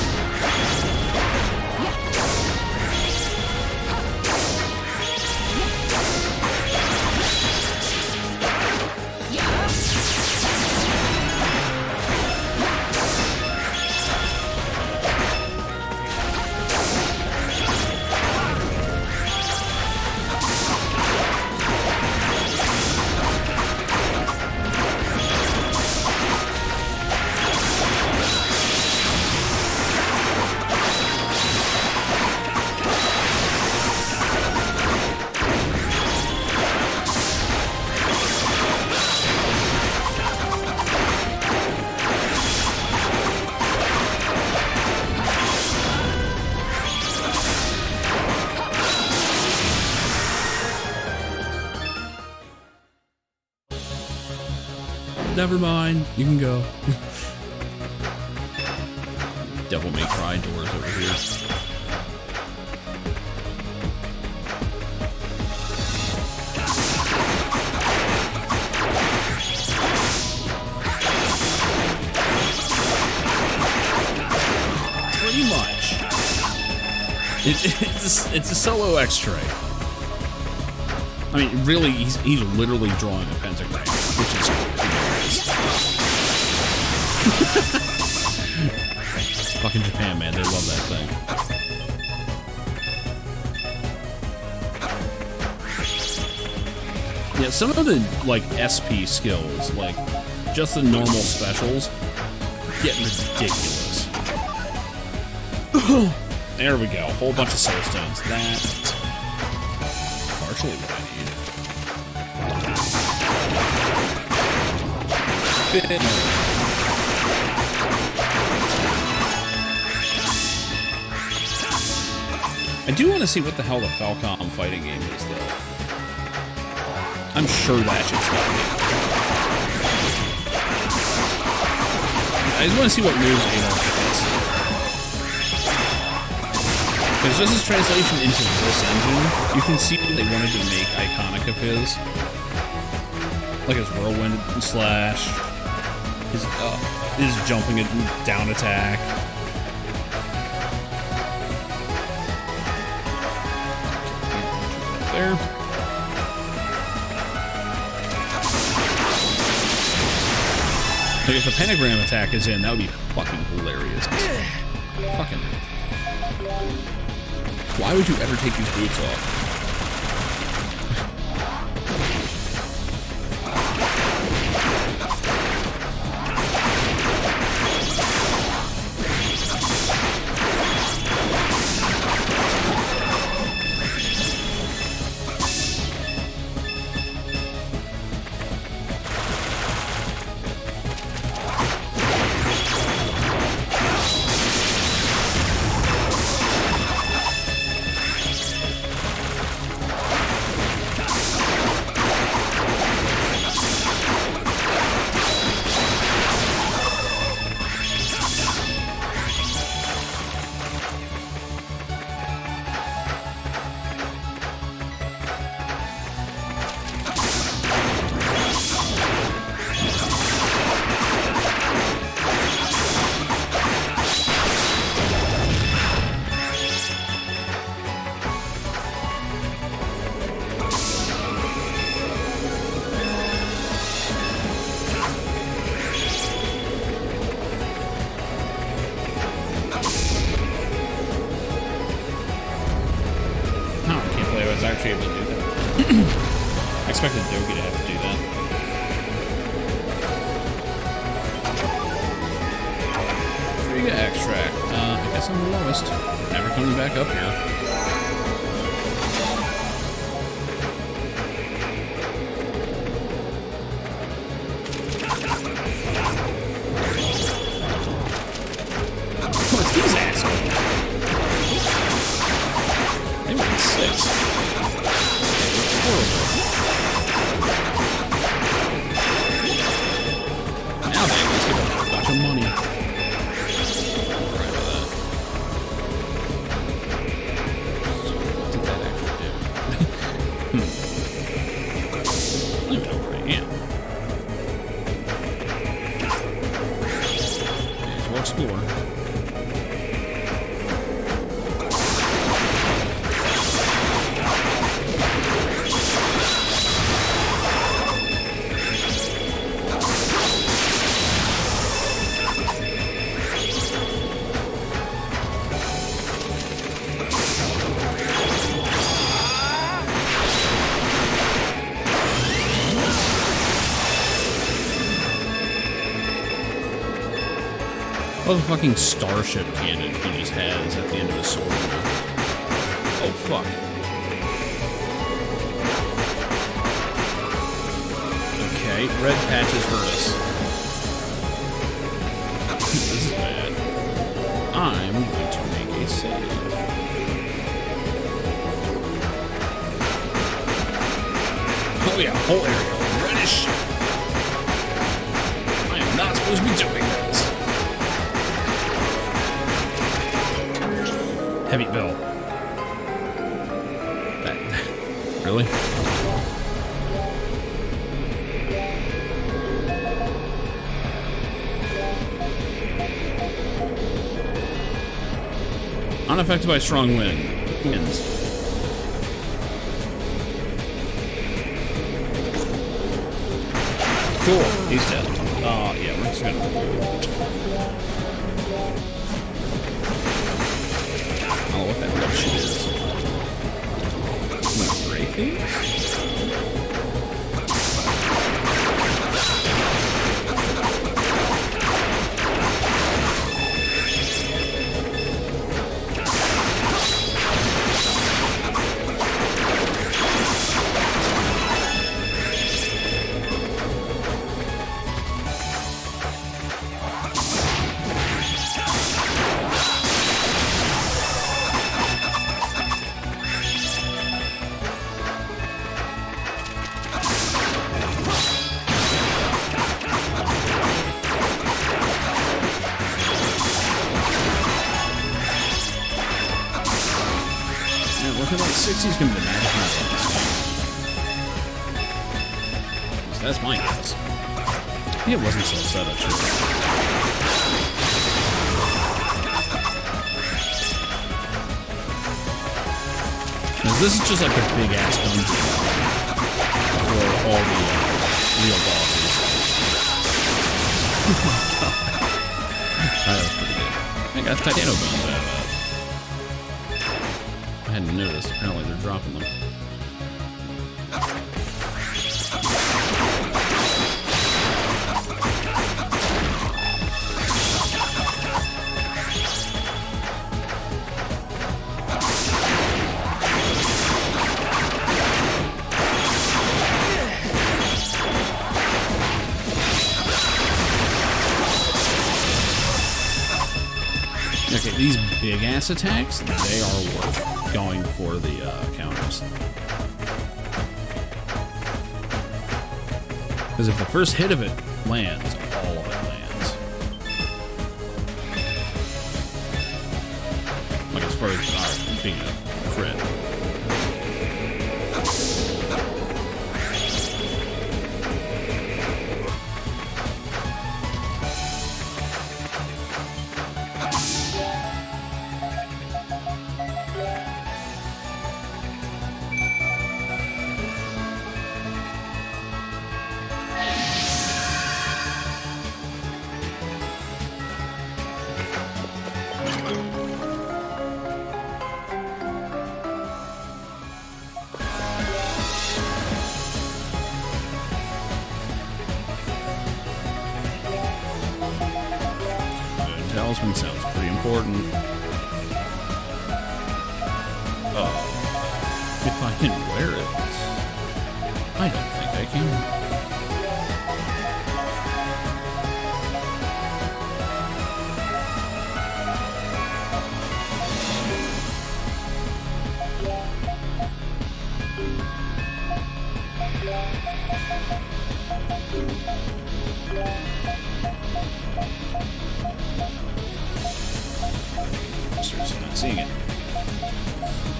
Never mind, you can go. Devil May Cry doors over here. Pretty much. It's a solo X-Tray. I mean, really, he's literally drawing a pentagram, which is hilarious. Fucking Japan, man, they love that thing. Yeah, some of the, like, SP skills, like, just the normal specials, get ridiculous. There we go, a whole bunch of soul stones. That's partially what I need. I do want to see what the hell the Falcom fighting game is, though. I'm sure that shit's not good. I just want to see what moves Adolf has. Because just his translation into this engine, you can see they wanted to make iconic of his. Like his whirlwind slash, his jumping and down attack. There. Like if the pentagram attack is in, that would be fucking hilarious. Fucking. Why would you ever take these boots off? expected Doki to have to do that. Trigger extract. I guess I'm the lowest. Never coming back up here. What's these assholes? They went 6. Horrible. Now then, let's get a bunch of money. Right about that. So, what did that actually do? I don't even know where I am. May as well explore. Oh, the fucking starship cannon he just has at the end of his sword. Oh, fuck. Okay, red patches hurt us. This is bad. I'm going to make a save. Oh yeah, whole area. Reddish. I am not supposed to be doing this. Heavy bill. That really? Unaffected by strong winds. Cool. He's dead. Yeah, we're just gonna. Oh, what that red shit is. I'm gonna break these? Looking like 60's gonna be the magic number. So that's my guess. It wasn't so set up, sure. Now, this is just like a big ass dungeon for all the real bosses. Oh my god. That was pretty good. I got Titano bones out of that. I hadn't noticed. Apparently they're dropping them. Okay, these big ass attacks, they are worth going for the counters. Because if the first hit of it lands, all of it lands. Like as far as being a crit. talisman sounds pretty important. If I can wear it, I don't think I can. Seriously, not seeing it.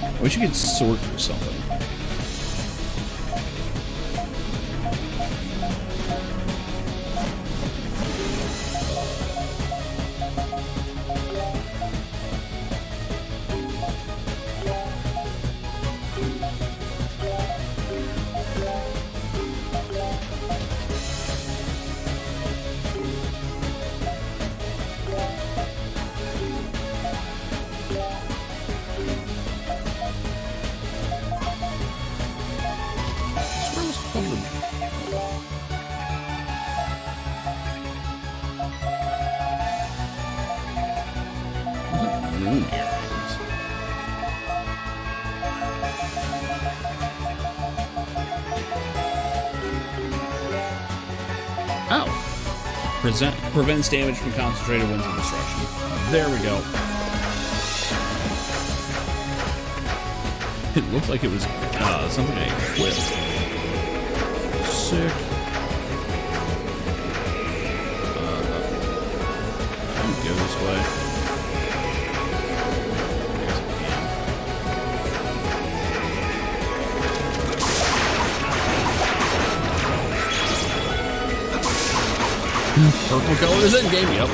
I wish you could sort through something. Moon earrings. Oh. Prevents damage from concentrated winds of destruction. There we go. It looked like it was something I equipped. Sick. I can go this way. Purple color is in game, yep.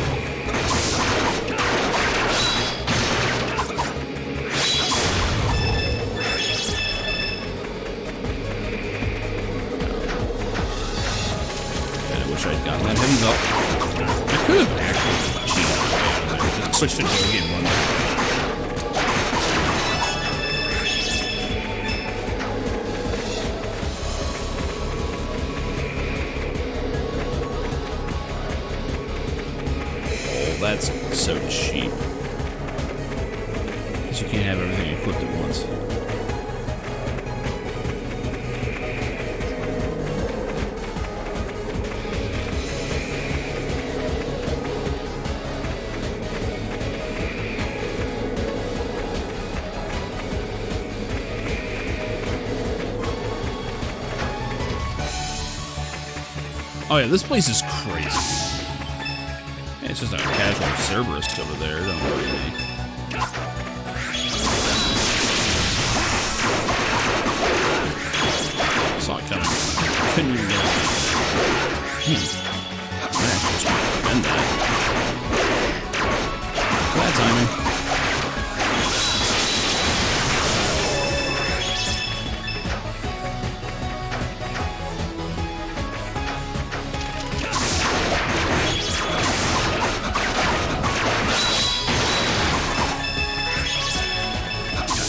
Kinda wish I'd gotten that heavy belt. I could have actually cheated my way out of there. Just switched to Dogi and one. That's so cheap. Because you can't have everything equipped at once. Oh yeah, this place is crazy. It's just a casual Cerberus over there, don't worry me. Saw it coming. Couldn't even get it. I actually was trying to defend that. Bad timing.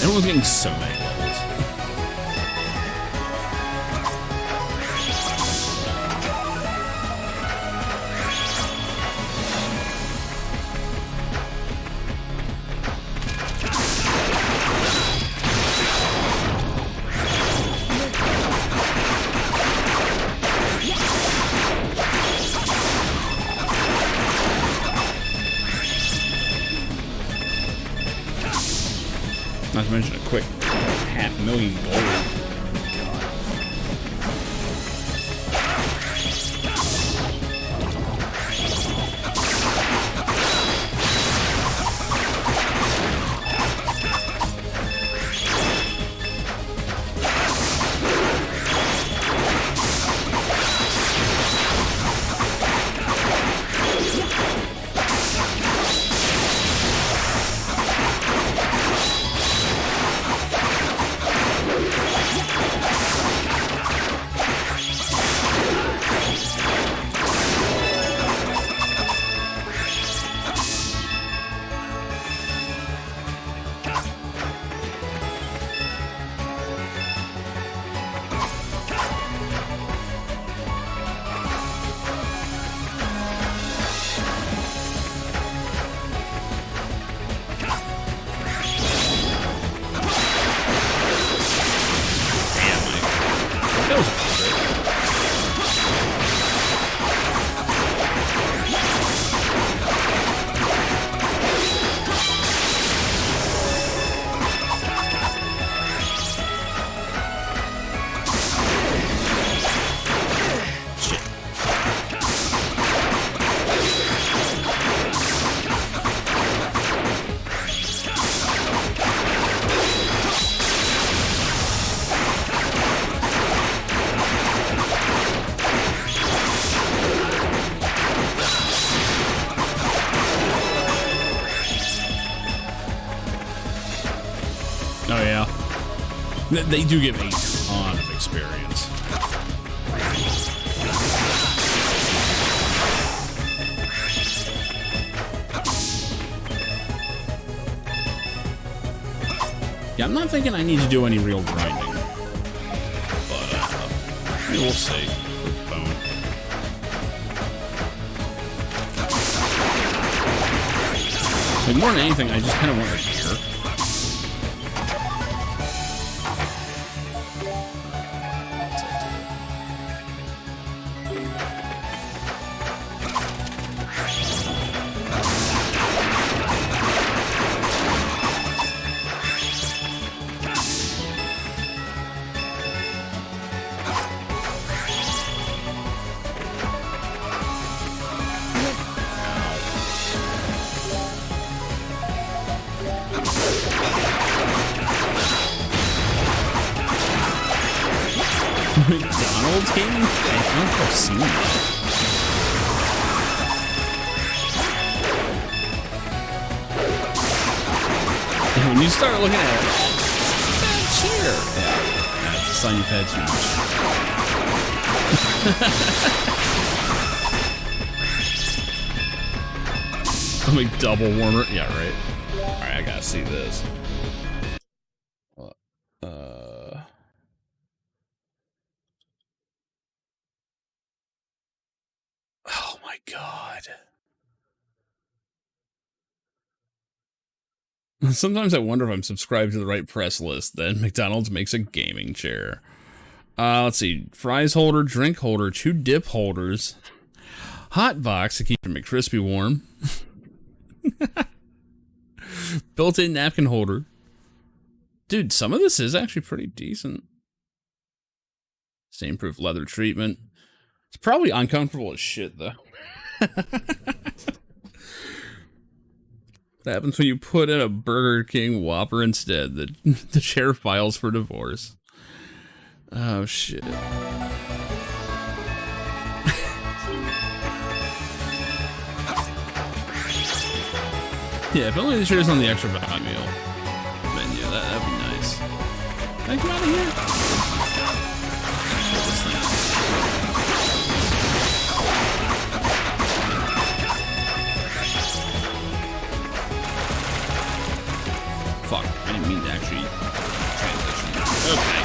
Everyone's getting so many levels. Not to mention a quick 500,000 gold. Oh, yeah. They do give a ton of experience. Yeah, I'm not thinking I need to do any real grinding. But, we'll see. Bone. Like, more than anything, I just kind of want the gear. McDonald's gaming? I don't think I've seen that. And when you start looking at it, that's here. Yeah, that's a sign you've had too much. I'm like double warmer. Yeah, right. All right, I gotta see this. Oh my God. Sometimes I wonder if I'm subscribed to the right press list. Then McDonald's makes a gaming chair. Let's see. Fries holder, drink holder, 2 dip holders, hot box to keep your McCrispy warm, built-in napkin holder. Dude, some of this is actually pretty decent. Stain-proof leather treatment. It's probably uncomfortable as shit, though. What happens when you put in a Burger King Whopper instead? The chair files for divorce. Oh, shit. Yeah, if only the chair's on the extra value meal menu, that'd be nice. Can I come out of here? Kill this thing. Fuck, I didn't mean to actually transition. Okay.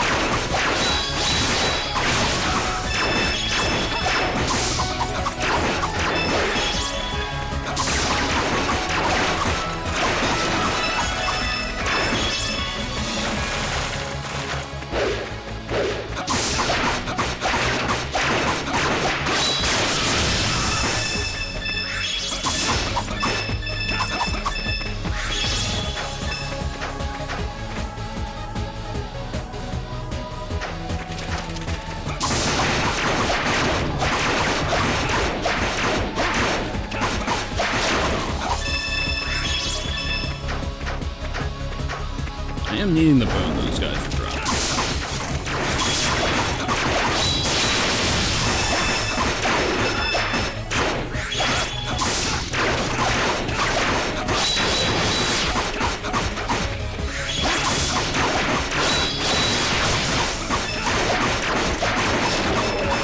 I am needing the bone those guys are dropping.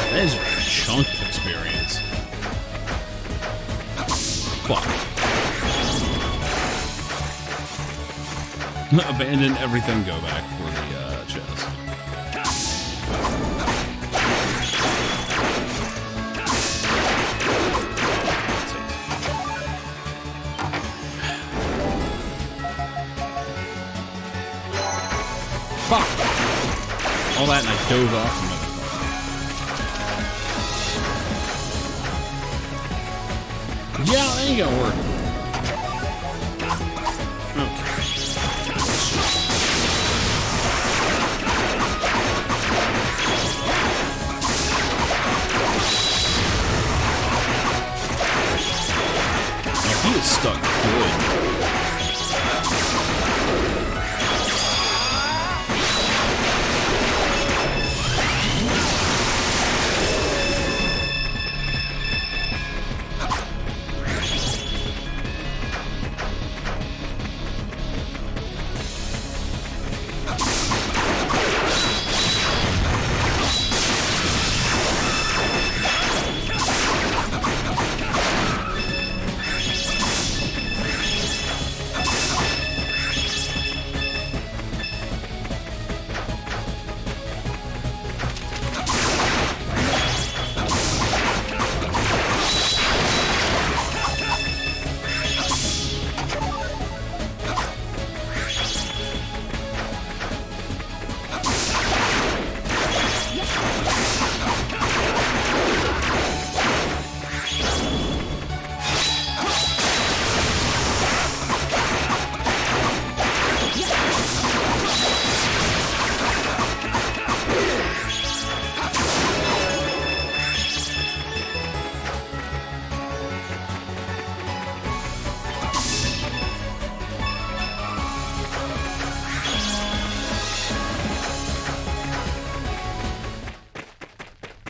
That is a chunk of experience. Fuck. Abandon everything, go back for the chest. Fuck! All that and I dove off the motherfucker. Yeah, that ain't gonna work. He is stuck good.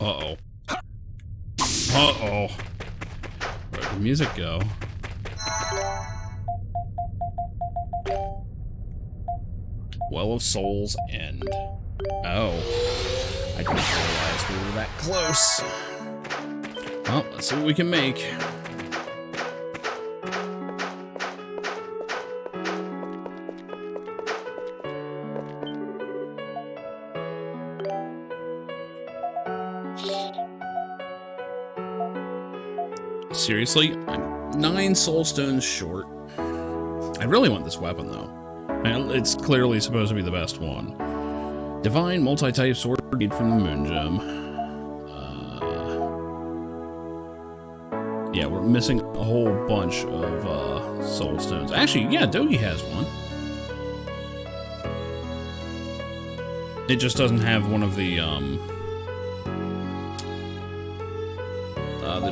Uh-oh. Uh-oh. Where'd the music go? Well of Souls End. Oh. I didn't realize we were that close. Well, let's see what we can make. Seriously, I'm 9 soul stones short. I really want this weapon, though. And it's clearly supposed to be the best one. Divine multi-type sword made from the Moon Gem. Yeah, we're missing a whole bunch of soul stones. Actually, yeah, Dogi has one. It just doesn't have one of the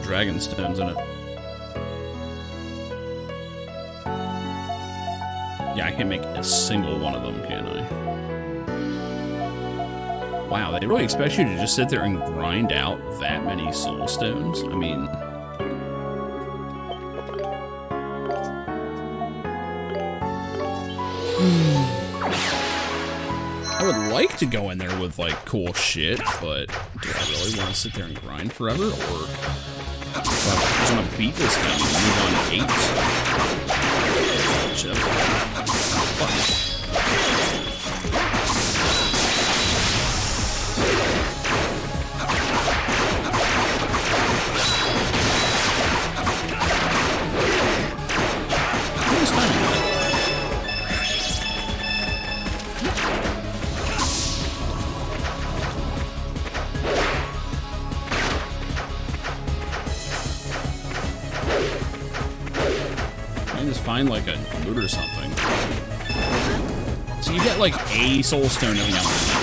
dragon stones in it. Yeah, I can't make a single one of them, can I? Wow, they really expect you to just sit there and grind out that many soul stones? I mean... I would like to go in there with, like, cool shit, but do I really want to sit there and grind forever, or... I just want to beat this game and move on to 8. Shit. Fuck. Who's timing that? Find like a loot or something. So you get like a soul stone every now and then.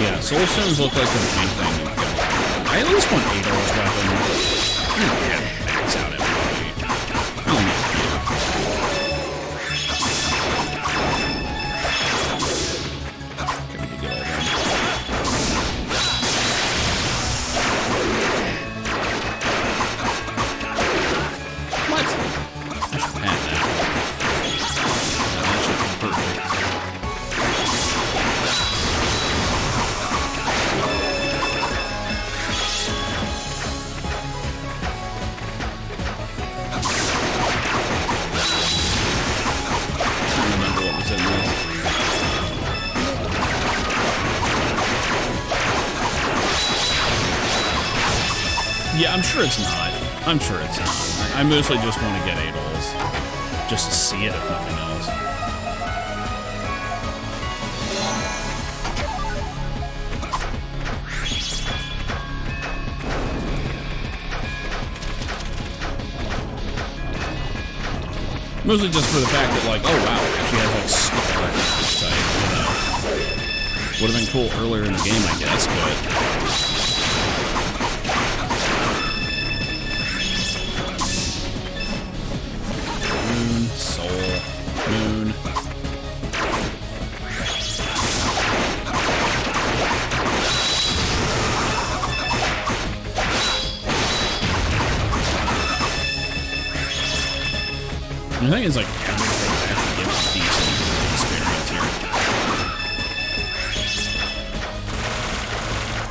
Yeah, soul stones look like the main thing you've got. I at least want Adol's weapon. I don't have max out everybody. I don't need a few. Can we get all them? Yeah, I'm sure it's not. I'm sure it's not. I mostly just want to get Adol's. Just to see it, if nothing else. Mostly just for the fact that, like, oh wow, she has like scar type, you know. Would have been cool earlier in the game, I guess, but. Moon, soul, moon. The thing is, like, everything actually gives decent experience here.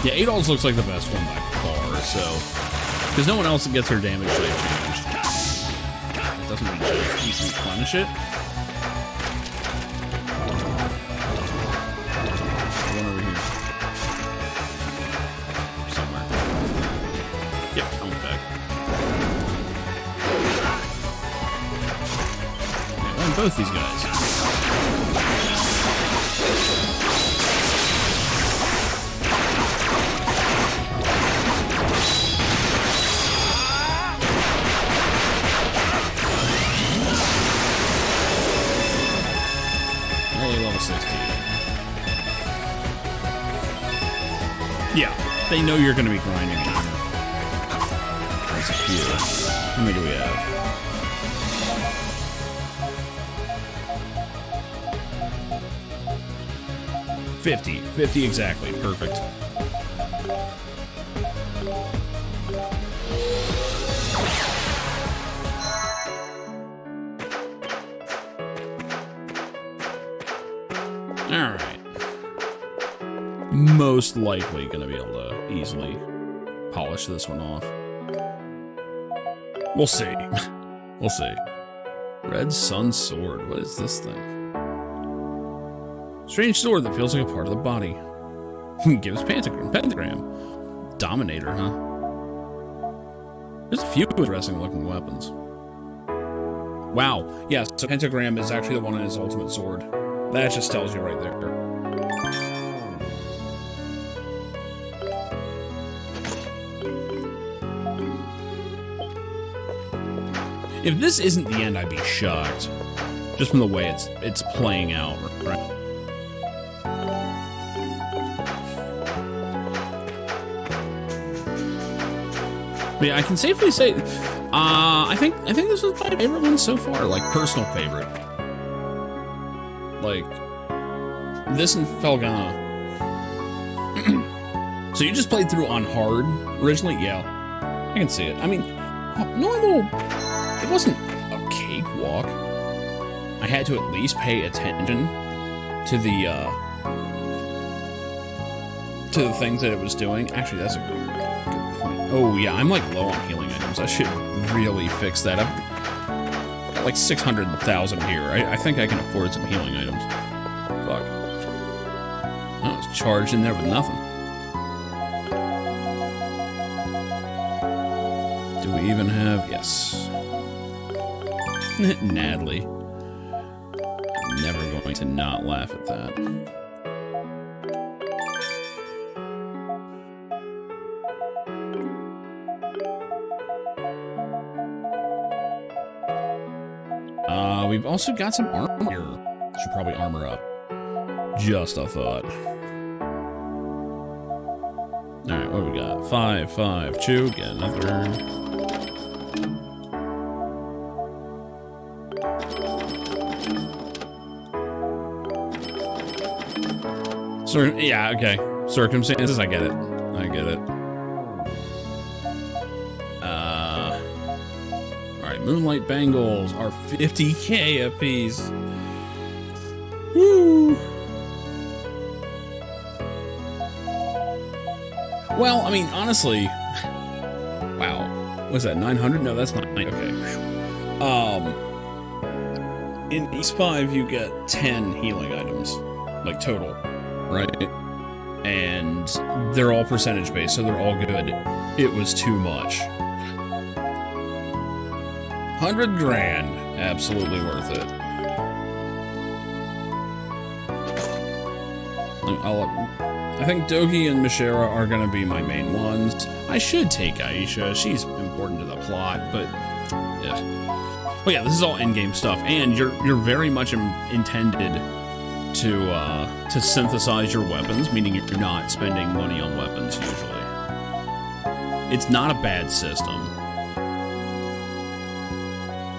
Yeah, Adol's looks like the best one by far, so. Because no one else gets her damage type changed. It doesn't really change. You can replenish it. One over here. Somewhere. Yep, I'm back. Both these guys. Only level 60. Yeah, they know you're going to be grinding in here. There's a few. How many do we have? 50 exactly, perfect. All right. Most likely gonna be able to easily polish this one off. We'll see. We'll see. Red Sun Sword. What is this thing? Strange sword that feels like a part of the body. Gives pentagram. Dominator, huh? There's a few interesting looking weapons. Wow. Yeah, so pentagram is actually the one in his ultimate sword. That just tells you right there. If this isn't the end, I'd be shocked. Just from the way it's playing out, right? But yeah, I can safely say, I think this was my favorite one so far, like personal favorite. Like this and Felghana. So you just played through on hard originally? Yeah, I can see it. I mean, normal. It wasn't a cakewalk. I had to at least pay attention to the things that it was doing. Actually, that's a good point. Oh yeah, I'm like low on healing items. I should really fix that. I've got like 600,000 here. I think I can afford some healing items. Fuck. I was charged in there with nothing. Do we even have? Yes. Nadley. Never going to not laugh at that. We've also got some armor here. Should probably armor up. Just a thought. Alright, what do we got? 5, 5, 2, get another. Yeah, okay. Circumstances, I get it. I get it. Alright, Moonlight Bangles are 50k a piece. Woo! Well, I mean, honestly, wow. What's that, 900? No, that's not, okay. In East 5, you get 10 healing items, like total. Right? And they're all percentage based, so they're all good. It was too much. 100 grand. Absolutely worth it. I think Doki and Mishera are going to be my main ones. I should take Aisha. She's important to the plot, but yeah. Oh yeah, this is all in-game stuff, and you're very much intended to synthesize your weapons, meaning you're not spending money on weapons usually. It's not a bad system.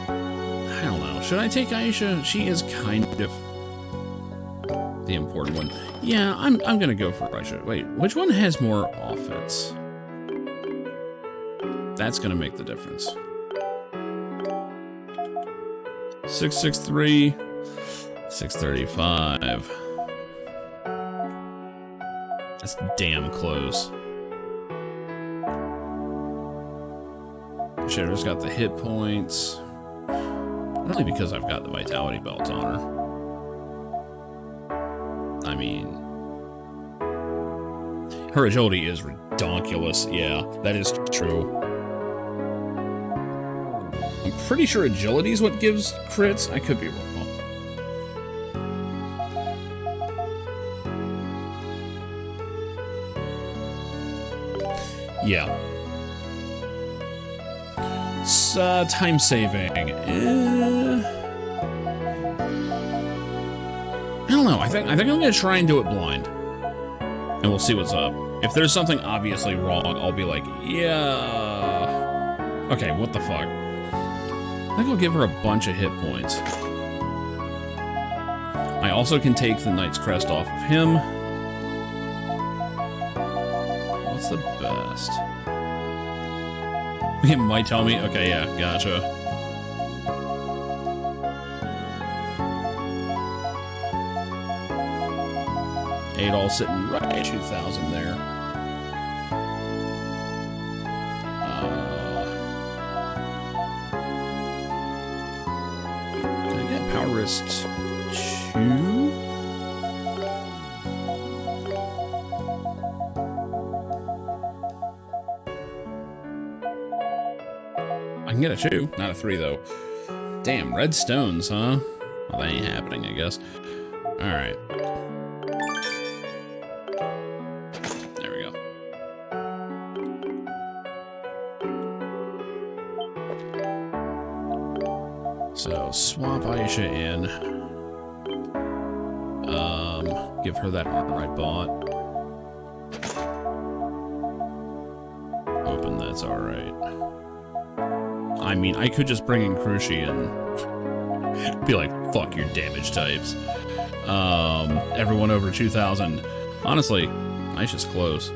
I don't know. Should I take Aisha? She is kind of the important one. Yeah, I'm gonna go for Aisha. Wait, which one has more offense? That's gonna make the difference. 663, 635. That's damn close. Shadow's got the hit points. Only because I've got the vitality belt on her. I mean, her agility is redonkulous. Yeah, that is true. I'm pretty sure agility is what gives crits. I could be wrong. Yeah. Time saving. I don't know. I think I'm gonna try and do it blind, and we'll see what's up. If there's something obviously wrong, I'll be like, yeah. Okay, what the fuck? I think I'll give her a bunch of hit points. I also can take the Knight's Crest off of him. What's the best? It might tell me. Okay, yeah, gotcha. Adol sitting right at 2,000 there. Can I get Power Wrist 2? I can get a 2, not a 3 though. Damn, red stones, huh? Well, that ain't happening, I guess. Alright. There we go. So, swap Aisha in. Give her that armor I bought. Hoping that's alright. I mean, I could just bring in Cruci and be like, fuck your damage types. Everyone over 2,000. Honestly, Aisha's close.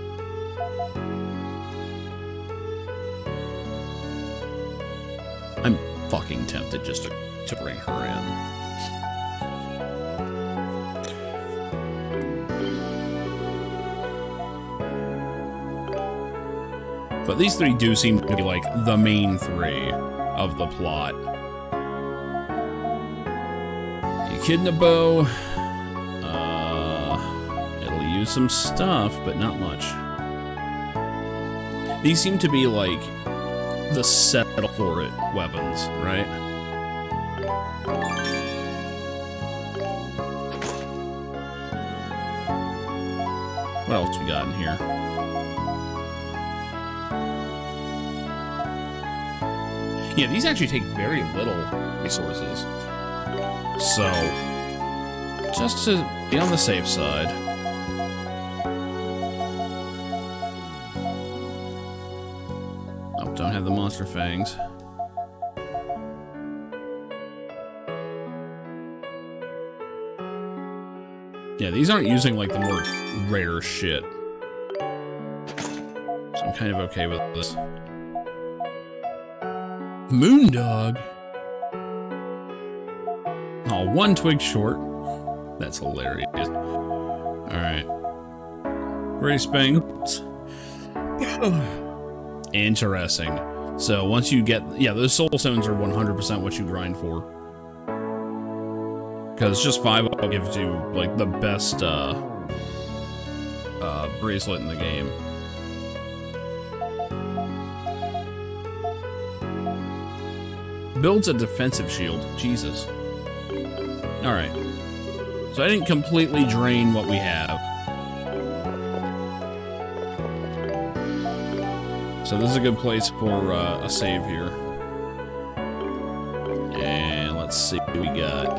I'm fucking tempted just to bring her in. But these three do seem to be like the main three of the plot. Echidna Bow. It'll use some stuff, but not much. These seem to be like the settle for it weapons, right? What else we got in here? Yeah, these actually take very little resources. So, just to be on the safe side. Oh, don't have the monster fangs. Yeah, these aren't using like the more rare shit. So I'm kind of okay with this. Moondog. Oh, one twig short. That's hilarious. Alright. Gray Spangles. Interesting. So once you get... Yeah, those soul stones are 100% what you grind for. Because just 5 gives you, like, the best bracelet in the game. Builds a defensive shield. Jesus. Alright. So I didn't completely drain what we have. So this is a good place for a save here. let's see what we got.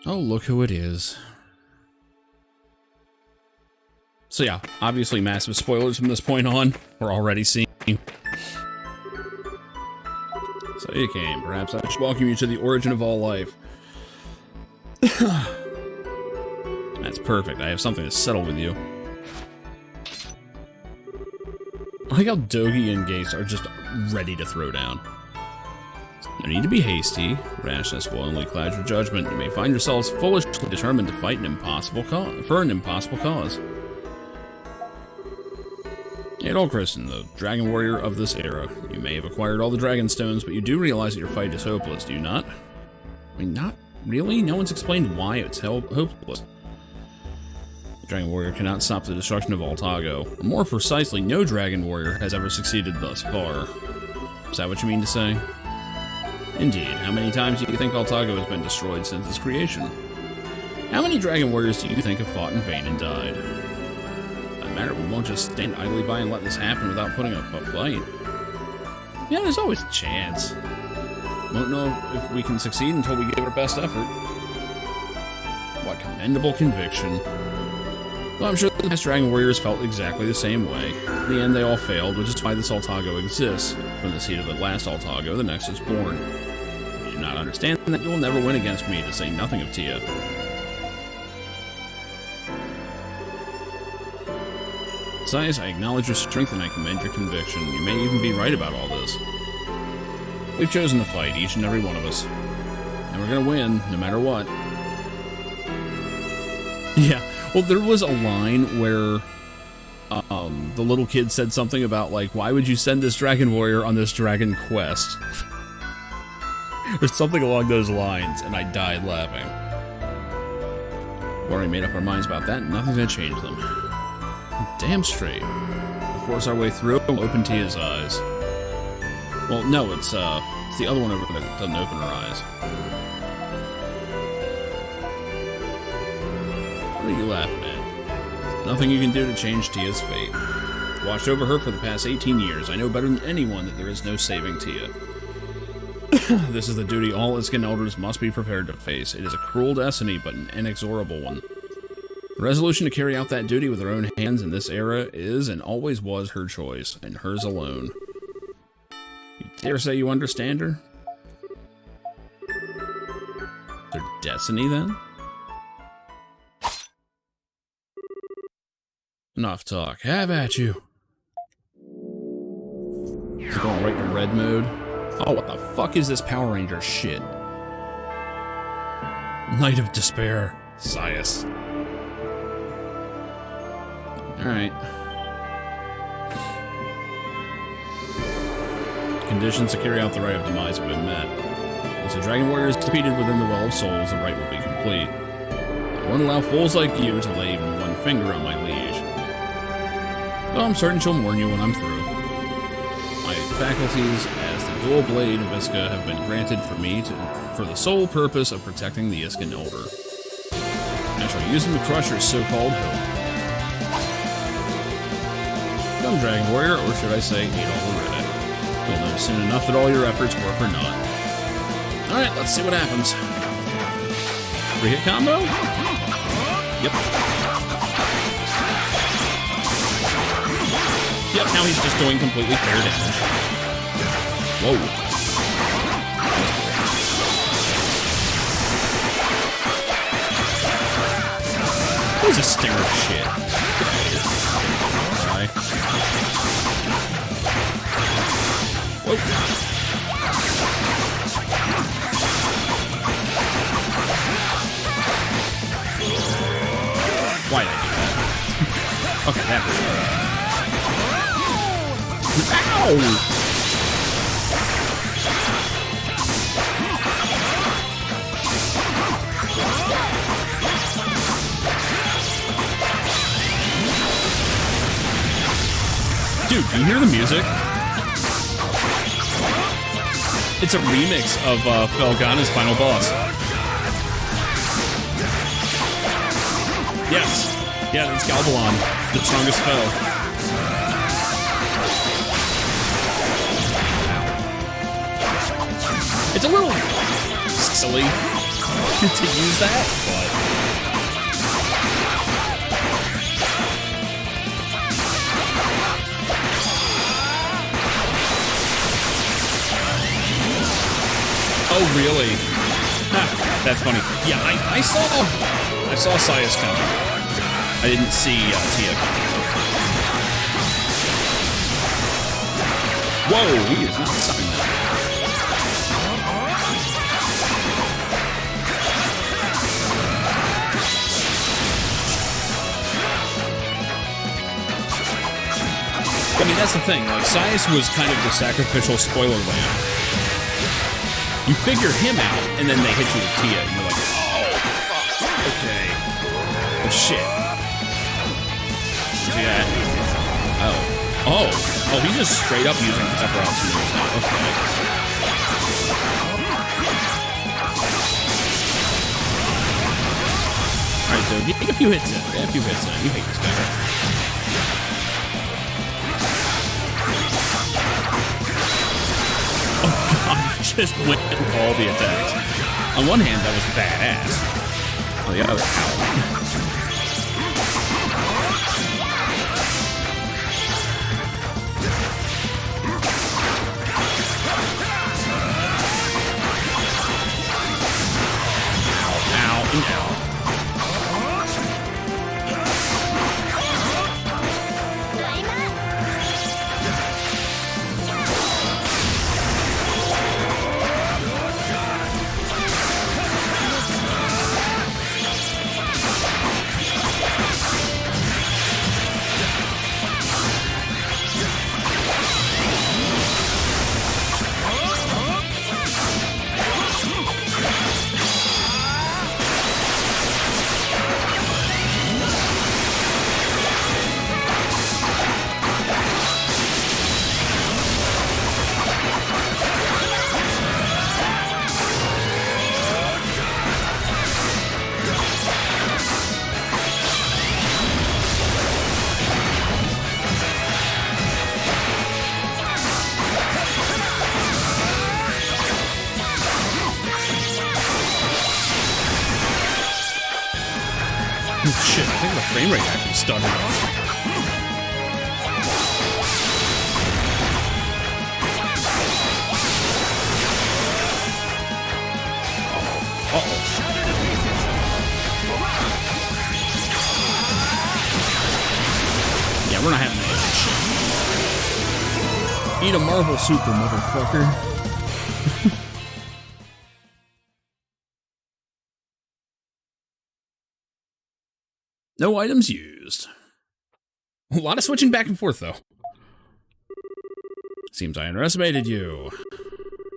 Oh, look who it is. So yeah, obviously massive spoilers from this point on. We're already seeing. So you came. Perhaps I should welcome you to the origin of all life. That's perfect. I have something to settle with you. I like how Dogi and Gase are just ready to throw down. No need to be hasty. Rashness will only cloud your judgment. You may find yourselves foolishly determined to fight an impossible cause. Adol Christen, the Dragon Warrior of this era. You may have acquired all the Dragon Stones, but you do realize that your fight is hopeless, do you not? I mean, not really? No one's explained why it's hopeless. The Dragon Warrior cannot stop the destruction of Altago. More precisely, no Dragon Warrior has ever succeeded thus far. Is that what you mean to say? Indeed. How many times do you think Altago has been destroyed since its creation? How many Dragon Warriors do you think have fought in vain and died? Doesn't matter, we won't just stand idly by and let this happen without putting up a fight. Yeah, there's always a chance. Won't know if we can succeed until we give our best effort. What commendable conviction. Well, I'm sure the last Dragon Warriors felt exactly the same way. In the end, they all failed, which is why this Altago exists. From the seed of the last Altago, the next is born. If you do not understand that, you will never win against me, to say nothing of Tia. Besides, I acknowledge your strength and I commend your conviction. You may even be right about all this. We've chosen to fight, each and every one of us. And we're gonna win, no matter what. Yeah, well, there was a line where the little kid said something about, like, why would you send this Dragon Warrior on this dragon quest? Or something along those lines, and I died laughing. We've already made up our minds about that, and nothing's gonna change them. Damn straight. We'll force our way through, we'll open Tia's eyes. Well, no, it's the other one over there that doesn't open her eyes. What are you laughing at? Nothing you can do to change Tia's fate. Watched over her for the past 18 years. I know better than anyone that there is no saving Tia. This is the duty all Isken elders must be prepared to face. It is a cruel destiny, but an inexorable one. The resolution to carry out that duty with her own hands in this era is and always was her choice, and hers alone. You dare say you understand her? Their destiny, then? Enough talk. Have at you. Is it going right to red mode? Oh, what the fuck is this Power Ranger shit? Night of Despair. Sias. Alright. Conditions to carry out the Rite of Demise have been met. Once the Dragon Warrior is defeated within the Well of Souls, the rite will be complete. I won't allow fools like you to lay even one finger on my liege. Though I'm certain she'll mourn you when I'm through. My faculties as the dual blade of Iska have been granted for me for the sole purpose of protecting the Isken Elder. I shall use them to crush your so-called hope. Come, Dragon Warrior, or should I say, Adol the Red. You'll know soon enough that all your efforts were for naught. Alright, let's see what happens. Three-hit combo? Yep. Yep, now he's just doing completely fair damage. Whoa. What is a stinger of shit? Sorry. Whoa. Why did I do that? Okay, that hurt. Ow! Dude, do you hear the music? It's a remix of Felghana's final boss. Yes. Yeah, it's Galbalon, the strongest foe. It's a little silly to use that, but... Oh, really? Ha, that's funny. Yeah, I saw Sias coming. I didn't see Tia coming. Whoa, he is not stopping that. I mean, that's the thing. Like, Sias was kind of the sacrificial spoiler lamb. You figure him out, and then they hit you with Tia, and you're like, oh, fuck, okay. Oh, shit. See that? Oh, he's just straight up using Sephiroth's moves now. Okay. Alright, so get a few hits in. Get a few hits in. You hate this guy. Just went with all the attacks. On one hand, that was badass. On the other, ow, and ow. Shit, I think the frame rate actually started off. Uh-oh. Yeah, we're not having any of this shit. Eat a Marvel Super, motherfucker. No items used. A lot of switching back and forth, though. Seems I underestimated you.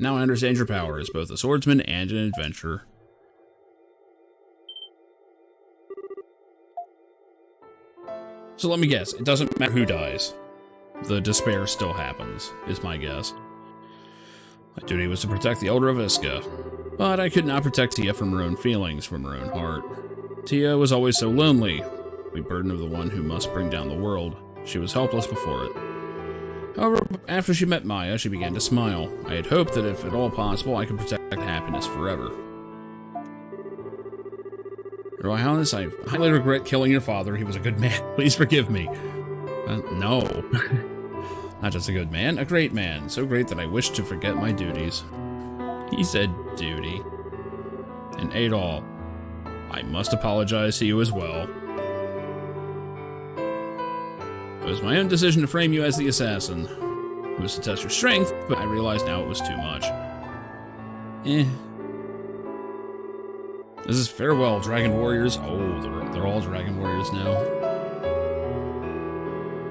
Now I understand your power as both a swordsman and an adventurer. So let me guess, it doesn't matter who dies. The despair still happens, is my guess. My duty was to protect the Elder of Iska, but I could not protect Tia from her own feelings, from her own heart. Tia was always so lonely, the burden of the one who must bring down the world. She was helpless before it. However, after she met Maya, she began to smile. I had hoped that if at all possible, I could protect happiness forever. Your Highness, I highly regret killing your father. He was a good man. Please forgive me. No. Not just a good man, a great man. So great that I wish to forget my duties. He said duty. And Adol, I must apologize to you as well. It was my own decision to frame you as the assassin. It was to test your strength, but I realized now it was too much. This is farewell, Dragon Warriors. Oh, they're all Dragon Warriors now.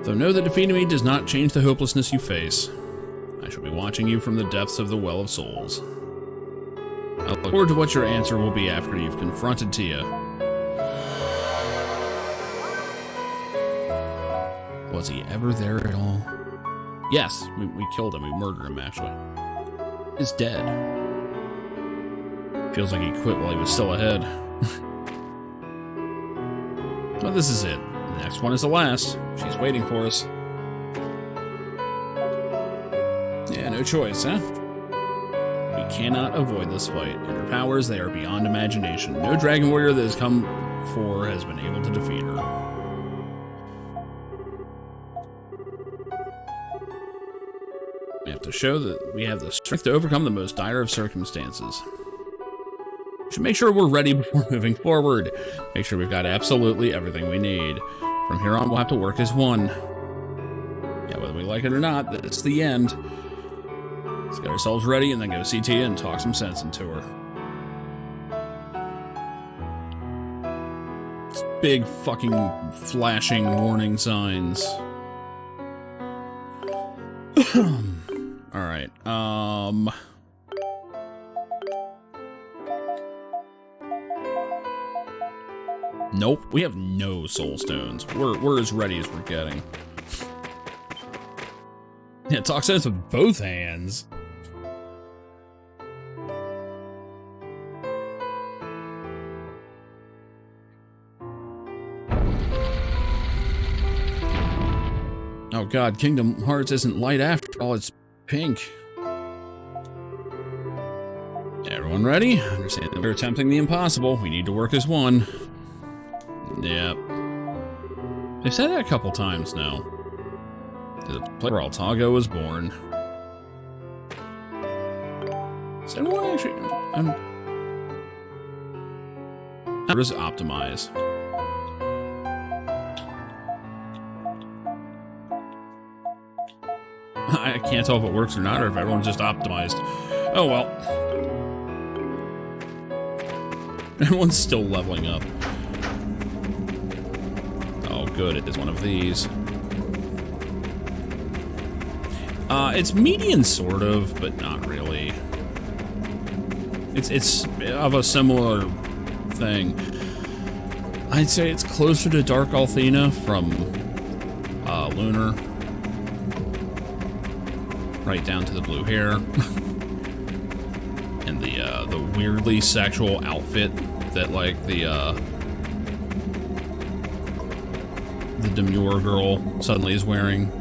Though know that defeating me does not change the hopelessness you face. I shall be watching you from the depths of the Well of Souls. I look forward to what your answer will be after you've confronted Tia. Was he ever there at all? Yes, we killed him. We murdered him, actually. is dead. Feels like he quit while he was still ahead. Well, this is it. The next one is the last. She's waiting for us. Yeah, no choice, huh? We cannot avoid this fight. In her powers, they are beyond imagination. No dragon warrior that has come before has been able to defeat her. We have to show that we have the strength to overcome the most dire of circumstances. We should make sure we're ready before moving forward. Make sure we've got absolutely everything we need. From here on, we'll have to work as one. Yeah, whether we like it or not, that's the end. Let's get ourselves ready and then go see Tia and talk some sense into her. It's big fucking flashing warning signs. Alright, nope, we have no soul stones. We're as ready as we're getting. Yeah, talk sense with both hands. Oh god, Kingdom Hearts isn't light after all, it's pink. Everyone ready? Understand that we're attempting the impossible. We need to work as one. Yep. They've said that a couple times now. The place where Altago was born. Is everyone actually... How does it optimize? I can't tell if it works or not, or if everyone's just optimized. Oh well. Everyone's still leveling up. Oh good, it is one of these. It's median sort of, but not really. It's of a similar thing. I'd say it's closer to Dark Althena from Lunar. Right down to the blue hair. And the weirdly sexual outfit that like the demure girl suddenly is wearing.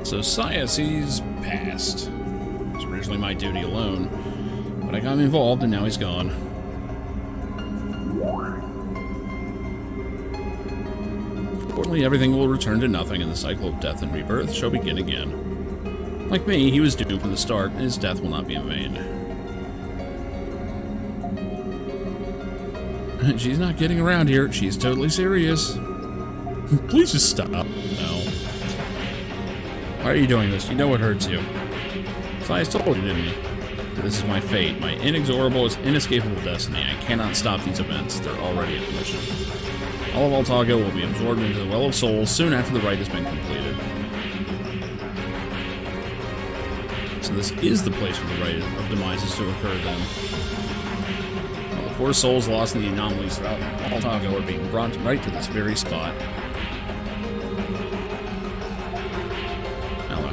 So Sciace's passed. It was originally my duty alone, but I got him involved and now he's gone. Fortunately, everything will return to nothing and the cycle of death and rebirth shall begin again. Like me, he was doomed from the start and his death will not be in vain. She's not kidding around here. She's totally serious. Please just stop. No. Why are you doing this? You know it hurts you. I told you, didn't he? This is my fate, my inexorable, inescapable destiny. I cannot stop these events. They're already at mission. All of Altago will be absorbed into the Well of Souls soon after the rite has been completed. So this is the place where the rite of demise is to occur then. Well, the poor souls lost in the anomalies throughout Altago are being brought right to this very spot.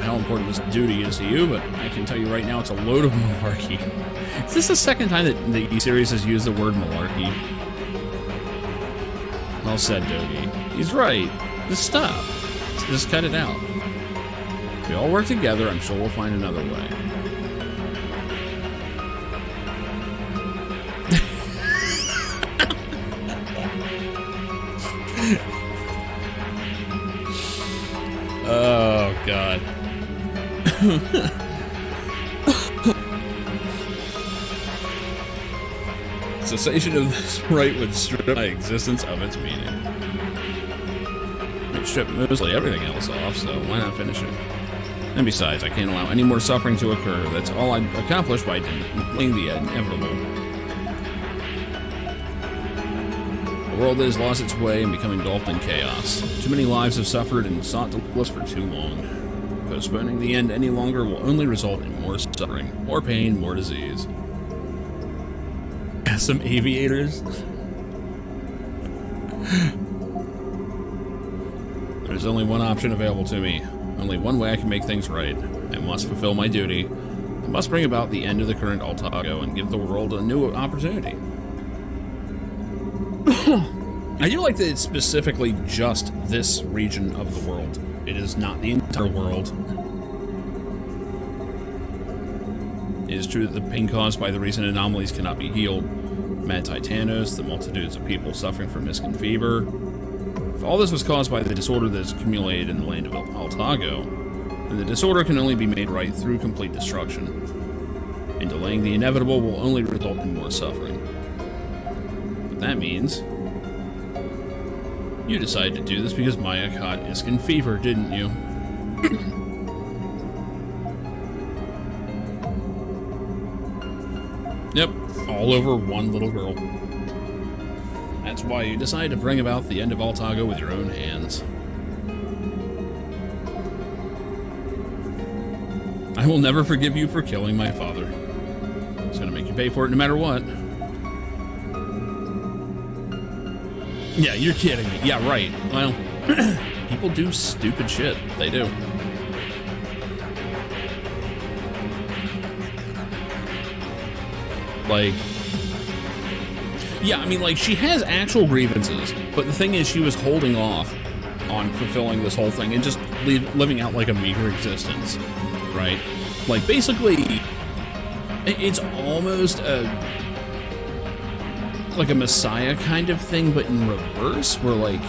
How important this duty is to you, but I can tell you right now it's a load of malarkey. Is this the second time that the E-Series has used the word malarkey? Well said, Dogi. He's right. Just stop. Just cut it out. If we all work together, I'm sure we'll find another way. Oh, God. Cessation of this rite would strip my existence of its meaning. It stripped mostly everything else off, so why not finish it? And besides, I can't allow any more suffering to occur. That's all I'd accomplish by delaying the inevitable. A world that has lost its way and become engulfed in chaos. Too many lives have suffered and sought to live for too long. Postponing the end any longer will only result in more suffering, more pain, more disease. Some aviators. There's only one option available to me. Only one way I can make things right. I must fulfill my duty. I must bring about the end of the current Altago and give the world a new opportunity. I do like that it's specifically just this region of the world. It is not the entire world. It is true that the pain caused by the recent anomalies cannot be healed. Mad Titanos, the multitudes of people suffering from Miskin fever. If all this was caused by the disorder that is accumulated in the land of Altago, then the disorder can only be made right through complete destruction. And delaying the inevitable will only result in more suffering. But that means you decided to do this because Maya caught Iskin fever, didn't you? Yep, all over one little girl. That's why you decided to bring about the end of Altago with your own hands. I will never forgive you for killing my father. It's gonna make you pay for it no matter what. Yeah, you're kidding me. Yeah, right. Well, people do stupid shit. They do. Like, yeah, I mean, like, she has actual grievances, but the thing is, she was holding off on fulfilling this whole thing and just living out like a meager existence, right? Like, basically, it's almost like a Messiah kind of thing, but in reverse, where, like,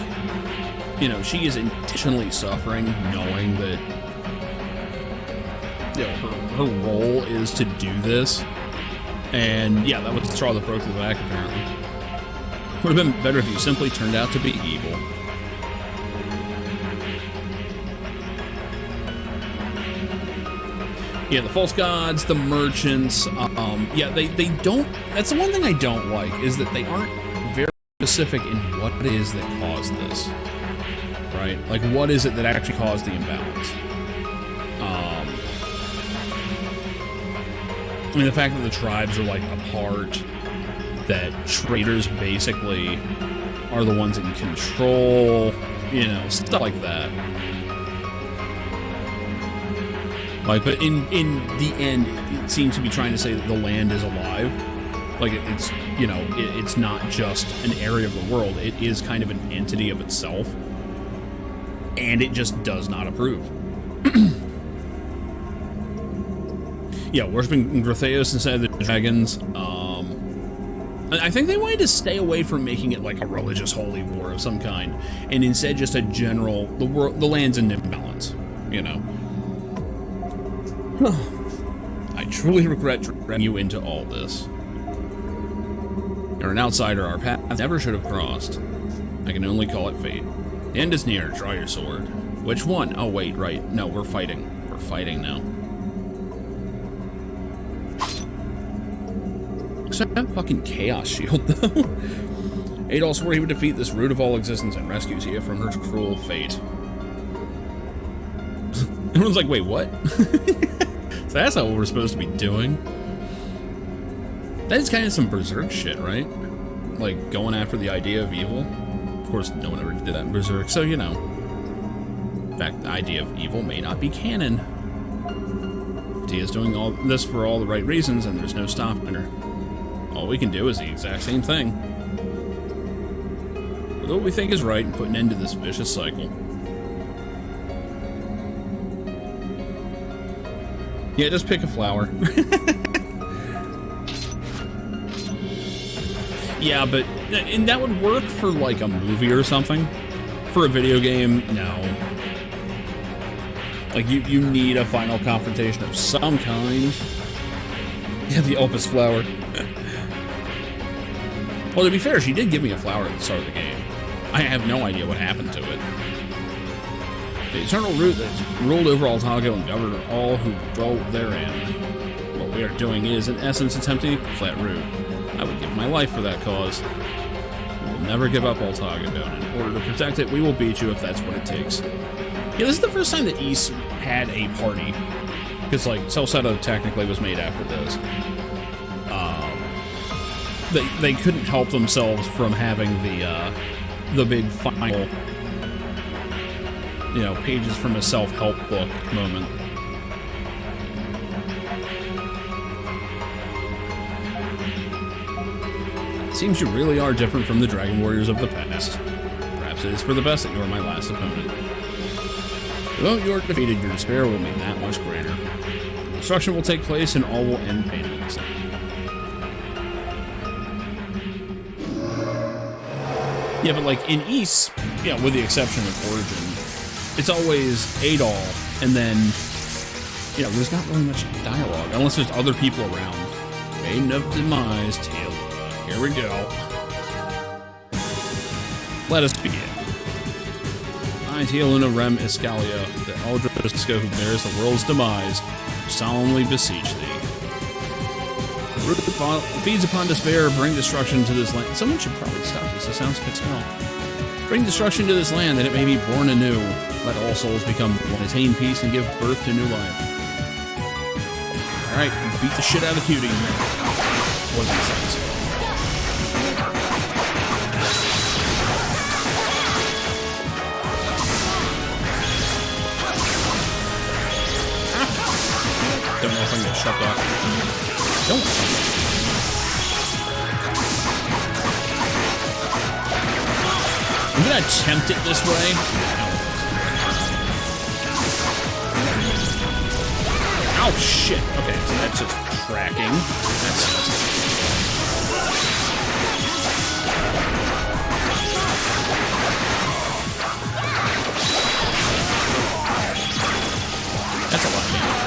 you know, she is intentionally suffering, knowing that, you know, her role is to do this. And yeah, that was the straw that broke the back, apparently. Would have been better if you simply turned out to be evil. Yeah, the false gods, the merchants, yeah, they don't, that's the one thing I don't like, is that they aren't very specific in what it is that caused this, right? Like, what is it that actually caused the imbalance? I mean, the fact that the tribes are, like, apart, that traders basically are the ones in control, you know, stuff like that. Like, but in the end, it seems to be trying to say that the land is alive. Like, it's, you know, it's not just an area of the world. It is kind of an entity of itself. And it just does not approve. Yeah, worshiping Grotheus instead of the dragons. I think they wanted to stay away from making it like a religious holy war of some kind, and instead just a general, the land's in imbalance, you know. I truly regret dragging you into all this. You're an outsider our path never should have crossed. I can only call it fate. The end is near, draw your sword. Which one? Oh wait, right. No, we're fighting. We're fighting now. Except that fucking chaos shield, though. Adol swore he would defeat this root of all existence and rescue Tia from her cruel fate. Everyone's like, wait, what? So that's not what we're supposed to be doing. That is kind of some Berserk shit, right? Like, going after the idea of evil. Of course, no one ever did that in Berserk, so, you know. In fact, the idea of evil may not be canon. Tia's doing all this for all the right reasons, and there's no stopping her. All we can do is the exact same thing. We'll do what we think is right and put an end to this vicious cycle. Yeah, just pick a flower. Yeah, but and that would work for like a movie or something. For a video game, no. Like you need a final confrontation of some kind. Yeah, the Opus flower. Well, to be fair, she did give me a flower at the start of the game. I have no idea what happened to it. The eternal root that ruled over Altago and governed all who dwell therein. What we are doing is, in essence, attempting a flat root. I would give my life for that cause. We will will never give up Voltaga. In order to protect it, we will beat you if that's what it takes. Yeah, this is the first time that Ys had a party. Because, like, Celceta technically was made after this. They couldn't help themselves from having the big final, you know, pages from a self-help book moment. It seems you really are different from the Dragon Warriors of the past. Perhaps it is for the best that you are my last opponent. The moment you are defeated, your despair will be that much greater. Destruction will take place and all will end painlessly. Yeah, but like in Ys, yeah, with the exception of Origin, it's always Adol, and then, you know, there's not really much dialogue, unless there's other people around. Maiden of Demise, Teal. Here we go. Let us begin. I, Tealuna Rem Iscalia, the Eldritch who bears the world's demise, solemnly beseech thee. Root feeds upon despair, bring destruction to this land. Someone should probably stop this. It sounds like a smell. Bring destruction to this land that it may be born anew. Let all souls become one, attain peace, and give birth to new life. Alright, beat the shit out of Cutie. What does it say? Don't know if I'm gonna shut off. Don't. I'm gonna attempt it this way. Ow, shit. Okay, so that's just tracking. That's... That's a lot of damage.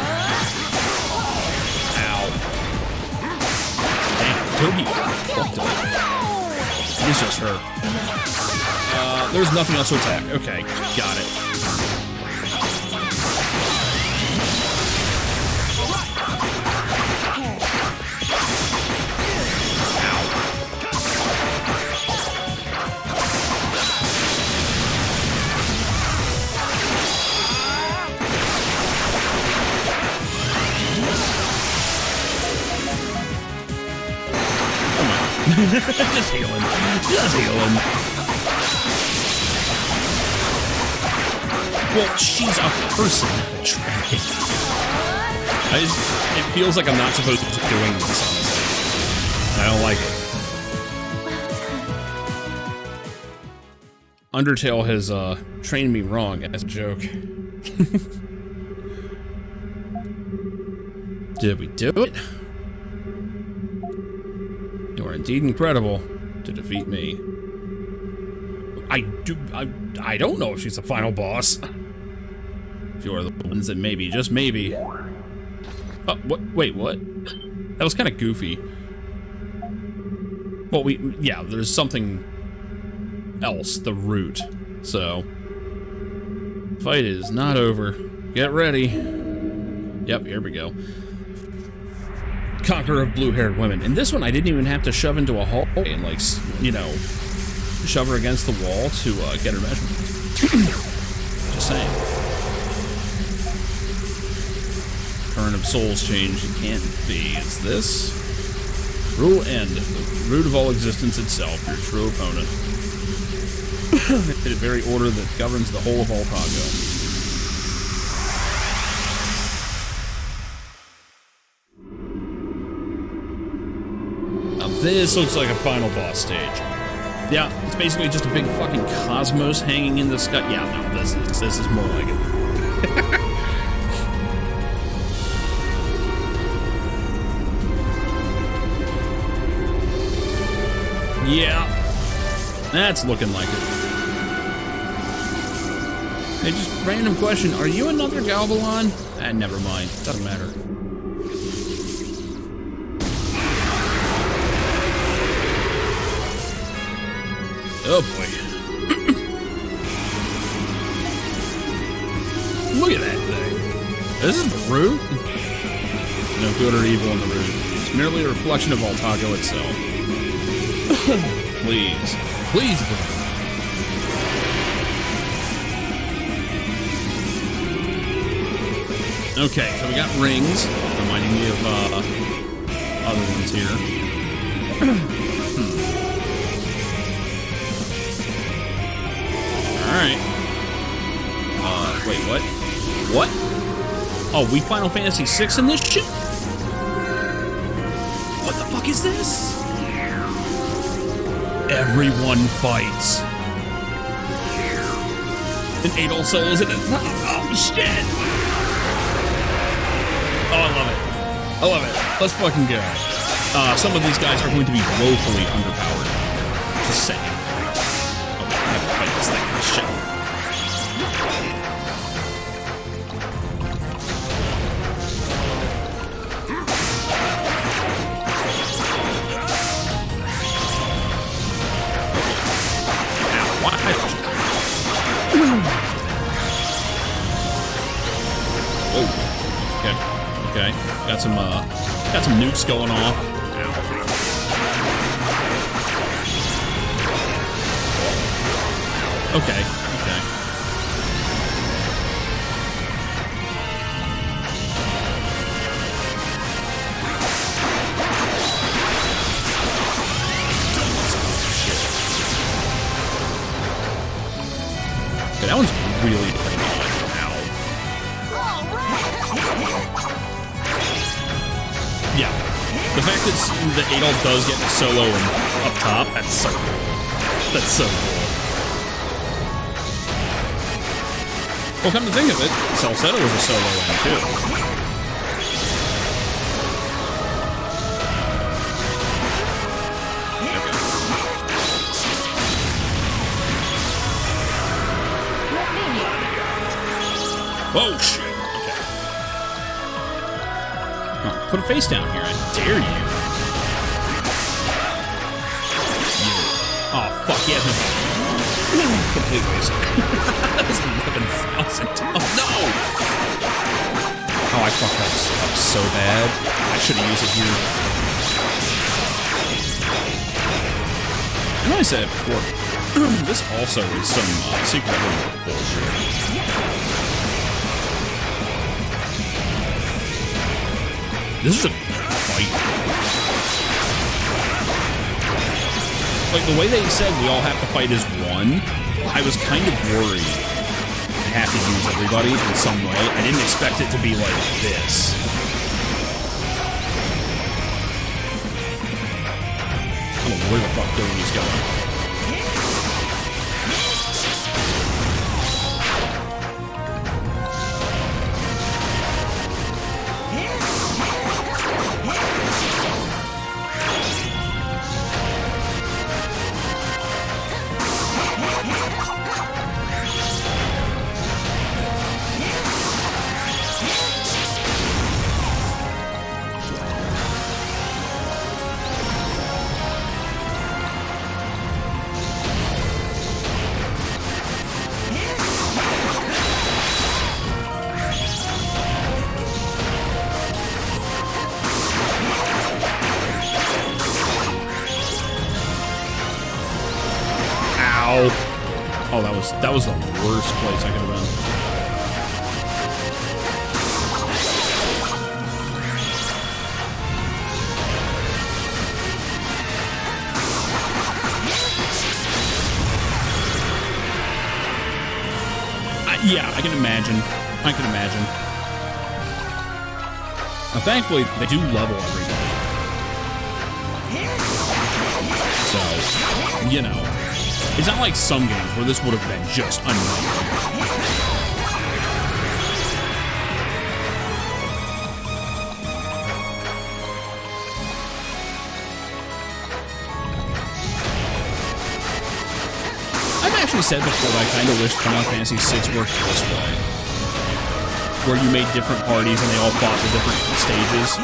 Toby fucked up. It's just her. There's nothing else to attack. Okay, got it. Just healing. Just healing. Well, she's a person. It feels like I'm not supposed to be doing this, honestly. I don't like it. Undertale has trained me wrong as a joke. Did we do it? You are indeed incredible to defeat me. I don't know if she's the final boss. If you are the ones that maybe, just maybe. Oh, what? Wait, what? That was kind of goofy. Well, yeah, there's something else, the root. So, fight is not over. Get ready. Yep, here we go. Conqueror of blue-haired women. In this one, I didn't even have to shove into a hallway and, like, you know, shove her against the wall to get her measurements. Just saying. Current of souls change. It can't be. It's this. Rule end. The root of all existence itself. Your true opponent. In a very order that governs the whole of Voltaga. This looks like a final boss stage. Yeah, it's basically just a big fucking cosmos hanging in the sky. Yeah, no, this is more like it. Yeah, that's looking like it. Hey, just random question. Are you another Galbalon? Never mind. Doesn't matter. Oh boy. Look at that thing. This is the root? No good or evil in the root. It's merely a reflection of Voltago itself. Please, Please break. Okay, so we got rings, reminding me of other ones here. Alright. Wait, what? What? Oh, we Final Fantasy VI in this shit? What the fuck is this? Everyone fights. And Adol Soul is at the top. Oh, shit! Oh, I love it. I love it. Let's fucking go. Some of these guys are going to be woefully underpowered. Just saying. Okay, I have to fight this thing for shit. Okay, got some nukes going off. Okay. Okay, that one's really pretty good. Yeah, the fact that the Adol does get the solo and up top, that's so cool. That's so cool. Well, come to think of it, Salcedo was a solo end too. Oh shit. Put a face down here, I dare you. Oh, fuck, he has no... Complete waste. That was 11,000. Oh, no! Oh, I fucked that up so bad. I should have used it here. I know I said it before. This also is some secret bullshit. This is a fight. Like, the way they said we all have to fight as one, I was kind of worried I have to use everybody in some way. I didn't expect it to be like this. I don't know where the fuck Doty's going. Oh, that was the worst place I could have been. Yeah, I can imagine. Now, thankfully, they do level everybody. So, you know. It's not like some games where this would have been just annoying. I've actually said before that I kind of wish Final Fantasy VI worked this way. Where you made different parties and they all fought the different stages.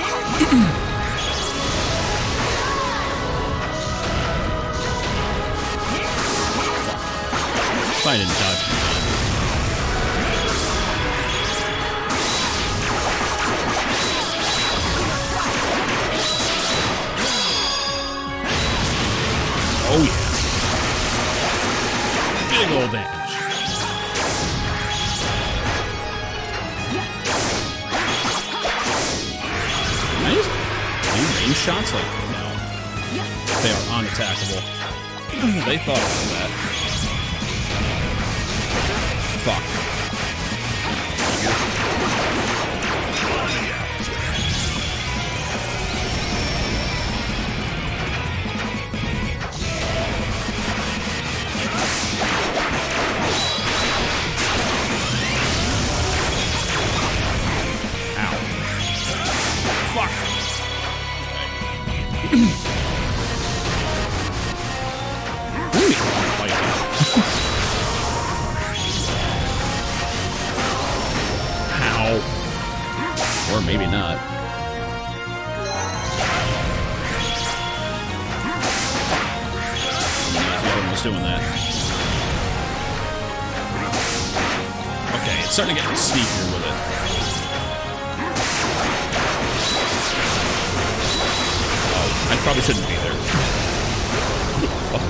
I didn't dodge. Oh yeah. range shots, like, no. They are unattackable. They thought about that. Fuck. Or maybe not. I was doing that. Okay, it's starting to get sneakier with it. Oh, I probably shouldn't be there. Fuck.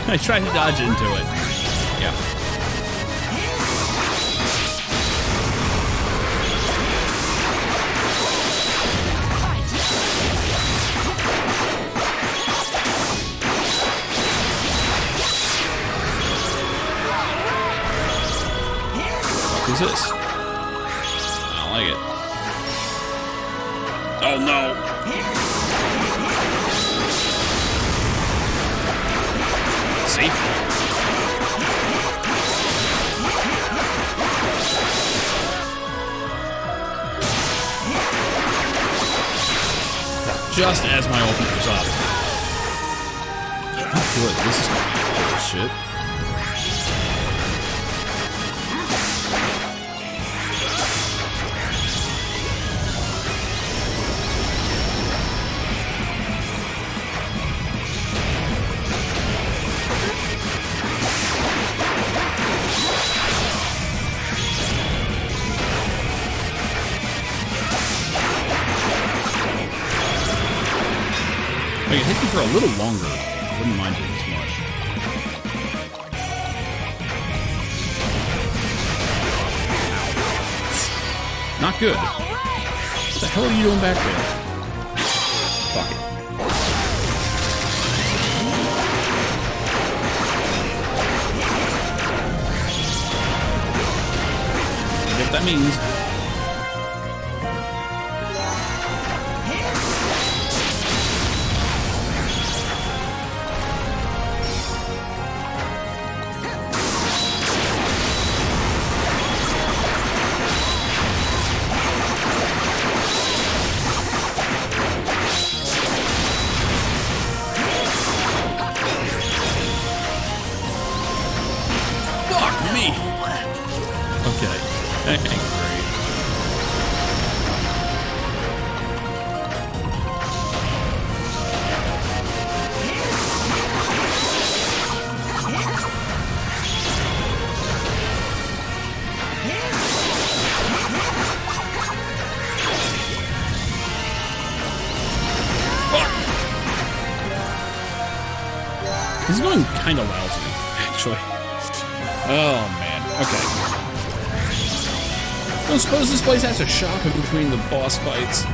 I tried to dodge into it. Yeah. What is this? I don't like it. Oh no! Safety. Just as my ultimate was up. Good, this is gonna be shit. I can hit him for a little longer. I wouldn't mind it as much. Not good. What the hell are you doing back there? Fuck it. I get what that means. Okay. That ain't great. Fuck. This is going kind of lousy, actually. Oh, man. Okay. I don't suppose this place has a shop in between the boss fights.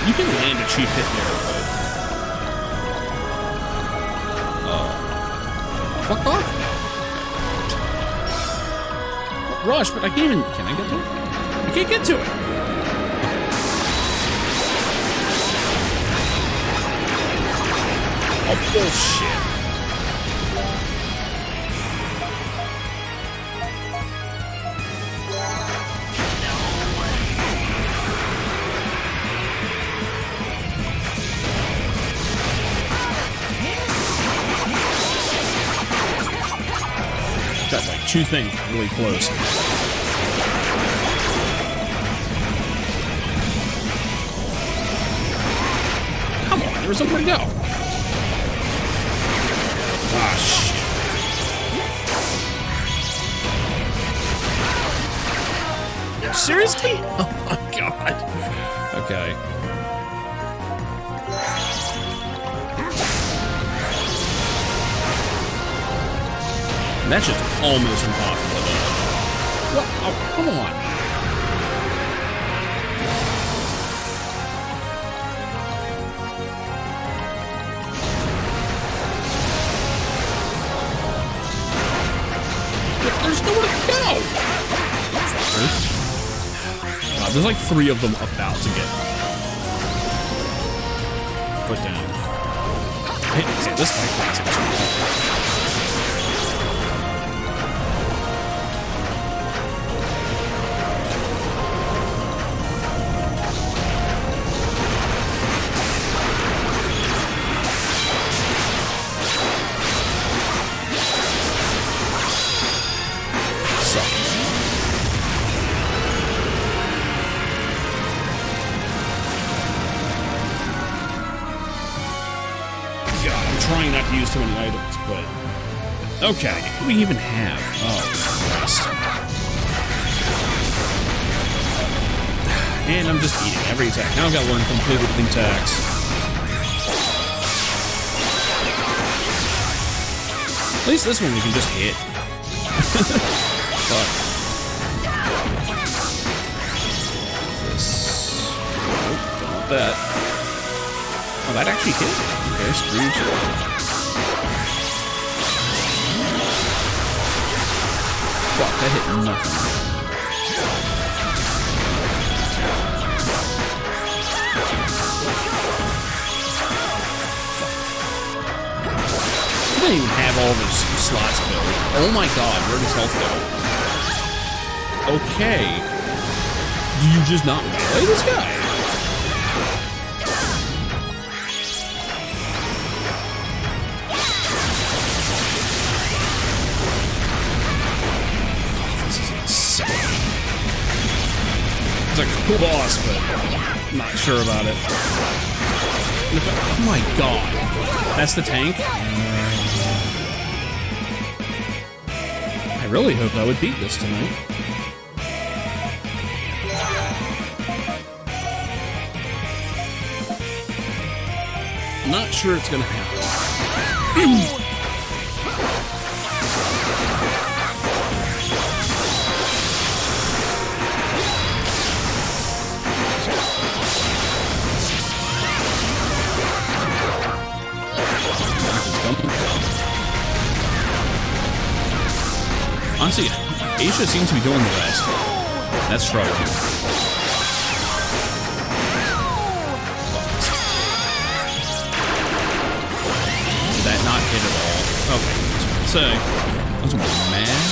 You can land a cheap hit there, but fuck off? Rush, but I can't even... Can I get to it? I can't get to it. Oh, bullshit. Got like two things really close. Come on, there was somewhere to go. Ah, shit. Seriously? Oh my god. Okay. That's just almost impossible to do. What? Oh, come on. There's nowhere to go. There's like 3 of them about to get put down. Hey, this fight lasted too long. Trying not to use too many items, but... Okay, what do we even have? Oh, Christ. And I'm just eating every attack. Now I've got to learn completely different attacks. At least this one we can just hit. Fuck. This... Nope, don't want that. Oh, that actually hit. Okay, screw you. Fuck, that hit nothing. I didn't even have all of his slots filled. Oh my god, where did his health go? Okay. Do you just not melee this guy? It's a cool boss, but I'm not sure about it. Oh my god. That's the tank? I really hope I would beat this tonight. I'm not sure it's gonna happen. Honestly, Aisha seems to be doing the best. That's trouble. Did that not hit at all? Okay, so I was mad.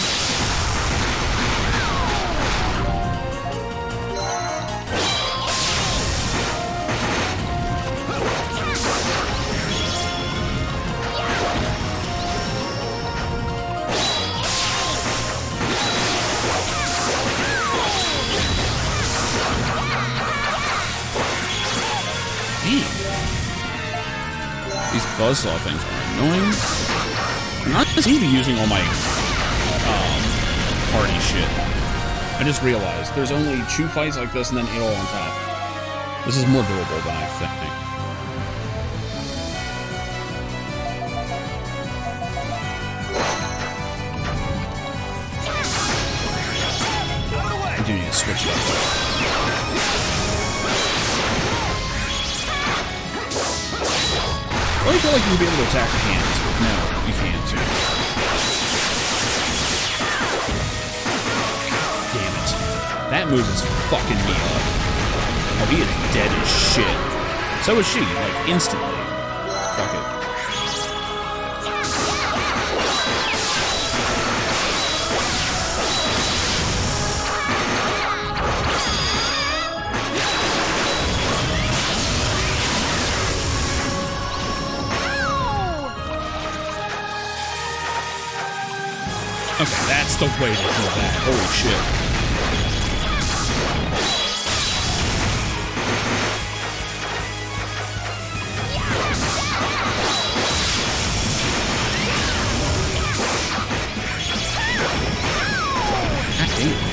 These buzzsaw things are annoying. I'm not just even using all my party shit. I just realized there's only 2 fights like this and then 8 all on top. This is more doable than I think. I do need to switch it up. I feel like you'd be able to attack the hands, but no, you can't. move is fucking me up. Oh, he is dead as shit. So is she, like, instantly. Fuck it. Okay, that's the way to do that. Holy shit. God damn.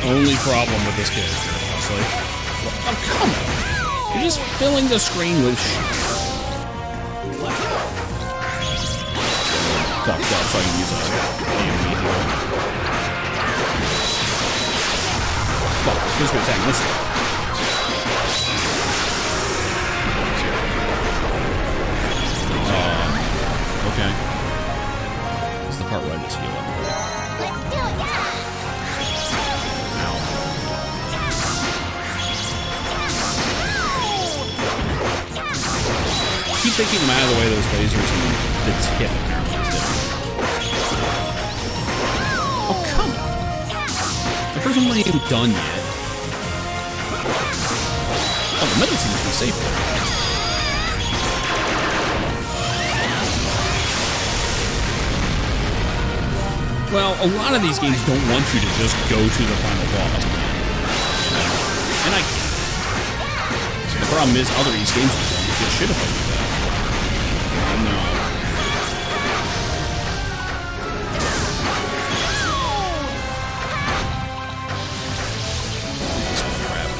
Only problem with this character, honestly. Oh, come on. You're just filling the screen with shit. Fucked up, so I can use a AoE here. Fuck, I'm supposed to be attacking this thing. Okay. This is the part where I just heal him. Let's do it, yeah! Keep taking them out of the way of those lasers and the tip apparently is different. Oh, come on. The first one wasn't even done yet. Oh, the middle seems to be safe there. Well, a lot of these games don't want you to just go to the final boss, man. And I get it. The problem is, other East games don't get shit if I do that. Oh, no. This crap.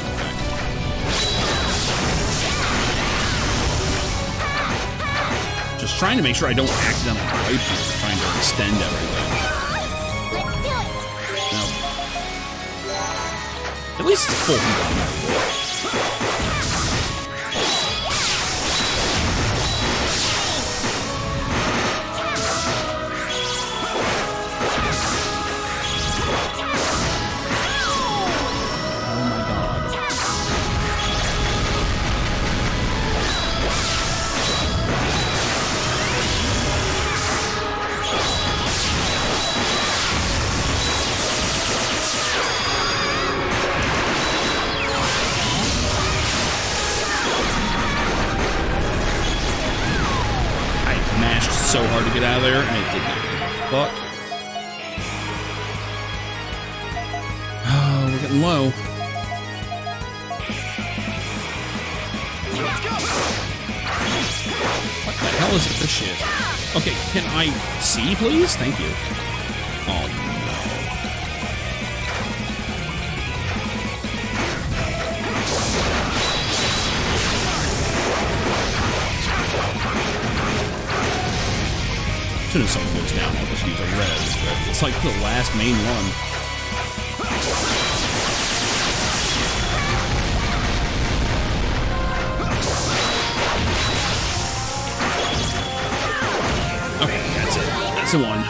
Okay. Just trying to make sure I don't accidentally wipe here, trying to extend everything. No. At least it's full health. So hard to get out of there, and it did not give a fuck. Oh, we're getting low. What the hell is this shit? Okay, can I see, please? Thank you. Oh, no. As soon as something goes down, I'll just use a res, but it's like the last main one. Okay, that's it. That's the one.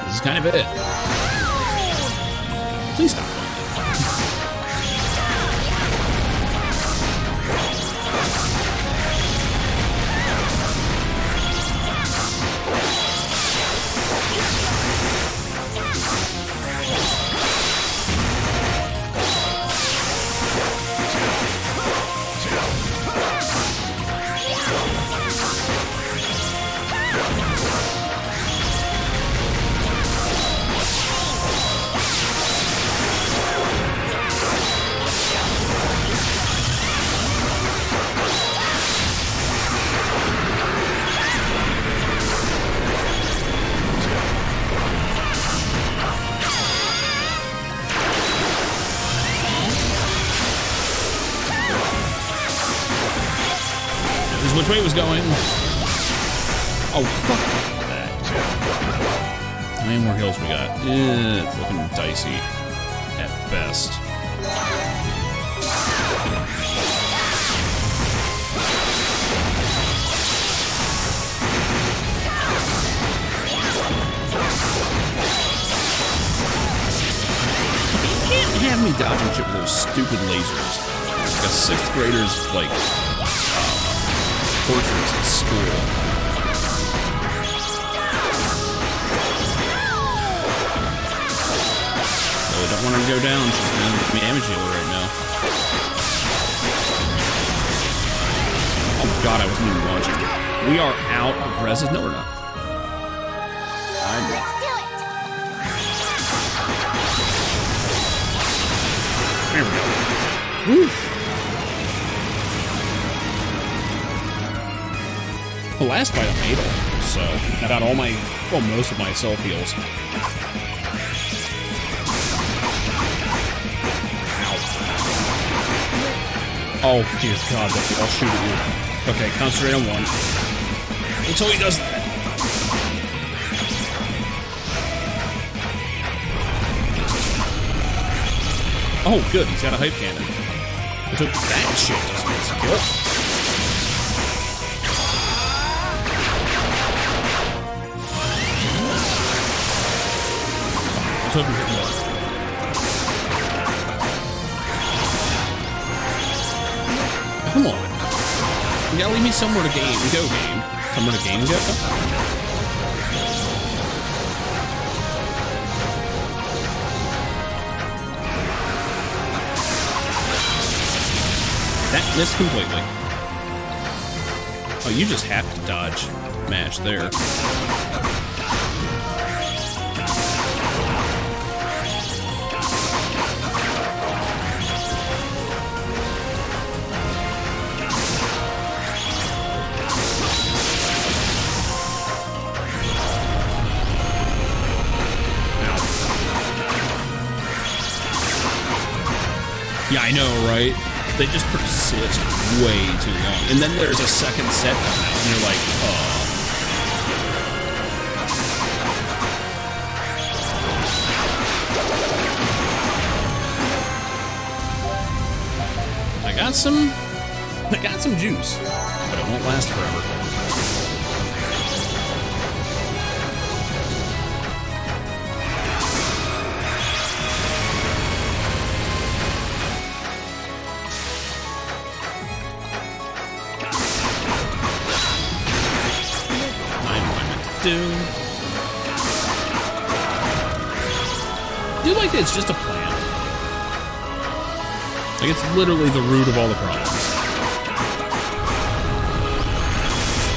This is kind of it. Please stop. Which way it was going. Oh, fuck that. How many more heals we got? It's looking dicey at best. You can't have me dodging shit with those stupid lasers. Like a 6th grader's, like, portraits at school. I don't want her to go down. She's going to be damage healer right now. Oh god, I wasn't even watching. We are out of reses. No, we're not. Let's do it. There we go. Woo! The last fight I made it, so I got all my, well, most of my self heals. Oh, dear God, I'll shoot at you. Okay, concentrate on one. Until he does that. Oh, good, he's got a hype cannon. Let's hope that shit doesn't make some kill. Let's hope we hit more. Come on. You gotta leave me somewhere to go game. Somewhere to game go? That missed completely. Oh, you just have to dodge match there. Yeah, I know, right? They just persist way too long. And then there's a second set coming out, and you're like, oh. I got some juice, but it won't last forever. I do like that it's just a plan. Like, it's literally the root of all the problems.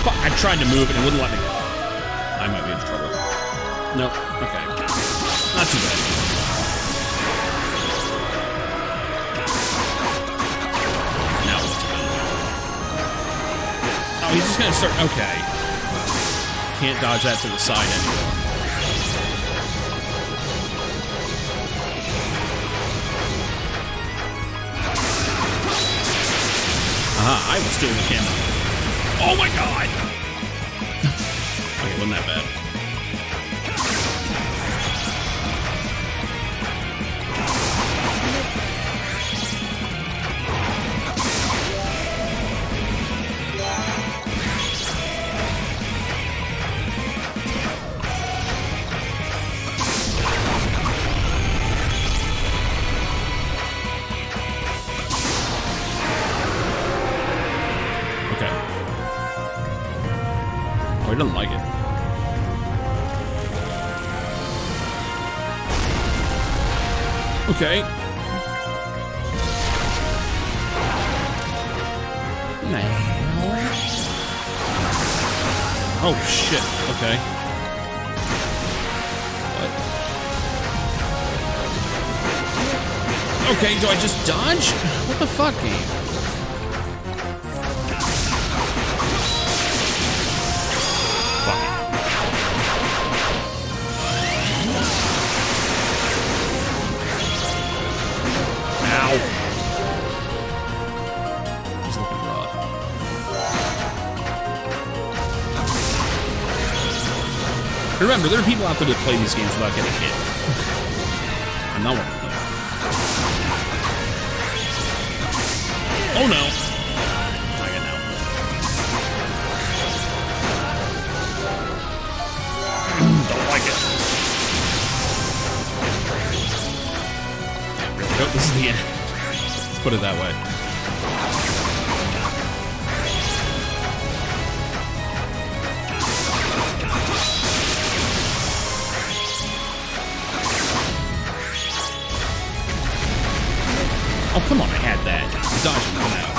Fuck, I tried to move it, it wouldn't let me go. I might be in trouble. Nope, okay. Not too bad. Now what's it gonna do? Oh, he's just gonna start, okay. Can't dodge that to the side anymore. Aha, I was stealing the camera. Oh my god! Okay, wasn't that bad. He doesn't like it. Okay. Oh shit. Okay. What? Okay, do I just dodge? What the fuck, game? He's looking rough. Remember, there are people out there that play these games without getting hit. I'm not one of them. Oh no! I get now. Don't like it. Nope, this is the end. Let's put it that way. Oh, come on, I had that. Dodging them out.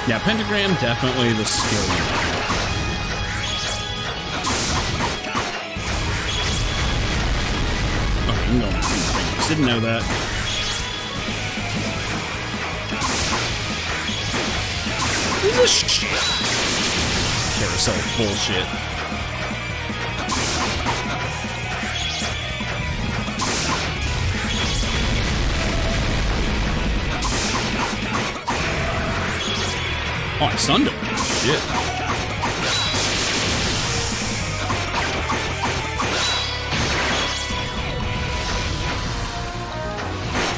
Yeah, Pentagram, definitely the skill. Okay, you can go on two fingers. Didn't know that. What is this shit? Carousel bullshit. Oh, I stunned him. Shit.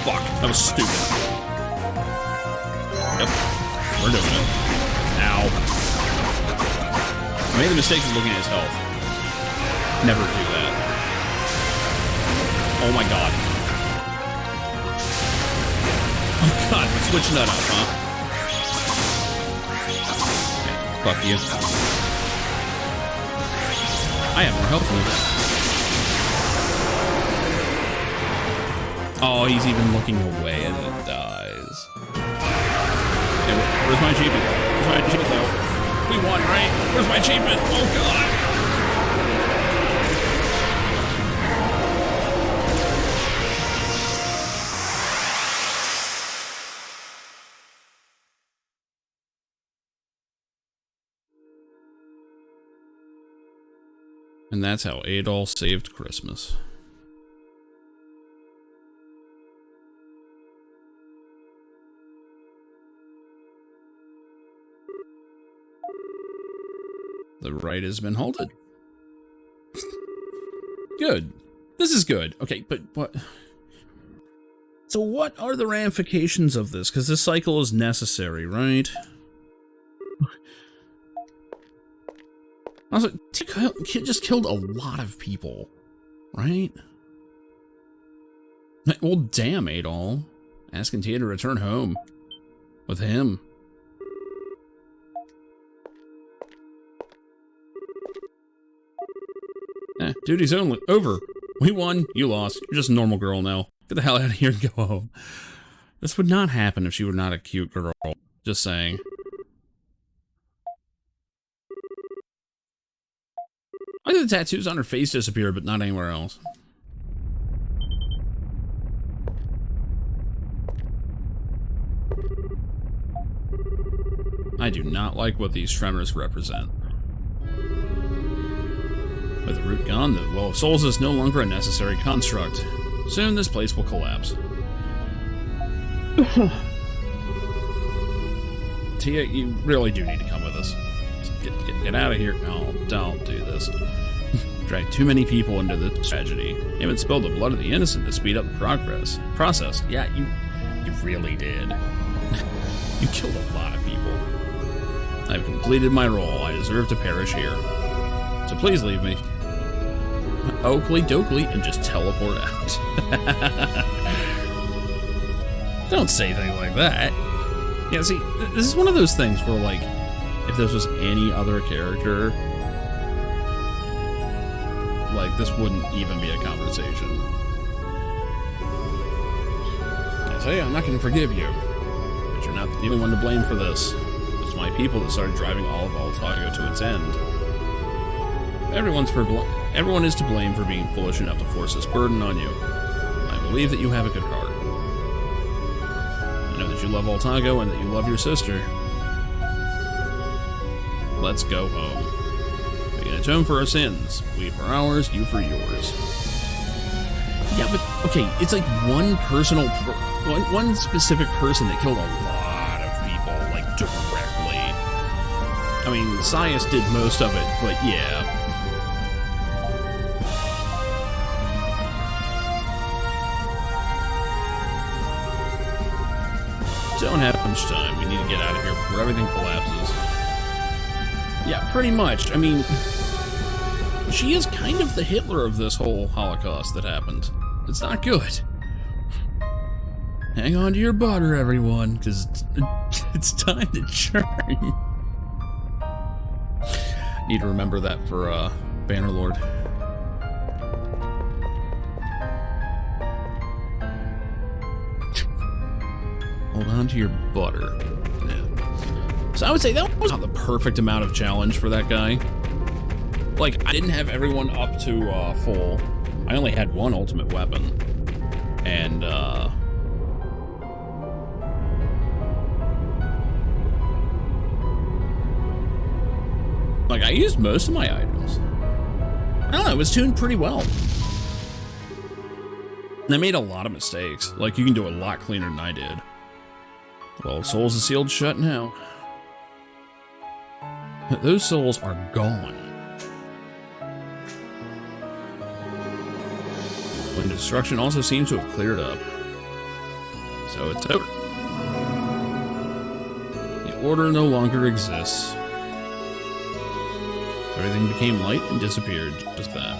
Fuck, that was stupid. Yep, we're doing it. Ow. I made the mistake of looking at his health. Never do that. Oh my god. Oh god, we're switching that up, huh? Fuck you. I have more health than that. Oh, he's even looking away and it dies. Okay, where's my achievement? Where's my achievement though? We won, right? Where's my achievement? Oh god! And that's how Adol saved Christmas. The right has been halted. Good. This is good. Okay, but what? So what are the ramifications of this? Because this cycle is necessary, right? Also, Kid just killed a lot of people, right? Well, damn, Adol. Asking Tia to return home with him. Duty's only over. We won, you lost. You're just a normal girl now. Get the hell out of here and go home. This would not happen if she were not a cute girl. Just saying. I think the tattoos on her face disappear, but not anywhere else. I do not like what these tremors represent. With the root gone, the Well of Souls is no longer a necessary construct. Soon this place will collapse. Tia, you really do need to come with us. Get out of here. No, don't do this. Drag too many people into this tragedy. Even spilled the blood of the innocent to speed up the process. Yeah, you really did. You killed a lot of people. I've completed my role. I deserve to perish here. So please leave me. Oakley dokley and just teleport out. Don't say things like that. Yeah, see, this is one of those things where, like, if this was any other character, like, this wouldn't even be a conversation. I say, I'm not going to forgive you, but you're not the only one to blame for this. It's my people that started driving all of Altago to its end. Everyone's for blame. Everyone is to blame for being foolish enough to force this burden on you. I believe that you have a good heart. I know that you love Altago and that you love your sister. Let's go home. We can atone for our sins. We for ours, you for yours. Yeah, but, okay, it's like one specific person that killed a lot of people, like, directly. I mean, Sias did most of it, but yeah. Don't have much time. We need to get out of here before everything collapses. Yeah, pretty much. I mean, she is kind of the Hitler of this whole Holocaust that happened. It's not good. Hang on to your butter, everyone, because it's time to churn. Need to remember that for Bannerlord. Hold on to your butter. Yeah. So I would say that was not the perfect amount of challenge for that guy. Like, I didn't have everyone up to full. I only had one ultimate weapon. And, like, I used most of my items. I don't know, it was tuned pretty well. And I made a lot of mistakes. Like, you can do a lot cleaner than I did. Well, souls is sealed shut now. Those souls are gone. When destruction also seems to have cleared up. So it's over. The order no longer exists. Everything became light and disappeared, just that.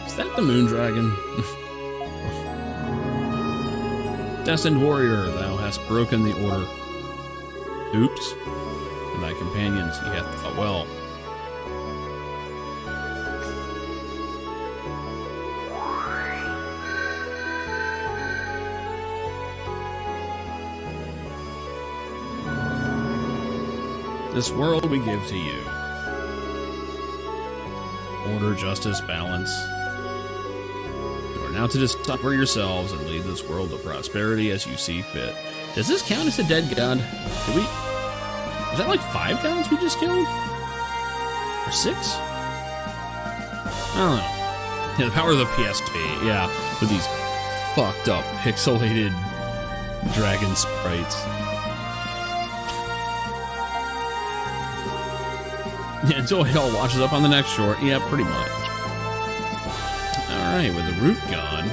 Is that the moon dragon? Destined warrior, thou hast broken the order. Oops. And thy companions he hath thought well. This world we give to you. Order, justice, balance. You are now to decide for yourselves and lead this world to prosperity as you see fit. Does this count as a dead god? Did we... Was that like 5 gods we just killed? Or 6? I don't know. Yeah, the power of the PSP, yeah. With these fucked up, pixelated dragon sprites. Yeah, until it all washes up on the next shore. Yeah, pretty much. Alright, with the root gone,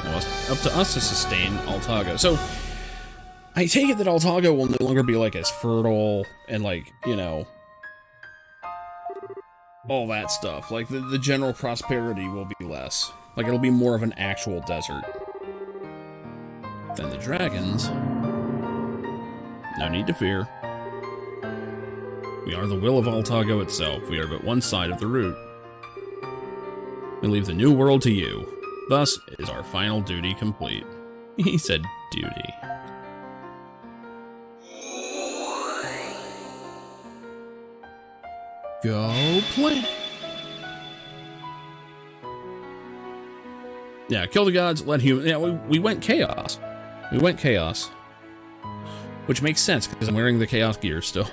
well, it's up to us to sustain Altago. So, I take it that Altago will no longer be, like, as fertile and, like, you know, all that stuff. Like, the general prosperity will be less. Like, it'll be more of an actual desert. Then the dragons. No need to fear. We are the will of Altago itself. We are but one side of the route. We leave the new world to you. Thus is our final duty complete. He said duty. Go play. Yeah, kill the gods, let humans. Yeah, we went chaos. We went chaos. Which makes sense, because I'm wearing the chaos gear still.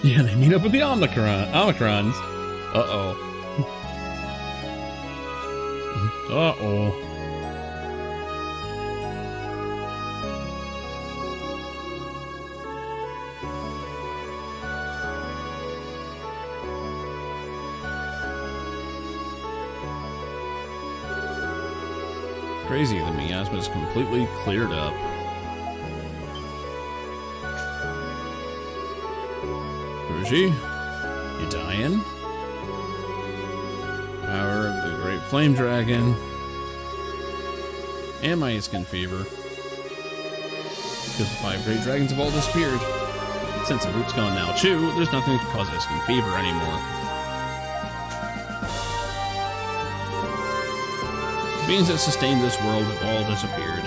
Yeah, they meet up with the Omicrons. Uh-oh. Uh-oh. Crazy, the miasma is completely cleared up. Fuji, you dying? Power of the great flame dragon. And my Iskin fever. Because the 5 great dragons have all disappeared. Since the root's gone now too, there's nothing that can cause Iskin fever anymore. The beings that sustain this world have all disappeared.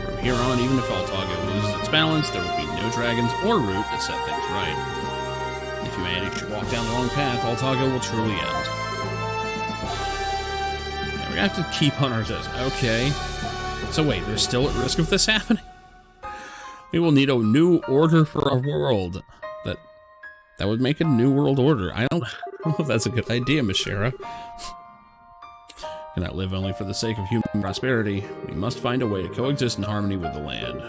From here on, even if Altago loses its balance, there will be no dragons or root to set things right. If humanity should walk down the wrong path, Altago will truly end. Now we have to keep on our toes. Okay. So wait, they're still at risk of this happening? We will need a new order for our world. That would make a new world order. I don't know if that's a good idea, Miss Shara. Cannot live only for the sake of human prosperity. We must find a way to coexist in harmony with the land.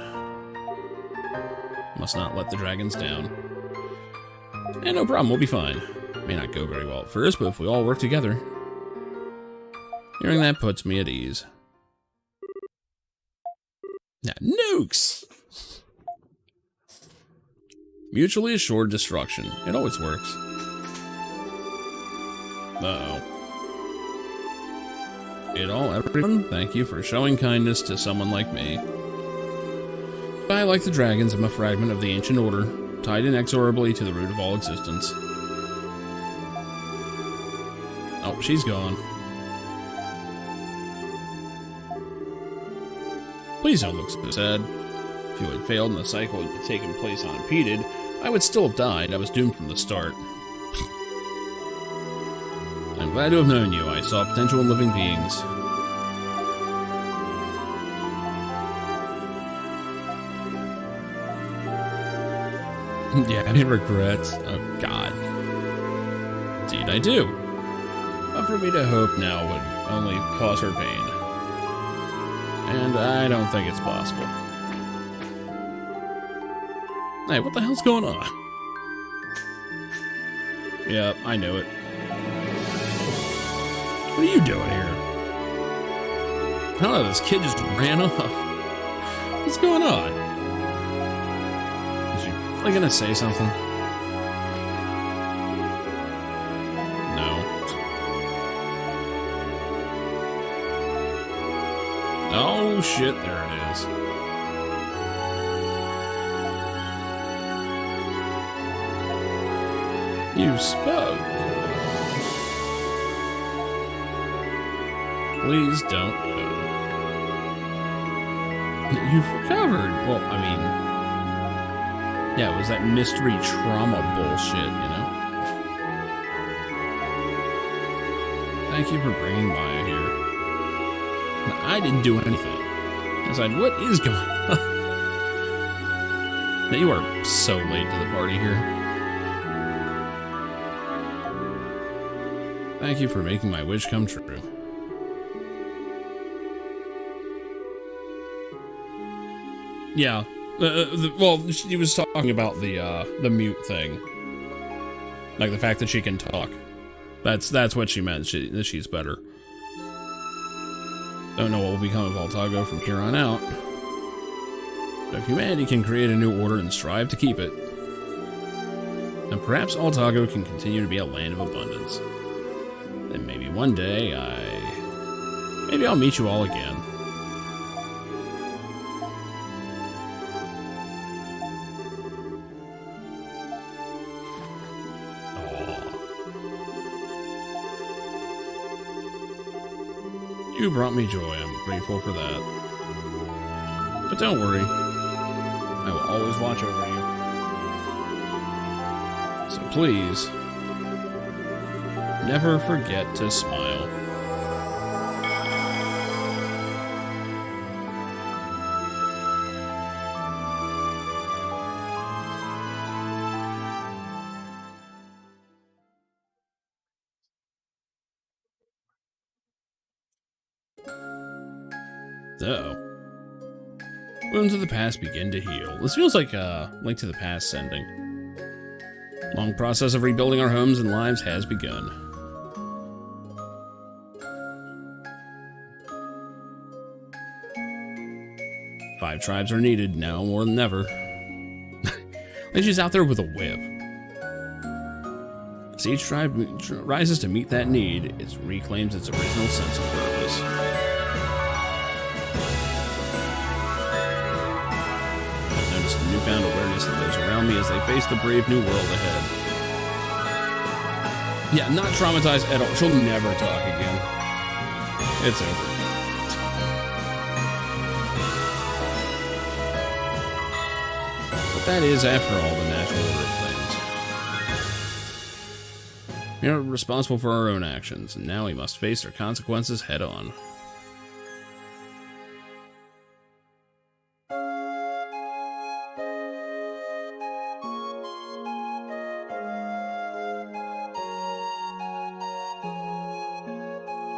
Must not let the dragons down. And no problem, we'll be fine. May not go very well at first, but if we all work together. Hearing that puts me at ease. Now, nukes! Mutually assured destruction. It always works. Uh-oh. Everyone, thank you for showing kindness to someone like me. I, like the dragons, am a fragment of the ancient order, tied inexorably to the root of all existence. Oh, she's gone. Please don't look so sad. If you had failed and the cycle had taken place unimpeded, I would still have died. I was doomed from the start. I'm glad to have known you. I saw potential in living beings. Yeah, any regrets? Oh, God. Indeed I do. But for me to hope now would only cause her pain. And I don't think it's possible. Hey, what the hell's going on? Yeah, I know it. What are you doing here? I don't know, this kid just ran off. What's going on? Is she really gonna say something? No. Oh shit, there it is. You spoke. Please don't go. You've recovered. Well, I mean... yeah, it was that mystery trauma bullshit, you know? Thank you for bringing Maya here. I didn't do anything. I was like, what is going on? Now, you are so late to the party here. Thank you for making my wish come true. Yeah. Well, she was talking about the mute thing. Like the fact that she can talk. That's what she meant. She's better. Don't know what will become of Altago from here on out. But if humanity can create a new order and strive to keep it, then perhaps Altago can continue to be a land of abundance. Then maybe one day maybe I'll meet you all again. You brought me joy. I'm grateful for that. But don't worry. I will always watch over you. So please, never forget to smile. So, wounds of the past begin to heal. This feels like a Link to the Past sending. Long process of rebuilding our homes and lives has begun. Five tribes are needed now more than ever. Like she's out there with a whip. As each tribe rises to meet that need, it reclaims its original sense of purpose. newfound awareness of those around me as they face the brave new world ahead. Yeah, not traumatized at all. She'll never talk again. It's over. But that is, after all, the natural order of things. We are responsible for our own actions, and now we must face their consequences head on.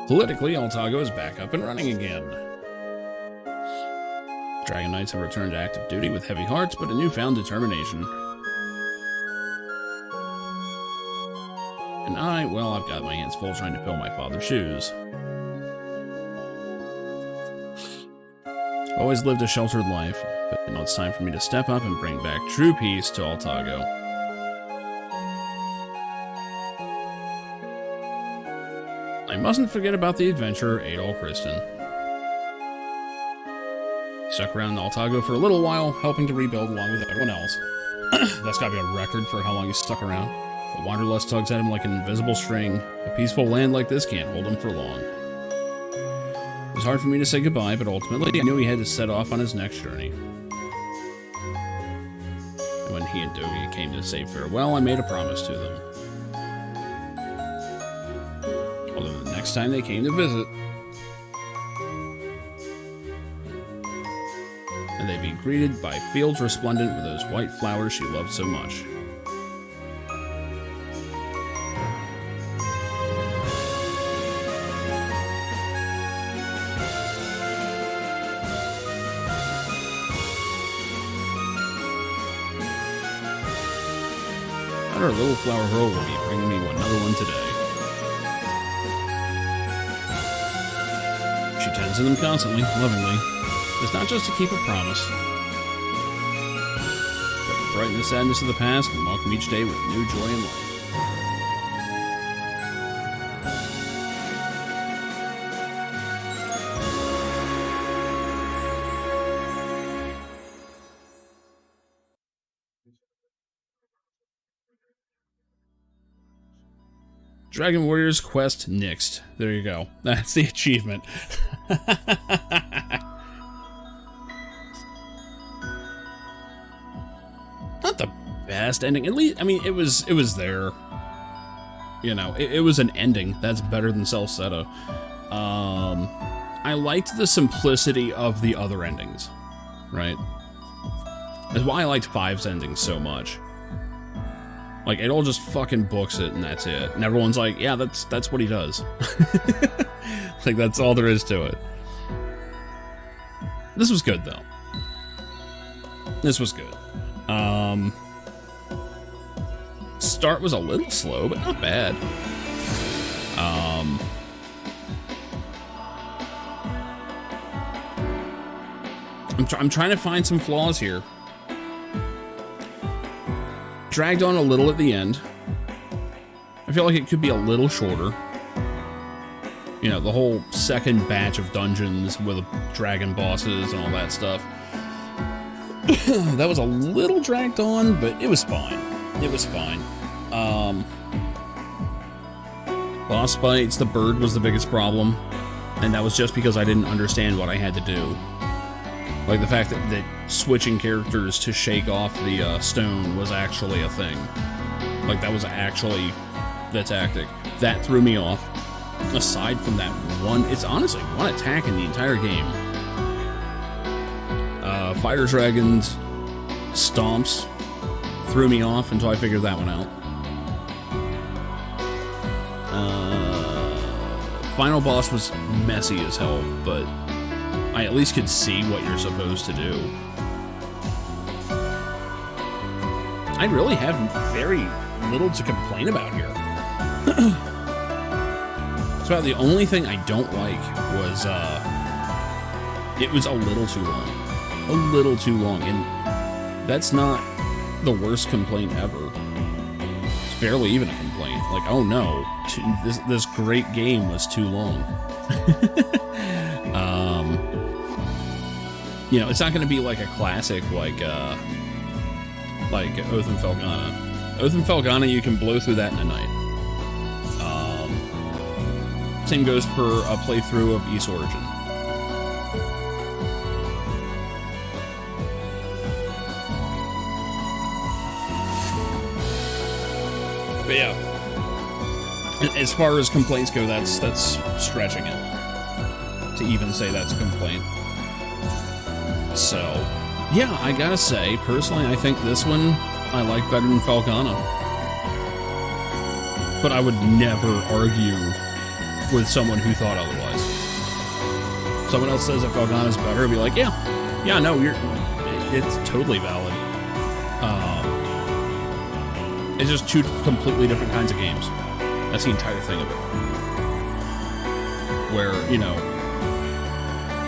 Politically, Altago is back up and running again. Dragon Knights have returned to active duty with heavy hearts, but a newfound determination. And well, I've got my hands full trying to fill my father's shoes. Always lived a sheltered life, but now it's time for me to step up and bring back true peace to Altago. I mustn't forget about the adventurer Adol Kristen. He stuck around Altago for a little while, helping to rebuild along with everyone else. That's gotta be a record for how long he stuck around. But Wanderlust tugs at him like an invisible string. A peaceful land like this can't hold him for long. It was hard for me to say goodbye, but ultimately I knew he had to set off on his next journey. And when he and Dogi came to say farewell, I made a promise to them. Although the next time they came to visit, and they'd be greeted by fields resplendent with those white flowers she loved so much. Our little flower girl will be bringing me another one today. She tends to them constantly, lovingly. It's not just to keep a promise, but to brighten the sadness of the past and welcome each day with new joy in life. Dragon Warriors Quest Nixed. There you go. That's the achievement. Not the best ending. At least, I mean, it was there. You know, it was an ending. That's better than Celceta. I liked the simplicity of the other endings, right? That's why I liked 5's ending so much. Like, it all just fucking books it, and that's it. And everyone's like, yeah, that's what he does. Like, that's all there is to it. This was good, though. This was good. Start was a little slow, but not bad. I'm trying to find some flaws here. Dragged on a little at the end. I feel like it could be a little shorter. You know, the whole second batch of dungeons with dragon bosses and all that stuff. That was a little dragged on, but it was fine. It was fine. Boss fights, the bird was the biggest problem. And that was just because I didn't understand what I had to do. Like the fact that switching characters to shake off the stone was actually a thing. Like that was actually the tactic. That threw me off. Aside from that one, it's honestly one attack in the entire game. Fighter Dragons, Stomps, threw me off until I figured that one out. Final boss was messy as hell, but I at least could see what you're supposed to do. I really have very little to complain about here. It's about the only thing I don't like was, it was a little too long. A little too long, and that's not the worst complaint ever. It's barely even a complaint. Like, oh no, this great game was too long. You know, it's not going to be like a classic, like like Oath and Felghana. Oath and Felghana, you can blow through that in a night. Same goes for a playthrough of Ys Origin. But yeah, as far as complaints go, that's stretching it to even say that's a complaint. So, yeah, I gotta say, personally, I think this one I like better than Felghana. But I would never argue with someone who thought otherwise. Someone else says that Felghana is better, I'd be like, yeah, no, it's totally valid. It's just two completely different kinds of games. That's the entire thing of it. Where, you know,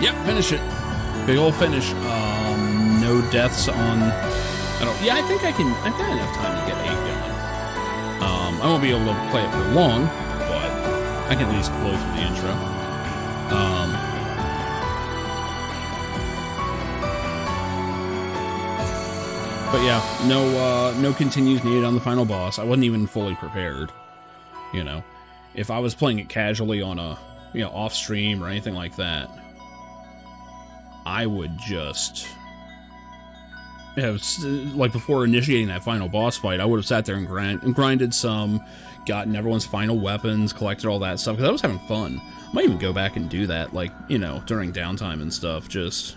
yeah, finish it. Big old finish. No deaths on. I think I've got enough time to get 8 going. I won't be able to play it for long, but I can at least blow through the intro. But yeah, no continues needed on the final boss. I wasn't even fully prepared. You know, if I was playing it casually on a, off stream or anything like that, I would just have, like, before initiating that final boss fight, I would have sat there and grinded some, gotten everyone's final weapons, collected all that stuff, because I was having fun. I might even go back and do that, like, during downtime and stuff, just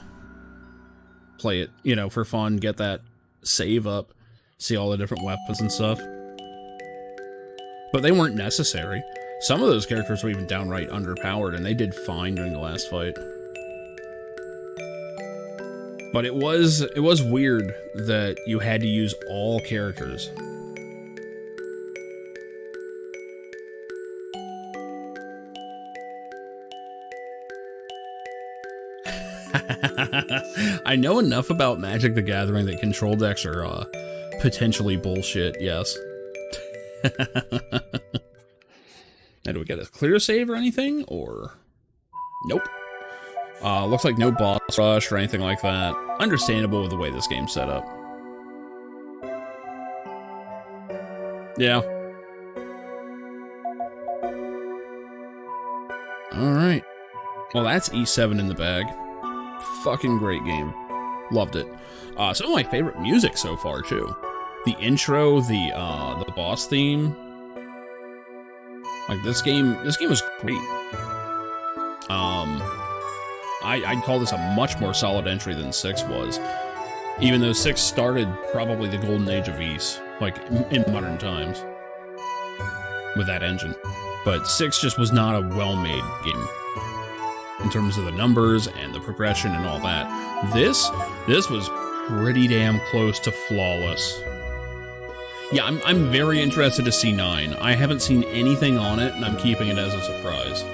play it, for fun, get that save up, see all the different weapons and stuff. But they weren't necessary. Some of those characters were even downright underpowered, and they did fine during the last fight. But it was weird that you had to use all characters. I know enough about Magic the Gathering that control decks are potentially bullshit, yes. Now, do we get a clear save or anything, or? Nope. Looks like no boss rush or anything like that. Understandable with the way this game's set up. Yeah. Alright. Well, that's E7 in the bag. Fucking great game. Loved it. Some of my favorite music so far, too. The intro, the boss theme. Like, this game was great. I'd call this a much more solid entry than 6 was. Even though 6 started probably the golden age of Ys, like, in modern times. With that engine. But 6 just was not a well-made game. In terms of the numbers and the progression and all that. This was pretty damn close to flawless. Yeah, I'm very interested to see 9. I haven't seen anything on it, and I'm keeping it as a surprise.